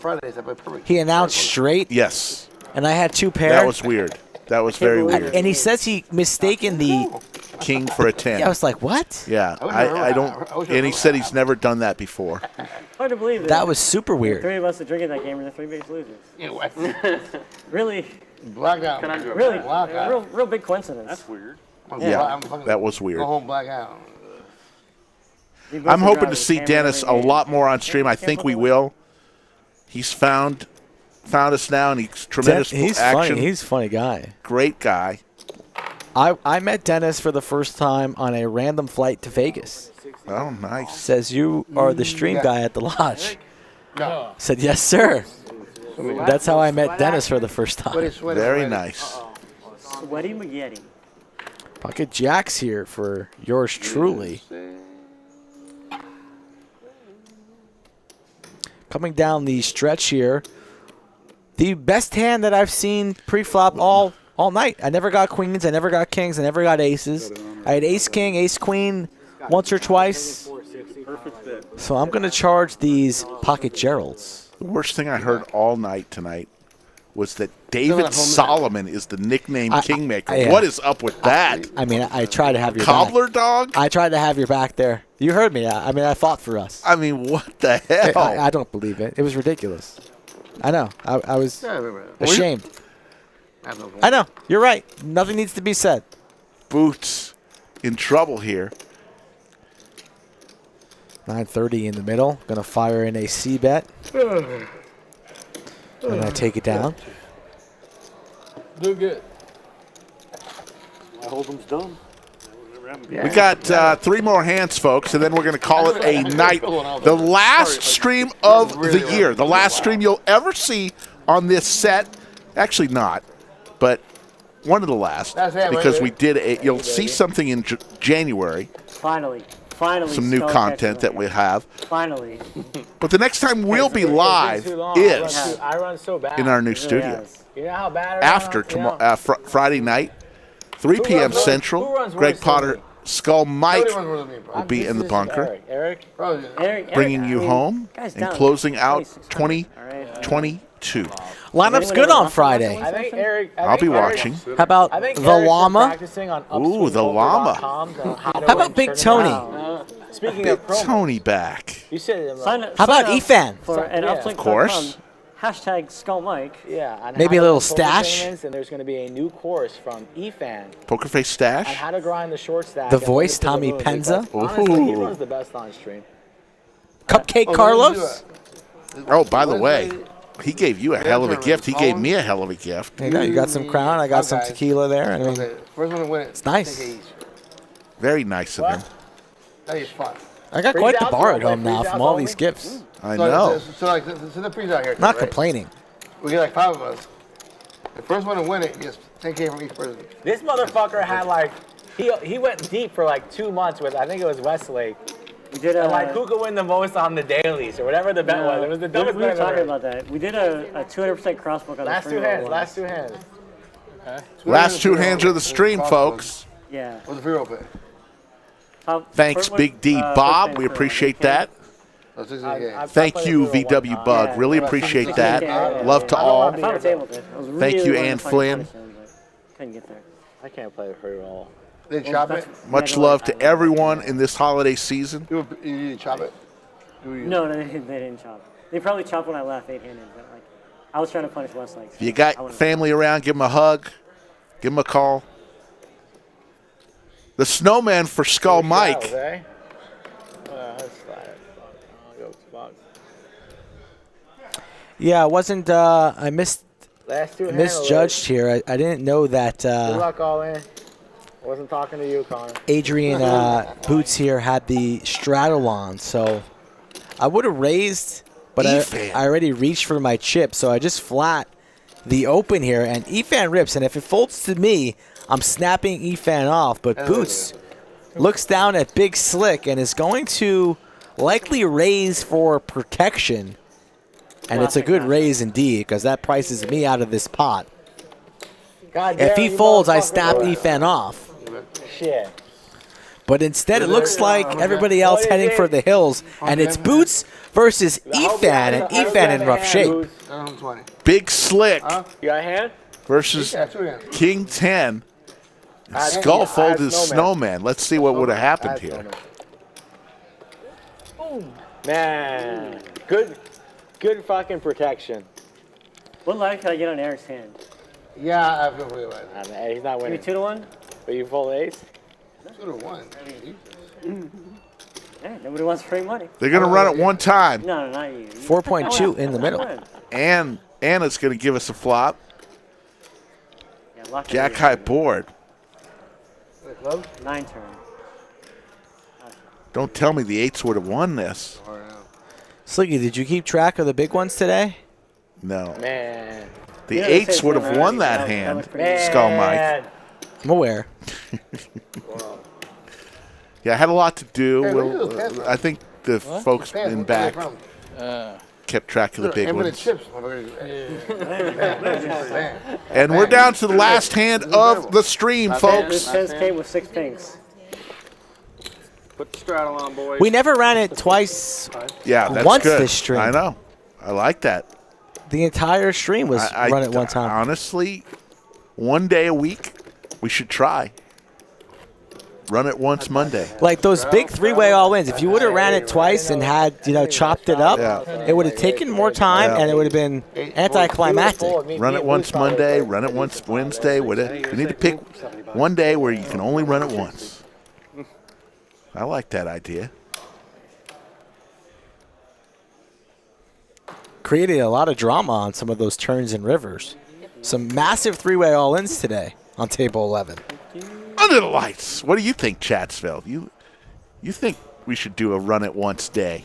He announced straight. Yes. And I had two pairs. That was weird. That was very weird. And he says he mistaken the king for a 10. Yeah, I was like, what? Yeah, I don't. And he said he's never done that before. Hard to believe that was super weird. The three of us that drinking that game are the three biggest losers. Really? Blacked out. Really? Real big coincidence. That's weird. Yeah, that was weird. Go home, black out. I'm hoping to see Dennis a lot more on stream. I think we will. He's found us now, and he's tremendous action. Funny. He's a funny guy. Great guy. I met Dennis for the first time on a random flight to Vegas. Oh, nice. Says, you are the stream guy at the lodge. No. Said, yes, sir. That's how I met Dennis for the first time. Very nice. Sweaty McGetty. Pocket Jacks here for yours truly. Coming down the stretch here. The best hand that I've seen pre-flop all night. I never got queens. I never got kings. I never got aces. I had ace-king, ace-queen once or twice. So I'm going to charge these pocket Geralds. The worst thing I heard all night tonight was that David Solomon is the nickname Kingmaker. Yeah. What is up with that? I mean, I try to have your Cobbler back. dog? I tried to have your back there. You heard me. I mean, I fought for us. I mean, what the hell? I don't believe it. It was ridiculous. I know. I was ashamed. I know. You're right. Nothing needs to be said. Boots in trouble here. 930 in the middle. Going to fire in a C bet. And I take it down. Do good. My hold'em's done. We got 3 more hands, folks, and then we're going to call it a night. The last stream of the year. The last stream you'll ever see on this set. Actually not, but one of the last. Because we did it. You'll see something in January. Finally. Some new content that we have. Finally. But the next time we'll be live is I run so bad. in our new studio. You know how bad After tomorrow, Friday night, 3 p.m. Central, Greg Potter, Skull Mike will be in the bunker, bringing you home and closing out 2022. Lineup's good on Friday. I'll be watching. How about the llama? Ooh, the llama. How about Big Tony? Speaking of Tony back. You said How about Efan? For an Of course. Hashtag Skull Mike. Yeah. Maybe a little stash. And there's going to be a new course from Efan. Poker Face Stash. On how to grind the short stack. The voice, Tommy Penza. Honestly, he runs the best on stream. Cupcake Carlos. Oh, by the way, he gave you a hell of a gift. He gave me a hell of a gift. There you go. You got some Crown. I got some tequila there. I mean, it's nice. Very nice of him. That is fun. I got quite the bar at home now from all these gifts. I know. So the freeze out here. Not complaining. We get like 5 of us. The first one to win it gets 10K from each person. This motherfucker had like, he went deep for like 2 months with, I think it was Westlake. We did And like, who could win the most on the dailies or whatever the bet was? It was the dumbest we were bet I've talking ever about that. We did a 200% crossbook on Last the two free hands. roll Last two hands. Last two hands of the stream, folks. Yeah. What's the free roll pay? Thanks, Big D Bob. We appreciate that. Thank you, VW Bug. Really appreciate that. Love to all. Thank you, Ann Flynn. Couldn't get there. I can't play the free roll. They chop it? Much love to everyone in this holiday season. You didn't chop it? No, they didn't chop. They probably chopped when I left 8-handed, but like I was trying to punish Westlake. If you got family around, give them a hug. Give them a call. The snowman for Skull Mike. Yeah, it wasn't. I Last two misjudged here. I didn't know that. Good luck, all in. Wasn't talking to you, Connor. Adrian Boots here had the straddle on, so I would have raised, but I already reached for my chip, so I just flat the open here, and Efan rips, and if it folds to me, I'm snapping Efan off, but Boots looks down at Big Slick and is going to likely raise for protection, and it's a good raise indeed, because that prices me out of this pot. If he folds, I snap Efan off. Shit. But instead, it looks like everybody else heading for the hills, and it's Boots versus Efan, and Efan in rough shape. Big Slick You got a hand? versus King 10. Skull folded Snowman. Let's see what would have happened here. Man, good fucking protection. What line can I get on Eric's hand? Yeah, I feel really bad. He's not winning. 2-1? But you fold ace? 2-1. Hey, nobody wants free money. They're going to run it one time. No, not you. 4.2 in the middle. And Anna's going to give us a flop. Yeah, Jack high board. 9 turn. Don't tell me the eights would have won this. Slicky, did you keep track of the big ones today? No. Man. The eights would have won that hand, Skull Mike. I'm aware. Yeah, I had a lot to do. I think the folks in back kept track of the big ones. And we're down to the last hand of the stream, folks. 10K with 6 pinks. Put the straddle on, boys. We never ran it twice. Yeah, that's once good. this stream. I know. I like that. The entire stream was run at one time. Honestly, one day a week, we should try. Run it once Monday. Like those big three-way all-ins. If you would have ran it twice and had, chopped it up, it would have taken more time and it would have been anticlimactic. Run it once Monday, run it once Wednesday. You need to pick one day where you can only run it once. I like that idea. Created a lot of drama on some of those turns and rivers. Some massive three-way all-ins today on table 11. Under the lights. What do you think, Chatsfeld? You think we should do a run it once day?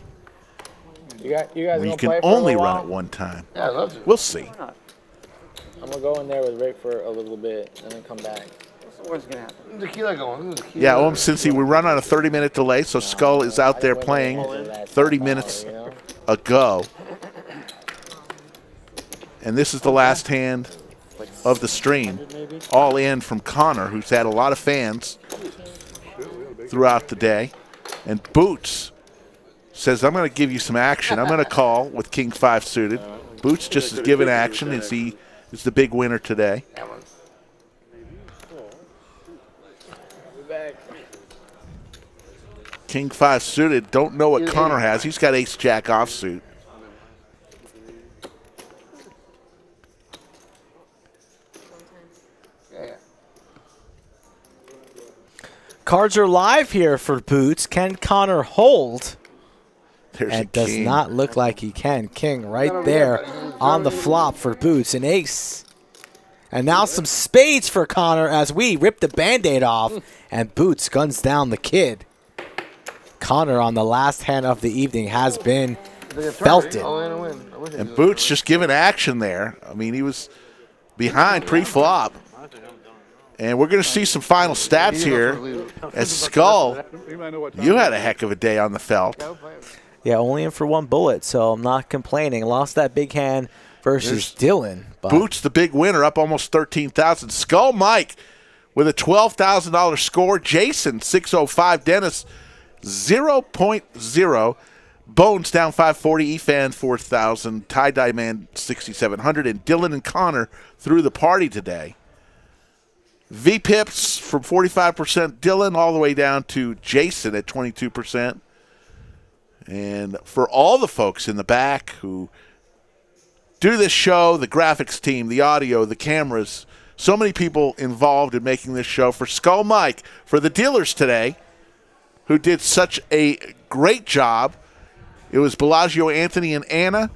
You guys Where you gonna can play for only a little run while? it one time. Yeah, I love to. We'll see. I'm gonna go in there with Rick for a little bit and then come back. What's gonna happen? Tequila going. Yeah, since we run on a 30-minute delay, so Skull is out there playing 30 minutes ago. And this is the last hand of the stream. All in from Connor, who's had a lot of fans throughout the day. And Boots says, I'm going to give you some action. I'm going to call with King 5 suited. Boots just is giving action as he is the big winner today. King 5 suited. Don't know what Connor has. He's got ace jack offsuit. Cards are live here for Boots. Can Connor hold? It does not look like he can. King right there on the flop for Boots. An ace. And now some spades for Connor as we rip the Band-Aid off. And Boots guns down the kid. Connor on the last hand of the evening has been belted. And Boots just giving action there. I mean, he was behind pre-flop. And we're going to see some final stats here. As Skull, you had a heck of a day on the felt. Yeah, only in for one bullet, so I'm not complaining. Lost that big hand versus Dillon. Boots, the big winner, up almost 13,000. Skull Mike with a $12,000 score. Jason, 605. Dennis, 0.0. Bones down 540. Efan, 4,000. Tie-Dye Man, 6,700. And Dillon and Connor through the party today. V-Pips from 45%, Dillon, all the way down to Jason at 22%. And for all the folks in the back who do this show, the graphics team, the audio, the cameras, so many people involved in making this show. For Skull Mike, for the dealers today, who did such a great job. It was Bellagio, Anthony, and Anna.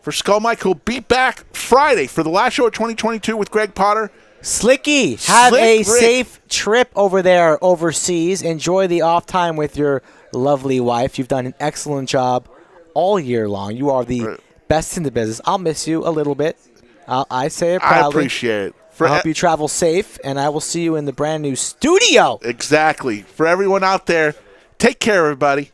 For Skull Mike, who'll be back Friday for the last show of 2022 with Greg Potter. Slicky, have a safe trip over there overseas. Enjoy the off time with your lovely wife. You've done an excellent job all year long. You are the best in the business. I'll miss you a little bit. I say it proudly. I appreciate it. I hope you travel safe, and I will see you in the brand new studio. Exactly. For everyone out there, take care, everybody.